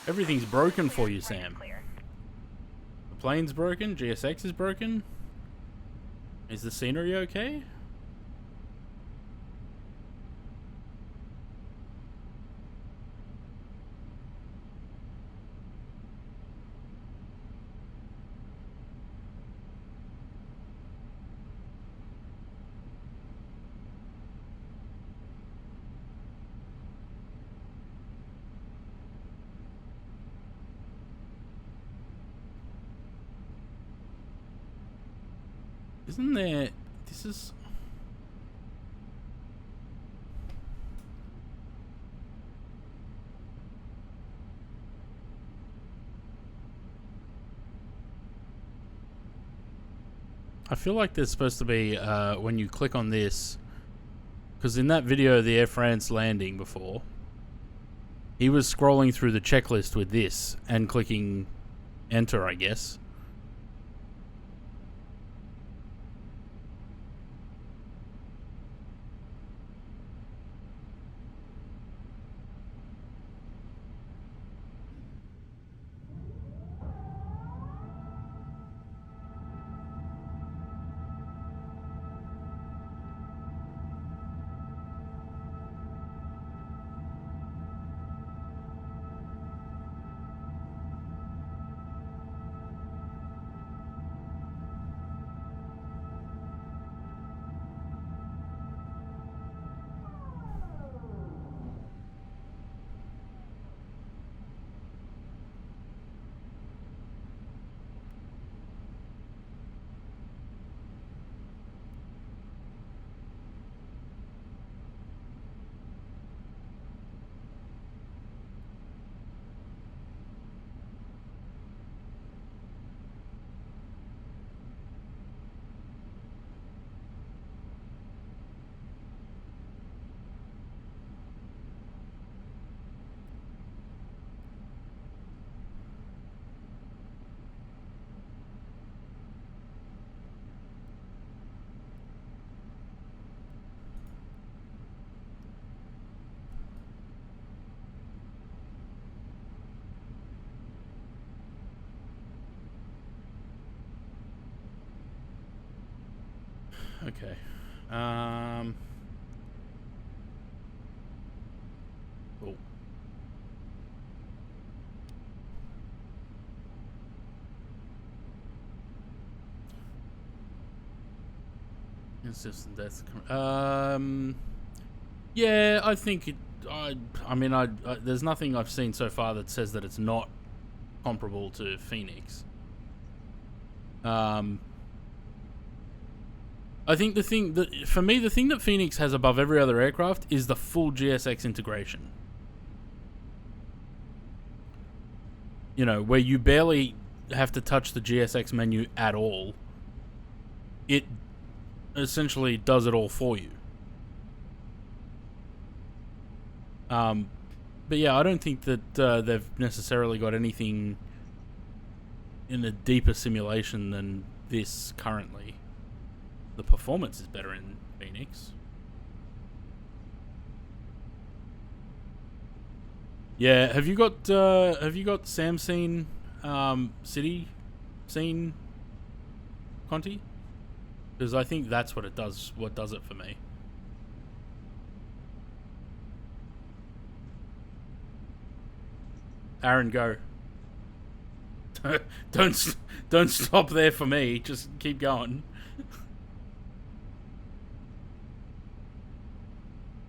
Everything's broken for you, Sam. Clear. The plane's broken. GSX is broken. Is the scenery okay? Isn't there... This is... I feel like there's supposed to be, when you click on this... Because in that video, the Air France landing before, he was scrolling through the checklist with this and clicking enter, I guess. Okay. Cool. Instant death. Yeah, I think it. I mean, there's nothing I've seen so far that says that it's not comparable to Phoenix. I think the thing that, for me, the thing that Phoenix has above every other aircraft is the full GSX integration. You know, where you barely have to touch the GSX menu at all. It essentially does it all for you. But yeah, I don't think that they've necessarily got anything in a deeper simulation than this currently. The performance is better in Phoenix. Yeah, have you got Sam scene city scene Conti? Because I think that's what it does. What does it for me? Aaron, go. Don't stop there for me. Just keep going.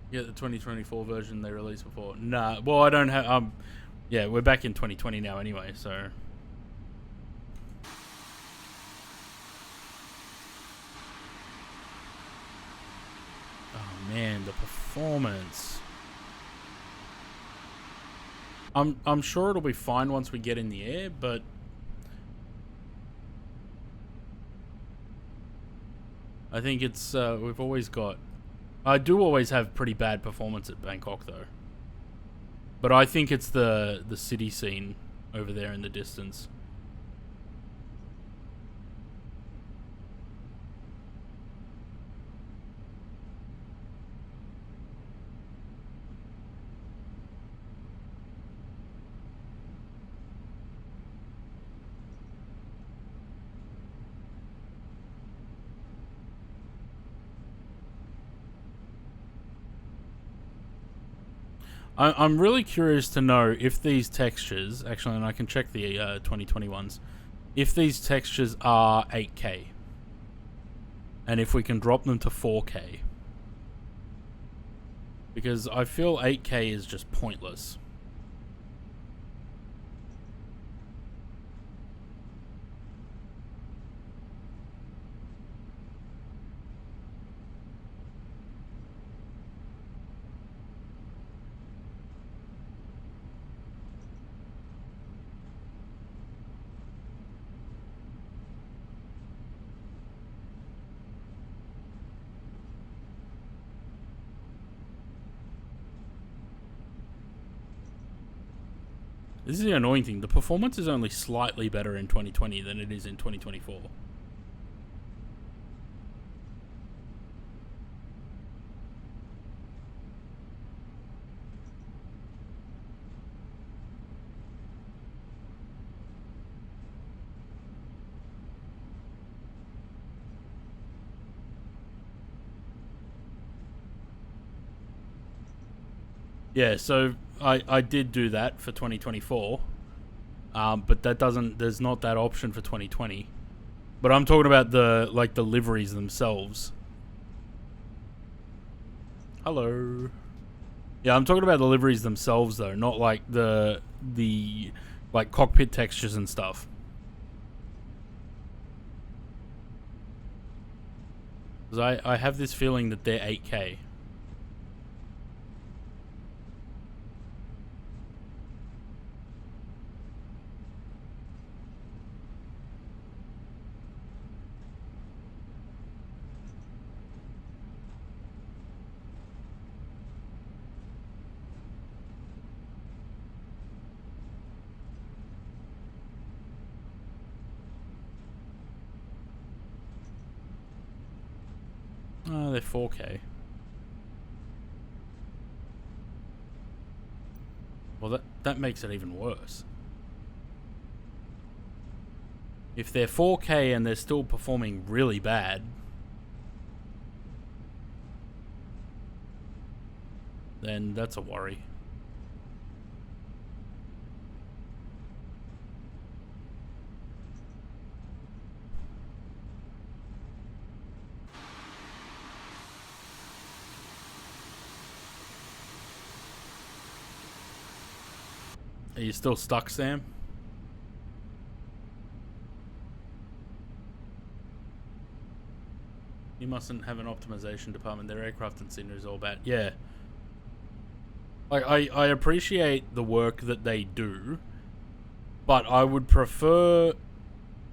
Yeah, the 2024 version they released before. Nah, well, I don't have. Yeah, we're back in 2020 now anyway, so. Oh man, the performance. I'm sure it'll be fine once we get in the air, but I think it's we've always got. I do always have pretty bad performance at Bangkok though, but I think it's the city scene over there in the distance. I'm really curious to know if these textures, actually, and I can check the 2020 ones, if these textures are 8K, and if we can drop them to 4K. Because I feel 8K is just pointless. This is the annoying thing. The performance is only slightly better in 2020 than it is in 2024. Yeah, so I did do that for 2024, but that doesn't. There's not that option for 2020. But I'm talking about the liveries themselves. Hello. Yeah, I'm talking about the liveries themselves though, not like the like cockpit textures and stuff. Because I have this feeling that they're 8K. Oh, they're 4K. Well, that makes it even worse. If they're 4K and they're still performing really bad, then that's a worry. Are you still stuck, Sam? You mustn't have an optimization department. Their aircraft and scenery is all bad. Yeah. Like, I appreciate the work that they do, but I would prefer,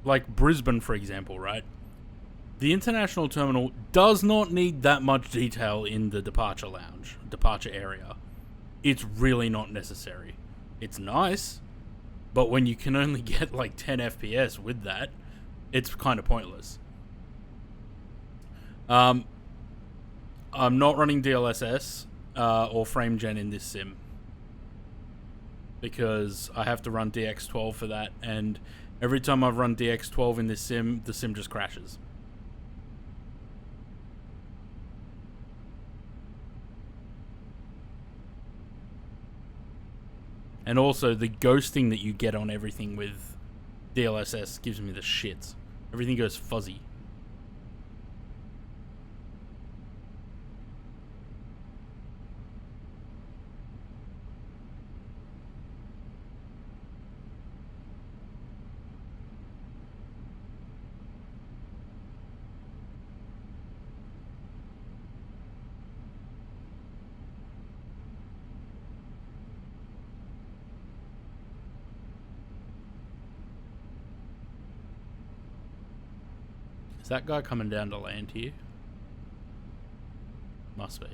like Brisbane, for example, right? The international terminal does not need that much detail in the departure lounge, departure area. It's really not necessary. It's nice, but when you can only get like 10 FPS with that, it's kind of pointless. I'm not running DLSS or FrameGen in this sim because I have to run DX12 for that, and every time I've run DX12 in this sim, the sim just crashes. And also, the ghosting that you get on everything with DLSS gives me the shits. Everything goes fuzzy. Is that guy coming down to land here? Must be.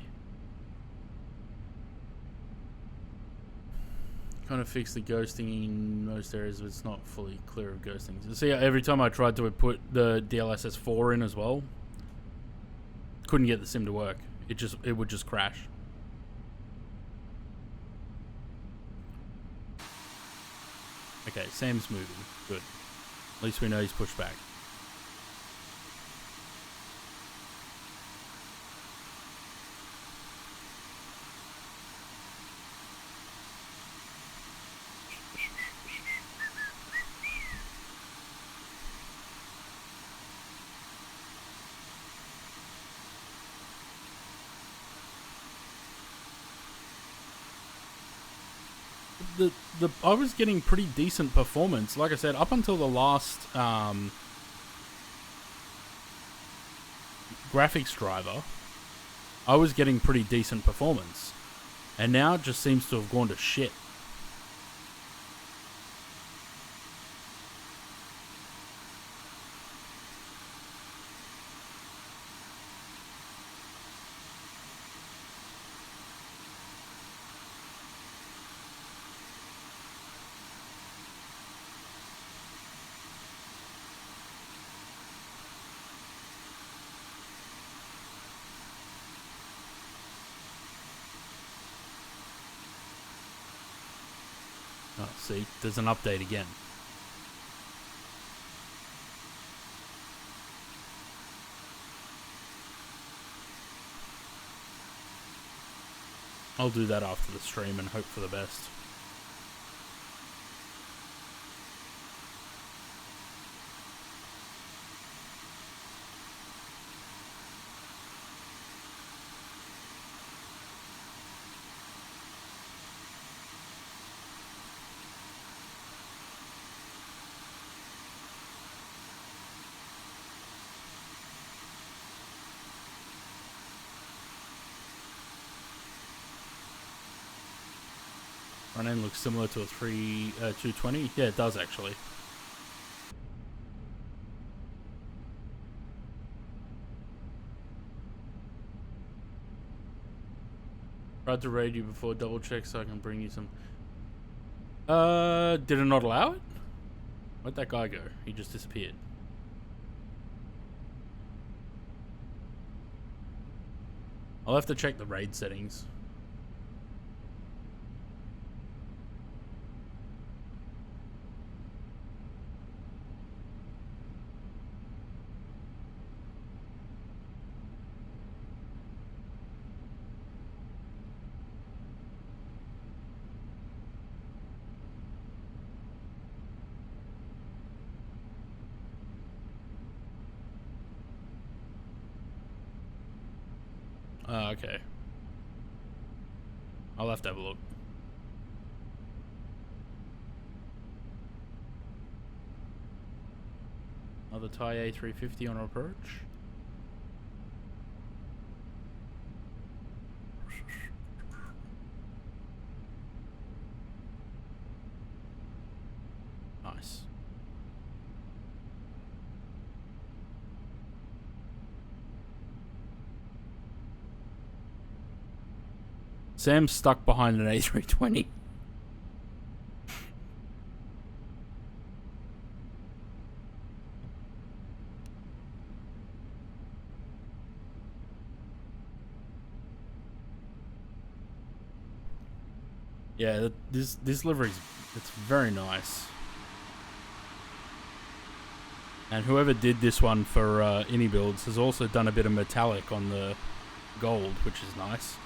Kind of fix the ghosting in most areas, but it's not fully clear of ghosting. See, every time I tried to put the DLSS 4 in as well, couldn't get the sim to work. It would just crash. Okay, Sam's moving. Good. At least we know he's pushed back. I was getting pretty decent performance. Like I said, up until the last graphics driver, I was getting pretty decent performance. And now it just seems to have gone to shit. Oh, see, there's an update again. I'll do that after the stream and hope for the best. Front end looks similar to a 220. Yeah, it does actually. Tried to raid you before, double check so I can bring you some. Did it not allow it? Where'd that guy go? He just disappeared. I'll have to check the raid settings. Okay. I'll have to have a look. Another Thai A350 on approach. Nice. Sam's stuck behind an A320. Yeah, this livery's, it's very nice. And whoever did this one for iniBuilds has also done a bit of metallic on the gold, which is nice.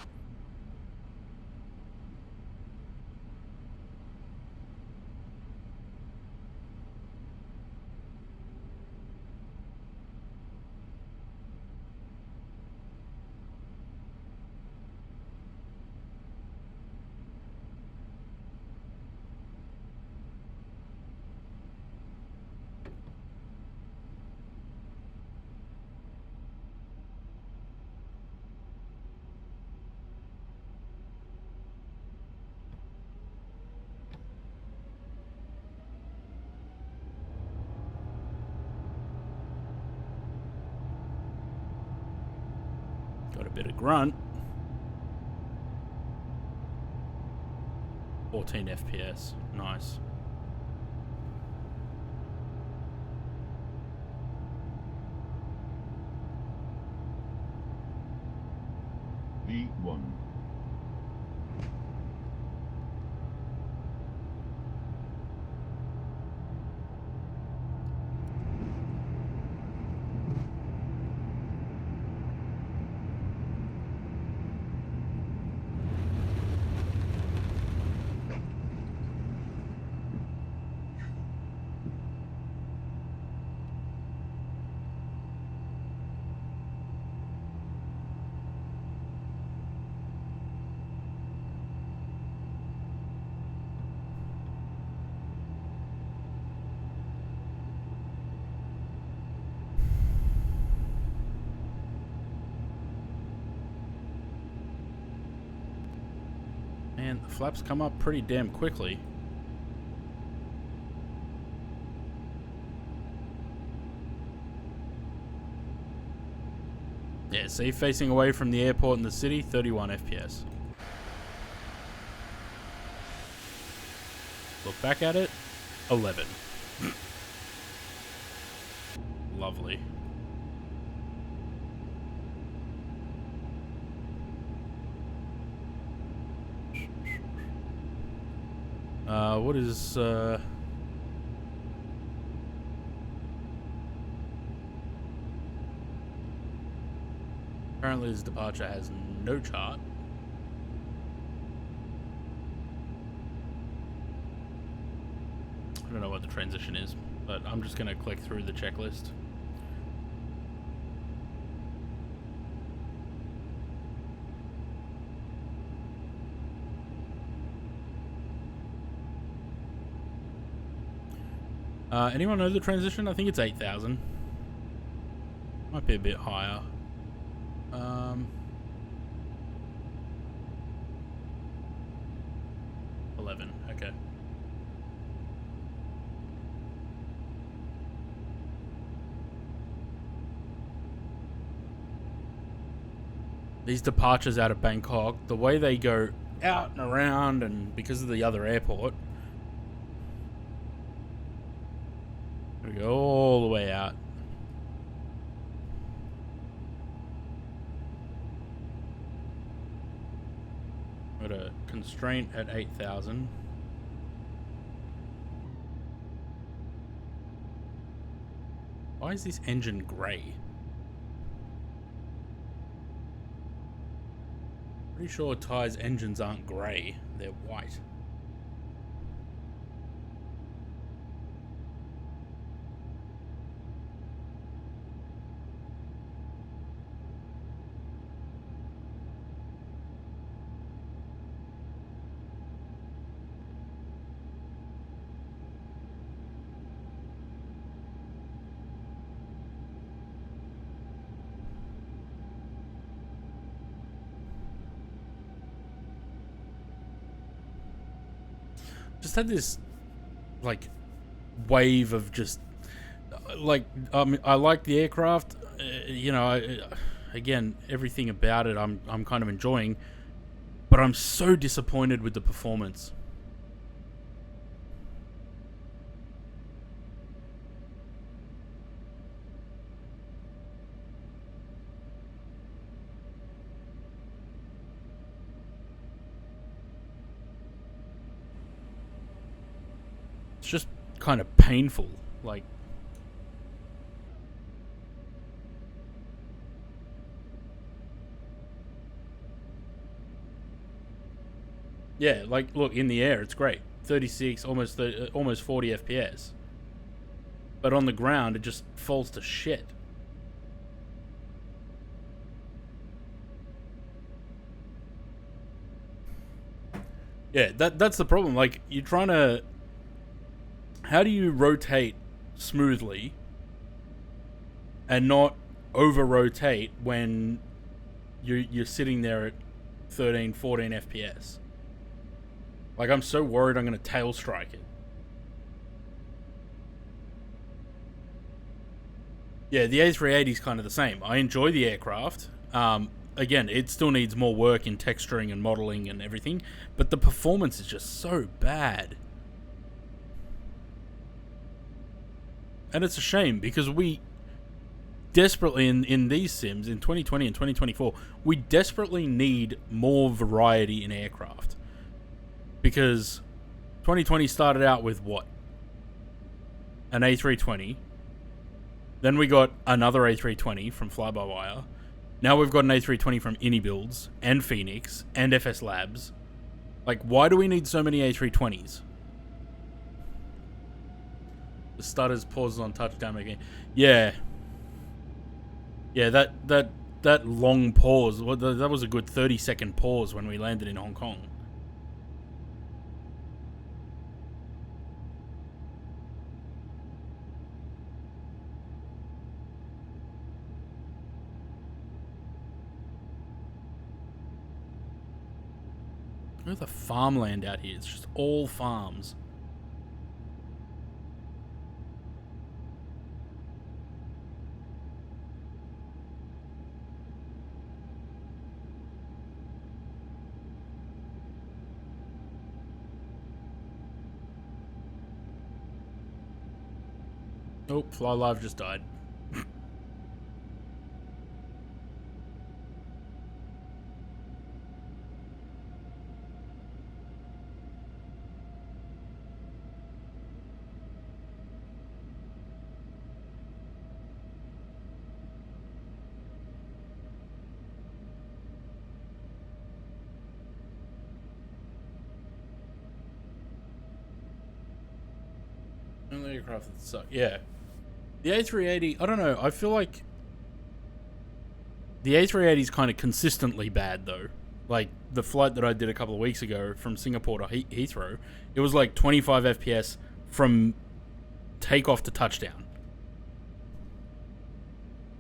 Got a bit of grunt. 14 FPS. Nice. V1. Man, the flaps come up pretty damn quickly. Yeah, see, facing away from the airport and the city, 31 FPS. Look back at it, 11. Lovely. What is, apparently this departure has no chart. I don't know what the transition is, but I'm just going to click through the checklist. Anyone know the transition? I think it's 8,000. Might be a bit higher. 11. Okay. These departures out of Bangkok, the way they go out and around, and because of the other airport, we go all the way out. Got a constraint at 8,000. Why is this engine grey? Pretty sure Thai's engines aren't grey, they're white. Just had this like wave of just like I like the aircraft, you know, again, everything about it I'm kind of enjoying, but I'm so disappointed with the performance. It's just kind of painful, like. Yeah, like, look, in the air, it's great. 36, almost 40 FPS. But on the ground, it just falls to shit. Yeah, that's the problem. Like, you're trying to... How do you rotate smoothly and not over-rotate when you're sitting there at 13, 14 FPS? Like, I'm so worried I'm going to tail strike it. Yeah, the A380 is kind of the same. I enjoy the aircraft. Again, it still needs more work in texturing and modeling and everything, but the performance is just so bad. And it's a shame because we desperately, in these sims, in 2020 and 2024, we desperately need more variety in aircraft. Because 2020 started out with what? An A320. Then we got another A320 from Fly-by-Wire. Now we've got an A320 from iniBuilds and Phoenix and FS Labs. Like, why do we need so many A320s? The stutters, pauses on touchdown again. Yeah. Yeah, that long pause, that was a good 30-second pause when we landed in Hong Kong. Look at the farmland out here. It's just all farms. Oh, Fly Live just died. Only aircraft that suck. Yeah. The A380, I don't know. I feel like the A380 is kind of consistently bad, though. Like, the flight that I did a couple of weeks ago from Singapore to Heathrow, it was like 25 FPS from takeoff to touchdown.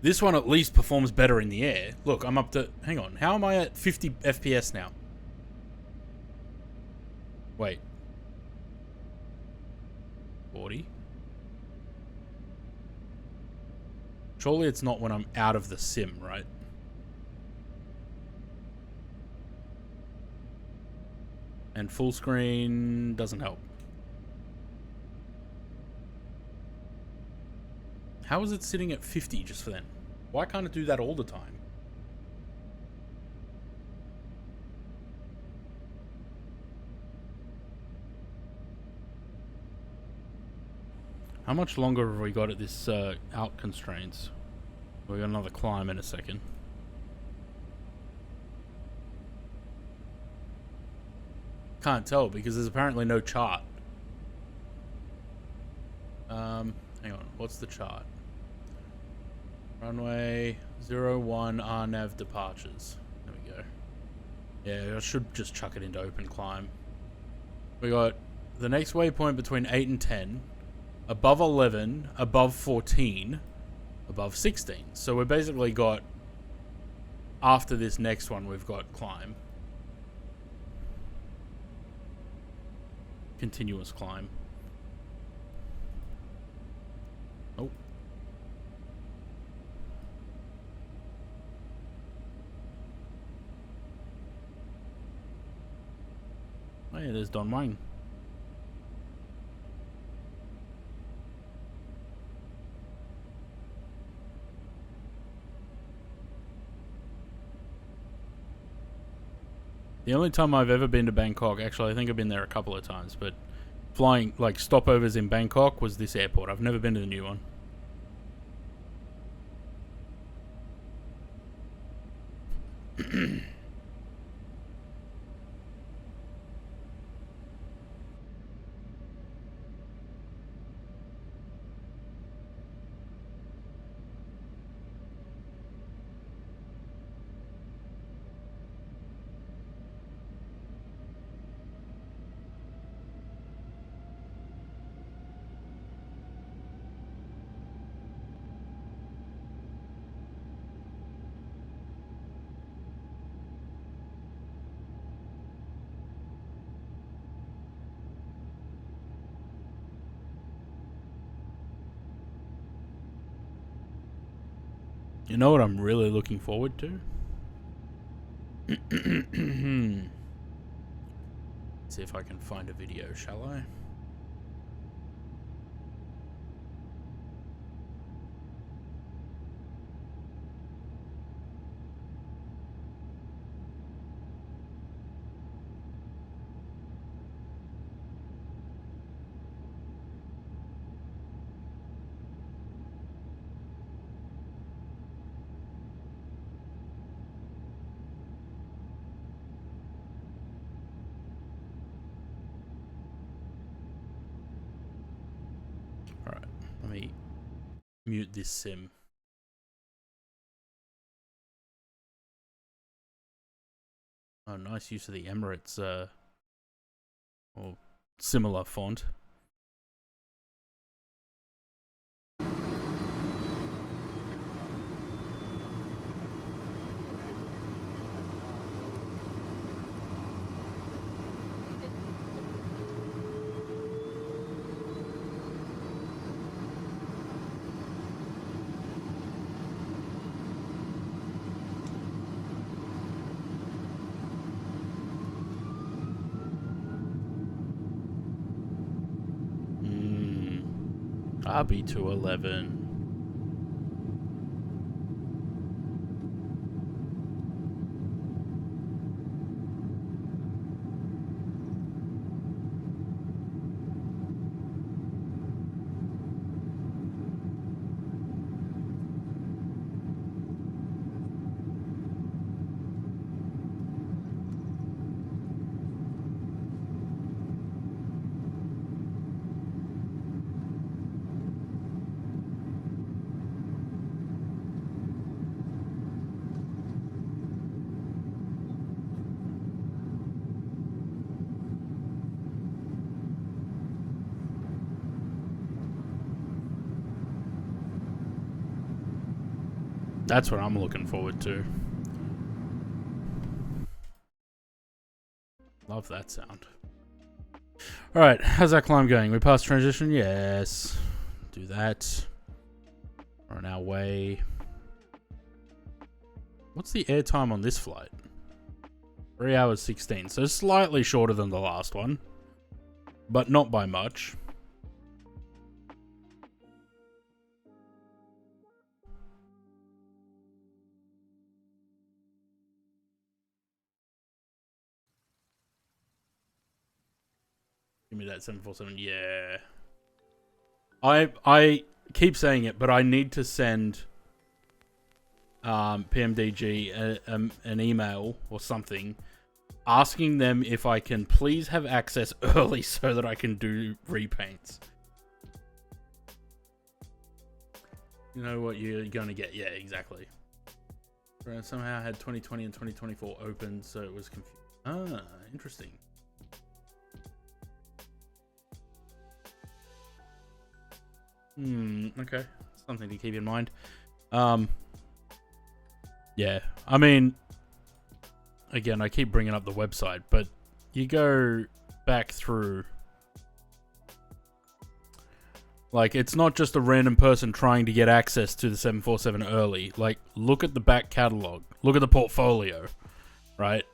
This one at least performs better in the air. Look, I'm up to... Hang on. How am I at 50 FPS now? Wait. 40? Surely it's not when I'm out of the sim, right? And full screen doesn't help. How is it sitting at 50 just for then? Why can't it do that all the time? How much longer have we got at this out constraints? We got another climb in a second. Can't tell because there's apparently no chart. Hang on, what's the chart? Runway 01 RNAV departures. There we go. Yeah, I should just chuck it into open climb. We got the next waypoint between 8 and 10. Above 11, above 14, above 16. So we've basically got, after this next one, we've got climb. Continuous climb. Oh. Oh yeah, there's Don Wang. The only time I've ever been to Bangkok, actually I think I've been there a couple of times, but flying, like, stopovers in Bangkok was this airport. I've never been to the new one. You know what I'm really looking forward to? See if I can find a video, shall I? Alright, let me mute this sim. Oh, nice use of the Emirates, or similar font. RB211. That's what I'm looking forward to. Love that sound. Alright, how's that climb going? We passed transition? Yes. Do that. We're on our way. What's the airtime on this flight? 3 hours 16. So slightly shorter than the last one. But not by much. Give me that 747. Yeah. I keep saying it, but I need to send PMDG an email or something asking them if I can please have access early so that I can do repaints. You know what you're going to get. Yeah, exactly. Somehow I had 2020 and 2024 open, so it was confused. Ah, interesting. Okay. Something to keep in mind. Yeah, I mean, again, I keep bringing up the website, but you go back through, like, it's not just a random person trying to get access to the 747 early. Like, look at the back catalog. Look at the portfolio, right?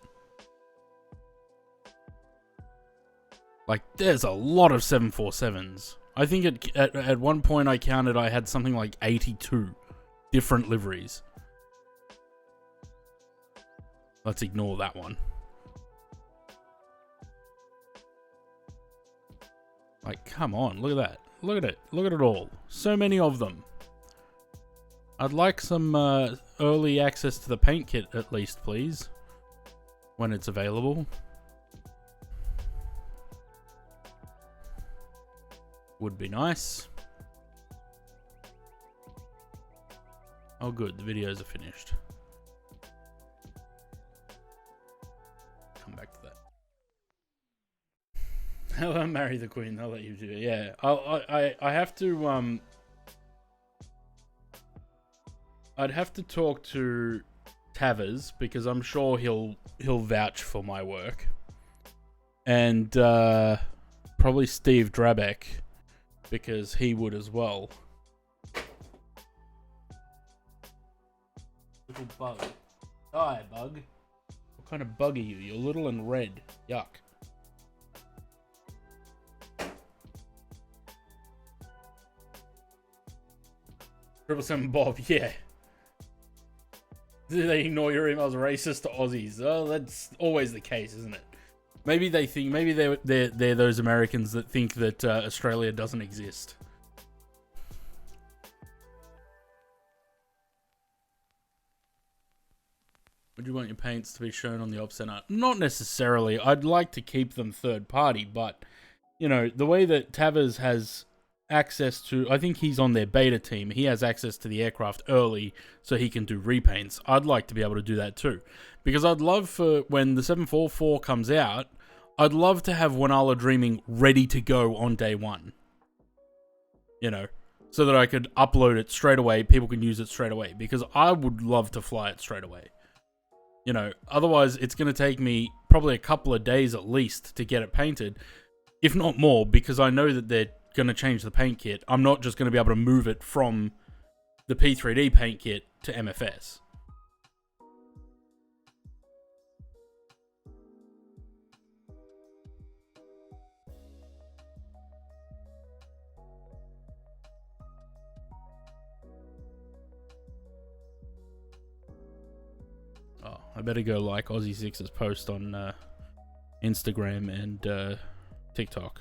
Like, there's a lot of 747s. I think at one point I counted I had something like 82 different liveries. Let's ignore that one. Like, come on, look at that. Look at it. Look at it all. So many of them. I'd like some early access to the paint kit at least, please. When it's available. Would be nice. Oh good, the videos are finished. Come back to that. I'll marry the queen, I'll let you do it. Yeah, I have to I'd have to talk to Tavers because I'm sure he'll vouch for my work. And probably Steve Drabeck because he would as well. Little bug. Die, bug. What kind of bug are you? You're little and red. Yuck. Triple Seven Bob, yeah. Do they ignore your emails racist to Aussies? Oh, that's always the case, isn't it? Maybe they think, maybe they're those Americans that think that Australia doesn't exist. Would you want your paints to be shown on the op center? Not necessarily. I'd like to keep them third party, but you know, the way that Tavers has access to, I think he's on their beta team. He has access to the aircraft early so he can do repaints. I'd like to be able to do that too. Because I'd love for when the 744 comes out, I'd love to have Wanala Dreaming ready to go on day one. You know, so that I could upload it straight away, people can use it straight away. Because I would love to fly it straight away. You know, otherwise it's going to take me probably a couple of days at least to get it painted. If not more, because I know that they're going to change the paint kit. I'm not just going to be able to move it from the P3D paint kit to MFS. Oh, I better go like Aussie Six's post on Instagram and TikTok.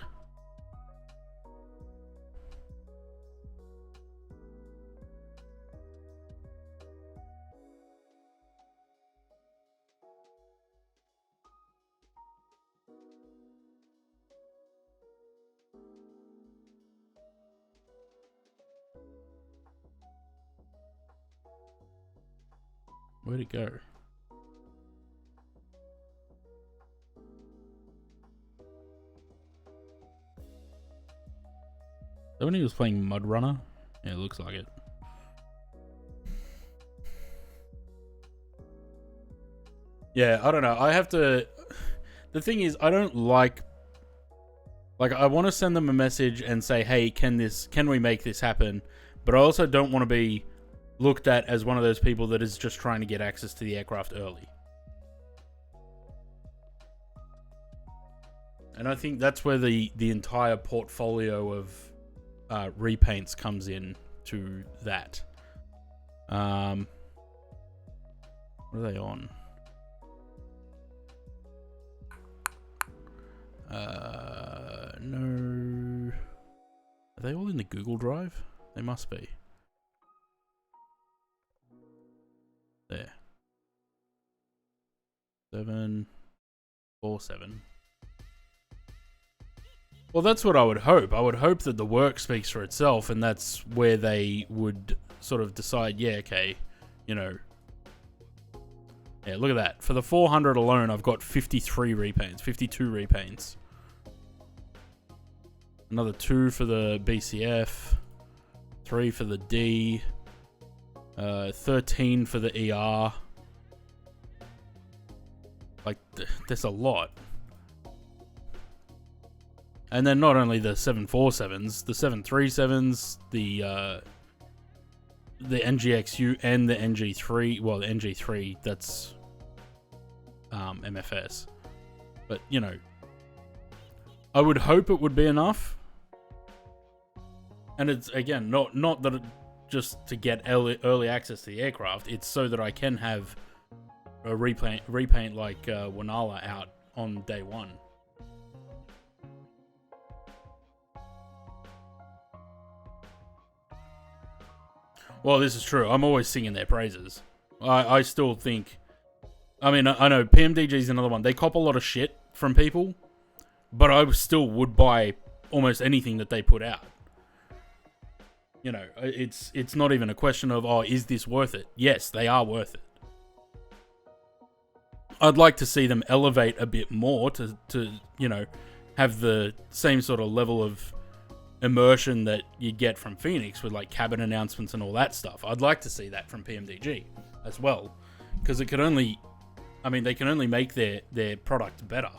Where'd it go? That when he was playing Mud Runner? Yeah, it looks like it. Yeah, I don't know. I have to... The thing is, I don't like... Like, I want to send them a message and say, hey, can we make this happen? But I also don't want to be looked at as one of those people that is just trying to get access to the aircraft early. And I think that's where the entire portfolio of repaints comes in to that. What are they on? No. Are they all in the Google Drive? They must be. There. 747. Well, that's what I would hope. I would hope that the work speaks for itself, and that's where they would sort of decide, yeah, okay, you know. Yeah, look at that. For the 400 alone, I've got 53 repaints, 52 repaints. Another 2 for the BCF, 3 for the D, 13 for the ER. Like, there's a lot. And then not only the 747s, the 737s, the NGXU and the NG3. Well, the NG3, that's MFS. But, you know, I would hope it would be enough. And it's, again, not that just to get early access to the aircraft. It's so that I can have a repaint like Wanala out on day one. Well, this is true. I'm always singing their praises. I still think... I mean, I know PMDG is another one. They cop a lot of shit from people, but I still would buy almost anything that they put out. You know, it's not even a question of, oh, is this worth it? Yes, they are worth it. I'd like to see them elevate a bit more to you know, have the same sort of level of immersion that you get from Phoenix with like cabin announcements and all that stuff. I'd like to see that from PMDG as well, because it could only, I mean, they can only make their product better.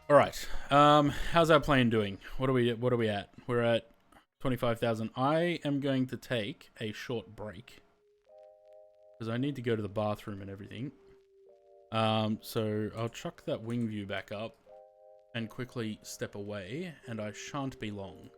All right. How's our plane doing? What are we at? We're at 25,000. I am going to take a short break because I need to go to the bathroom and everything. So I'll chuck that wing view back up and quickly step away, and I shan't be long.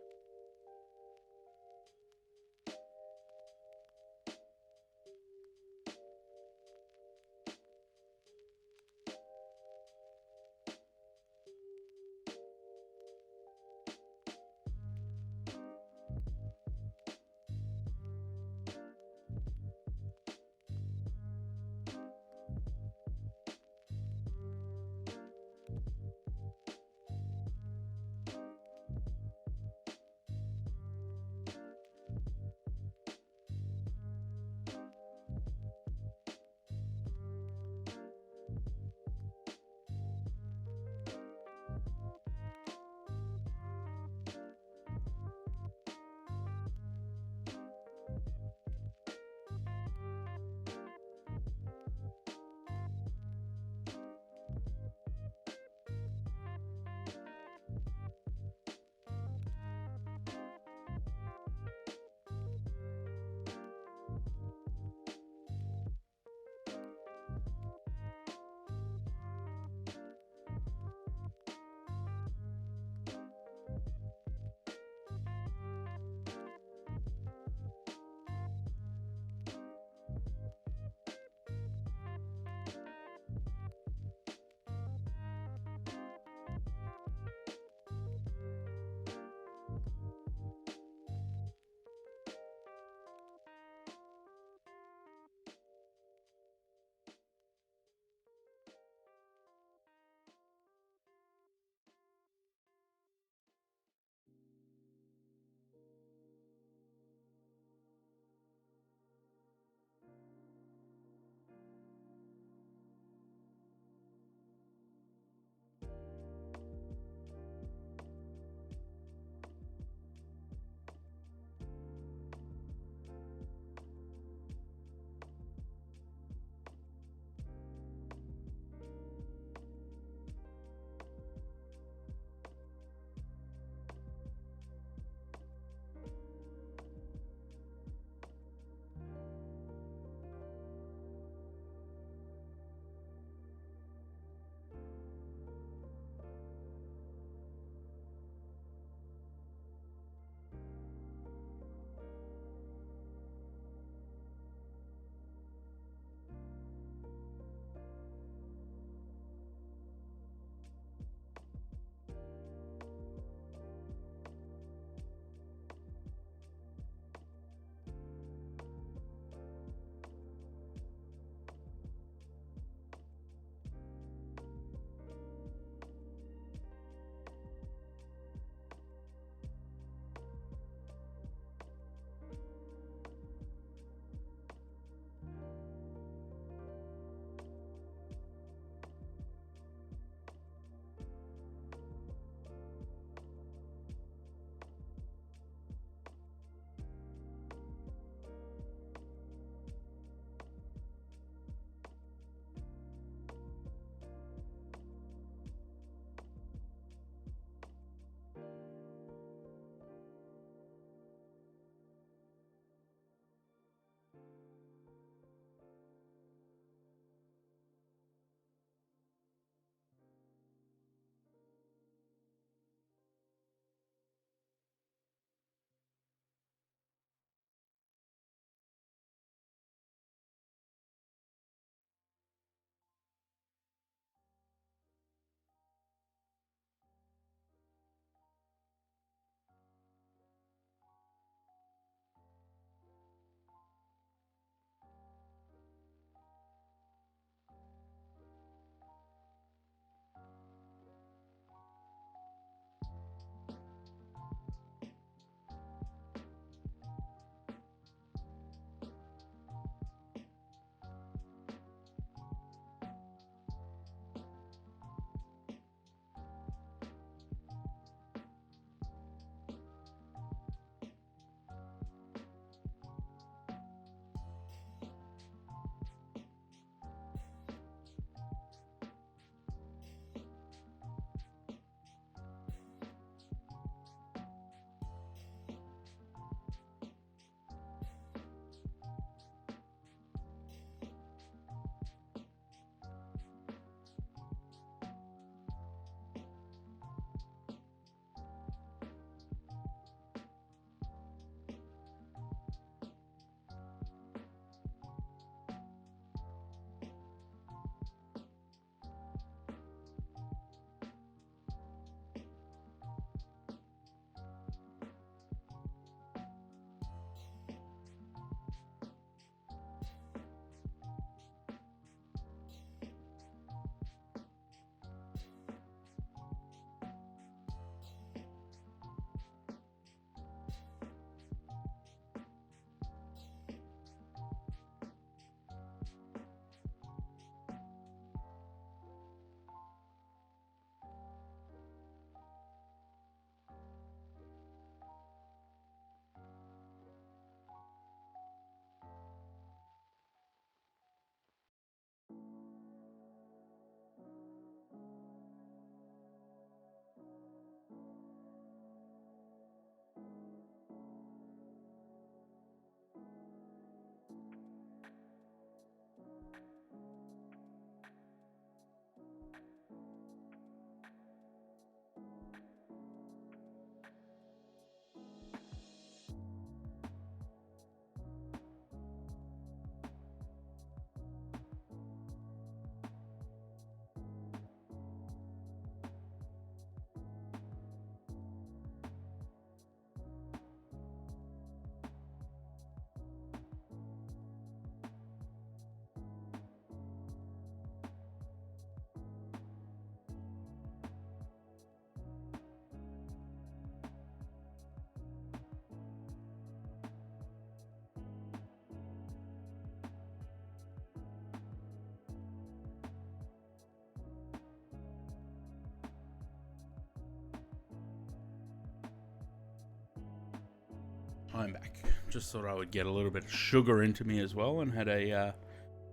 I'm back. Just thought I would get a little bit of sugar into me as well, and had a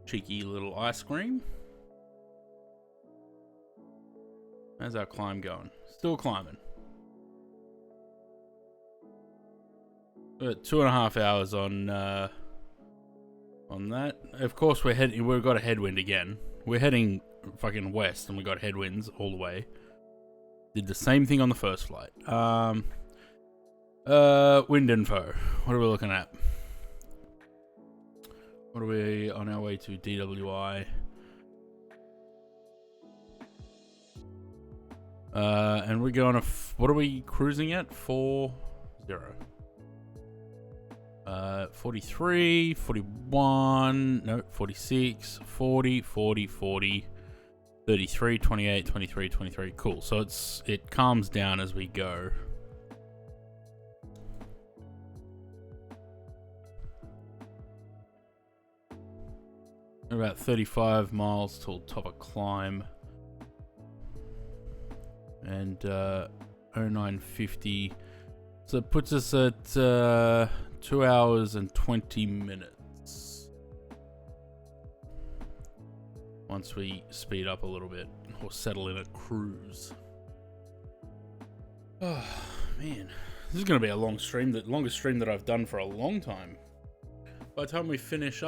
cheeky little ice cream. How's our climb going? Still climbing. We're at 2.5 hours on that. Of course, we've got a headwind again. We're heading fucking west, and we got headwinds all the way. Did the same thing on the first flight. Wind info. What are we looking at? What are we on our way to DWI? And we're going to, what are we cruising at? 40. 43, 41, no, 46, 40, 40, 40, 33, 28, 23, 23. Cool. So it calms down as we go. About 35 miles till top of climb. And 0950. So it puts us at 2 hours and 20 minutes. Once we speed up a little bit or settle in a cruise. Oh man, this is going to be a long stream. The longest stream that I've done for a long time. By the time we finish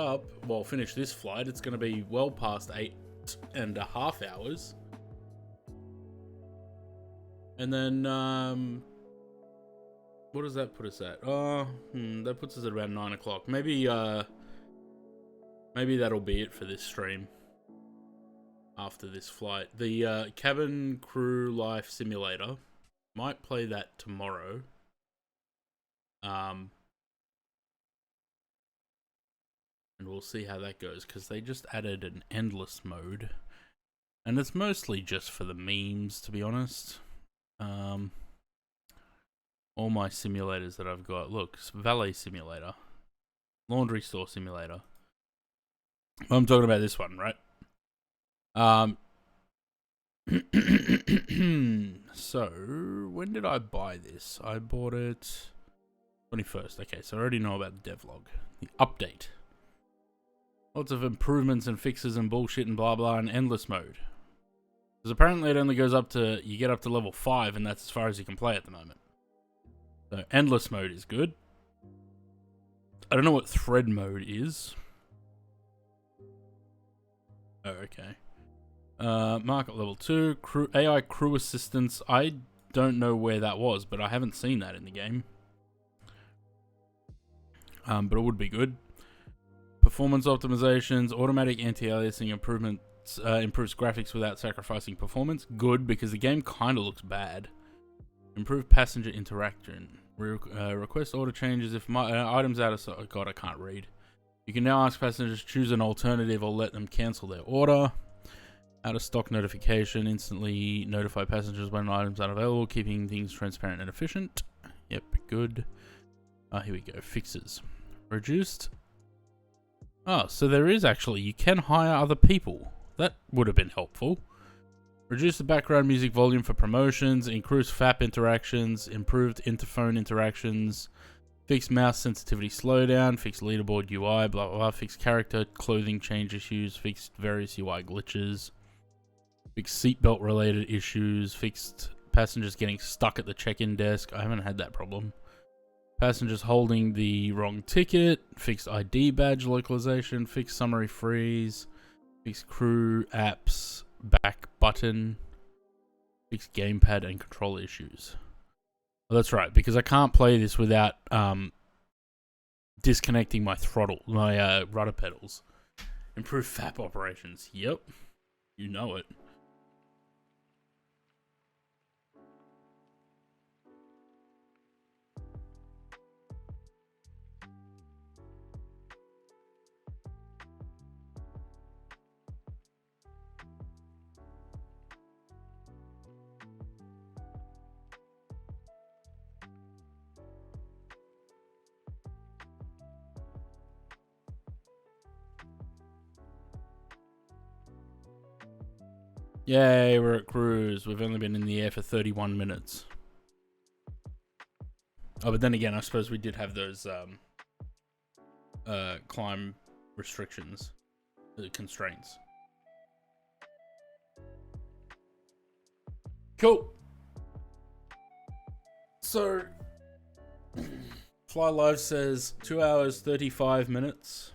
this flight, it's going to be well past 8.5 hours. And then, what does that put us at? That puts us at about 9 o'clock. Maybe that'll be it for this stream. After this flight. The cabin crew life simulator. Might play that tomorrow. And we'll see how that goes, because they just added an endless mode. And it's mostly just for the memes, to be honest. All my simulators that I've got. Look, valet simulator. Laundry store simulator. I'm talking about this one, right? So, when did I buy this? I bought it 21st. Okay, so I already know about the devlog. The update. Lots of improvements and fixes and bullshit and blah blah and endless mode. Because apparently it only goes up to, you get up to level 5 and that's as far as you can play at the moment. So endless mode is good. I don't know what thread mode is. Oh, okay. Market level 2, AI crew assistance. I don't know where that was, but I haven't seen that in the game. But it would be good. Performance optimizations, automatic anti-aliasing improvements, improves graphics without sacrificing performance. Good, because the game kind of looks bad. Improved passenger interaction. Request order changes if items out of stock. Oh God, I can't read. You can now ask passengers to choose an alternative or let them cancel their order. Out of stock notification. Instantly notify passengers when items are available, keeping things transparent and efficient. Yep, good. Here we go. Fixes. Reduced. Oh, so there is actually, you can hire other people. That would have been helpful. Reduce the background music volume for promotions, increase FAP interactions, improved interphone interactions, fix mouse sensitivity slowdown, fix leaderboard UI, blah blah blah, fix character clothing change issues, fixed various UI glitches, fix seatbelt related issues, fixed passengers getting stuck at the check-in desk. I haven't had that problem. Passengers holding the wrong ticket, fixed ID badge localization, fixed summary freeze, fixed crew apps back button, fixed gamepad and controller issues. Well, that's right, because I can't play this without disconnecting my throttle, my rudder pedals. Improve FAP operations. Yep, you know it. Yay, we're at cruise. We've only been in the air for 31 minutes. Oh, but then again, I suppose we did have those climb restrictions, constraints. Cool. So, Fly Live says 2 hours 35 minutes.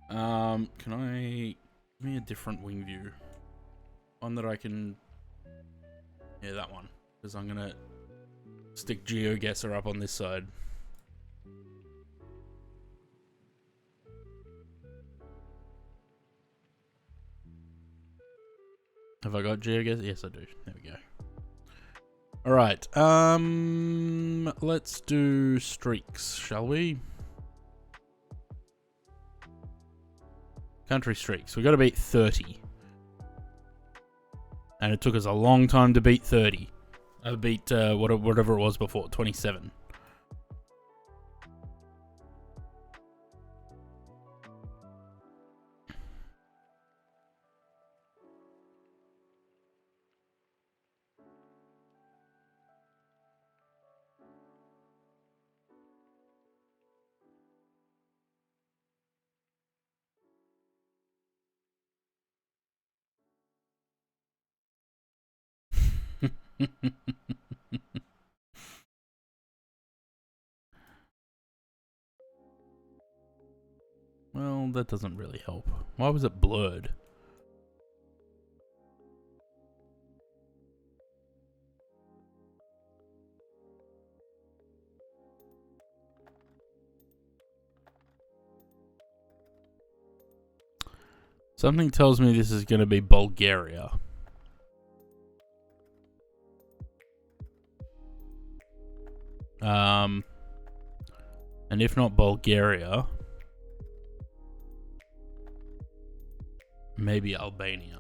Can I give me a different wing view? One that I can. Yeah, that one. Because I'm gonna stick GeoGuessr up on this side. Have I got GeoGuessr? Yes, I do. There we go. Alright, let's do streaks, shall we? Country streaks. We got to beat 30. And it took us a long time to beat 30. I beat whatever it was before, 27. Well, that doesn't really help. Why was it blurred? Something tells me this is going to be Bulgaria. And if not Bulgaria, maybe Albania.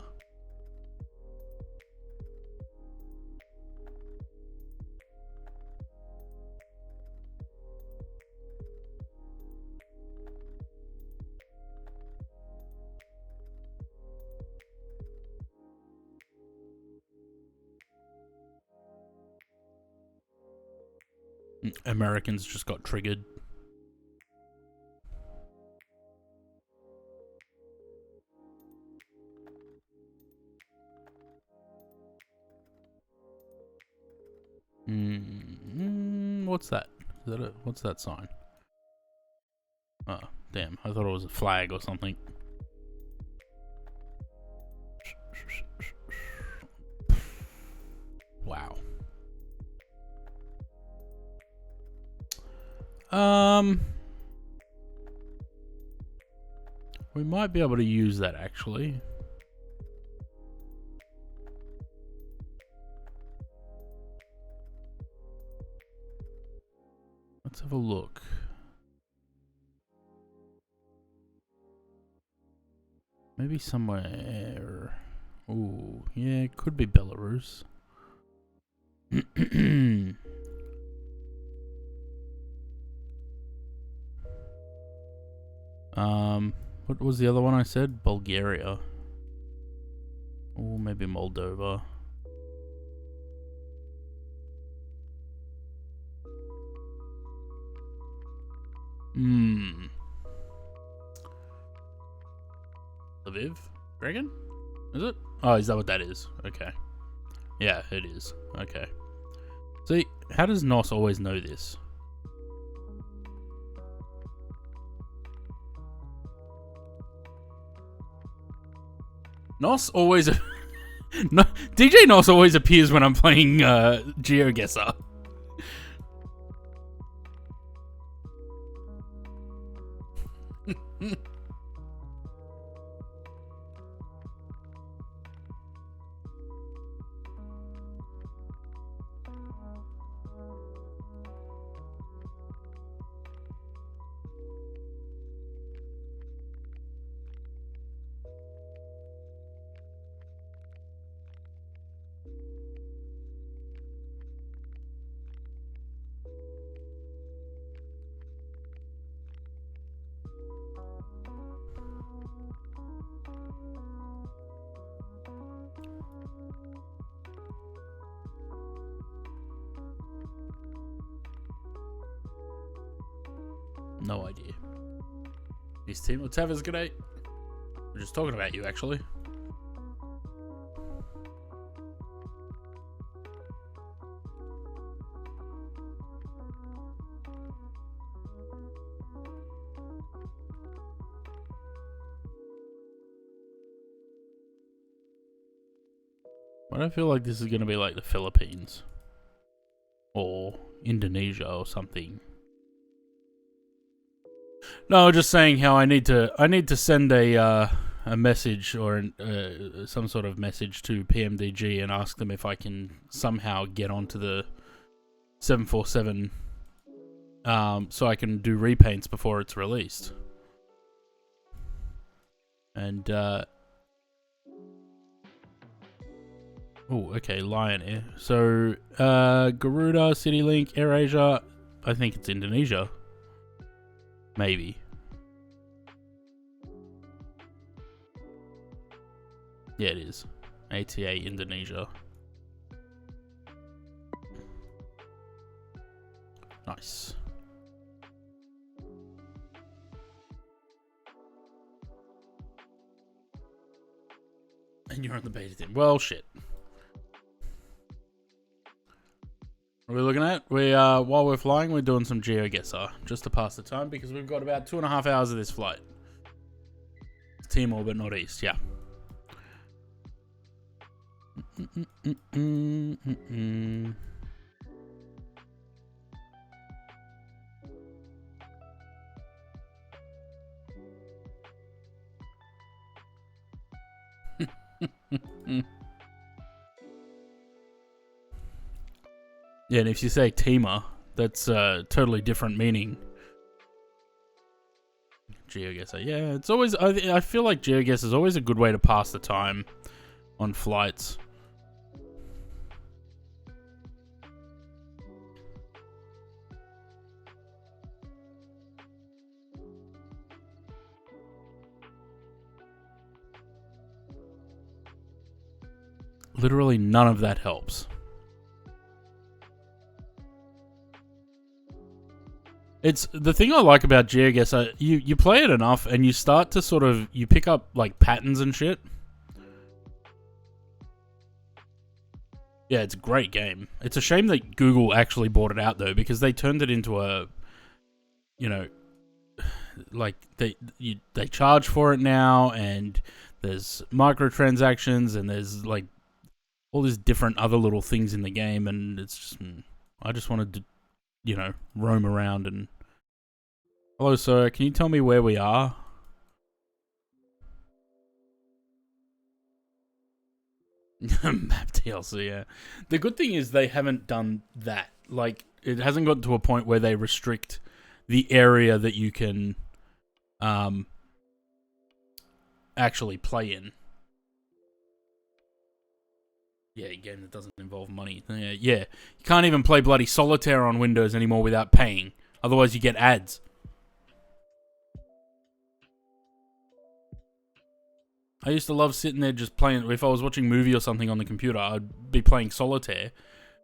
Americans just got triggered. What's that? Is that what's that sign? Oh, damn. I thought it was a flag or something. Wow. We might be able to use that actually. Let's have a look. Maybe somewhere. Ooh, yeah, it could be Belarus. What was the other one I said? Bulgaria. Or maybe Moldova. Lviv? Reckon? Is it? Oh, is that what that is? Okay. Yeah, it is. Okay. See, how does NOS always know this? NOS always... no, DJ NOS always appears when I'm playing GeoGuessr. No idea. His team, let's have his good day. We're just talking about you, actually. I don't feel like this is going to be like the Philippines or Indonesia or something. No, just saying how I need to send a message or some sort of message to PMDG and ask them if I can somehow get onto the 747 so I can do repaints before it's released. And oh, okay, Lion Air. So, Garuda, CityLink, AirAsia. I think it's Indonesia. Maybe. Yeah, it is. ATA Indonesia. Nice. And you're on the beta team. Well, shit. What are we looking at? We while we're flying, we're doing some GeoGuessr just to pass the time because we've got about 2.5 hours of this flight. Team orbit, not east. Yeah. Yeah, and if you say teamer, that's a totally different meaning. GeoGuessr, yeah, it's always. I feel like GeoGuessr is always a good way to pass the time on flights. Literally none of that helps. It's the thing I like about GeoGuessr. You play it enough and you start to sort of you pick up like patterns and shit. Yeah, it's a great game. It's a shame that Google actually bought it out though, because they turned it into a, you know, like they charge for it now, and there's microtransactions and there's like all these different other little things in the game, and it's just I just wanted to, you know, roam around and... Hello, sir. Can you tell me where we are? Map DLC, yeah. The good thing is they haven't done that. Like, it hasn't gotten to a point where they restrict the area that you can actually play in. Yeah, a game that doesn't involve money. Yeah, you can't even play bloody Solitaire on Windows anymore without paying. Otherwise, you get ads. I used to love sitting there just playing. If I was watching a movie or something on the computer, I'd be playing Solitaire.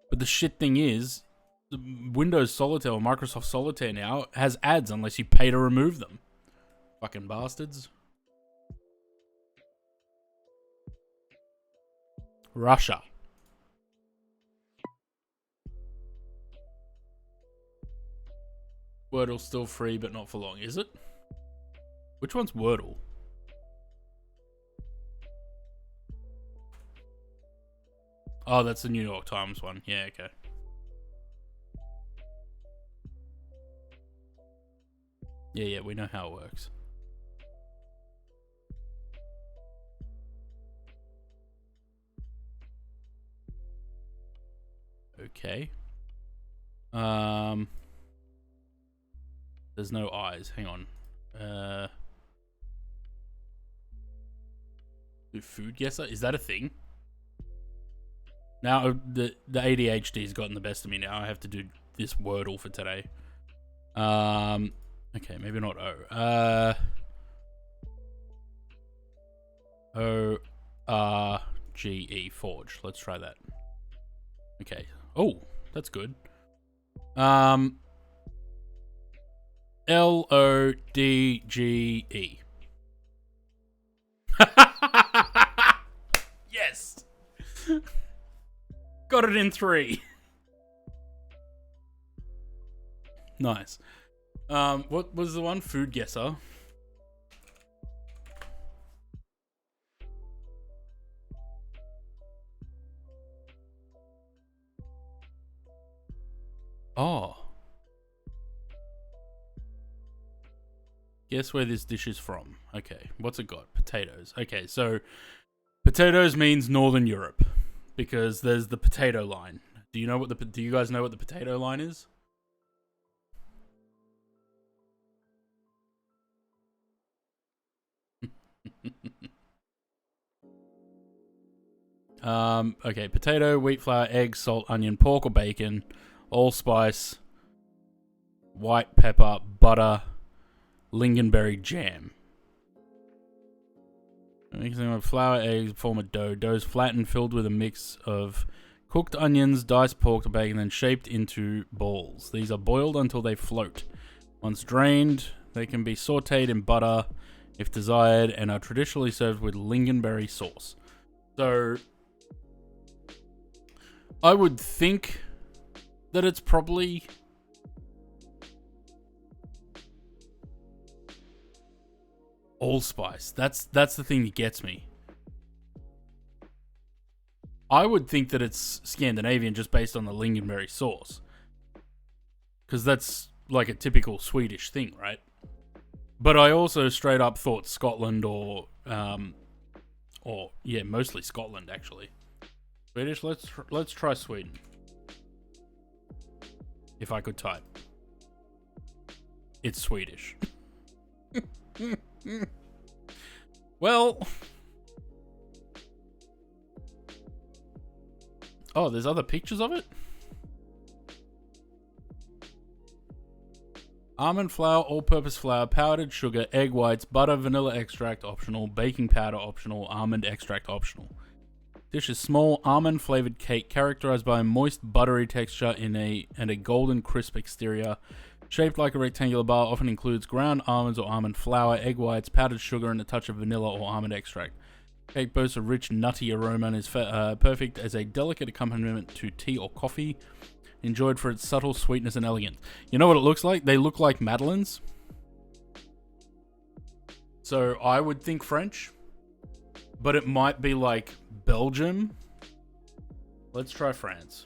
But the shit thing is, the Windows Solitaire or Microsoft Solitaire now has ads unless you pay to remove them. Fucking bastards. Russia. Wordle's still free, but not for long, is it? Which one's Wordle? Oh, that's the New York Times one. Yeah, okay. Yeah, we know how it works. Okay. There's no eyes. Hang on. Food guesser? Is that a thing? Now the ADHD's gotten the best of me. Now I have to do this Wordle for today. Okay, maybe not O. O-R-G-E, Forge. Let's try that. Okay. Oh, that's good. LODGE. Yes! Got it in 3. Nice. What was the one? Food guesser. Oh. Guess where this dish is from. Okay, what's it got? Potatoes. Okay, so potatoes means Northern Europe because there's the potato line. Do you guys know what the potato line is? Okay, potato, wheat flour, egg, salt, onion, pork or bacon, allspice, white pepper, butter, lingonberry jam. Mixing with flour, eggs, form a dough. Dough is flattened, filled with a mix of cooked onions, diced pork or bacon, then shaped into balls. These are boiled until they float. Once drained, they can be sauteed in butter if desired and are traditionally served with lingonberry sauce. So I would think that it's probably allspice. That's the thing that gets me. I would think that it's Scandinavian just based on the lingonberry sauce. Because that's like a typical Swedish thing, right? But I also straight up thought Scotland or yeah, mostly Scotland actually. Swedish, let's try Sweden. If I could type. It's Swedish. Well. Oh, there's other pictures of it? Almond flour, all-purpose flour, powdered sugar, egg whites, butter, vanilla extract optional, baking powder optional, almond extract optional. Dish is small, almond-flavored cake characterized by a moist, buttery texture and a golden crisp exterior. Shaped like a rectangular bar, often includes ground almonds or almond flour, egg whites, powdered sugar, and a touch of vanilla or almond extract. Cake boasts a rich, nutty aroma and is perfect as a delicate accompaniment to tea or coffee. Enjoyed for its subtle sweetness and elegance. You know what it looks like? They look like madeleines. So I would think French, but it might be like Belgium. Let's try France.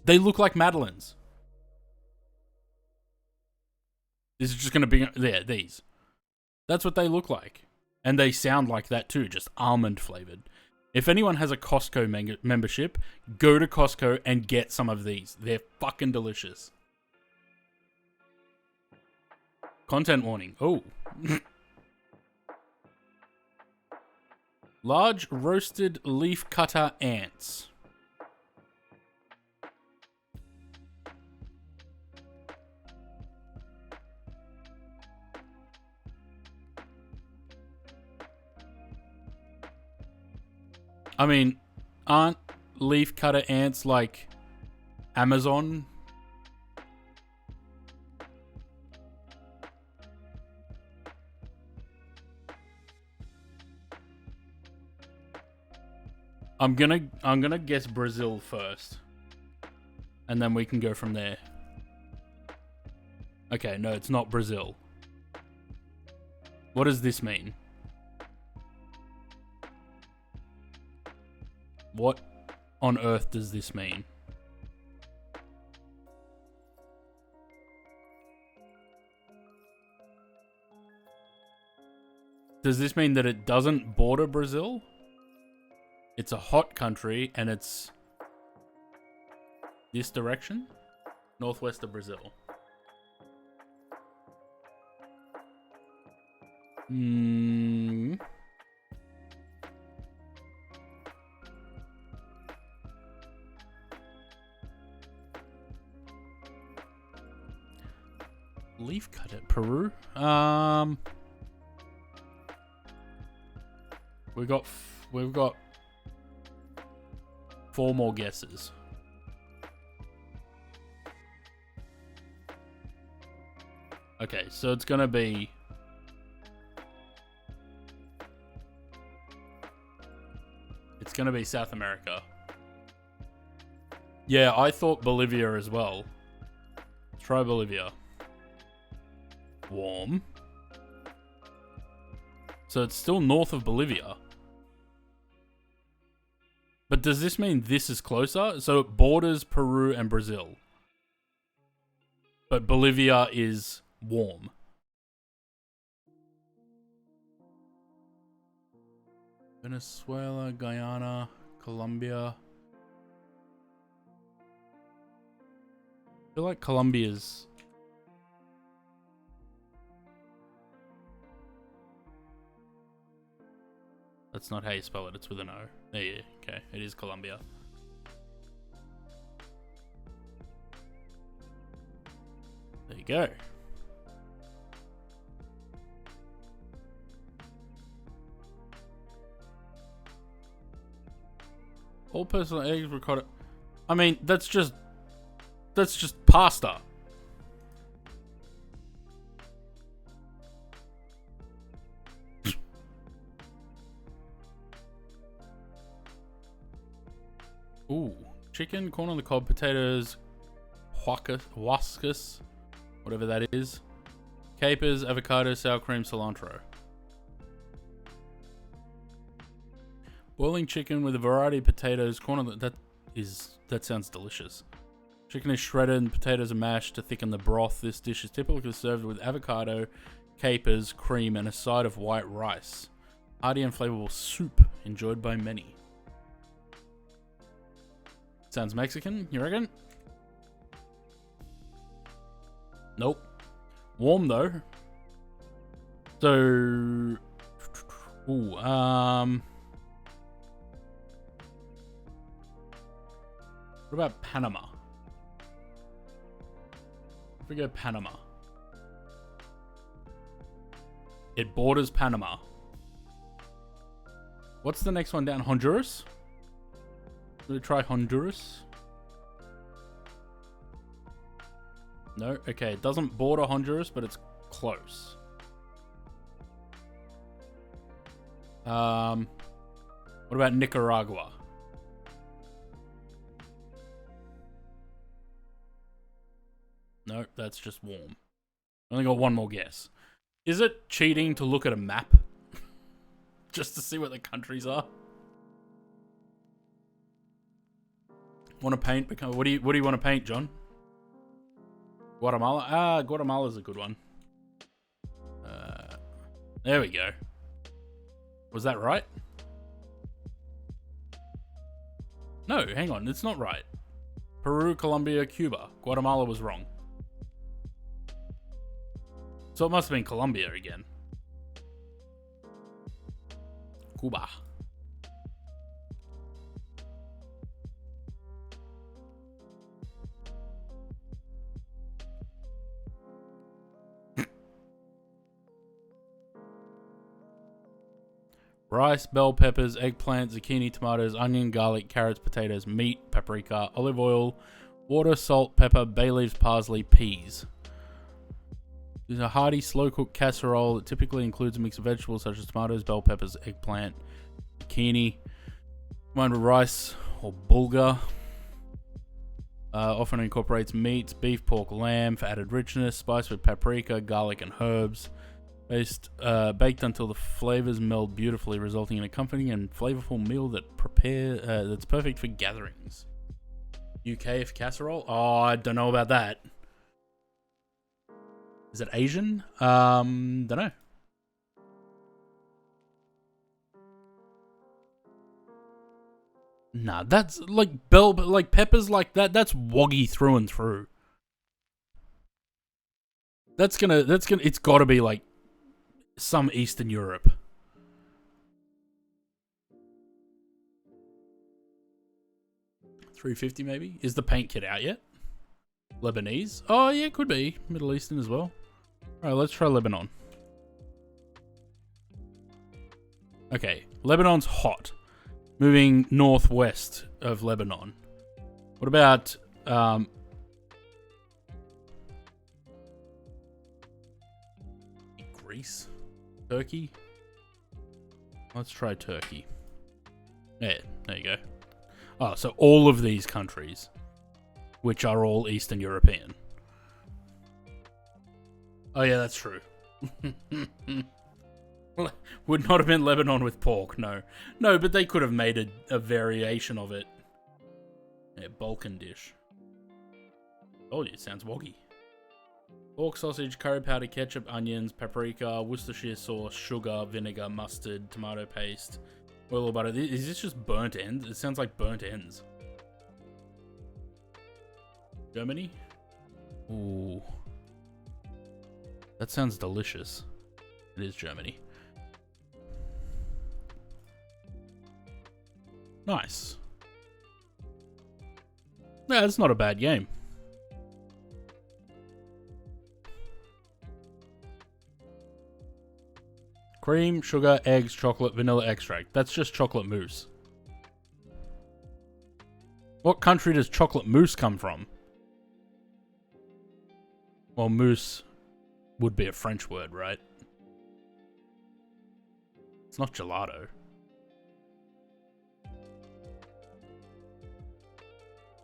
They look like madeleines. This is just going to be there. These. That's what they look like, and they sound like that too, just almond flavored. If anyone has a Costco membership, go to Costco and get some of these. They're fucking delicious. Content warning. Oh. Large roasted leaf cutter ants. I mean, aren't leaf cutter ants like Amazon? I'm gonna guess Brazil first. And then we can go from there. Okay, no, it's not Brazil. What does this mean? What on earth does this mean? Does this mean that it doesn't border Brazil? It's a hot country and it's this direction? Northwest of Brazil. Leaf cutter, Peru. We've got 4 more guesses. Okay, so it's gonna be... It's gonna be South America. Yeah, I thought Bolivia as well. Let's try Bolivia. Warm. So it's still north of Bolivia. But does this mean this is closer? So it borders Peru and Brazil. But Bolivia is warm. Venezuela, Guyana, Colombia. I feel like Colombia's... That's not how you spell it, it's with an O. There you go. Okay, it is Colombia. There you go. All personal eggs ricotta. I mean, that's just pasta. Ooh, chicken, corn on the cob, potatoes, huascas, whatever that is, capers, avocado, sour cream, cilantro. Boiling chicken with a variety of potatoes, corn on the... That sounds delicious. Chicken is shredded and potatoes are mashed to thicken the broth. This dish is typically served with avocado, capers, cream, and a side of white rice. Hearty and flavorful soup enjoyed by many. Sounds Mexican, you reckon? Nope. Warm though. So, ooh, what about Panama? If we go Panama. It borders Panama. What's the next one down? Honduras? Should we try Honduras? No? Okay, it doesn't border Honduras, but it's close. What about Nicaragua? No, that's just warm. Only got one more guess. Is it cheating to look at a map? Just to see what the countries are? Want to paint? What do you want to paint, John? Guatemala? Ah, Guatemala's a good one. There we go. Was that right? No, hang on. It's not right. Peru, Colombia, Cuba. Guatemala was wrong. So it must have been Colombia again. Cuba. Rice, bell peppers, eggplant, zucchini, tomatoes, onion, garlic, carrots, potatoes, meat, paprika, olive oil, water, salt, pepper, bay leaves, parsley, peas. This is a hearty, slow-cooked casserole that typically includes a mix of vegetables such as tomatoes, bell peppers, eggplant, zucchini, combined with rice or bulgur. Often incorporates meats, beef, pork, lamb for added richness, spiced with paprika, garlic, and herbs. Baked until the flavors meld beautifully, resulting in a comforting and flavorful meal that's perfect for gatherings. UK for casserole? Oh, I don't know about that. Is it Asian? Don't know. Nah, that's like peppers like that. That's woggy through and through. It's gotta be like some Eastern Europe. $350 maybe? Is the paint kit out yet? Lebanese? Oh yeah, could be. Middle Eastern as well. Alright, let's try Lebanon. Okay, Lebanon's hot. Moving northwest of Lebanon. What about Greece. Turkey? Let's try Turkey. Yeah, there you go. Oh, so all of these countries, which are all Eastern European. Oh yeah, that's true. Would not have been Lebanon with pork, no. No, but they could have made a variation of it. Yeah, Balkan dish. Oh, it sounds woggy. Pork sausage, curry powder, ketchup, onions, paprika, Worcestershire sauce, sugar, vinegar, mustard, tomato paste, oil or butter. Is this just burnt ends? It sounds like burnt ends. Germany? Ooh. That sounds delicious. It is Germany. Nice. Yeah, it's not a bad game. Cream, sugar, eggs, chocolate, vanilla extract. That's just chocolate mousse. What country does chocolate mousse come from? Well, mousse would be a French word, right? It's not gelato.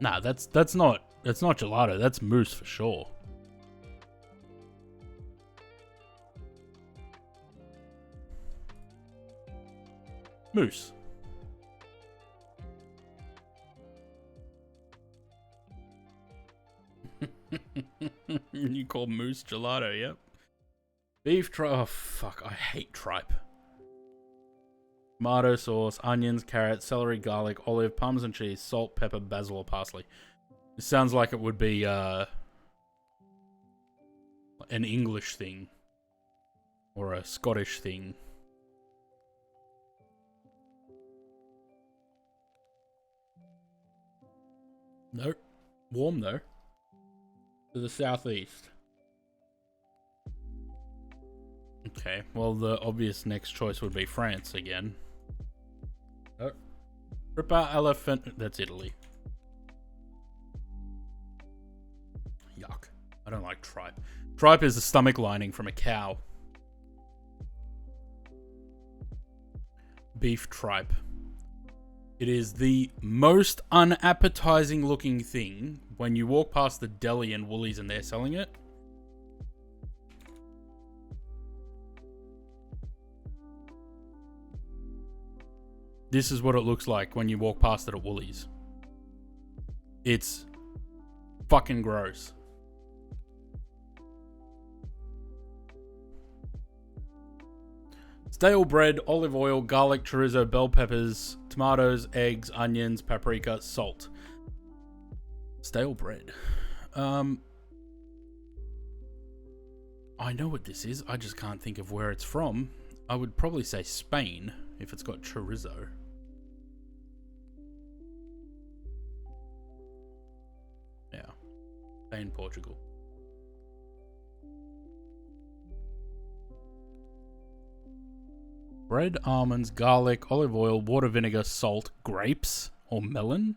Nah, that's not gelato. That's mousse for sure. Mousse. You call mousse gelato, yep. Beef tripe. Oh, fuck. I hate tripe. Tomato sauce, onions, carrots, celery, garlic, olive, parmesan cheese, salt, pepper, basil, or parsley. It sounds like it would be an English thing. Or a Scottish thing. Nope. Warm though. To the southeast. Okay, well the obvious next choice would be France again. Oh. Ripa elephant. That's Italy. Yuck. I don't like tripe. Tripe is the stomach lining from a cow. Beef tripe. It is the most unappetizing looking thing when you walk past the deli and Woolies and they're selling it. This is what it looks like when you walk past it at Woolies. It's fucking gross. Stale bread, olive oil, garlic, chorizo, bell peppers, tomatoes, eggs, onions, paprika, salt. Stale bread. I know what this is. I just can't think of where it's from. I would probably say Spain if it's got chorizo. Yeah. Spain, Portugal. Bread, almonds, garlic, olive oil, water, vinegar, salt, grapes, or melon.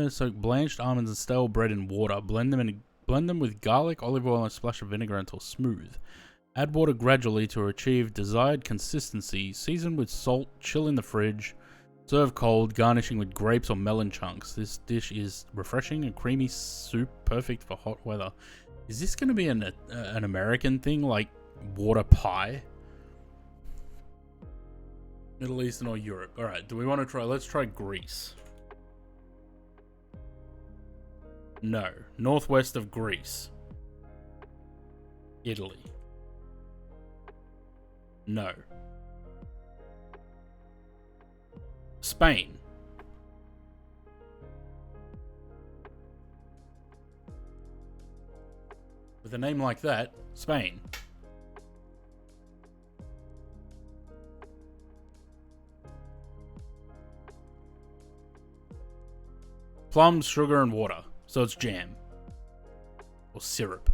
Soak blanched almonds and stale bread in water. Blend them with garlic, olive oil, and a splash of vinegar until smooth. Add water gradually to achieve desired consistency. Season with salt. Chill in the fridge. Serve cold, garnishing with grapes or melon chunks. This dish is refreshing and creamy soup, perfect for hot weather. Is this going to be an American thing, like water pie? Middle Eastern or Europe? Alright, do we want to try? Let's try Greece. No. Northwest of Greece. Italy. No. Spain. With a name like that, Spain. Plums, sugar, and water. So it's jam. Or syrup.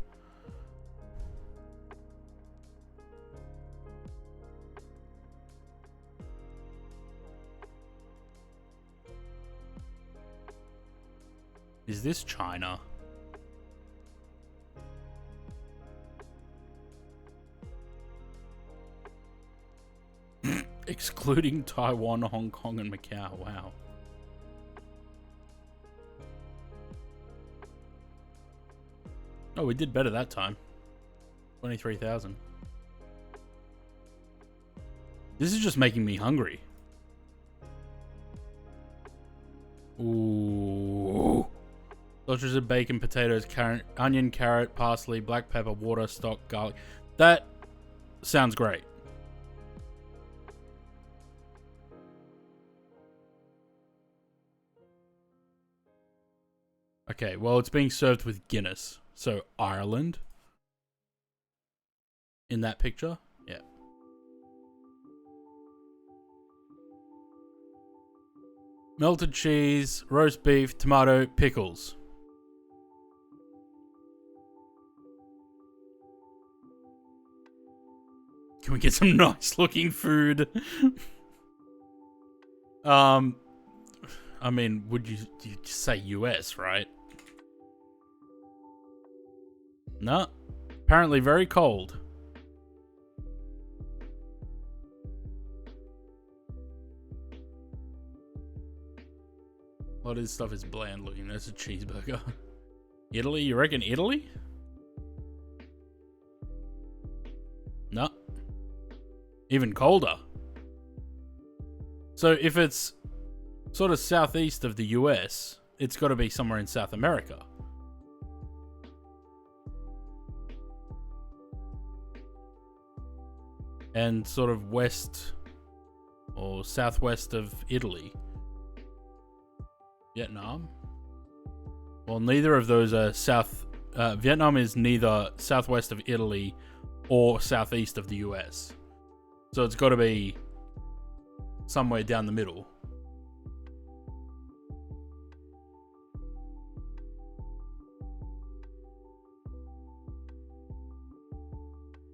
Is this China? excluding Taiwan, Hong Kong, and Macau. Wow. Oh, we did better that time. 23,000. This is just making me hungry. Ooh. Sausages of bacon, potatoes, onion, carrot, parsley, black pepper, water, stock, garlic. That sounds great. Okay, well, it's being served with Guinness. So, Ireland. In that picture? Yeah. Melted cheese, roast beef, tomato, pickles. Can we get some nice looking food? I mean, you'd say US, right? No. Apparently very cold. A lot of this stuff is bland looking. That's a cheeseburger. Italy? You reckon Italy? No. Even colder. So if it's sort of southeast of the US, it's got to be somewhere in South America. And sort of west or southwest of Italy. Vietnam? Well, neither of those are Vietnam is neither southwest of Italy or southeast of the US. So it's got to be somewhere down the middle.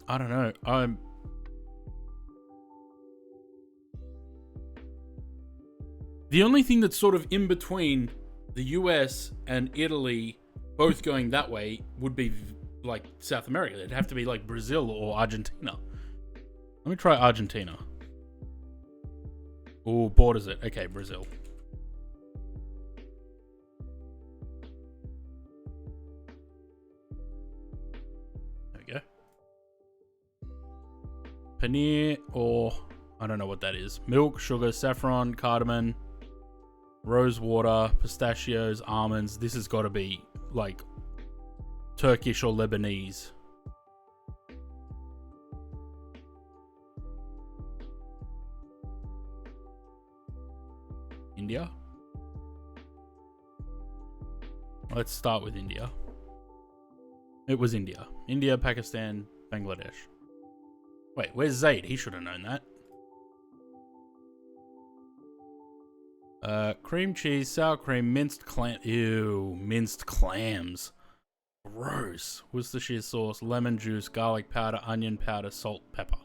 I don't know. The only thing that's sort of in between the US and Italy both going that way would be like South America. It'd have to be like Brazil or Argentina. Let me try Argentina. Oh, borders it. Okay, Brazil. There we go. Paneer or... I don't know what that is. Milk, sugar, saffron, cardamom, rose water, pistachios, almonds. This has got to be like Turkish or Lebanese. India? Let's start with India. It was India. India, Pakistan, Bangladesh. Wait, where's Zaid? He should have known that. Cream cheese, sour cream, minced clam. Ew, minced clams. Gross. Worcestershire sauce, lemon juice, garlic powder, onion powder, salt, pepper.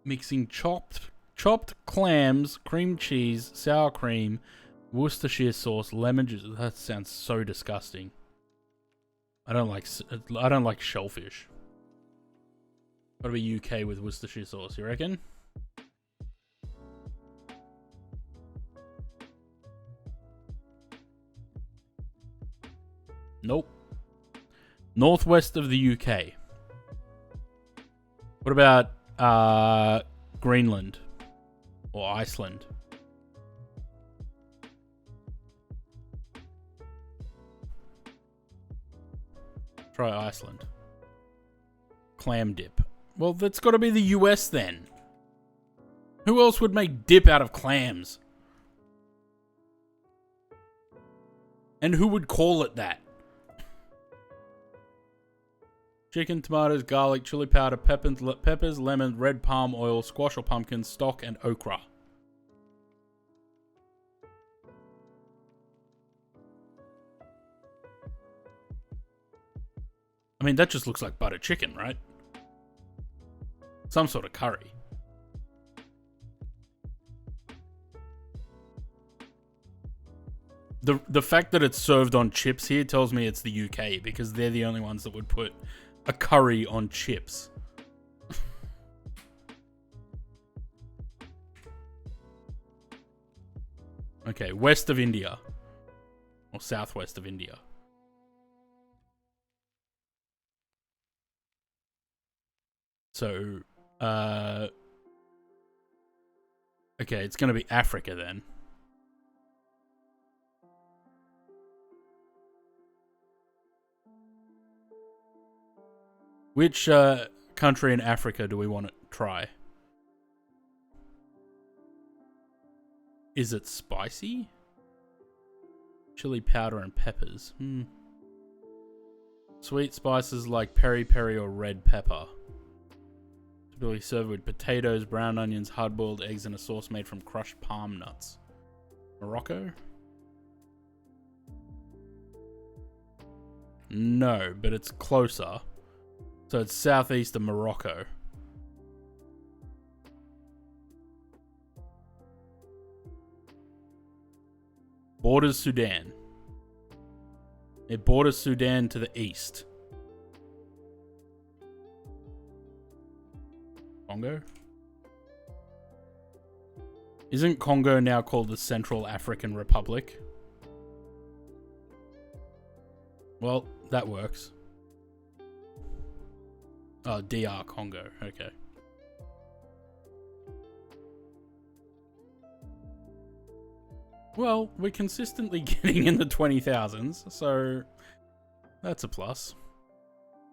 Mixing chopped clams, cream cheese, sour cream, Worcestershire sauce, lemon juice. That sounds so disgusting. I don't like shellfish. Gotta be UK with Worcestershire sauce, you reckon? Nope. Northwest of the UK. What about Greenland or Iceland? Try Iceland. Clam dip. Well, that's got to be the US then. Who else would make dip out of clams? And who would call it that? Chicken, tomatoes, garlic, chili powder, peppers, lemon, red palm oil, squash or pumpkin, stock, and okra. I mean, that just looks like butter chicken, right? Some sort of curry. The fact that it's served on chips here tells me it's the UK, because they're the only ones that would put a curry on chips. Okay, west of India. Or southwest of India. So, okay, it's gonna be Africa then. Which country in Africa do we want to try? Is it spicy? Chili powder and peppers. Sweet spices like peri peri or red pepper. Typically served with potatoes, brown onions, hard-boiled eggs, and a sauce made from crushed palm nuts. Morocco? No, but it's closer. So it's southeast of Morocco. Borders Sudan. It borders Sudan to the east. Congo? Isn't Congo now called the Central African Republic? Well, that works. Oh, DR Congo. Okay. Well, we're consistently getting in the 20,000s, so that's a plus.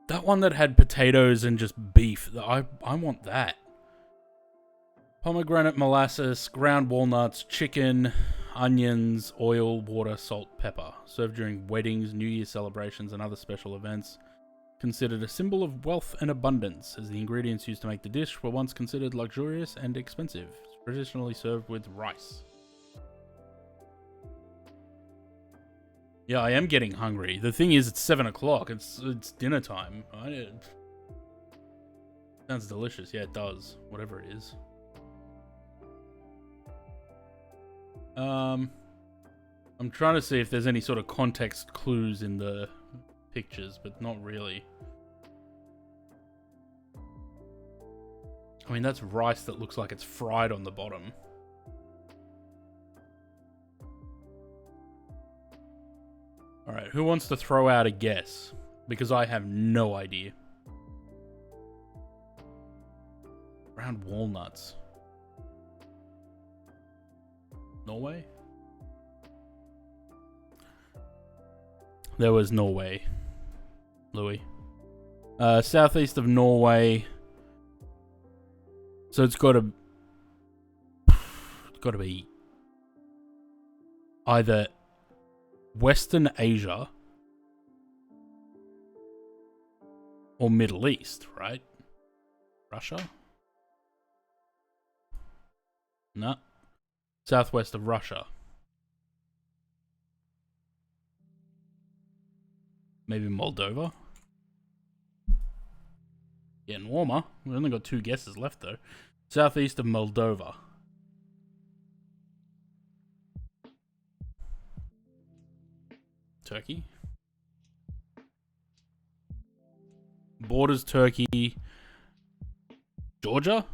That one that had potatoes and just beef, I want that. Pomegranate molasses, ground walnuts, chicken, onions, oil, water, salt, pepper. Served during weddings, New Year celebrations, and other special events. Considered a symbol of wealth and abundance, as the ingredients used to make the dish were once considered luxurious and expensive. Traditionally served with rice. Yeah, I am getting hungry. The thing is, it's 7 o'clock. It's dinner time. Sounds delicious. Yeah, it does. Whatever it is. I'm trying to see if there's any sort of context clues in the pictures, but not really. I mean, that's rice that looks like it's fried on the bottom. Alright, who wants to throw out a guess? Because I have no idea. Ground walnuts. Norway? There was Norway. Louis. Southeast of Norway. So it's got to be either Western Asia or Middle East, right? Russia? No. Southwest of Russia. Maybe Moldova? Getting warmer. We only got 2 guesses left though. Southeast of Moldova. Turkey. Borders Turkey. Georgia?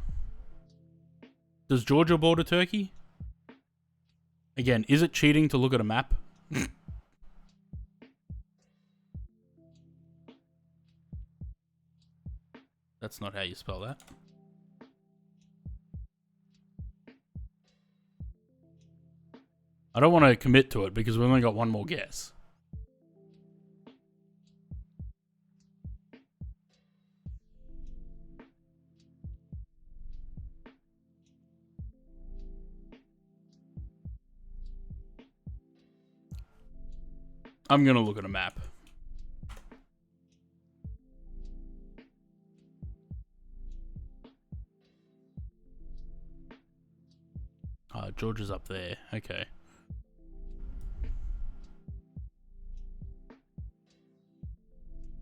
Does Georgia border Turkey? Again, is it cheating to look at a map? That's not how you spell that. I don't want to commit to it because we've only got one more guess. I'm going to look at a map. Georgia's up there. Okay.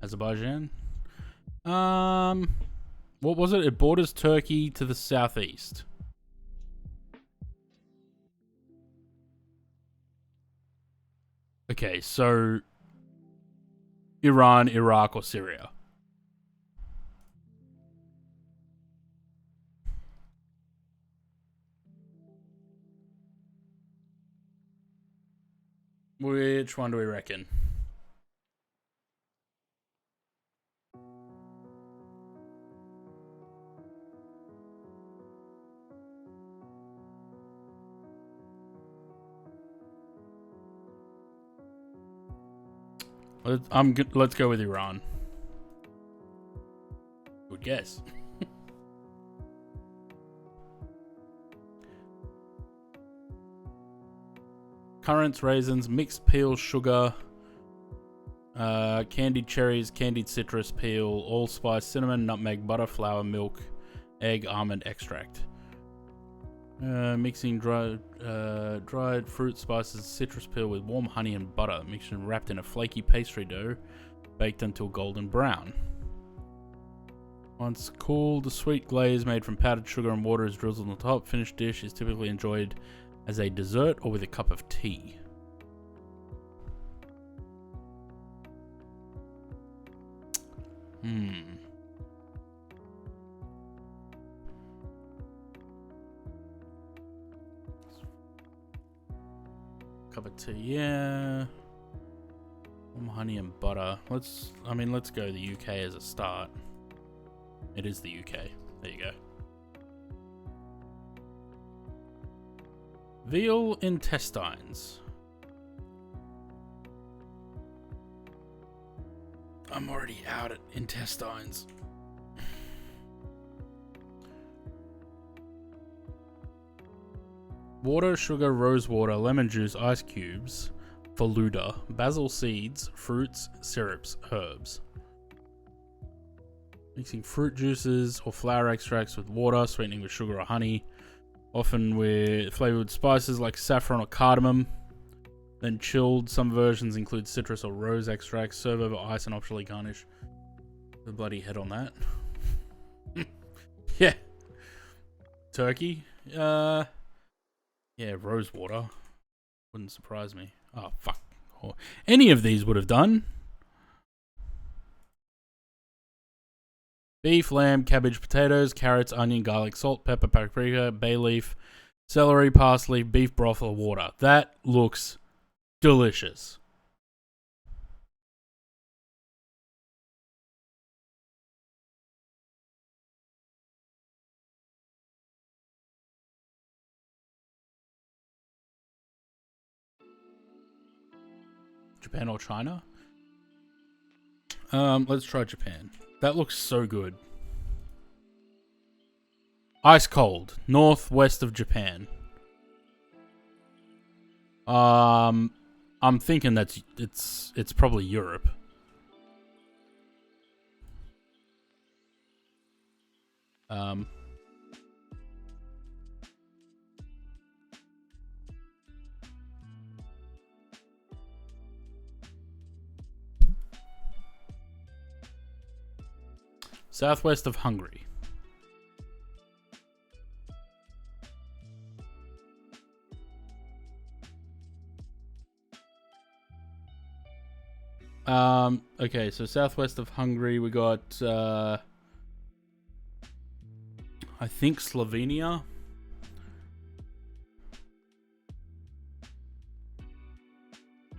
Azerbaijan. What was it? It borders Turkey to the southeast. Okay, so Iran, Iraq, or Syria? Which one do we reckon? Let's go with Iran. Good guess. Currants, raisins, mixed peel, sugar, candied cherries, candied citrus, peel, allspice, cinnamon, nutmeg, butter, flour, milk, egg, almond extract. Mixing dried fruit, spices, citrus peel with warm honey and butter. Mixed and wrapped in a flaky pastry dough, baked until golden brown. Once cooled, the sweet glaze made from powdered sugar and water is drizzled on the top. Finished dish is typically enjoyed as a dessert or with a cup of tea. Cup of tea, yeah. Honey and butter. Let's go the UK as a start. It is the UK. There you go. Veal intestines. I'm already out at intestines. Water, sugar, rose water, lemon juice, ice cubes, Faluda, basil seeds, fruits, syrups, herbs. Mixing fruit juices or flower extracts with water, sweetening with sugar or honey, often with flavored spices like saffron or cardamom. Then chilled. Some versions include citrus or rose extracts. Serve over ice and optionally garnish. The bloody head on that. Yeah. Turkey. Yeah, rose water. Wouldn't surprise me. Oh, fuck. Oh, any of these would have done. Beef, lamb, cabbage, potatoes, carrots, onion, garlic, salt, pepper, paprika, bay leaf, celery, parsley, beef broth or water. That looks delicious. Japan or China? Let's try Japan. That looks so good. Ice cold. Northwest of Japan. I'm thinking that's it's probably Europe. Southwest of Hungary. Okay, so southwest of Hungary we got I think Slovenia.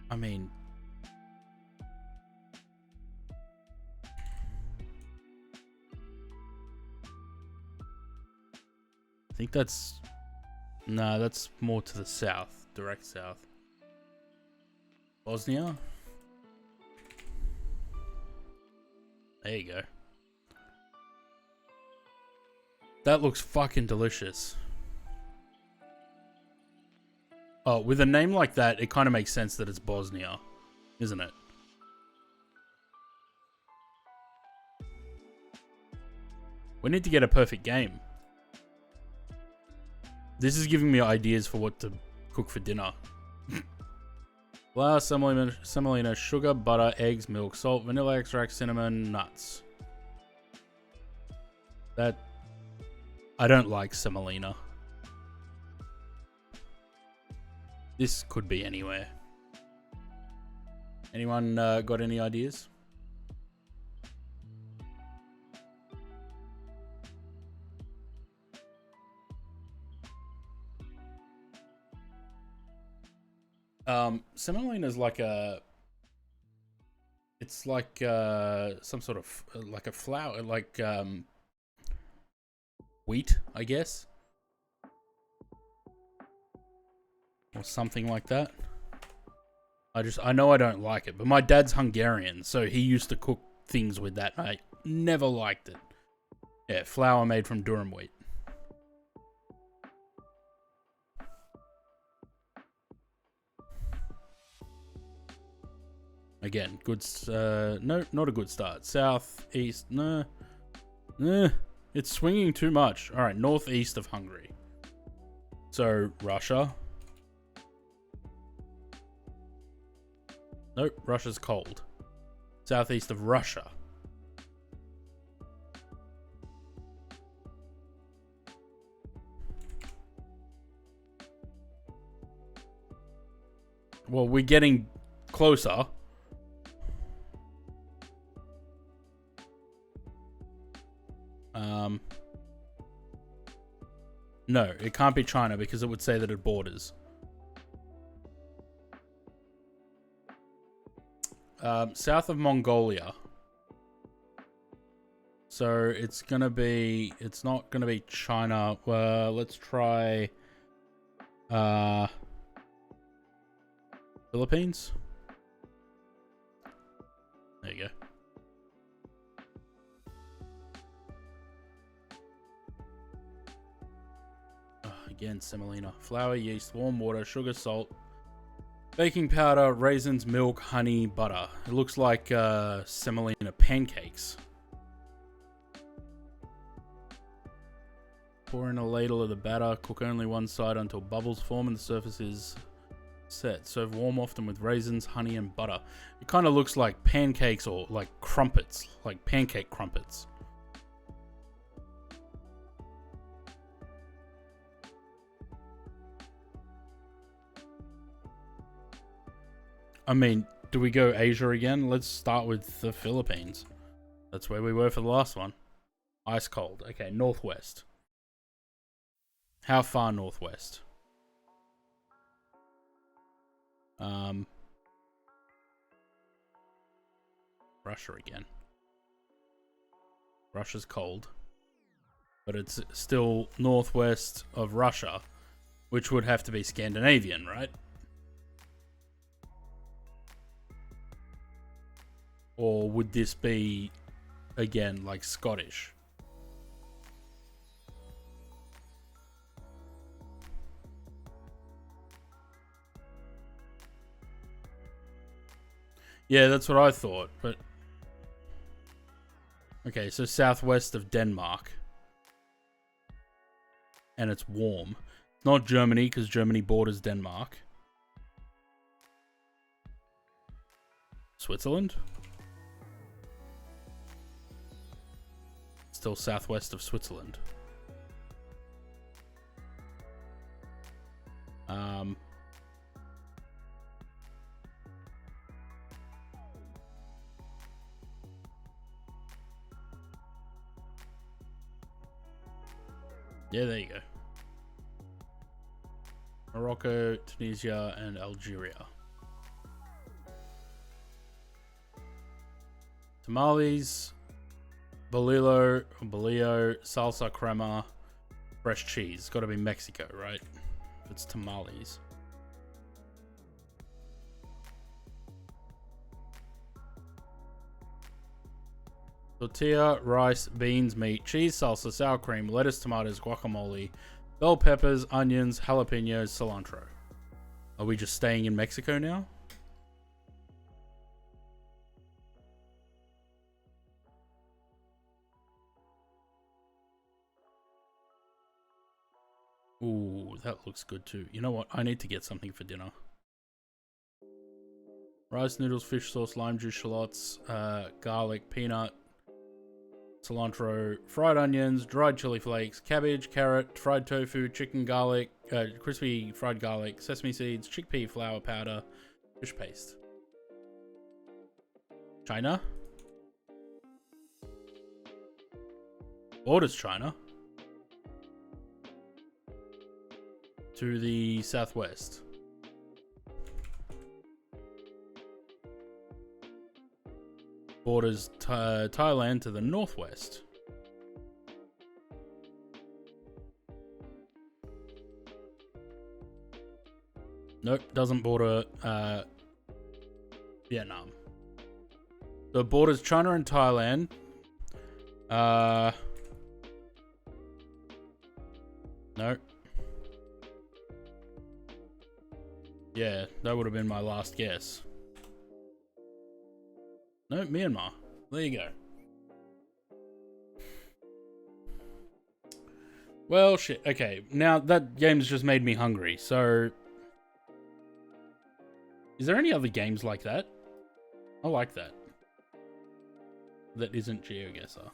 I mean, I think that's more to the south, direct south. Bosnia. There you go. That looks fucking delicious. Oh, with a name like that, it kind of makes sense that it's Bosnia, isn't it? We need to get a perfect game. This is giving me ideas for what to cook for dinner. Flour, semolina, sugar, butter, eggs, milk, salt, vanilla extract, cinnamon, nuts. I don't like semolina. This could be anywhere. Anyone got any ideas? Semolina is like a... It's like some sort of like a flour, like wheat, I guess, or something like that. I know I don't like it, but my dad's Hungarian, so he used to cook things with that. I never liked it. Yeah, flour made from durum wheat. Again, good. No, not a good start. South, east, no. It's swinging too much. All right, northeast of Hungary. So Russia. Nope, Russia's cold. Southeast of Russia. Well, we're getting closer. No, it can't be China because it would say that it borders. South of Mongolia. So it's gonna be... It's not gonna be China. Let's try... Philippines? There you go. Again, semolina. Flour, yeast, warm water, sugar, salt, baking powder, raisins, milk, honey, butter. It looks like semolina pancakes. Pour in a ladle of the batter. Cook only one side until bubbles form and the surface is set. Serve warm, often with raisins, honey, and butter. It kind of looks like pancakes or like crumpets, like pancake crumpets. I mean, do we go Asia again? Let's start with the Philippines. That's where we were for the last one. Ice cold. Okay, northwest. How far northwest? Russia again. Russia's cold. But it's still northwest of Russia, which would have to be Scandinavian, right? Or would this be, again, like Scottish? Yeah, that's what I thought, but... Okay, so southwest of Denmark. And it's warm. It's not Germany, because Germany borders Denmark. Switzerland? Still southwest of Switzerland. Yeah, there you go. Morocco, Tunisia, and Algeria. Tamales, bolillo, salsa crema, fresh cheese. It's got to be Mexico, right? If it's tamales. Tortilla, rice, beans, meat, cheese, salsa, sour cream, lettuce, tomatoes, guacamole, bell peppers, onions, jalapenos, cilantro. Are we just staying in Mexico now? Ooh, that looks good too. You know what? I need to get something for dinner. Rice noodles, fish sauce, lime juice, shallots, garlic, peanut, cilantro, fried onions, dried chili flakes, cabbage, carrot, fried tofu, chicken garlic, crispy fried garlic, sesame seeds, chickpea flour powder, fish paste. China. Borders China. To the southwest. Borders Thailand to the northwest. Nope, doesn't border Vietnam. The borders China and Thailand. Nope. Yeah, that would have been my last guess. No, Myanmar. There you go. Well, shit. Okay, now that game's just made me hungry, so... Is there any other games like that? I like that. That isn't GeoGuessr.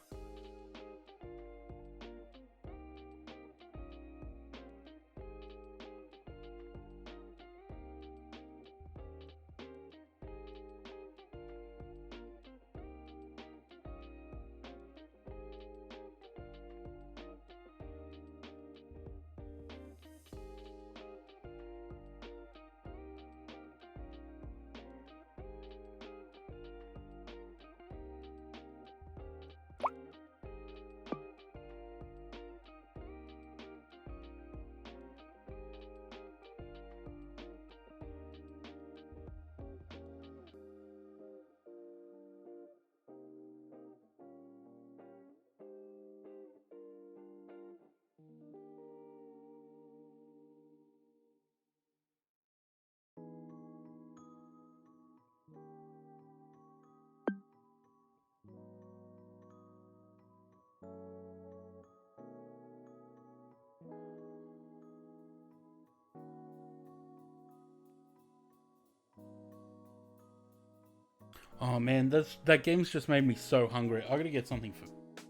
Oh man, that game's just made me so hungry. I gotta get something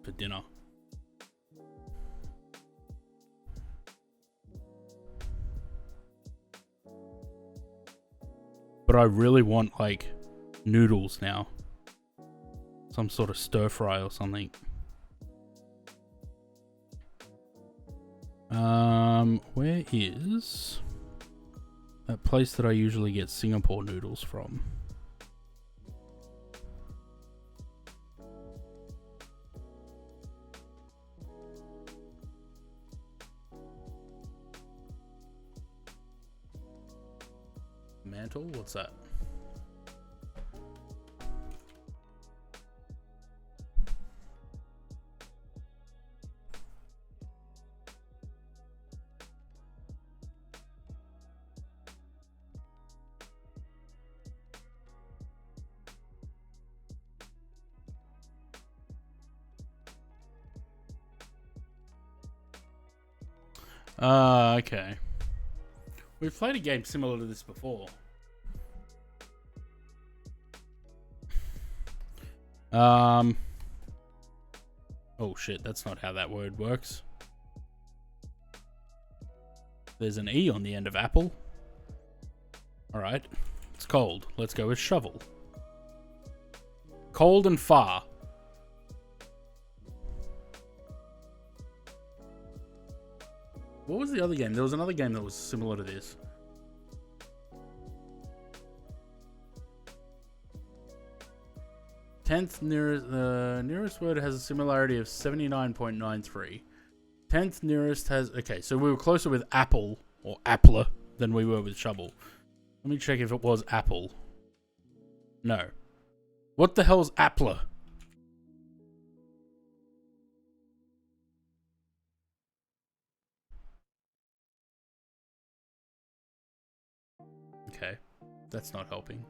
for dinner. But I really want like noodles now. Some sort of stir fry or something. Where is that place that I usually get Singapore noodles from? Mantle? What's that? Okay. We've played a game similar to this before. Oh shit, that's not how that word works. There's an E on the end of apple. Alright. It's cold. Let's go with shovel. Cold and far. What was the other game? There was another game that was similar to this. The nearest word has a similarity of 79.93. 10th nearest has... Okay, so we were closer with apple, or appler, than we were with shovel. Let me check if it was apple. No. What the hell's appler? Okay, that's not helping.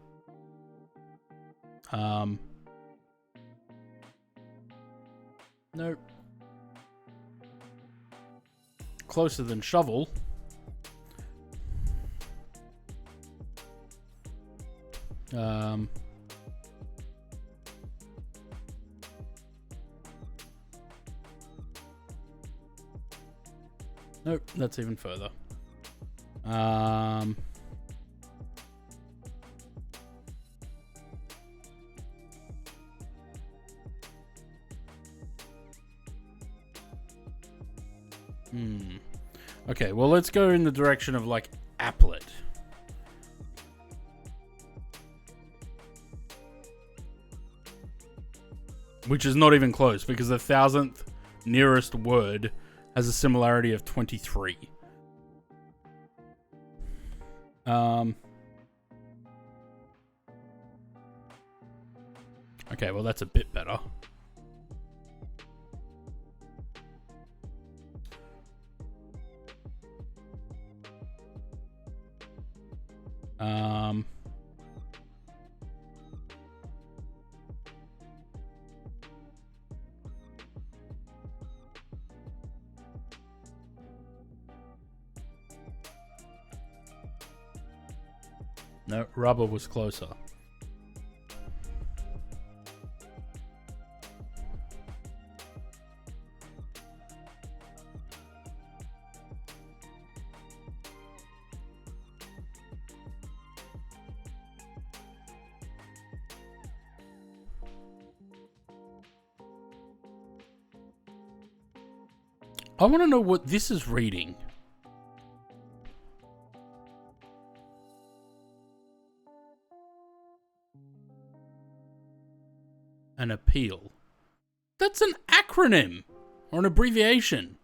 Nope. Closer than shovel. Nope, that's even further. Okay, well, let's go in the direction of, like, applet. Which is not even close, because the 1,000th nearest word has a similarity of 23. Okay, well, that's a bit better. No, rubber was closer. I want to know what this is reading. An appeal. That's an acronym or an abbreviation.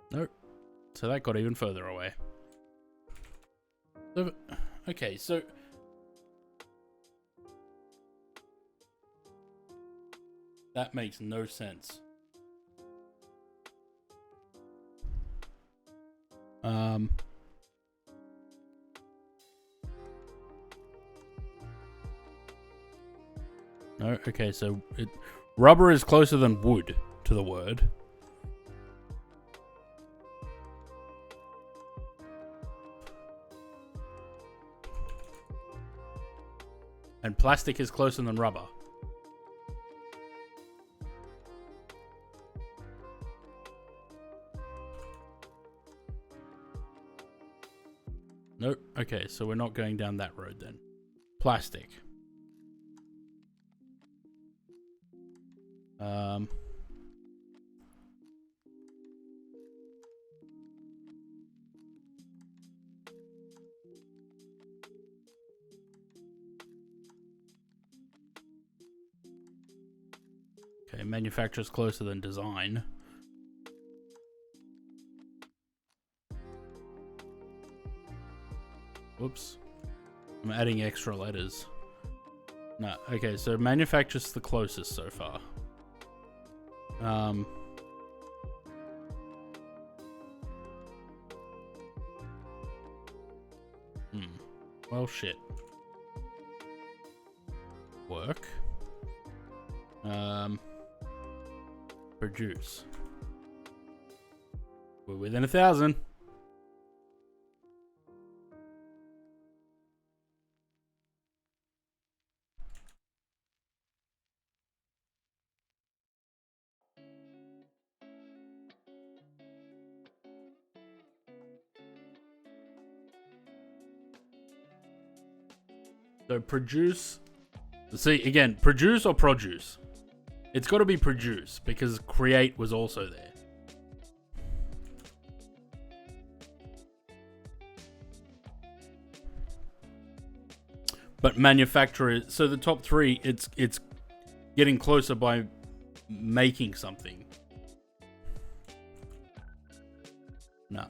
Nope. So that got even further away. Okay, so that makes no sense. No, okay, so rubber is closer than wood to the word. And plastic is closer than rubber. Nope. Okay, so we're not going down that road then. Plastic. Okay, manufacturer's closer than design. Whoops. I'm adding extra letters. No, okay, so manufacturer's the closest so far. Well, shit. Work. Produce. We're within 1,000. So produce. See, again, produce or produce? It's got to be produce because create was also there. But manufacturer, so the top three, it's getting closer by making something. No.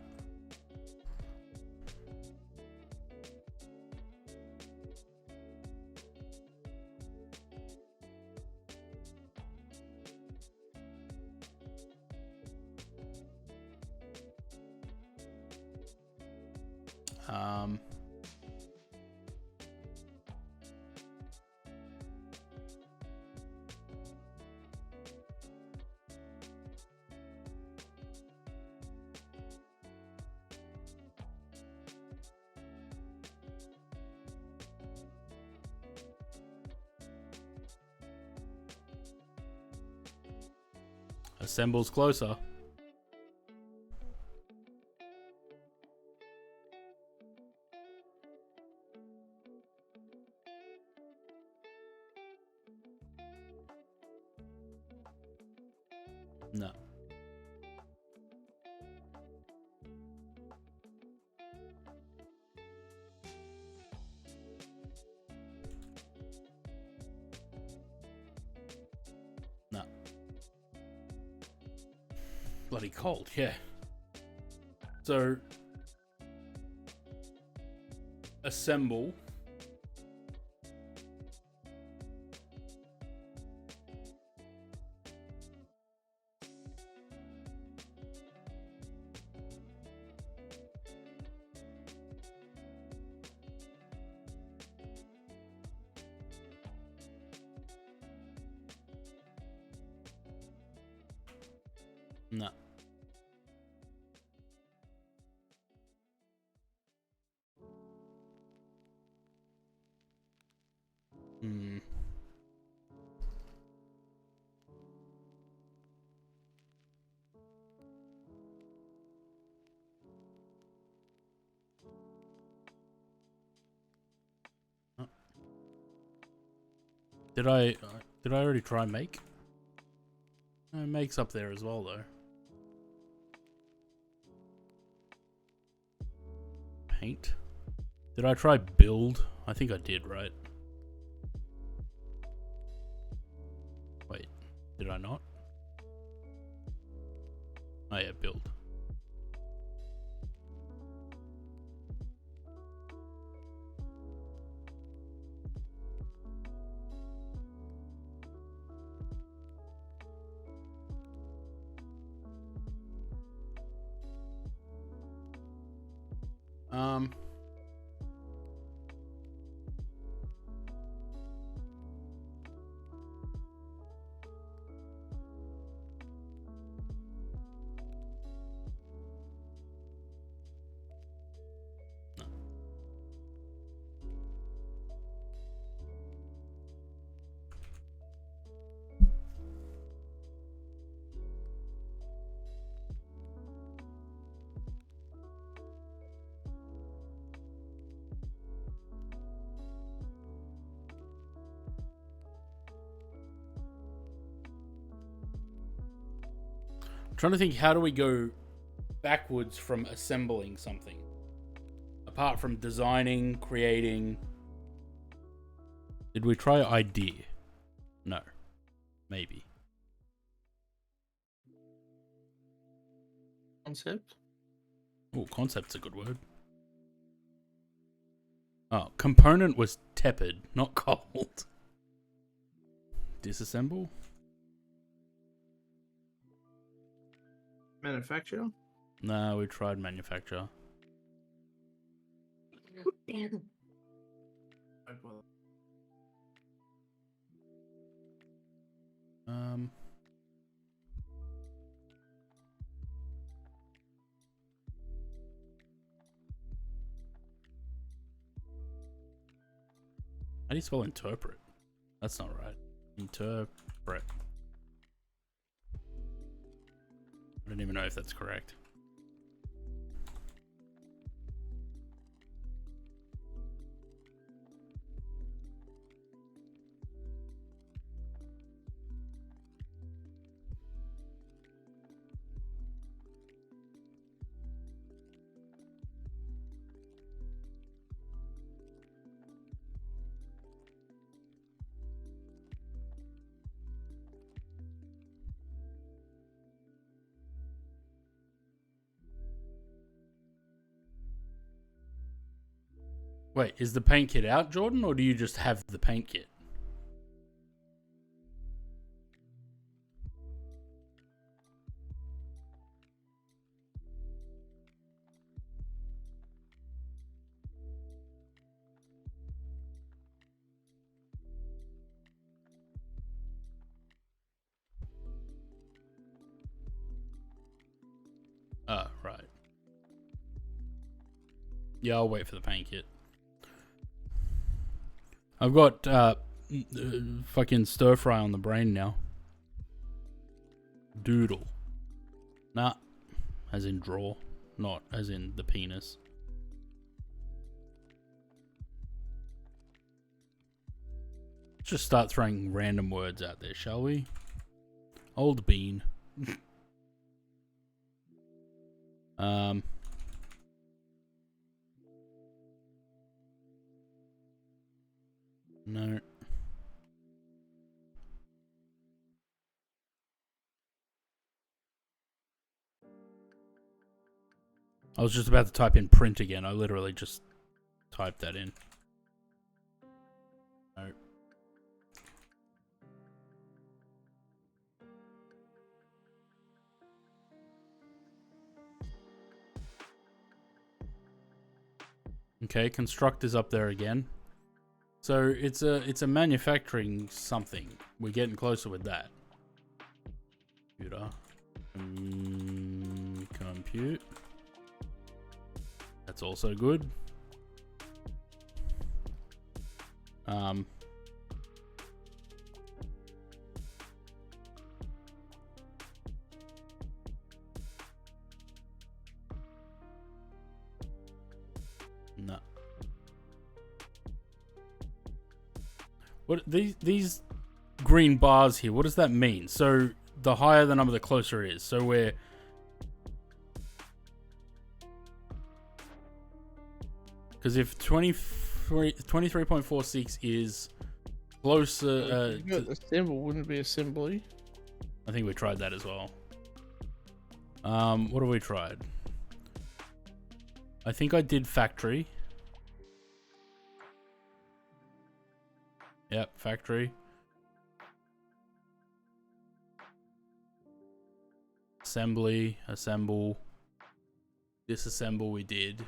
Assembles closer. No. No. Bloody cold, yeah. So, assemble. No. Hmm. Did I already try make? No, make's up there as well though. Paint. Did I try build? I think I did, right? Wait, did I not? Oh yeah, build. Trying to think, how do we go backwards from assembling something? Apart from designing, creating. Did we try idea? No. Maybe. Concept? Oh, concept's a good word. Oh, component was tepid, not cold. Disassemble? Manufacture? No, we tried manufacture. How do you spell interpret? That's not right. Interpret. I don't even know if that's correct. Wait, is the paint kit out, Jordan, or do you just have the paint kit? Oh, right. Yeah, I'll wait for the paint kit. I've got fucking stir fry on the brain now. Doodle. Nah. As in draw. Not as in the penis. Let's just start throwing random words out there, shall we? Old bean. No. I was just about to type in print again. I literally just typed that in. No. Okay, construct is up there again. So it's a manufacturing something. We're getting closer with that. Computer. Compute. That's also good. No. What these green bars here? What does that mean? So the higher the number, the closer it is. So we're because if 23.46 is closer, the symbol wouldn't be assembly. I think we tried that as well. What have we tried? I think I did factory. Yep, factory. Assembly, assemble. Disassemble we did.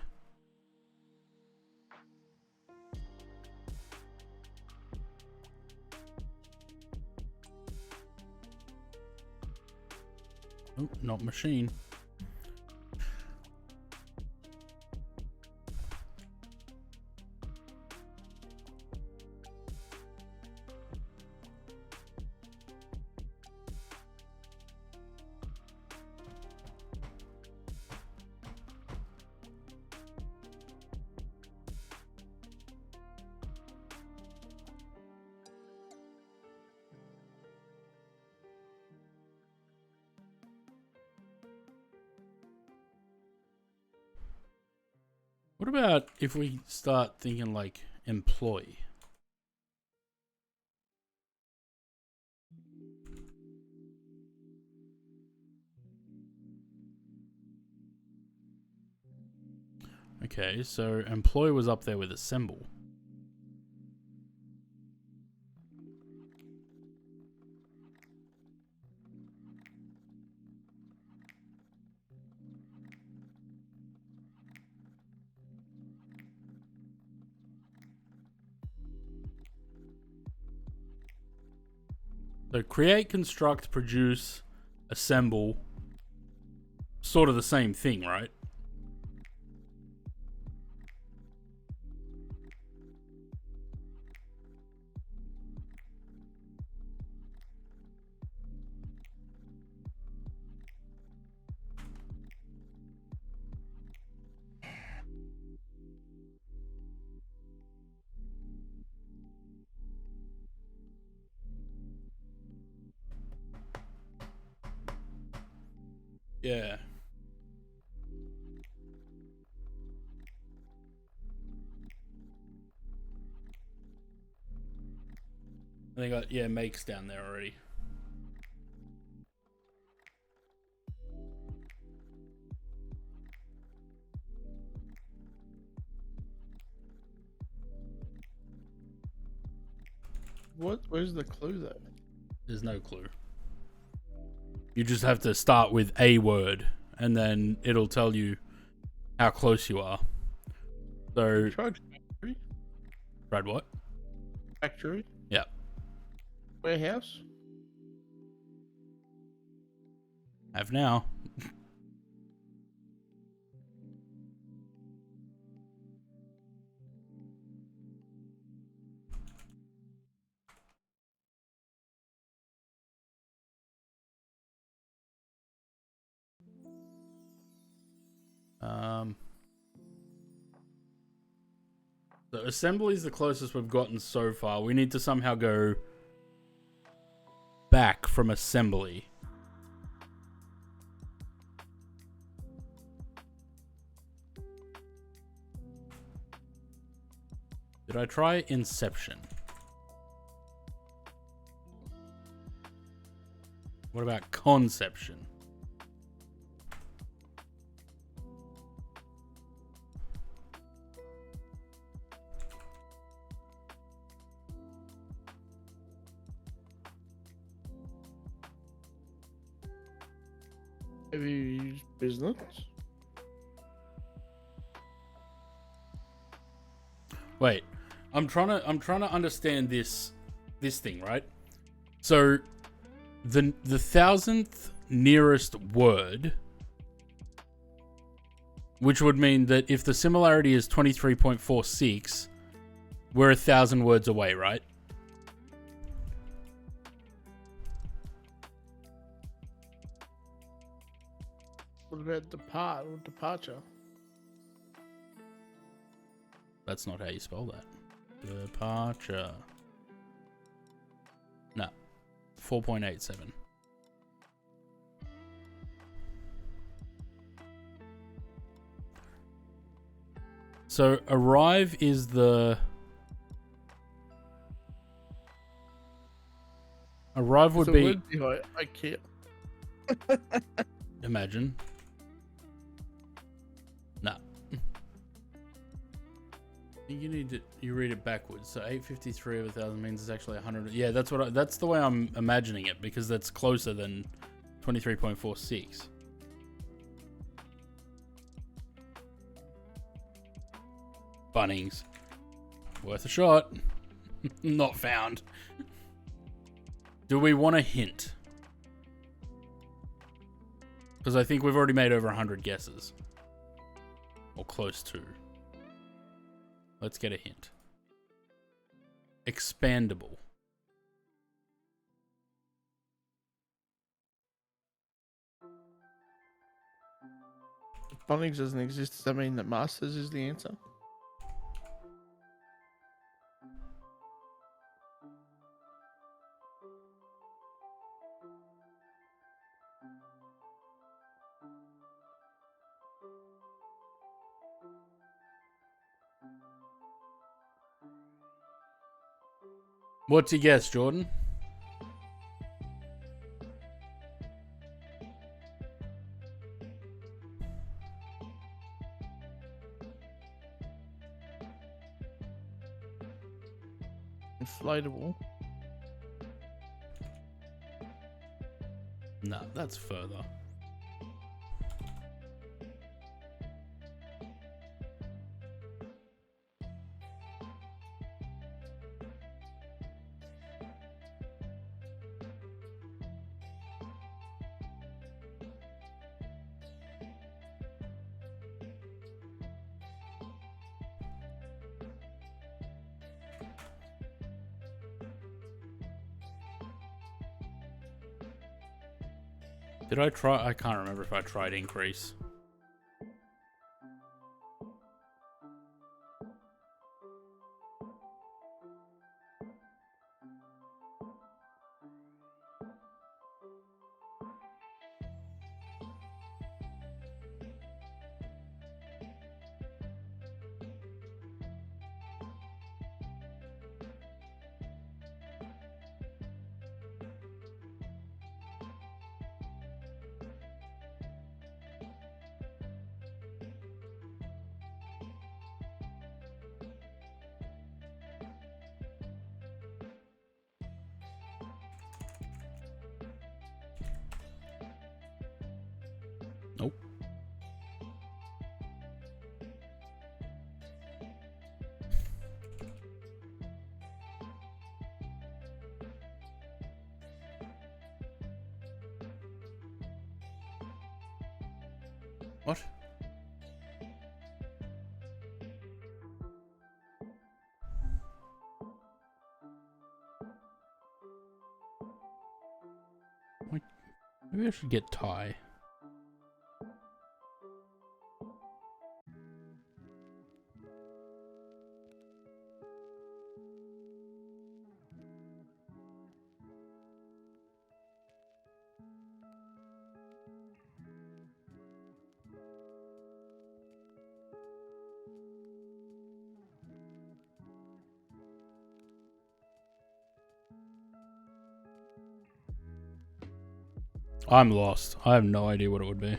Oh, not machine. What about if we start thinking like employee? Okay, so employee was up there with assemble. So create, construct, produce, assemble, sort of the same thing, right? Yeah. I think yeah, makes down there already. Where's the clue though? There's no clue. You just have to start with a word, and then it'll tell you how close you are. So Tried factory. Tried what? Factory. Yeah. Warehouse. Have now. So assembly is the closest we've gotten so far. We need to somehow go back from assembly. Did I try Inception? What about Conception? Maybe business. Wait, I'm trying to understand this thing, right? So the 1000th nearest word, which would mean that if the similarity is 23.46, we're 1,000 words away, right? What about departure? That's not how you spell that. Departure. No. 4.87. So arrive is the... Arrive would be... IKEA. Imagine. No. You read it backwards. So 853 of 1,000 means it's actually 100. Yeah, that's the way I'm imagining it, because that's closer than 23.46. Bunnings. Worth a shot. Not found. Do we want a hint? Because I think we've already made over 100 guesses. Or close to. Let's get a hint. Expandable. If Bunnings doesn't exist, does that mean that Masters is the answer? What's your guess, Jordan? Inflatable. No, that's further. Did I try? I can't remember if I tried increase. Nope. What? Maybe I should get Thai. I'm lost. I have no idea what it would be.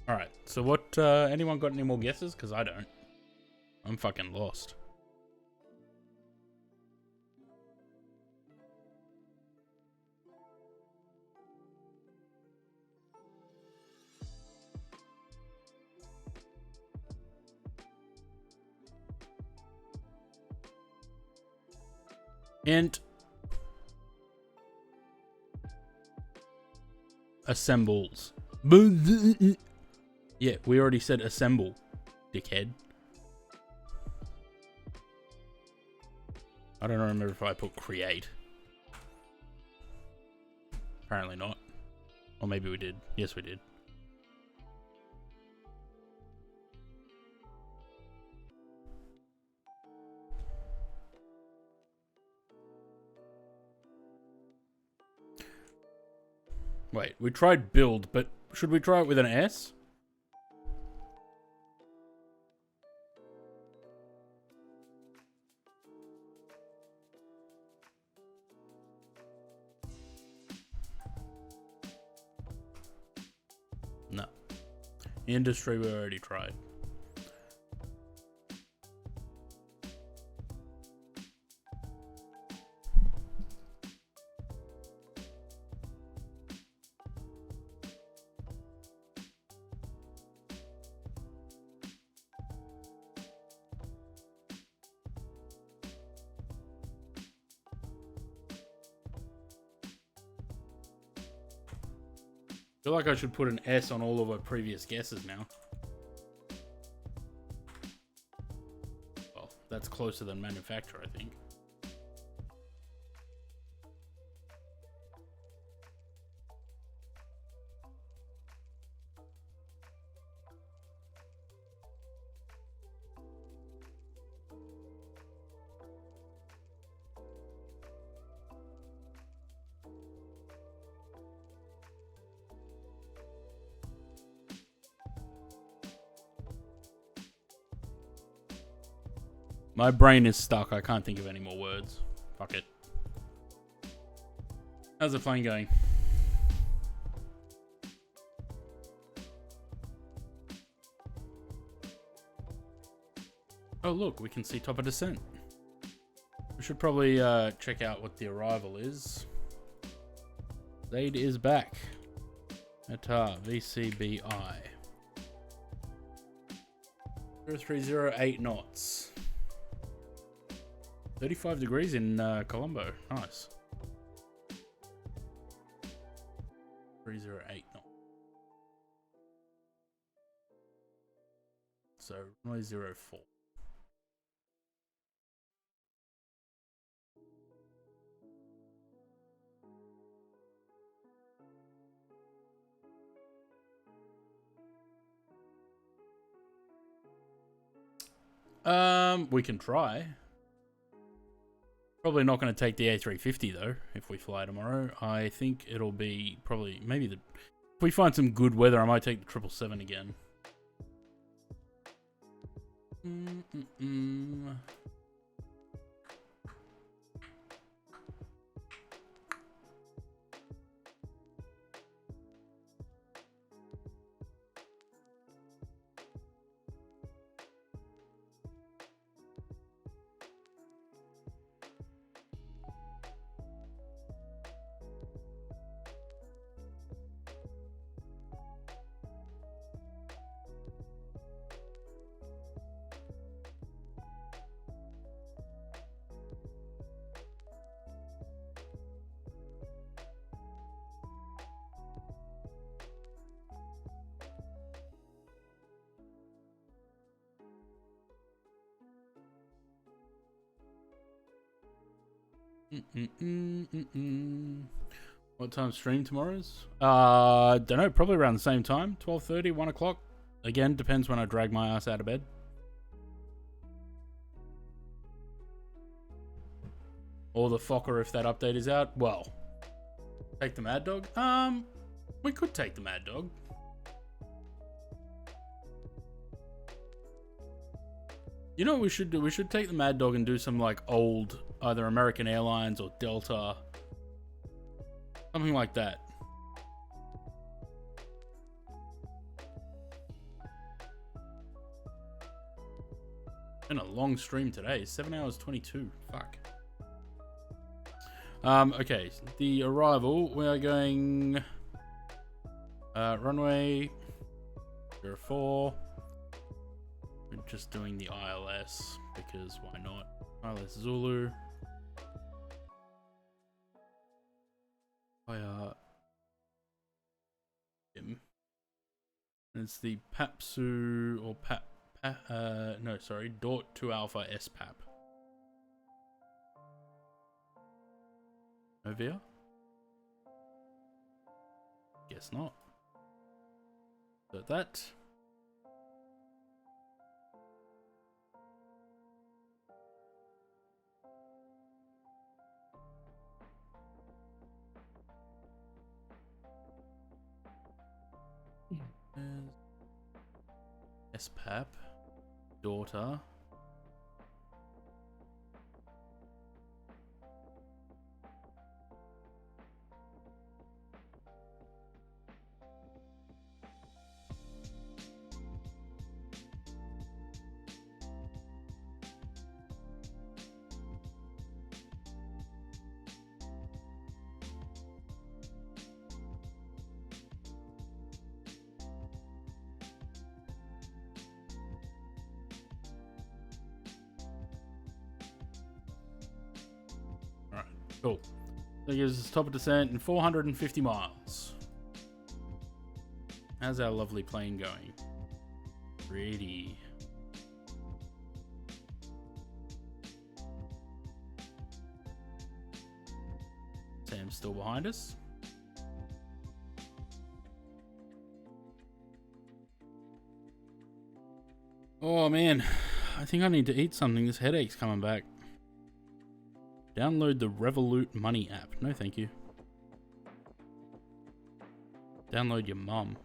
Alright, so what, anyone got any more guesses? Because I don't. I'm fucking lost. Int. Assembles. Yeah, we already said assemble, dickhead. I don't remember if I put create. Apparently not. Or maybe we did. Yes, we did. Wait, we tried build, but should we try it with an S? No. Industry we already tried. I feel like I should put an S on all of our previous guesses now. Well, that's closer than manufacturer, I think. My brain is stuck. I can't think of any more words. Fuck it. How's the plane going? Oh look, we can see top of descent. We should probably check out what the arrival is. Zaid is back. Qatar VCBI. 0308 knots. 35 degrees in Colombo. Nice. 308 knots. So runway 04. We can try. Probably not going to take the A350 though, if we fly tomorrow. I think it'll be probably, maybe the... If we find some good weather, I might take the 777 again. What time stream tomorrow's? Don't know, probably around the same time. 12:30, 1 o'clock. Again, depends when I drag my ass out of bed. Or the Fokker if that update is out. Well, take the Mad Dog? We could take the Mad Dog. You know what we should do? We should take the Mad Dog and do some like old, either American Airlines or Delta. Something like that. Been a long stream today. 7 hours 22. Fuck. Okay. The arrival. We are going runway 04. We're just doing the ILS because why not? ILS Zulu. It's the Papsu or Dort 2 Alpha SPAP. Ovia? Guess not. So that. SPAP, daughter. Cool. That gives us top of descent in 450 miles. How's our lovely plane going? Pretty. Sam's still behind us. Oh man, I think I need to eat something. This headache's coming back. Download the Revolut Money app. No, thank you. Download your mum.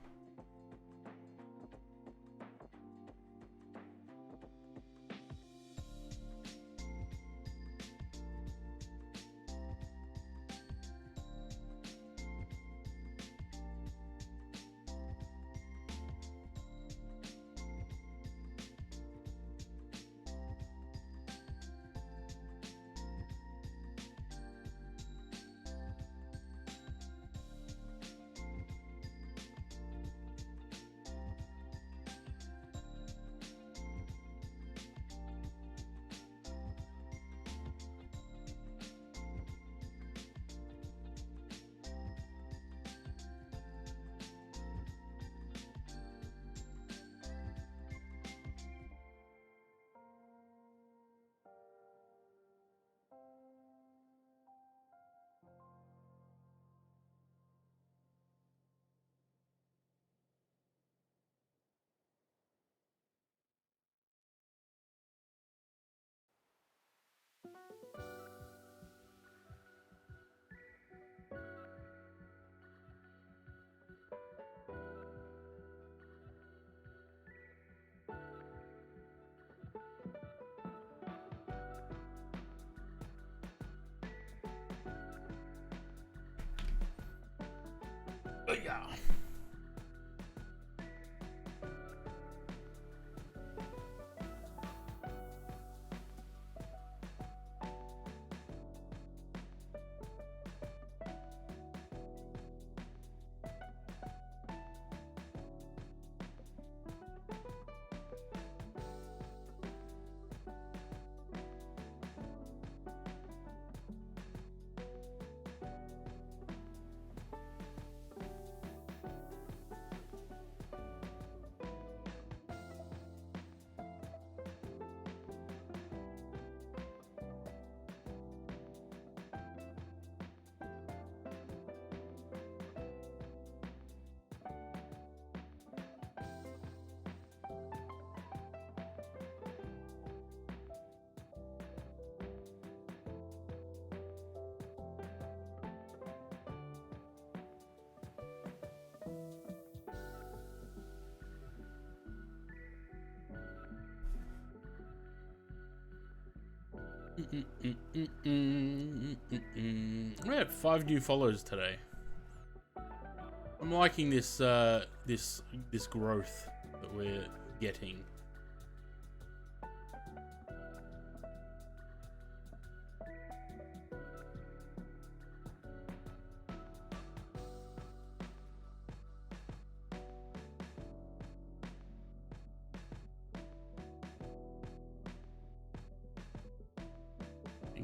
We had 5 new follows today. I'm liking this this growth that we're getting.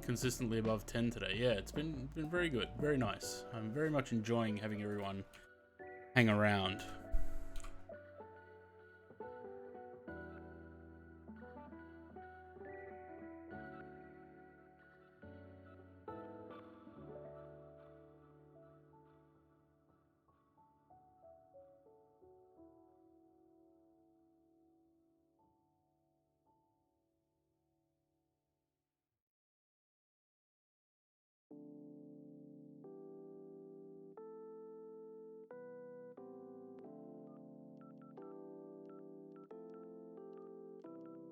Consistently above 10 today. Yeah, it's been very good, very nice. I'm very much enjoying having everyone hang around.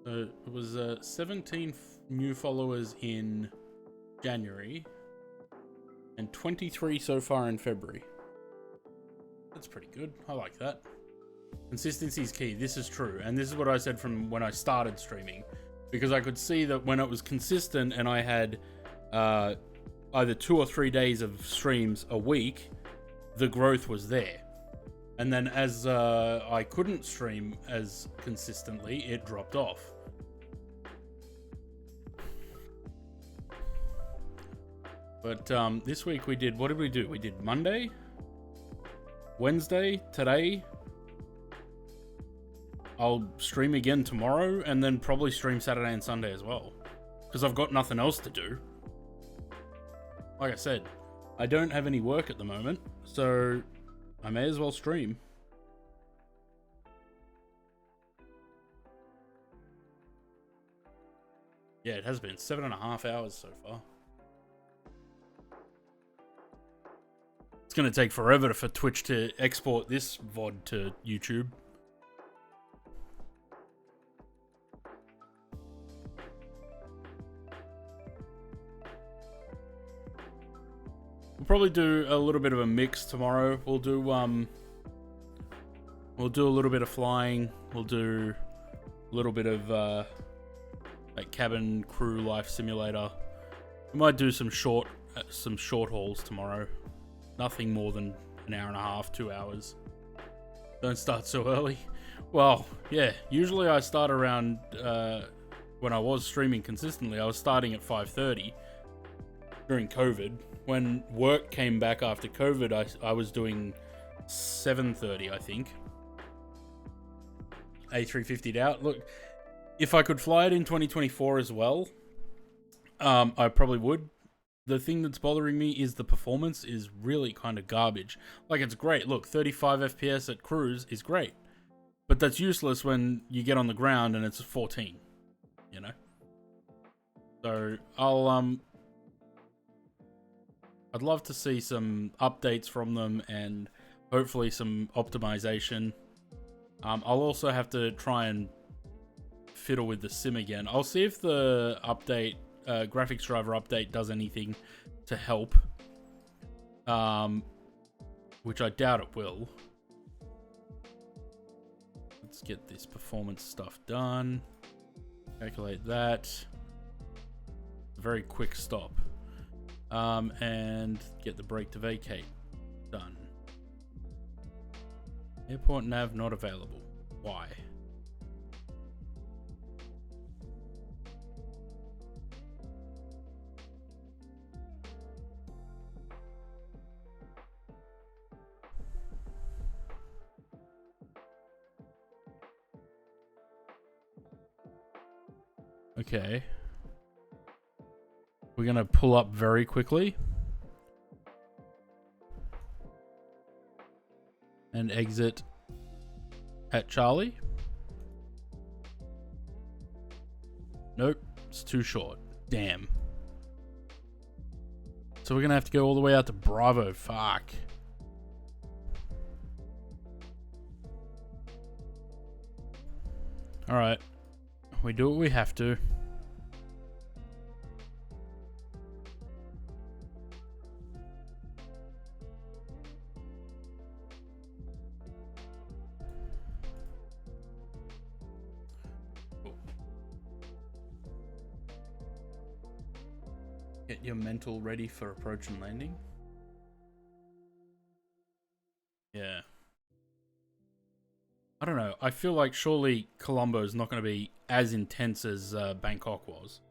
So it was 17 new followers in January and 23 so far in February. That's pretty good. I like that. Consistency is key. This is true. And this is what I said from when I started streaming. Because I could see that when it was consistent and I had either 2 or 3 days of streams a week, the growth was there. And then as I couldn't stream as consistently, it dropped off. But this week we did, what did we do? We did Monday, Wednesday, today. I'll stream again tomorrow and then probably stream Saturday and Sunday as well. Because I've got nothing else to do. Like I said, I don't have any work at the moment, so I may as well stream. Yeah, it has been 7.5 hours so far. It's going to take forever for Twitch to export this VOD to YouTube. We'll probably do a little bit of a mix tomorrow. We'll do a little bit of flying. We'll do a little bit of like cabin crew life simulator. We might do some short hauls tomorrow. Nothing more than an hour and a half, 2 hours. Don't start so early. Well, yeah, usually I start around, when I was streaming consistently, I was starting at 5:30 during COVID. When work came back after COVID, I was doing 7:30, I think. A350'd out. Look, if I could fly it in 2024 as well, I probably would. The thing that's bothering me is the performance is really kind of garbage. Like, it's great. Look, 35 FPS at cruise is great. But that's useless when you get on the ground and it's 14. You know? So, I'd love to see some updates from them and hopefully some optimization. I'll also have to try and fiddle with the sim again. I'll see if the update... graphics driver update does anything to help, which I doubt it will. Let's get this performance stuff done. Calculate that. Very quick stop, and get the brake to vacate done. Airport nav not available. Why? Okay. We're gonna pull up very quickly. And exit at Charlie. Nope, it's too short. Damn. So we're gonna have to go all the way out to Bravo. Fuck. Alright. We do what we have to. Get your mental ready for approach and landing. Yeah. I don't know. I feel like surely Colombo is not going to be as intense as Bangkok was.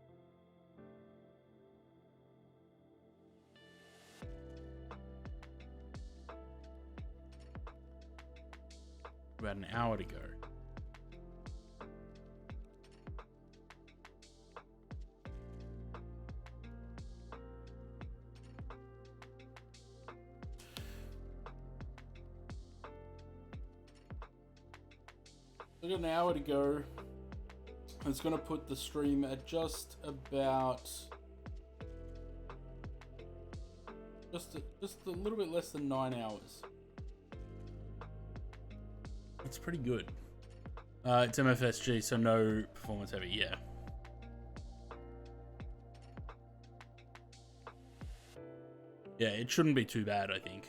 About an hour to go. We've got an hour to go. It's going to put the stream at just about... Just a little bit less than 9 hours. That's pretty good. It's MFSG, so no performance heavy, yeah. Yeah, it shouldn't be too bad, I think.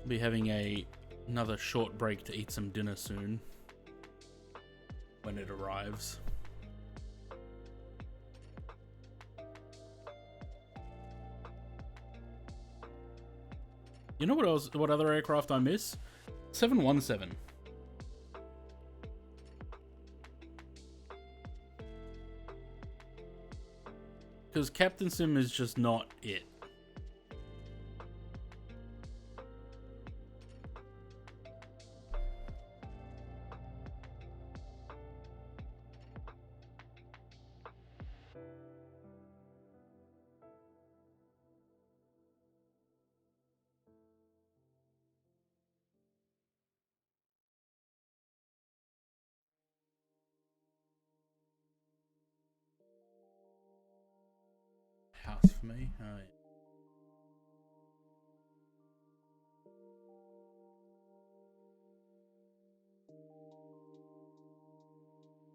Be having another short break to eat some dinner soon when it arrives. You know what else? What other aircraft I miss? 717. Because Captain Sim is just not it. House for me. Oh, yeah.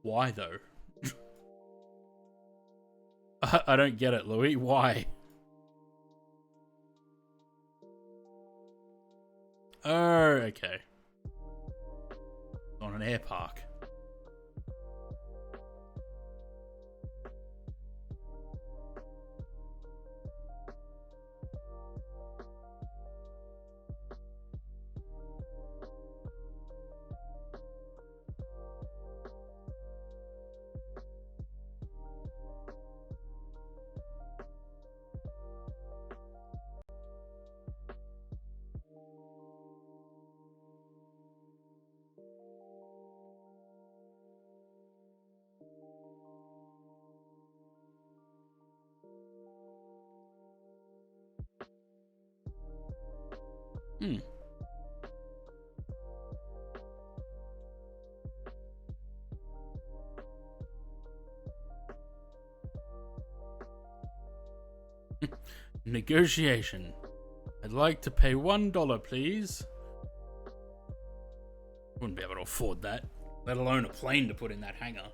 Why though? I don't get it, Louis. Why? Oh, okay. On an air park. Hmm. Negotiation. I'd like to pay $1, please. Wouldn't be able to afford that, let alone a plane to put in that hangar.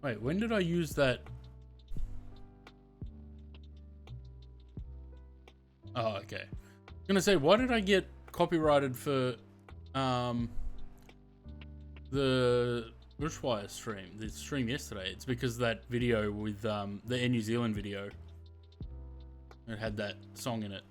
Wait, when did I use that? Oh, okay. I'm gonna say, why did I get copyrighted for the Bushwire stream, the stream yesterday? It's because that video with the Air New Zealand video. It had that song in it.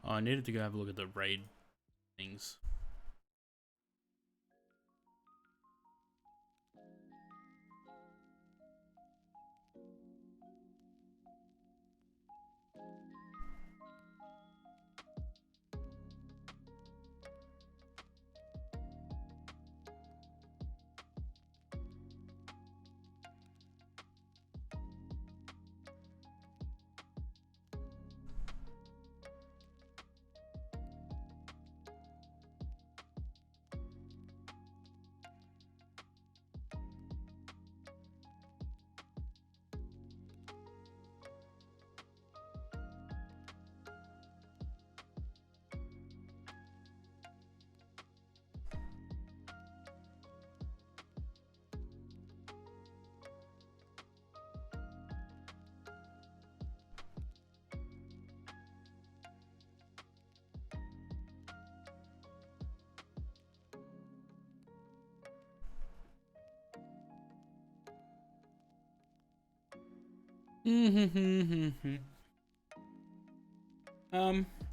Oh, I needed to go have a look at the raid things.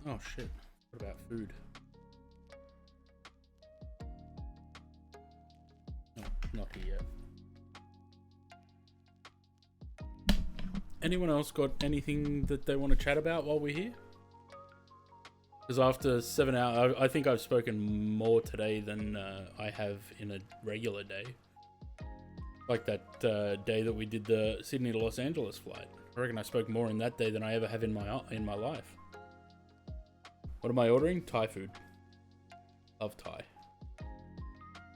Oh shit. What about food? No, not here yet. Anyone else got anything that they want to chat about while we're here? Because after 7 hours, I think I've spoken more today than I have in a regular day. Like that day that we did the Sydney to Los Angeles flight. I reckon I spoke more in that day than I ever have in my life. What am I ordering? Thai food. Love Thai.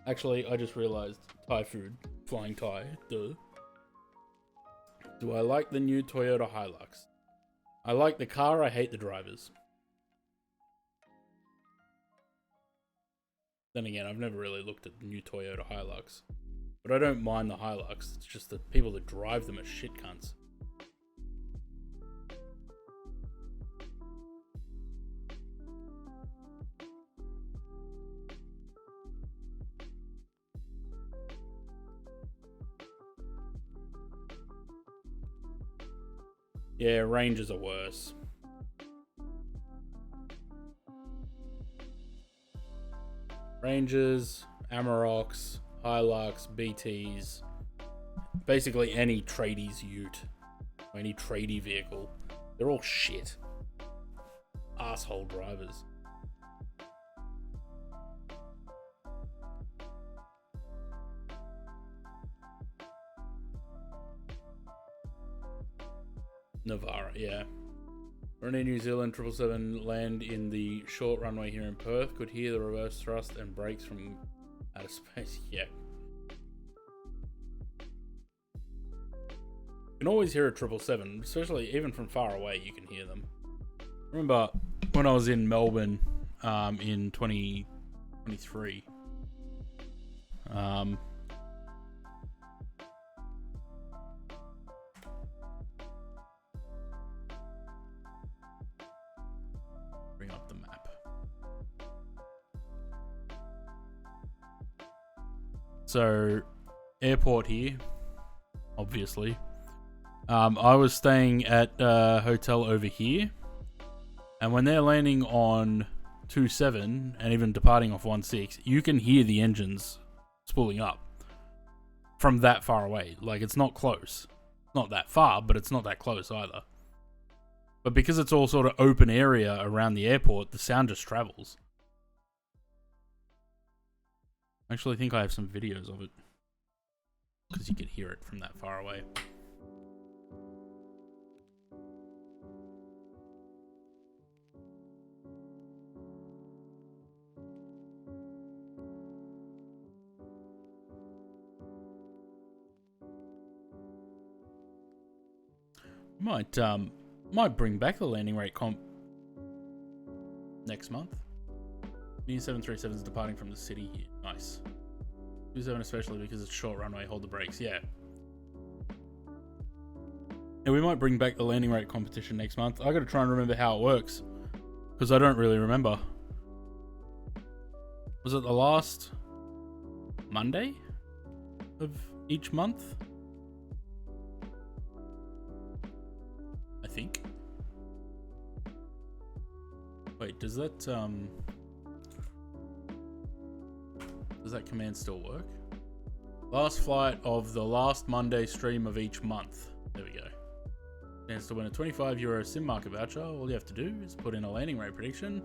Actually, I just realized Thai food. Flying Thai. Duh. Do I like the new Toyota Hilux? I like the car, I hate the drivers. Then again, I've never really looked at the new Toyota Hilux. But I don't mind the Hilux, it's just the people that drive them are shit cunts. Yeah, Rangers are worse. Rangers, Amaroks, Hilux, BTs, basically any tradies ute, or any tradie vehicle, they're all shit. Asshole drivers. Navara, yeah. Running New Zealand 777 land in the short runway here in Perth. Could hear the reverse thrust and brakes from outer space. Yeah. You can always hear a 777, especially even from far away. You can hear them. Remember when I was in Melbourne in 2023. Bring up the map. So, airport here, obviously. I was staying at a hotel over here, and when they're landing on 27 and even departing off 16, you can hear the engines spooling up from that far away. Like, it's not close. Not that far, but it's not that close either. But because it's all sort of open area around the airport, the sound just travels. I actually think I have some videos of it. Because you could hear it from that far away. Might bring back the landing rate comp next month. New 737 is departing from the city here. Nice. 27 especially because it's short runway, hold the brakes. Yeah. And we might bring back the landing rate competition next month. I gotta try and remember how it works. Because I don't really remember. Was it the last Monday of each month? I think. Wait, does that command still work? Last flight of the last Monday stream of each month. There we go. Chance to win a €25 sim market voucher. All you have to do is put in a landing rate prediction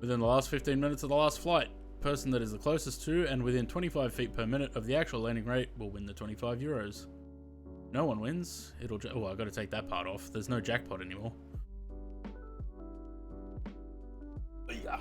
within the last 15 minutes of the last flight. Person that is the closest to and within 25 feet per minute of the actual landing rate will win the €25. No one wins. Oh, I got to take that part off. There's no jackpot anymore. Yeah.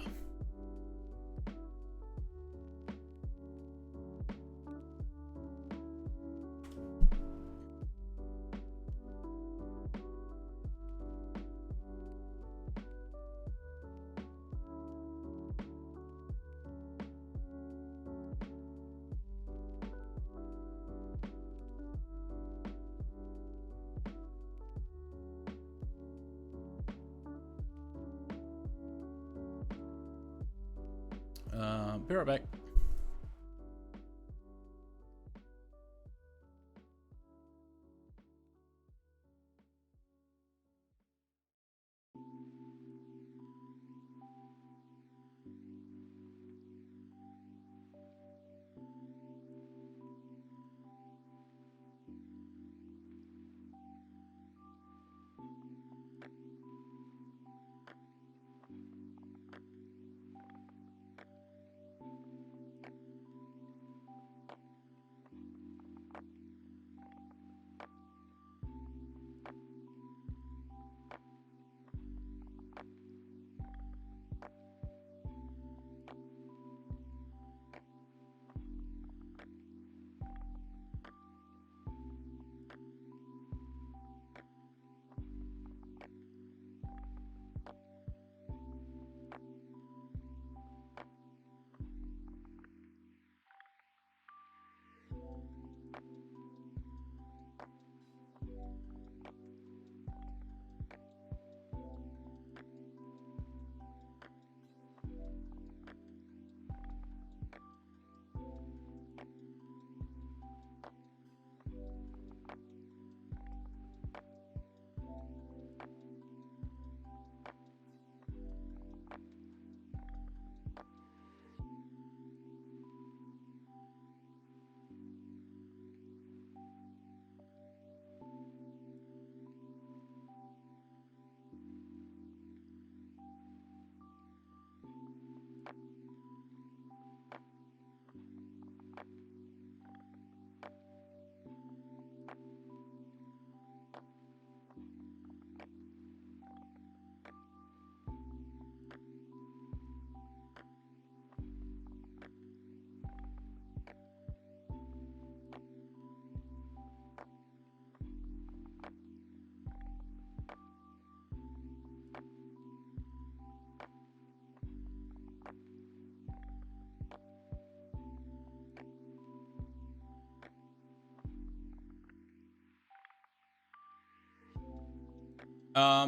Be right back.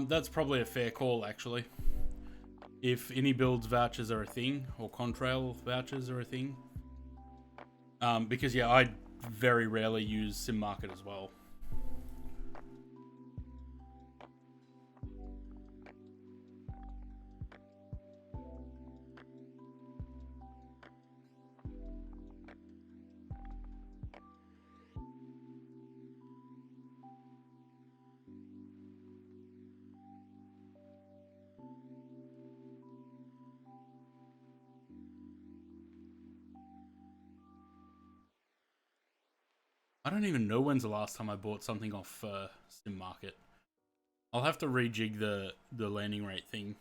That's probably a fair call, actually. If iniBuilds vouchers are a thing, or Contrail vouchers are a thing. Because, yeah, I very rarely use SimMarket as well. I don't even know when's the last time I bought something off Sim Market. I'll have to rejig the landing rate thing.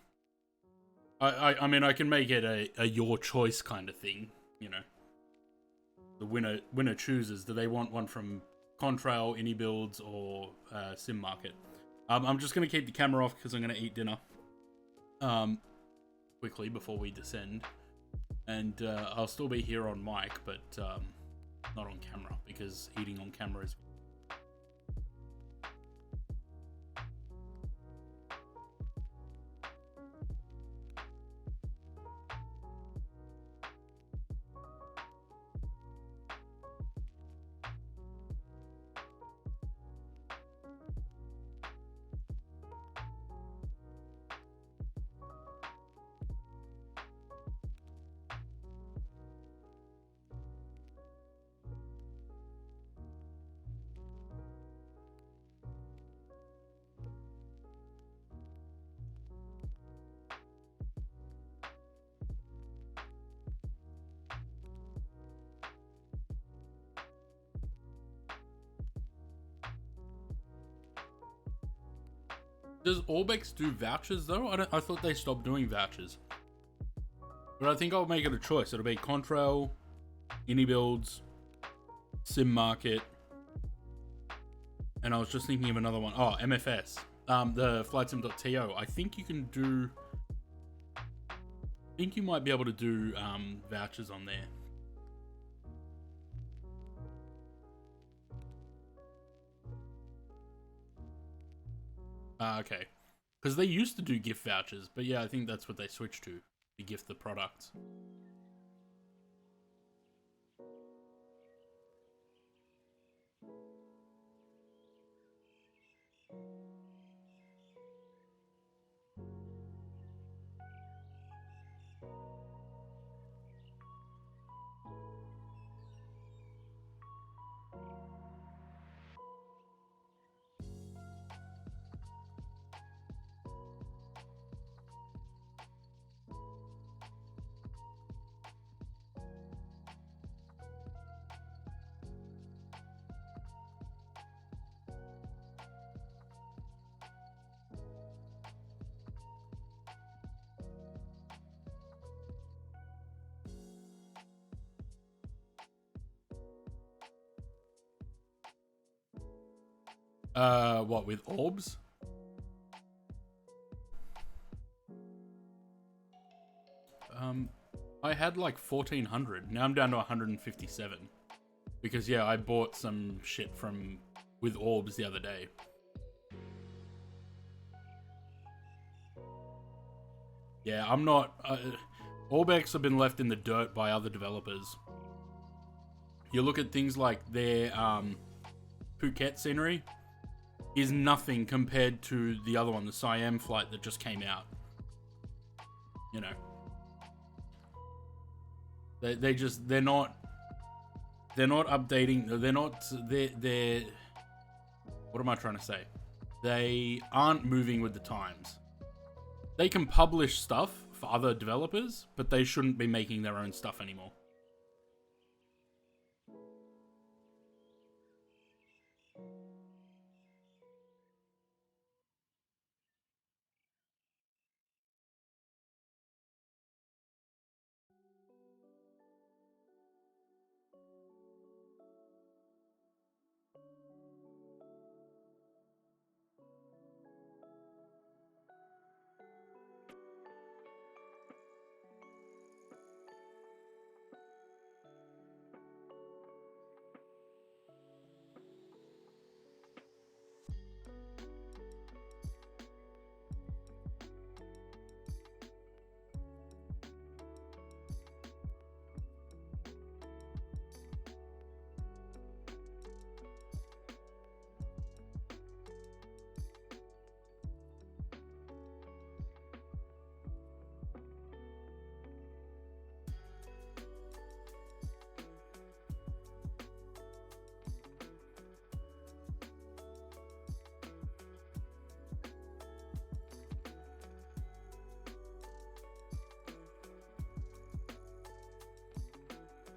I mean, I can make it a your choice kind of thing, you know. The winner chooses. Do they want one from Contrail, iniBuilds, or Sim Market? I'm just gonna keep the camera off because I'm gonna eat dinner quickly before we descend, and I'll still be here on mic, but not on camera because eating on camera is. Does Orbex do vouchers though? I thought they stopped doing vouchers. But I think I'll make it a choice. It'll be Contrail, iniBuilds, Sim Market, and I was just thinking of another one. Oh, MFS. The FlightSim.to. I think you can do. I think you might be able to do vouchers on there. Okay. Because they used to do gift vouchers, but yeah, I think that's what they switched to gift the products. What, with orbs? I had like 1400. Now I'm down to 157. Because yeah, I bought some shit from with orbs the other day. Yeah, I'm not. Orbex have been left in the dirt by other developers. You look at things like their Phuket scenery is nothing compared to the other one, the Siam flight that just came out. You know, they're not updating. They're what am I trying to say? They aren't moving with the times. They can publish stuff for other developers, but they shouldn't be making their own stuff anymore.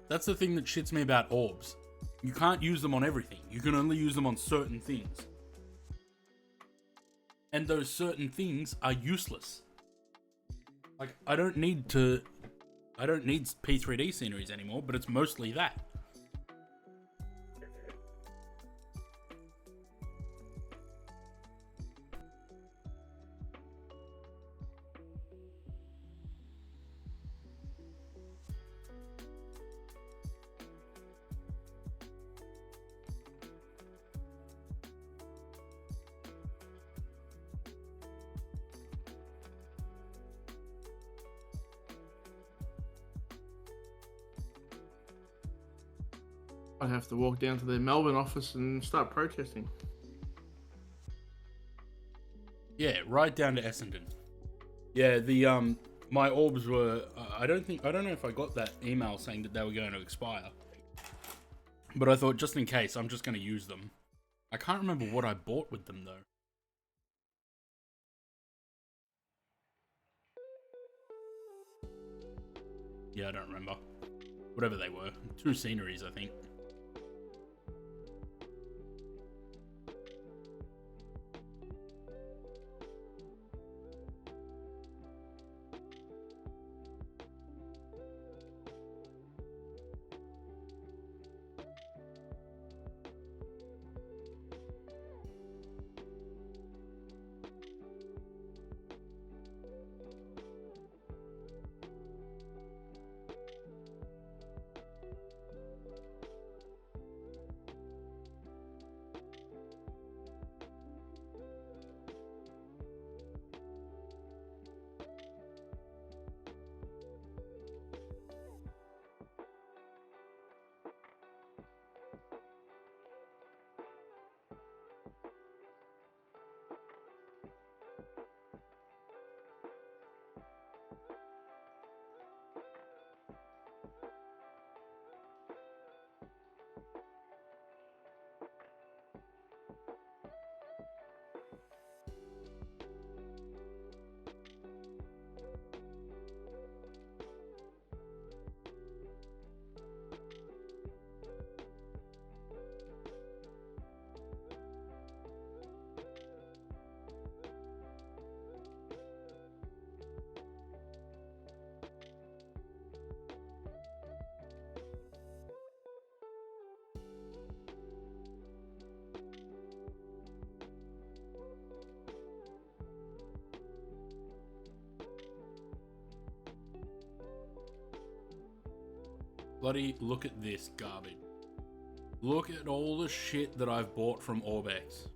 That's the thing that shits me about orbs. You can't use them on everything. You can only use them on certain things. And those certain things are useless. Like, I don't need P3D sceneries anymore, but it's mostly that. I'd have to walk down to their Melbourne office and start protesting. Yeah, right down to Essendon. Yeah, the my orbs were. I don't know if I got that email saying that they were going to expire. But I thought, just in case, I'm just going to use them. I can't remember what I bought with them though. Yeah, I don't remember. Whatever they were, 2 sceneries, I think. Bloody look at this garbage. Look at all the shit that I've bought from Orbex.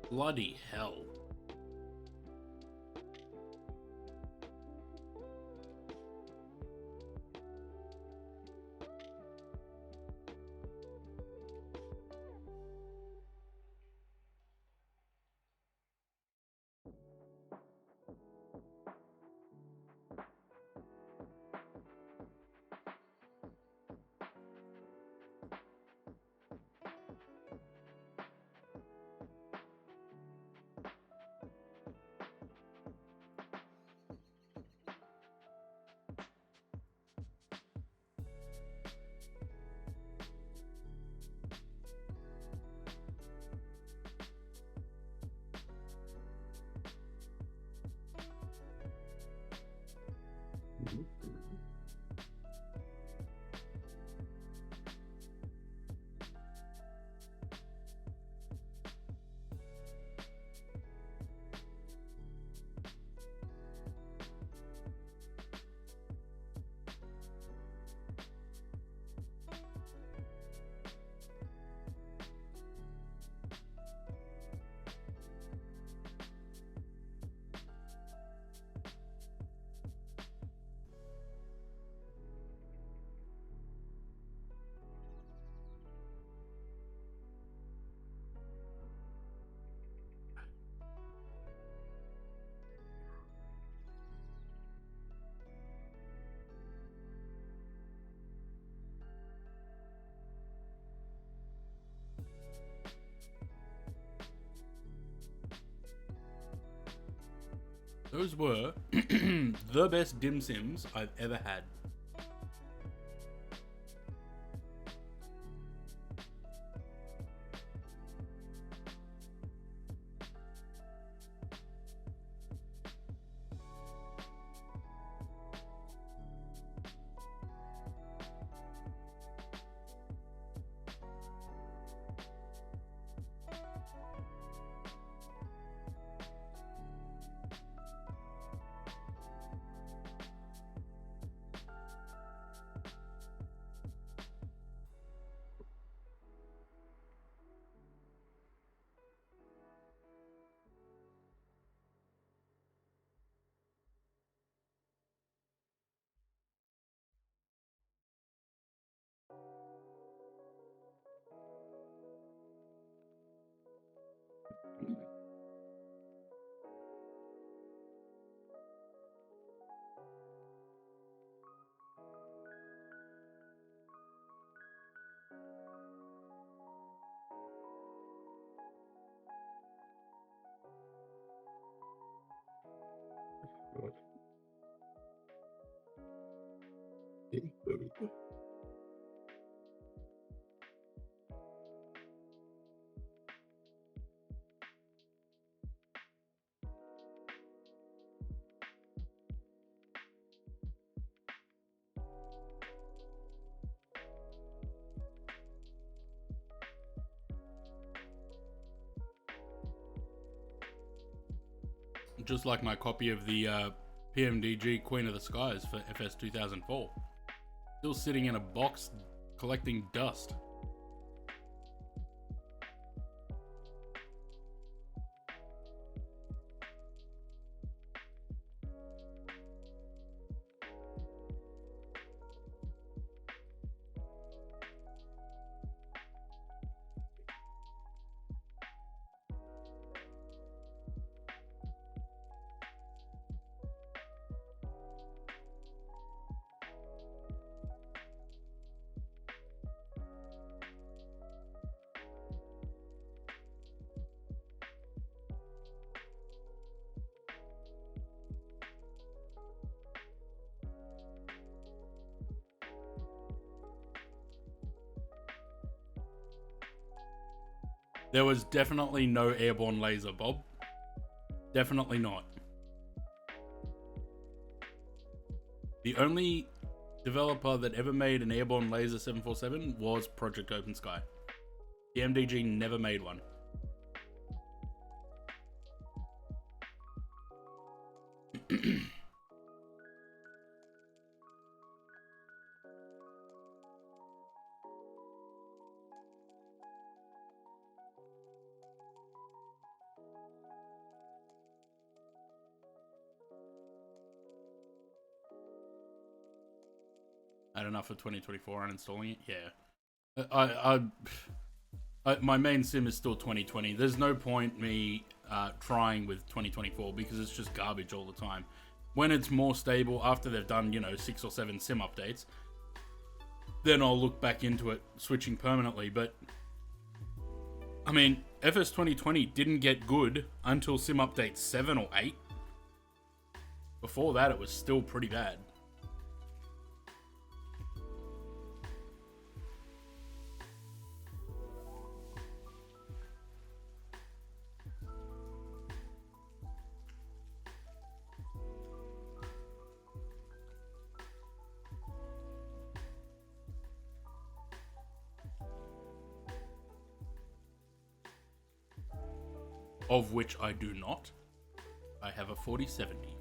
Bloody hell. Those were the best dim sims I've ever had. Just like my copy of the PMDG Queen of the Skies for FS 2004. Still sitting in a box collecting dust. There was definitely no airborne laser, Bob. Definitely not. The only developer that ever made an airborne laser 747 was Project Open Sky. The MDG never made one. Had enough for 2024 uninstalling it? Yeah. My main sim is still 2020. There's no point me trying with 2024 because it's just garbage all the time. When it's more stable, after they've done, 6 or 7 sim updates, then I'll look back into it, switching permanently. But, I mean, FS 2020 didn't get good until sim update 7 or 8. Before that, it was still pretty bad. Of which I do not. I have a 4070.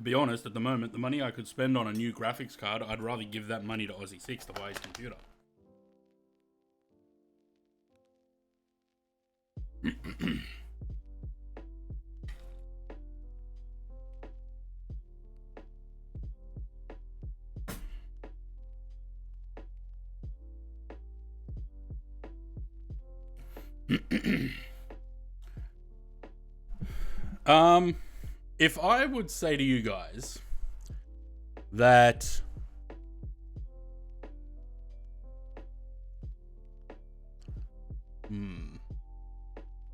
To be honest, at the moment, the money I could spend on a new graphics card, I'd rather give that money to Aussie 6 to buy his computer. If I would say to you guys that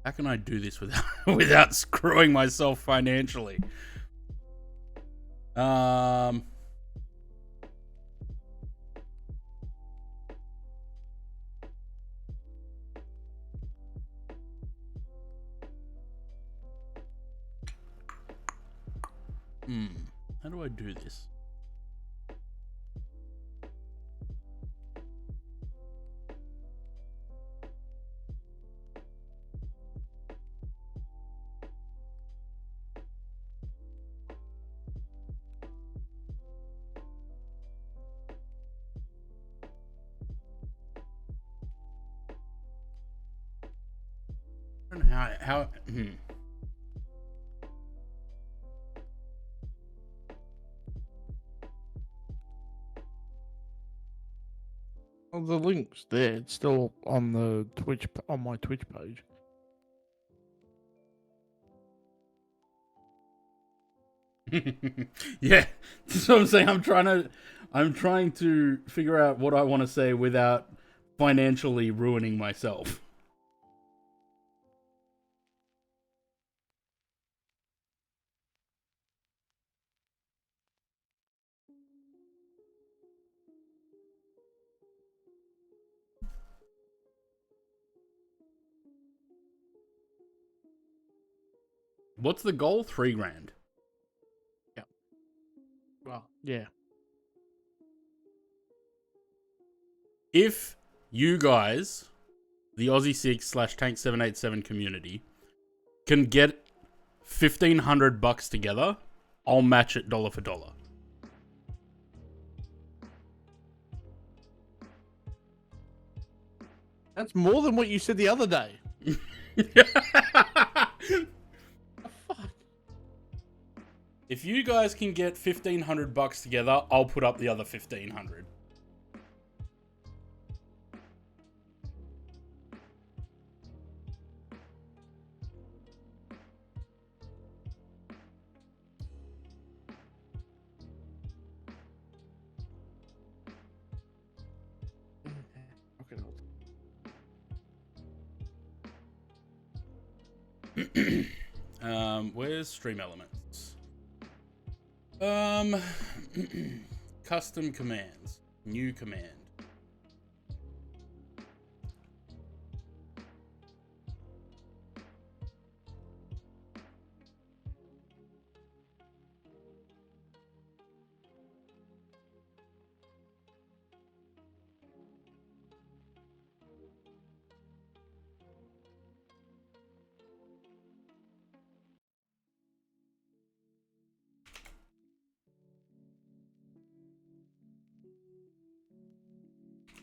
how can I do this without screwing myself financially? How do I do this? I don't know how Well, the link's there. It's still on the on my Twitch page. Yeah, that's what I'm saying. I'm trying to figure out what I want to say without financially ruining myself. What's the goal? $3,000. Yeah. Well, yeah. If you guys, the Aussie 6 / Tank 787 community, can get $1,500 together, I'll match it dollar for dollar. That's more than what you said the other day. If you guys can get $1,500 together, I'll put up the other $1,500. Where's Stream Elements? Custom commands. New command.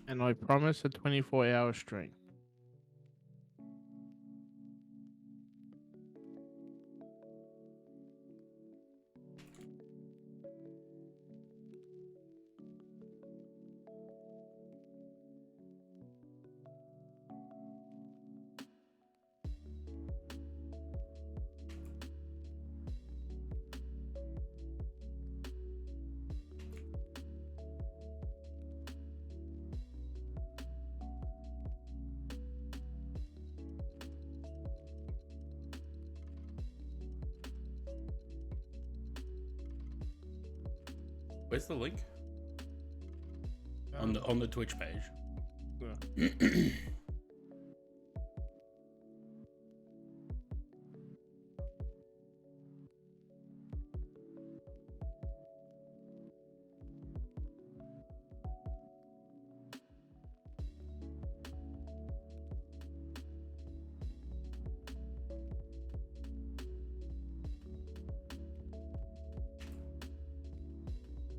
And I promise a 24-hour stream. Where's the link? On the Twitch page. Yeah.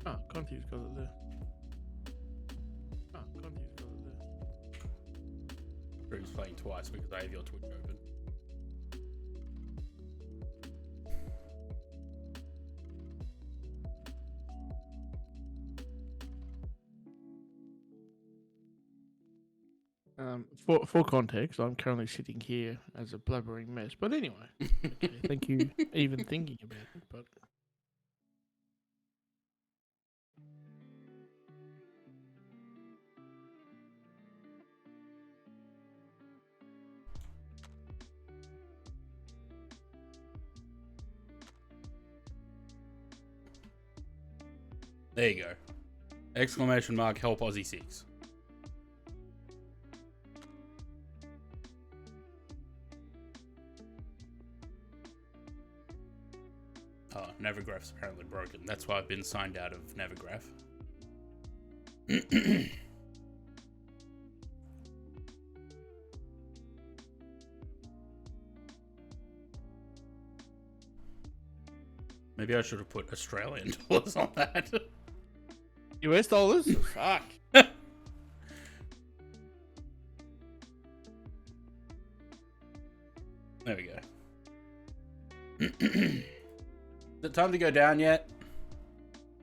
Oh, Conti's got it there. Oh, Conti's got it there. Drew's playing twice because I have your Twitch open. For context, I'm currently sitting here as a blubbering mess. But anyway, okay, thank you even thinking about it. But there you go. Exclamation mark help Aussie 6. Oh, Navigraph's apparently broken. That's why I've been signed out of Navigraph. Maybe I should have put Australian dollars on that. US dollars? Fuck. There we go. Is it time to go down yet?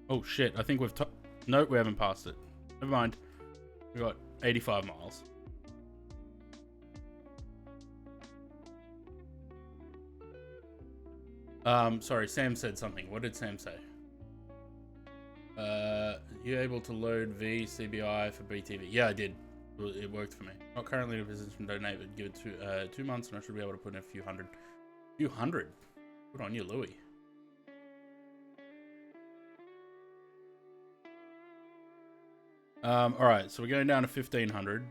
Oh shit, I think we've... Nope, we haven't passed it. Never mind. We got 85 miles. Sorry, Sam said something. What did Sam say? You able to load VCBI for BTV? Yeah, I did. It worked for me. Not currently in a position to donate, but give it 2 months and I should be able to put in a few hundred. Few hundred? Good on you, Louis. Alright, so we're going down to 1500.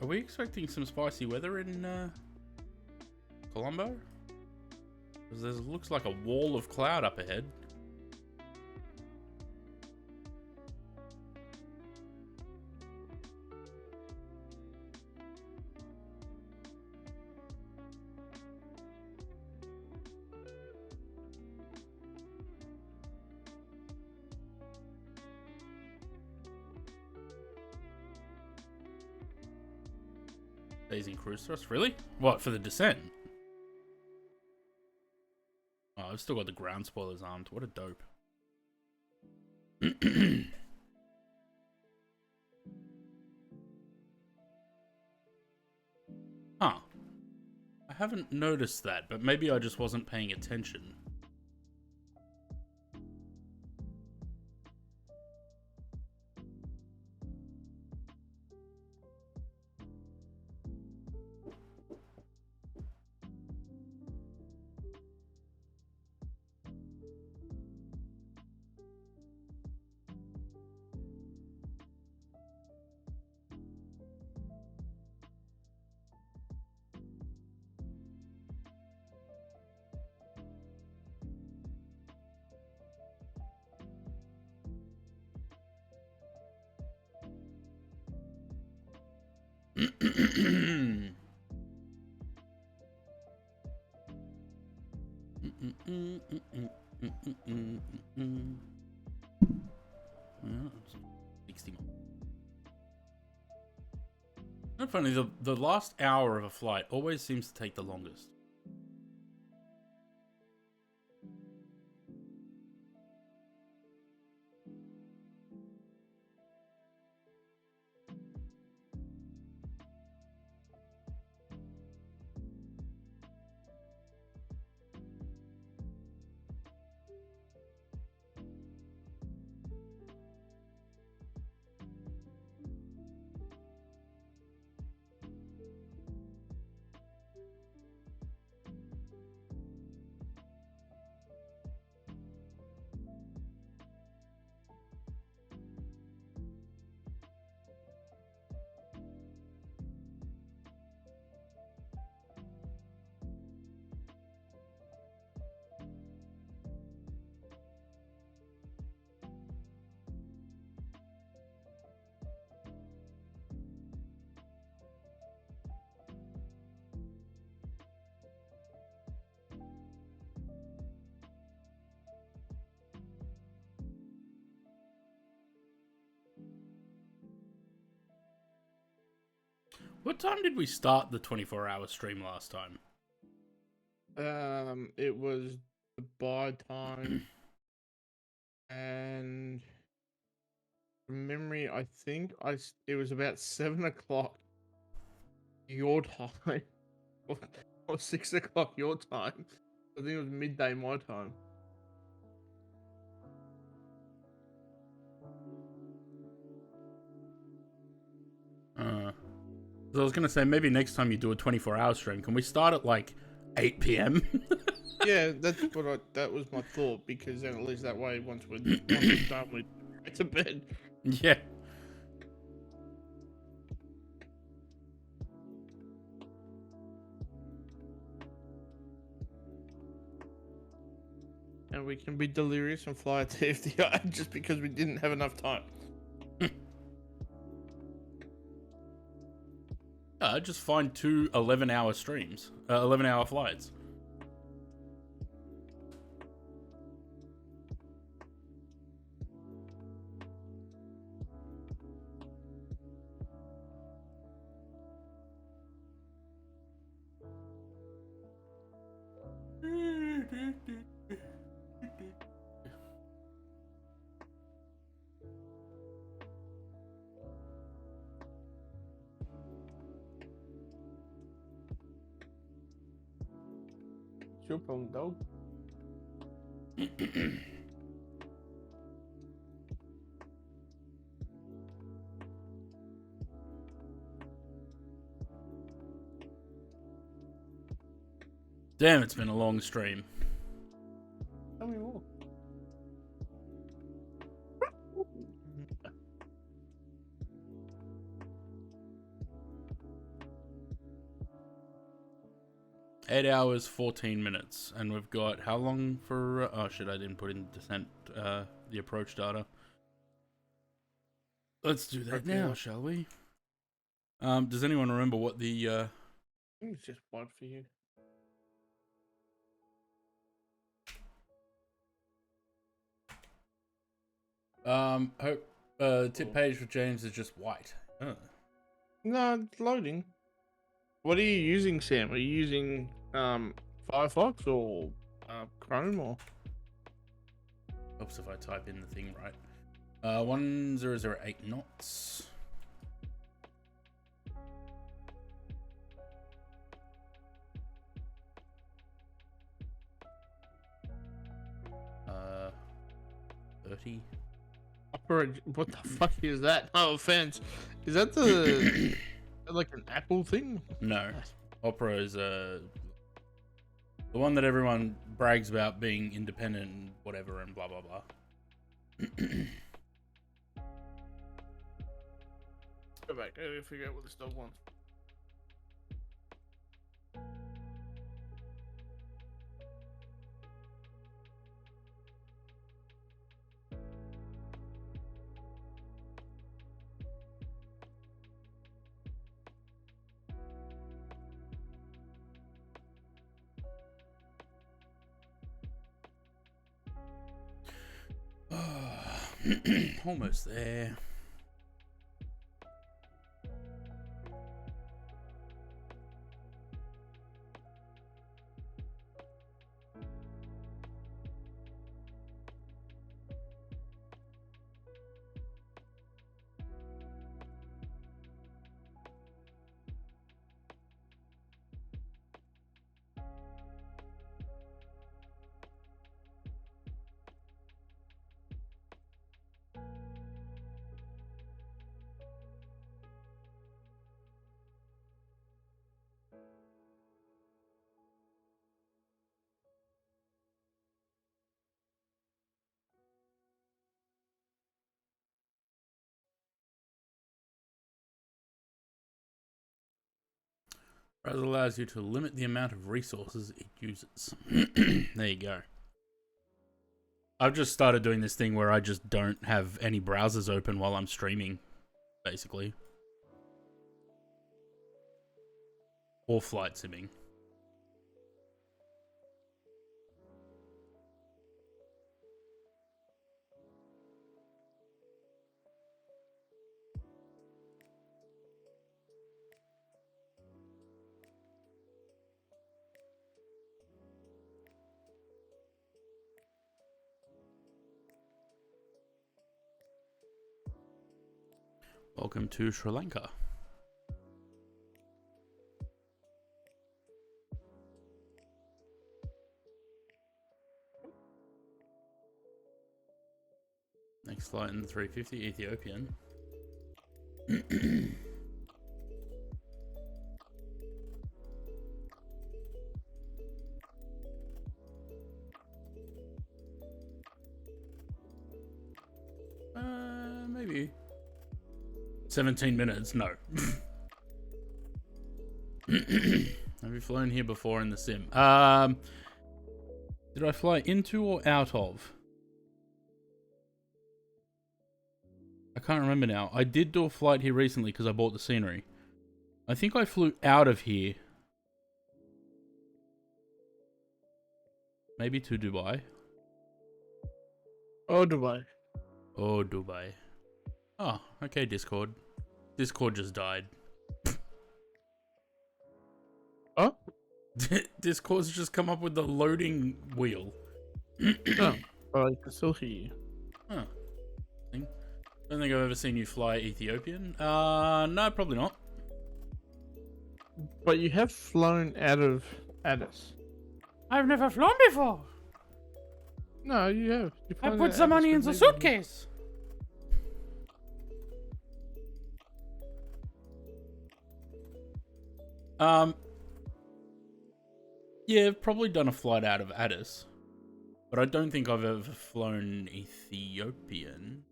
Are we expecting some spicy weather in Colombo? Because there looks like a wall of cloud up ahead. Daisy cruise thrust? Really? What, for the descent? Oh, I've still got the ground spoilers armed. What a dope. Huh. I haven't noticed that, but maybe I just wasn't paying attention. Well, 60 more. Not funny, the last hour of a flight always seems to take the longest. What time did we start the 24-hour stream last time? It was the buy time, and from memory, I think it was about 7 o'clock your time, or 6 o'clock your time. I think it was midday my time. So I was gonna say maybe next time you do a 24-hour stream, can we start at like 8 p.m.? Yeah, that was my thought, because then at least that way once we're done, we go to bed. Yeah. And we can be delirious and fly to FDI just because we didn't have enough time. Just find 2 11-hour streams, 11-hour flights. It's your problem, dog. Damn, it's been a long stream. Tell me more. Eight hours, 14 minutes, and we've got how long for? Oh shit! I didn't put in descent, the approach data. Let's do that now, shall we? Does anyone remember what the? I think it's just one for you. Tip page for James is just white. No, it's loading. What are you using, Sam? Are you using Firefox or Chrome or? Helps if I type in the thing right. 1008 knots. Uh, 30. What the fuck is that? No offense. Is that the like an Apple thing? No, Opera is the one that everyone brags about being independent and whatever and blah blah blah. Go back. I gotta figure out what this dog wants. Almost there. Browser allows you to limit the amount of resources it uses. There you go. I've just started doing this thing where I just don't have any browsers open while I'm streaming, basically. Or flight simming. Welcome to Sri Lanka. Next flight in the 350, Ethiopian. Maybe 17 minutes. No. Have you flown here before in the sim? Did I fly into or out of? I can't remember now. I did do a flight here recently because I bought the scenery. I think I flew out of here. Maybe to Dubai. Oh, Dubai. Oh, Dubai. Oh, okay, Discord. Discord just died. Oh? Discord's just come up with the loading wheel. Oh, well, I can still hear you. Huh. Don't think I've ever seen you fly Ethiopian. No, probably not. But you have flown out of Addis. I've never flown before. No, you have. I put some money in the suitcase. Yeah, I've probably done a flight out of Addis, but I don't think I've ever flown Ethiopian.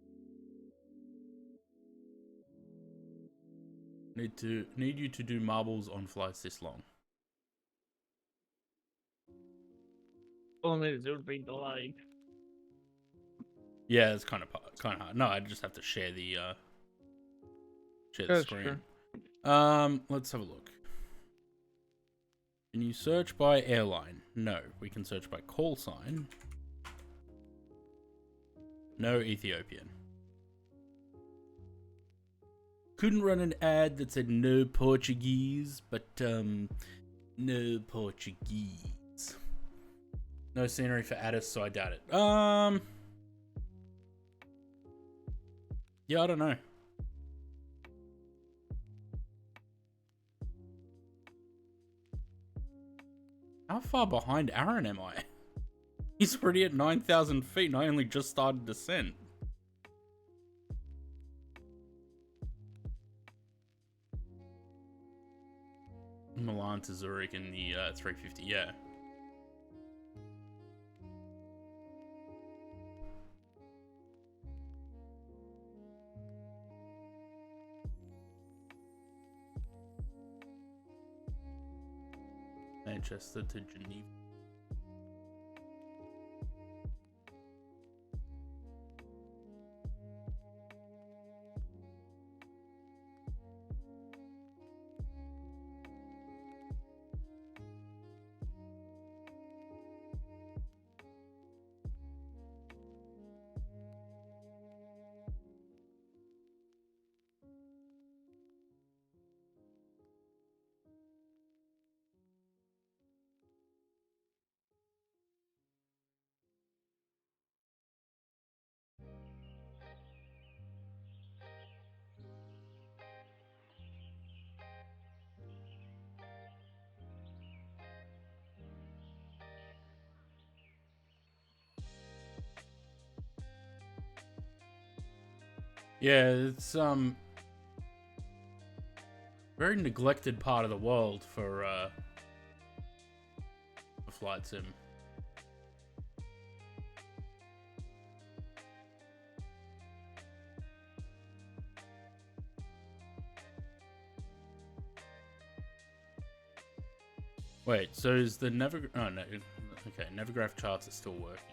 Need you to do marbles on flights this long. Problem is, it would be delayed. Yeah, it's kind of hard. No, I just have to share the screen. True. Let's have a look. Can you search by airline? No. We can search by call sign. No Ethiopian. Couldn't run an ad that said no Portuguese, but no Portuguese. No scenery for Addis, so I doubt it. Yeah, I don't know. How far behind Aaron am I? He's already at 9,000 feet and I only just started descent. Milan to Zurich in the 350, yeah. Manchester to Geneva. Yeah, it's very neglected part of the world for flight sim. Wait, so is the oh no, okay, Navigraph charts are still working.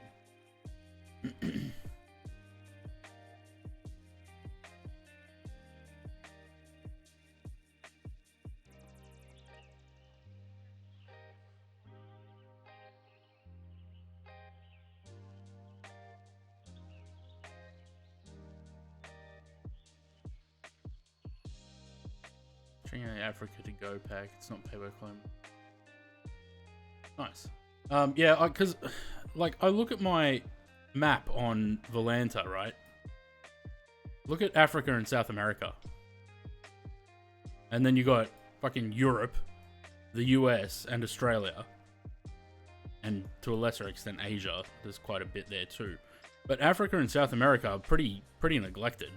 Checking out Africa to go pack. It's not pay by climb. Nice. Yeah, because like I look at my map on Volanta, right? Look at Africa and South America. And then you got fucking Europe, the US, and Australia. And to a lesser extent Asia. There's quite a bit there too. But Africa and South America are pretty neglected.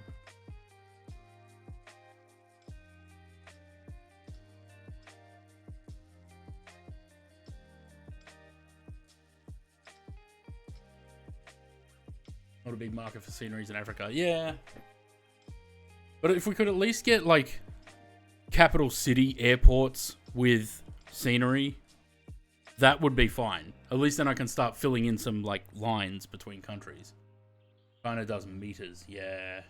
Not a big market for sceneries in Africa. Yeah. But if we could at least get, like, capital city airports with scenery, that would be fine. At least then I can start filling in some, like, lines between countries. China does meters, yeah.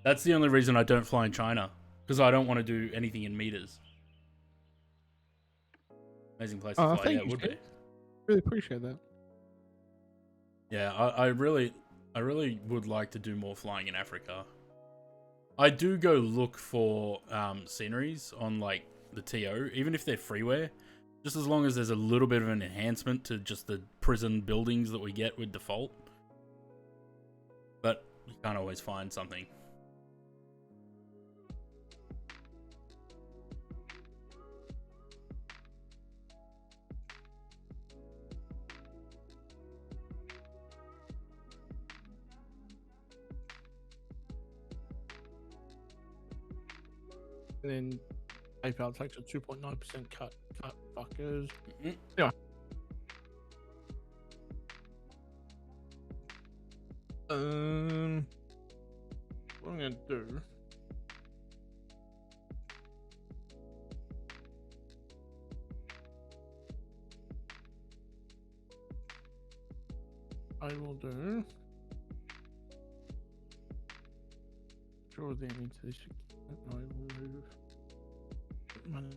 That's the only reason I don't fly in China. Because I don't want to do anything in meters. Amazing place to fly, yeah, it would be. Really appreciate that. Yeah, I really would like to do more flying in Africa. I do go look for sceneries on, like, the TO, even if they're freeware. Just as long as there's a little bit of an enhancement to just the prison buildings that we get with default. But you can't always find something. And then PayPal takes a 2.9% cut fuckers. Yeah. What I'm gonna do? I will do. Draw them into this. I will move money.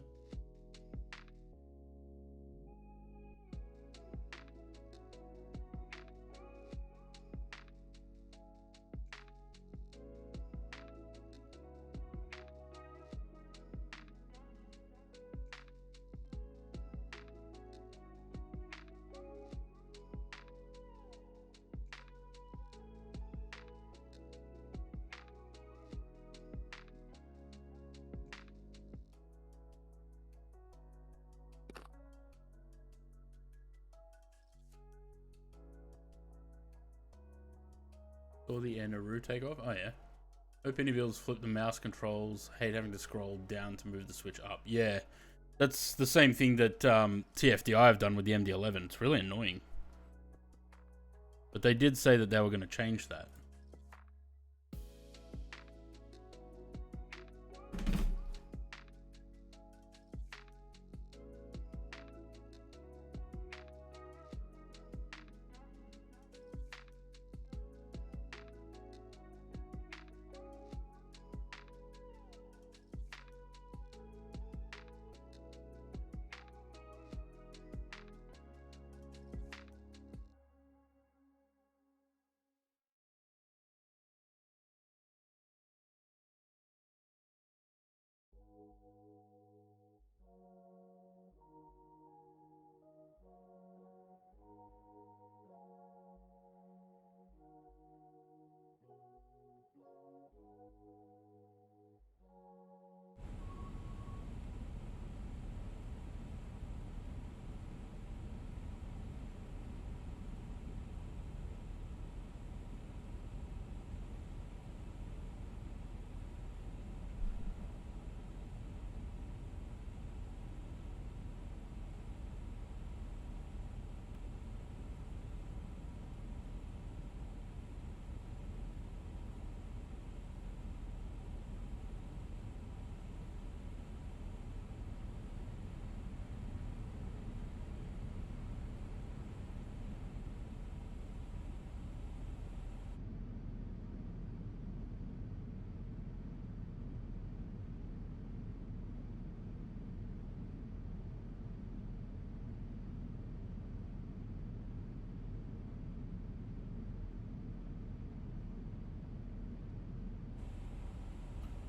Saw the Nauru takeoff? Oh yeah. Hope iniBuilds flip the mouse controls. Hate having to scroll down to move the switch up. Yeah. That's the same thing that TFDI have done with the MD-11. It's really annoying. But they did say that they were going to change that.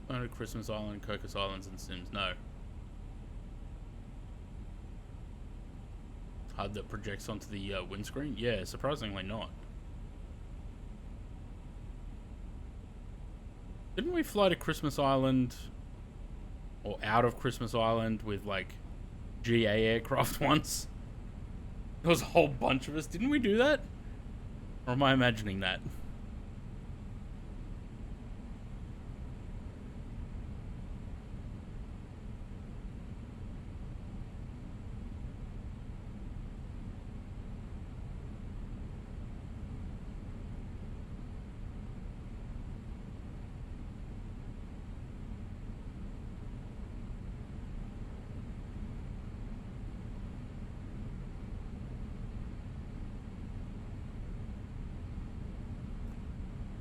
Planet Christmas Island, Cocos Islands, and Sims. No. HUD that projects onto the windscreen? Yeah, surprisingly not. Didn't we fly to Christmas Island or out of Christmas Island with like GA aircraft once. There was a whole bunch of us. Didn't we do that? Or am I imagining that?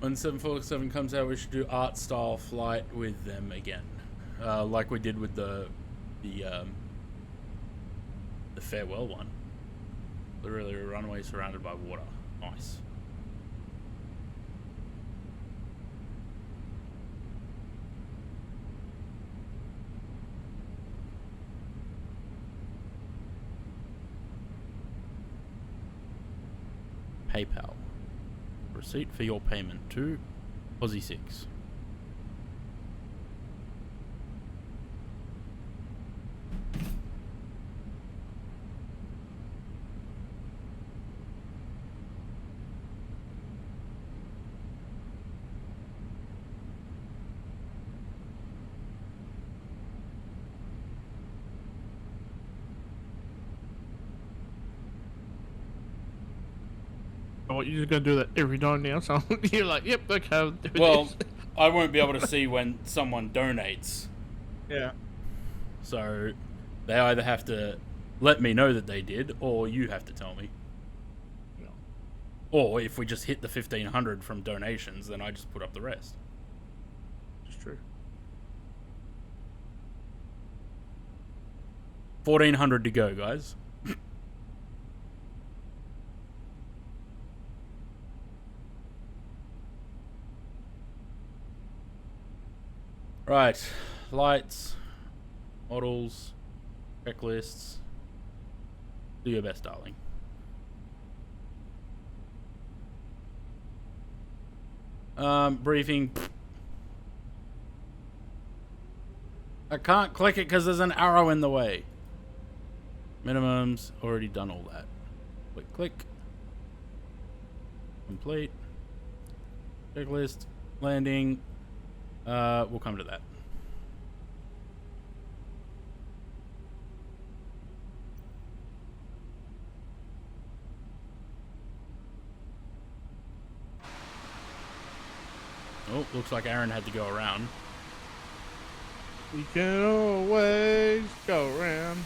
When 747 comes out, we should do art style flight with them again, like we did with the farewell one. Literally a runway surrounded by water. Nice. PayPal. Receipt for your payment to Aussie 6. What, you're just gonna do that every time now? So you're like, yep, okay. I'll do Well, this. I won't be able to see when someone donates. Yeah. So they either have to let me know that they did, or you have to tell me. Yeah. Or if we just hit the 1,500 from donations, then I just put up the rest. It's true. 1,400 to go, guys. Right, lights, models, checklists. Do your best, darling. Briefing. I can't click it because there's an arrow in the way. Minimums, already done all that. Click, click. Complete. Checklist, landing. We'll come to that. Oh, looks like Aaron had to go around. We can always go around.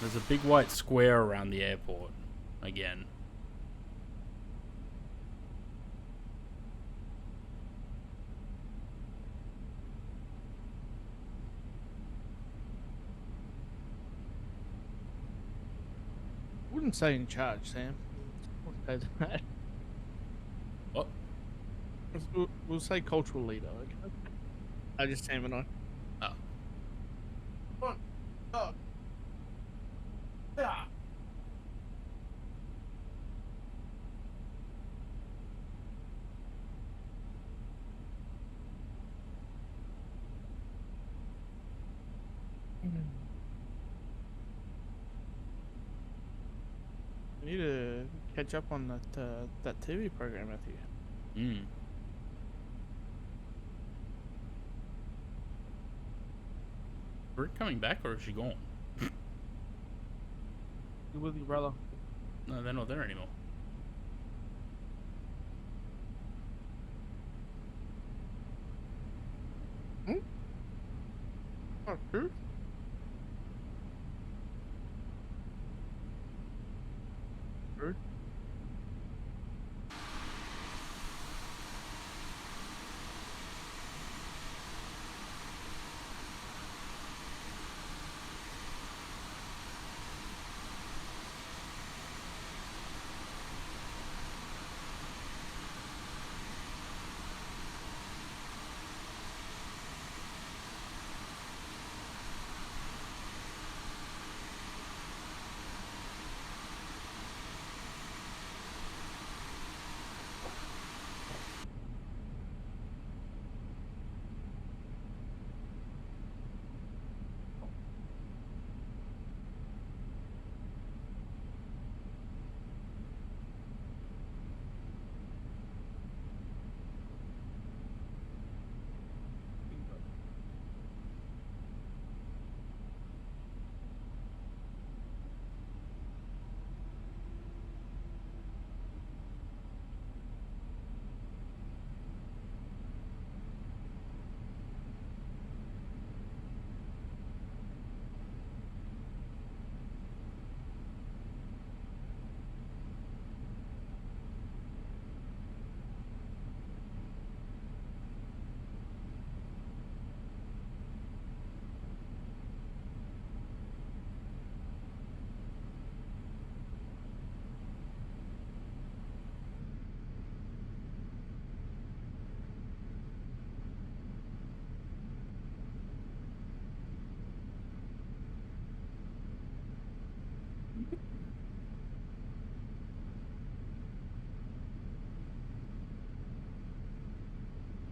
There's a big white square around the airport. Again. Wouldn't say in charge, Sam. Wouldn't say that. What? We'll say cultural leader, okay? I just Sam and I. Oh. One, go. Yeah. We need to catch up on that TV program, Matthew. Mm. Is Rick coming back or is she gone? You with your brother? No, they're not there anymore. Oh, true. True.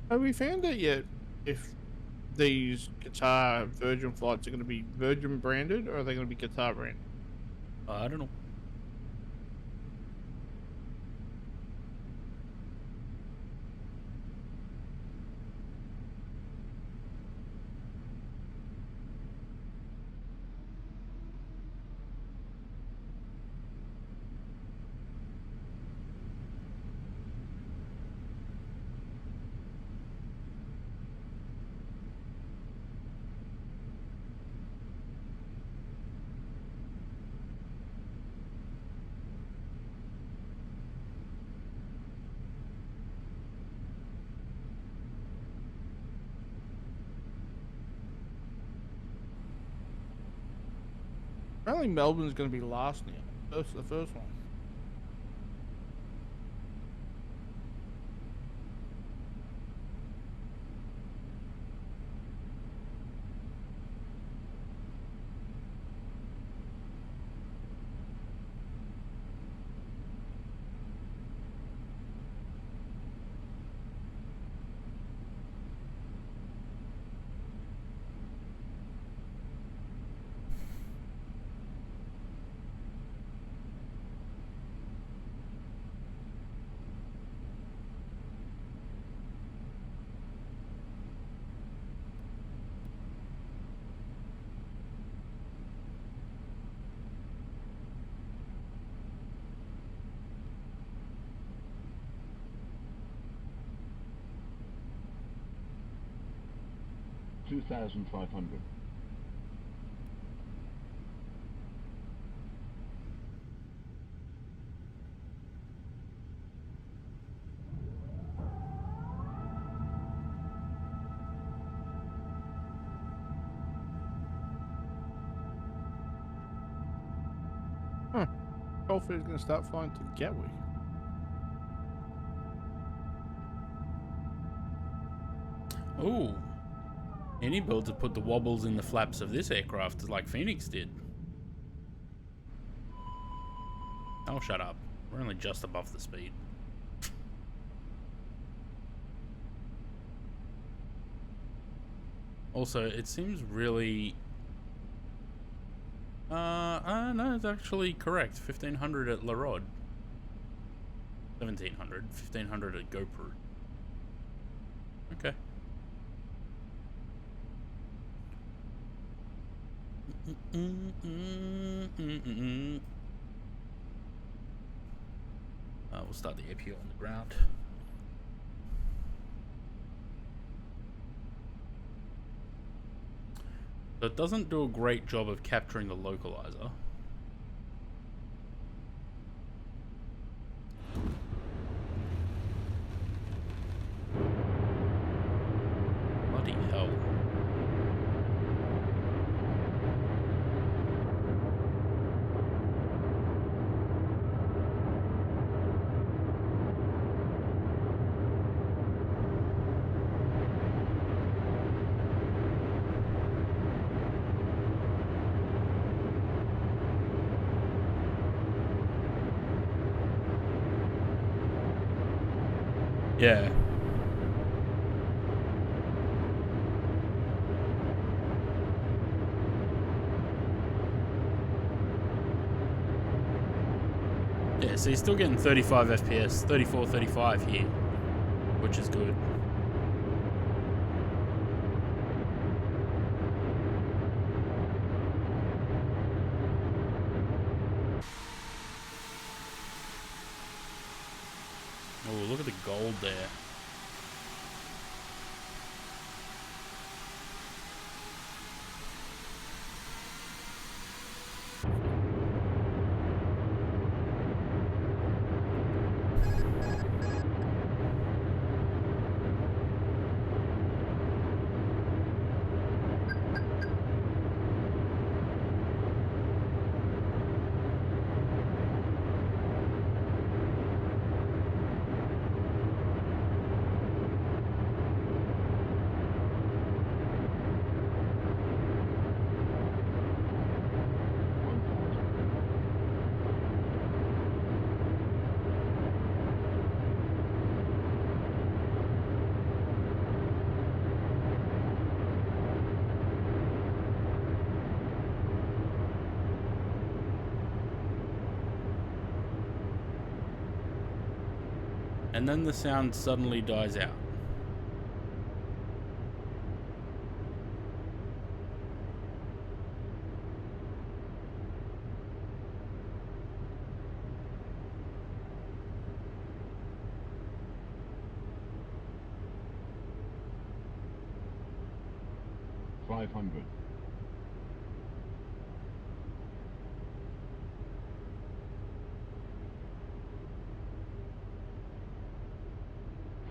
Have we found out yet if these Qatar Virgin flights are going to be Virgin branded or are they going to be Qatar branded? I don't know. Apparently Melbourne's going to be last now. That's the first one. $2,500. Hopefully it's going to start flying to Gatwick. Ooh. iniBuilds have put the wobbles in the flaps of this aircraft like Phoenix did. Oh, shut up. We're only just above the speed. Also, it seems really... no, it's actually correct. 1500 at La Rod. 1700. 1500 at GoPro. Okay. We'll start the APU on the ground. So it doesn't do a great job of capturing the localizer. Bloody hell. Yeah. Yeah, so you're still getting 35 FPS, 34, 35 here, which is good. Oh, look at the gold there. And then the sound suddenly dies out. $500.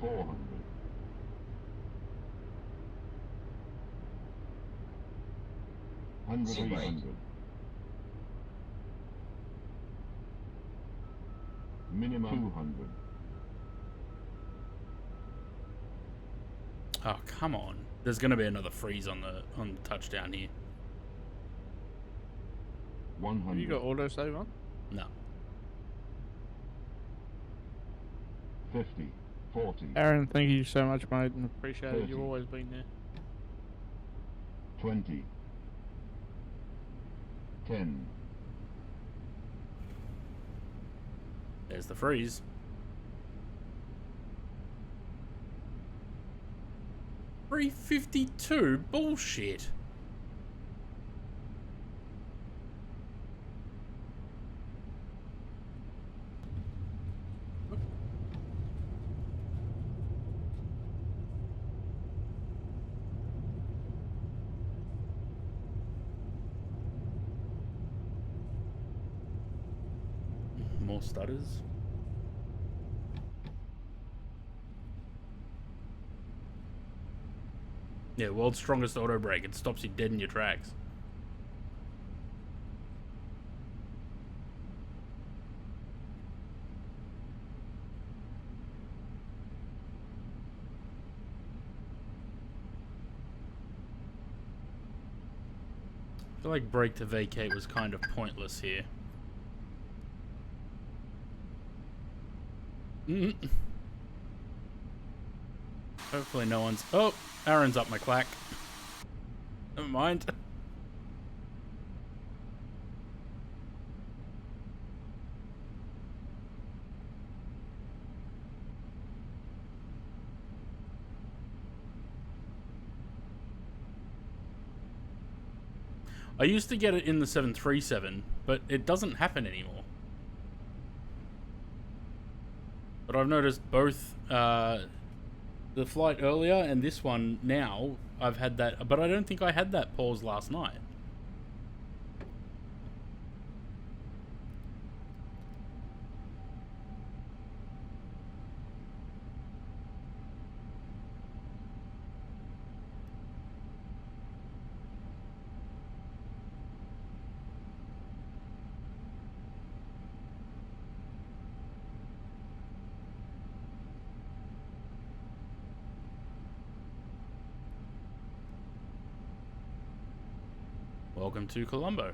$400. $300. Minimum $200. Oh, come on. There's going to be another freeze on the touchdown here. 100. Have you got autosave on? No. 50. 40. Aaron, thank you so much, mate, and appreciate it. 30. You've always been there. 20. 10. There's the freeze. $352? Bullshit. More stutters. Yeah, world's strongest auto brake. It stops you dead in your tracks. I feel like brake to vacate was kind of pointless here. Hopefully no one's... Oh, Aaron's up my clack. Never mind. I used to get it in the 737, but it doesn't happen anymore. But I've noticed both the flight earlier and this one now, I've had that, but I don't think I had that pause last night. Welcome to Colombo.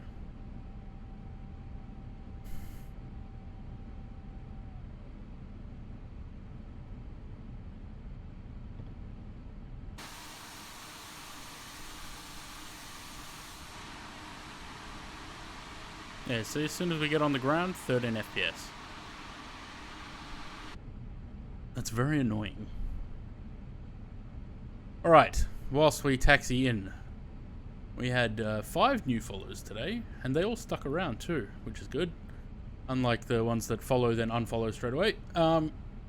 Yeah, so as soon as we get on the ground, 13 FPS. That's very annoying. Alright, whilst we taxi in, we had 5 new followers today, and they all stuck around too, which is good. Unlike the ones that follow then unfollow straight away.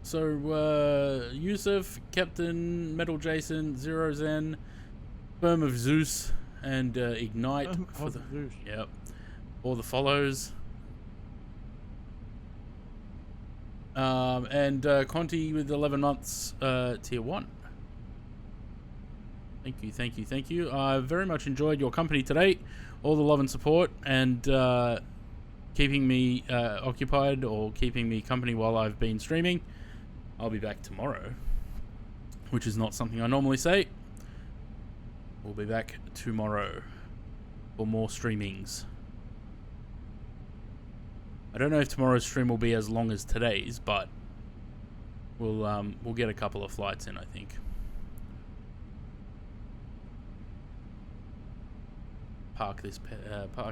So Yusuf, Captain, Metal Jason, Zero Zen, Sperm of Zeus, and Ignite for the Zeus. Yep, all the follows. And Conti with 11 months, tier 1. Thank you, thank you, thank you. I very much enjoyed your company today. All the love and support, and keeping me occupied or keeping me company while I've been streaming. I'll be back tomorrow, which is not something I normally say. We'll be back tomorrow for more streamings. I don't know if tomorrow's stream will be as long as today's, but we'll get a couple of flights in, I think. Park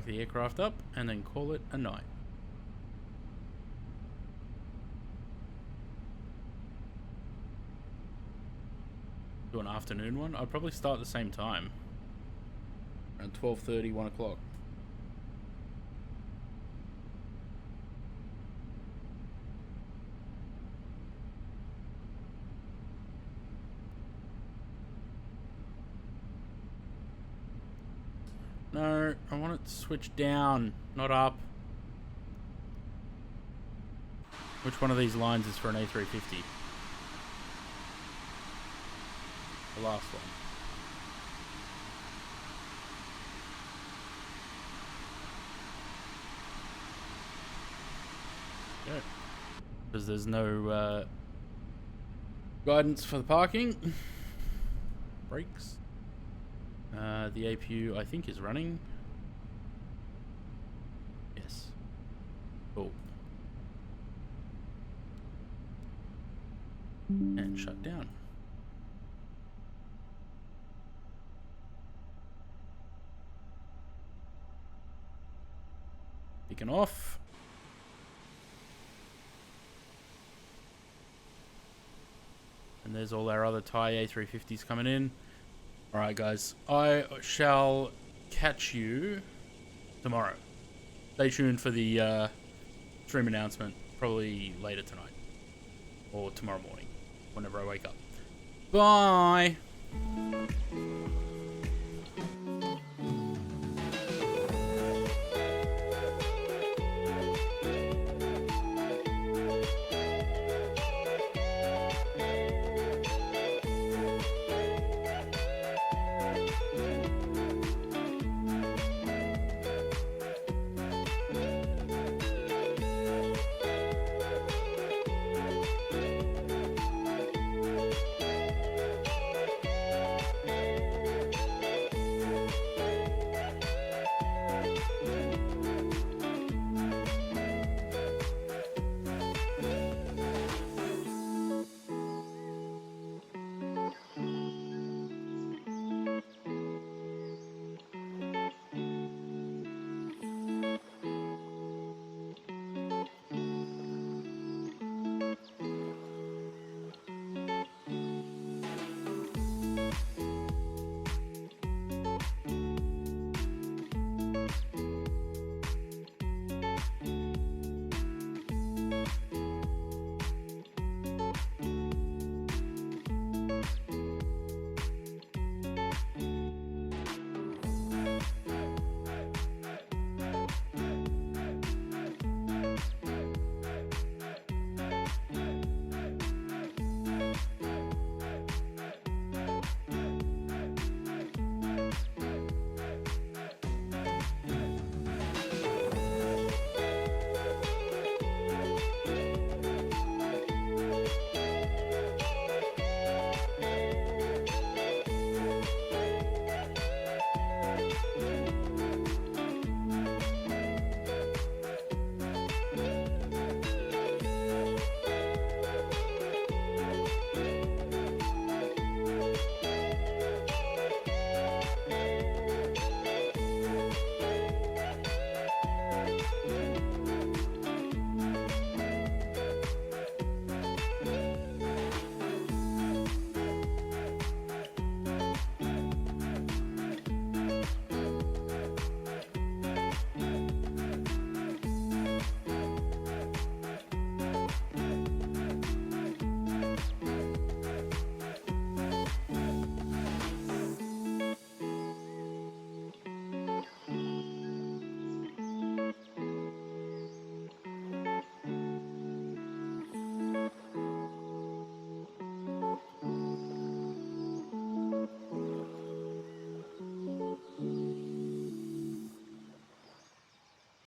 the aircraft up and then call it a night. afternoon one, I'd probably start at the same time. Around 12:30, 1 o'clock. No, I want it switched down, not up. Which one of these lines is for an A350? The last one. Yeah. Because there's no guidance for the parking. Brakes. The APU, I think, is running. Yes. Cool. And shut down. Beacon off. And there's all our other Thai A350s coming in. Alright guys, I shall catch you tomorrow. Stay tuned for the stream announcement, probably later tonight. Or tomorrow morning, whenever I wake up. Bye!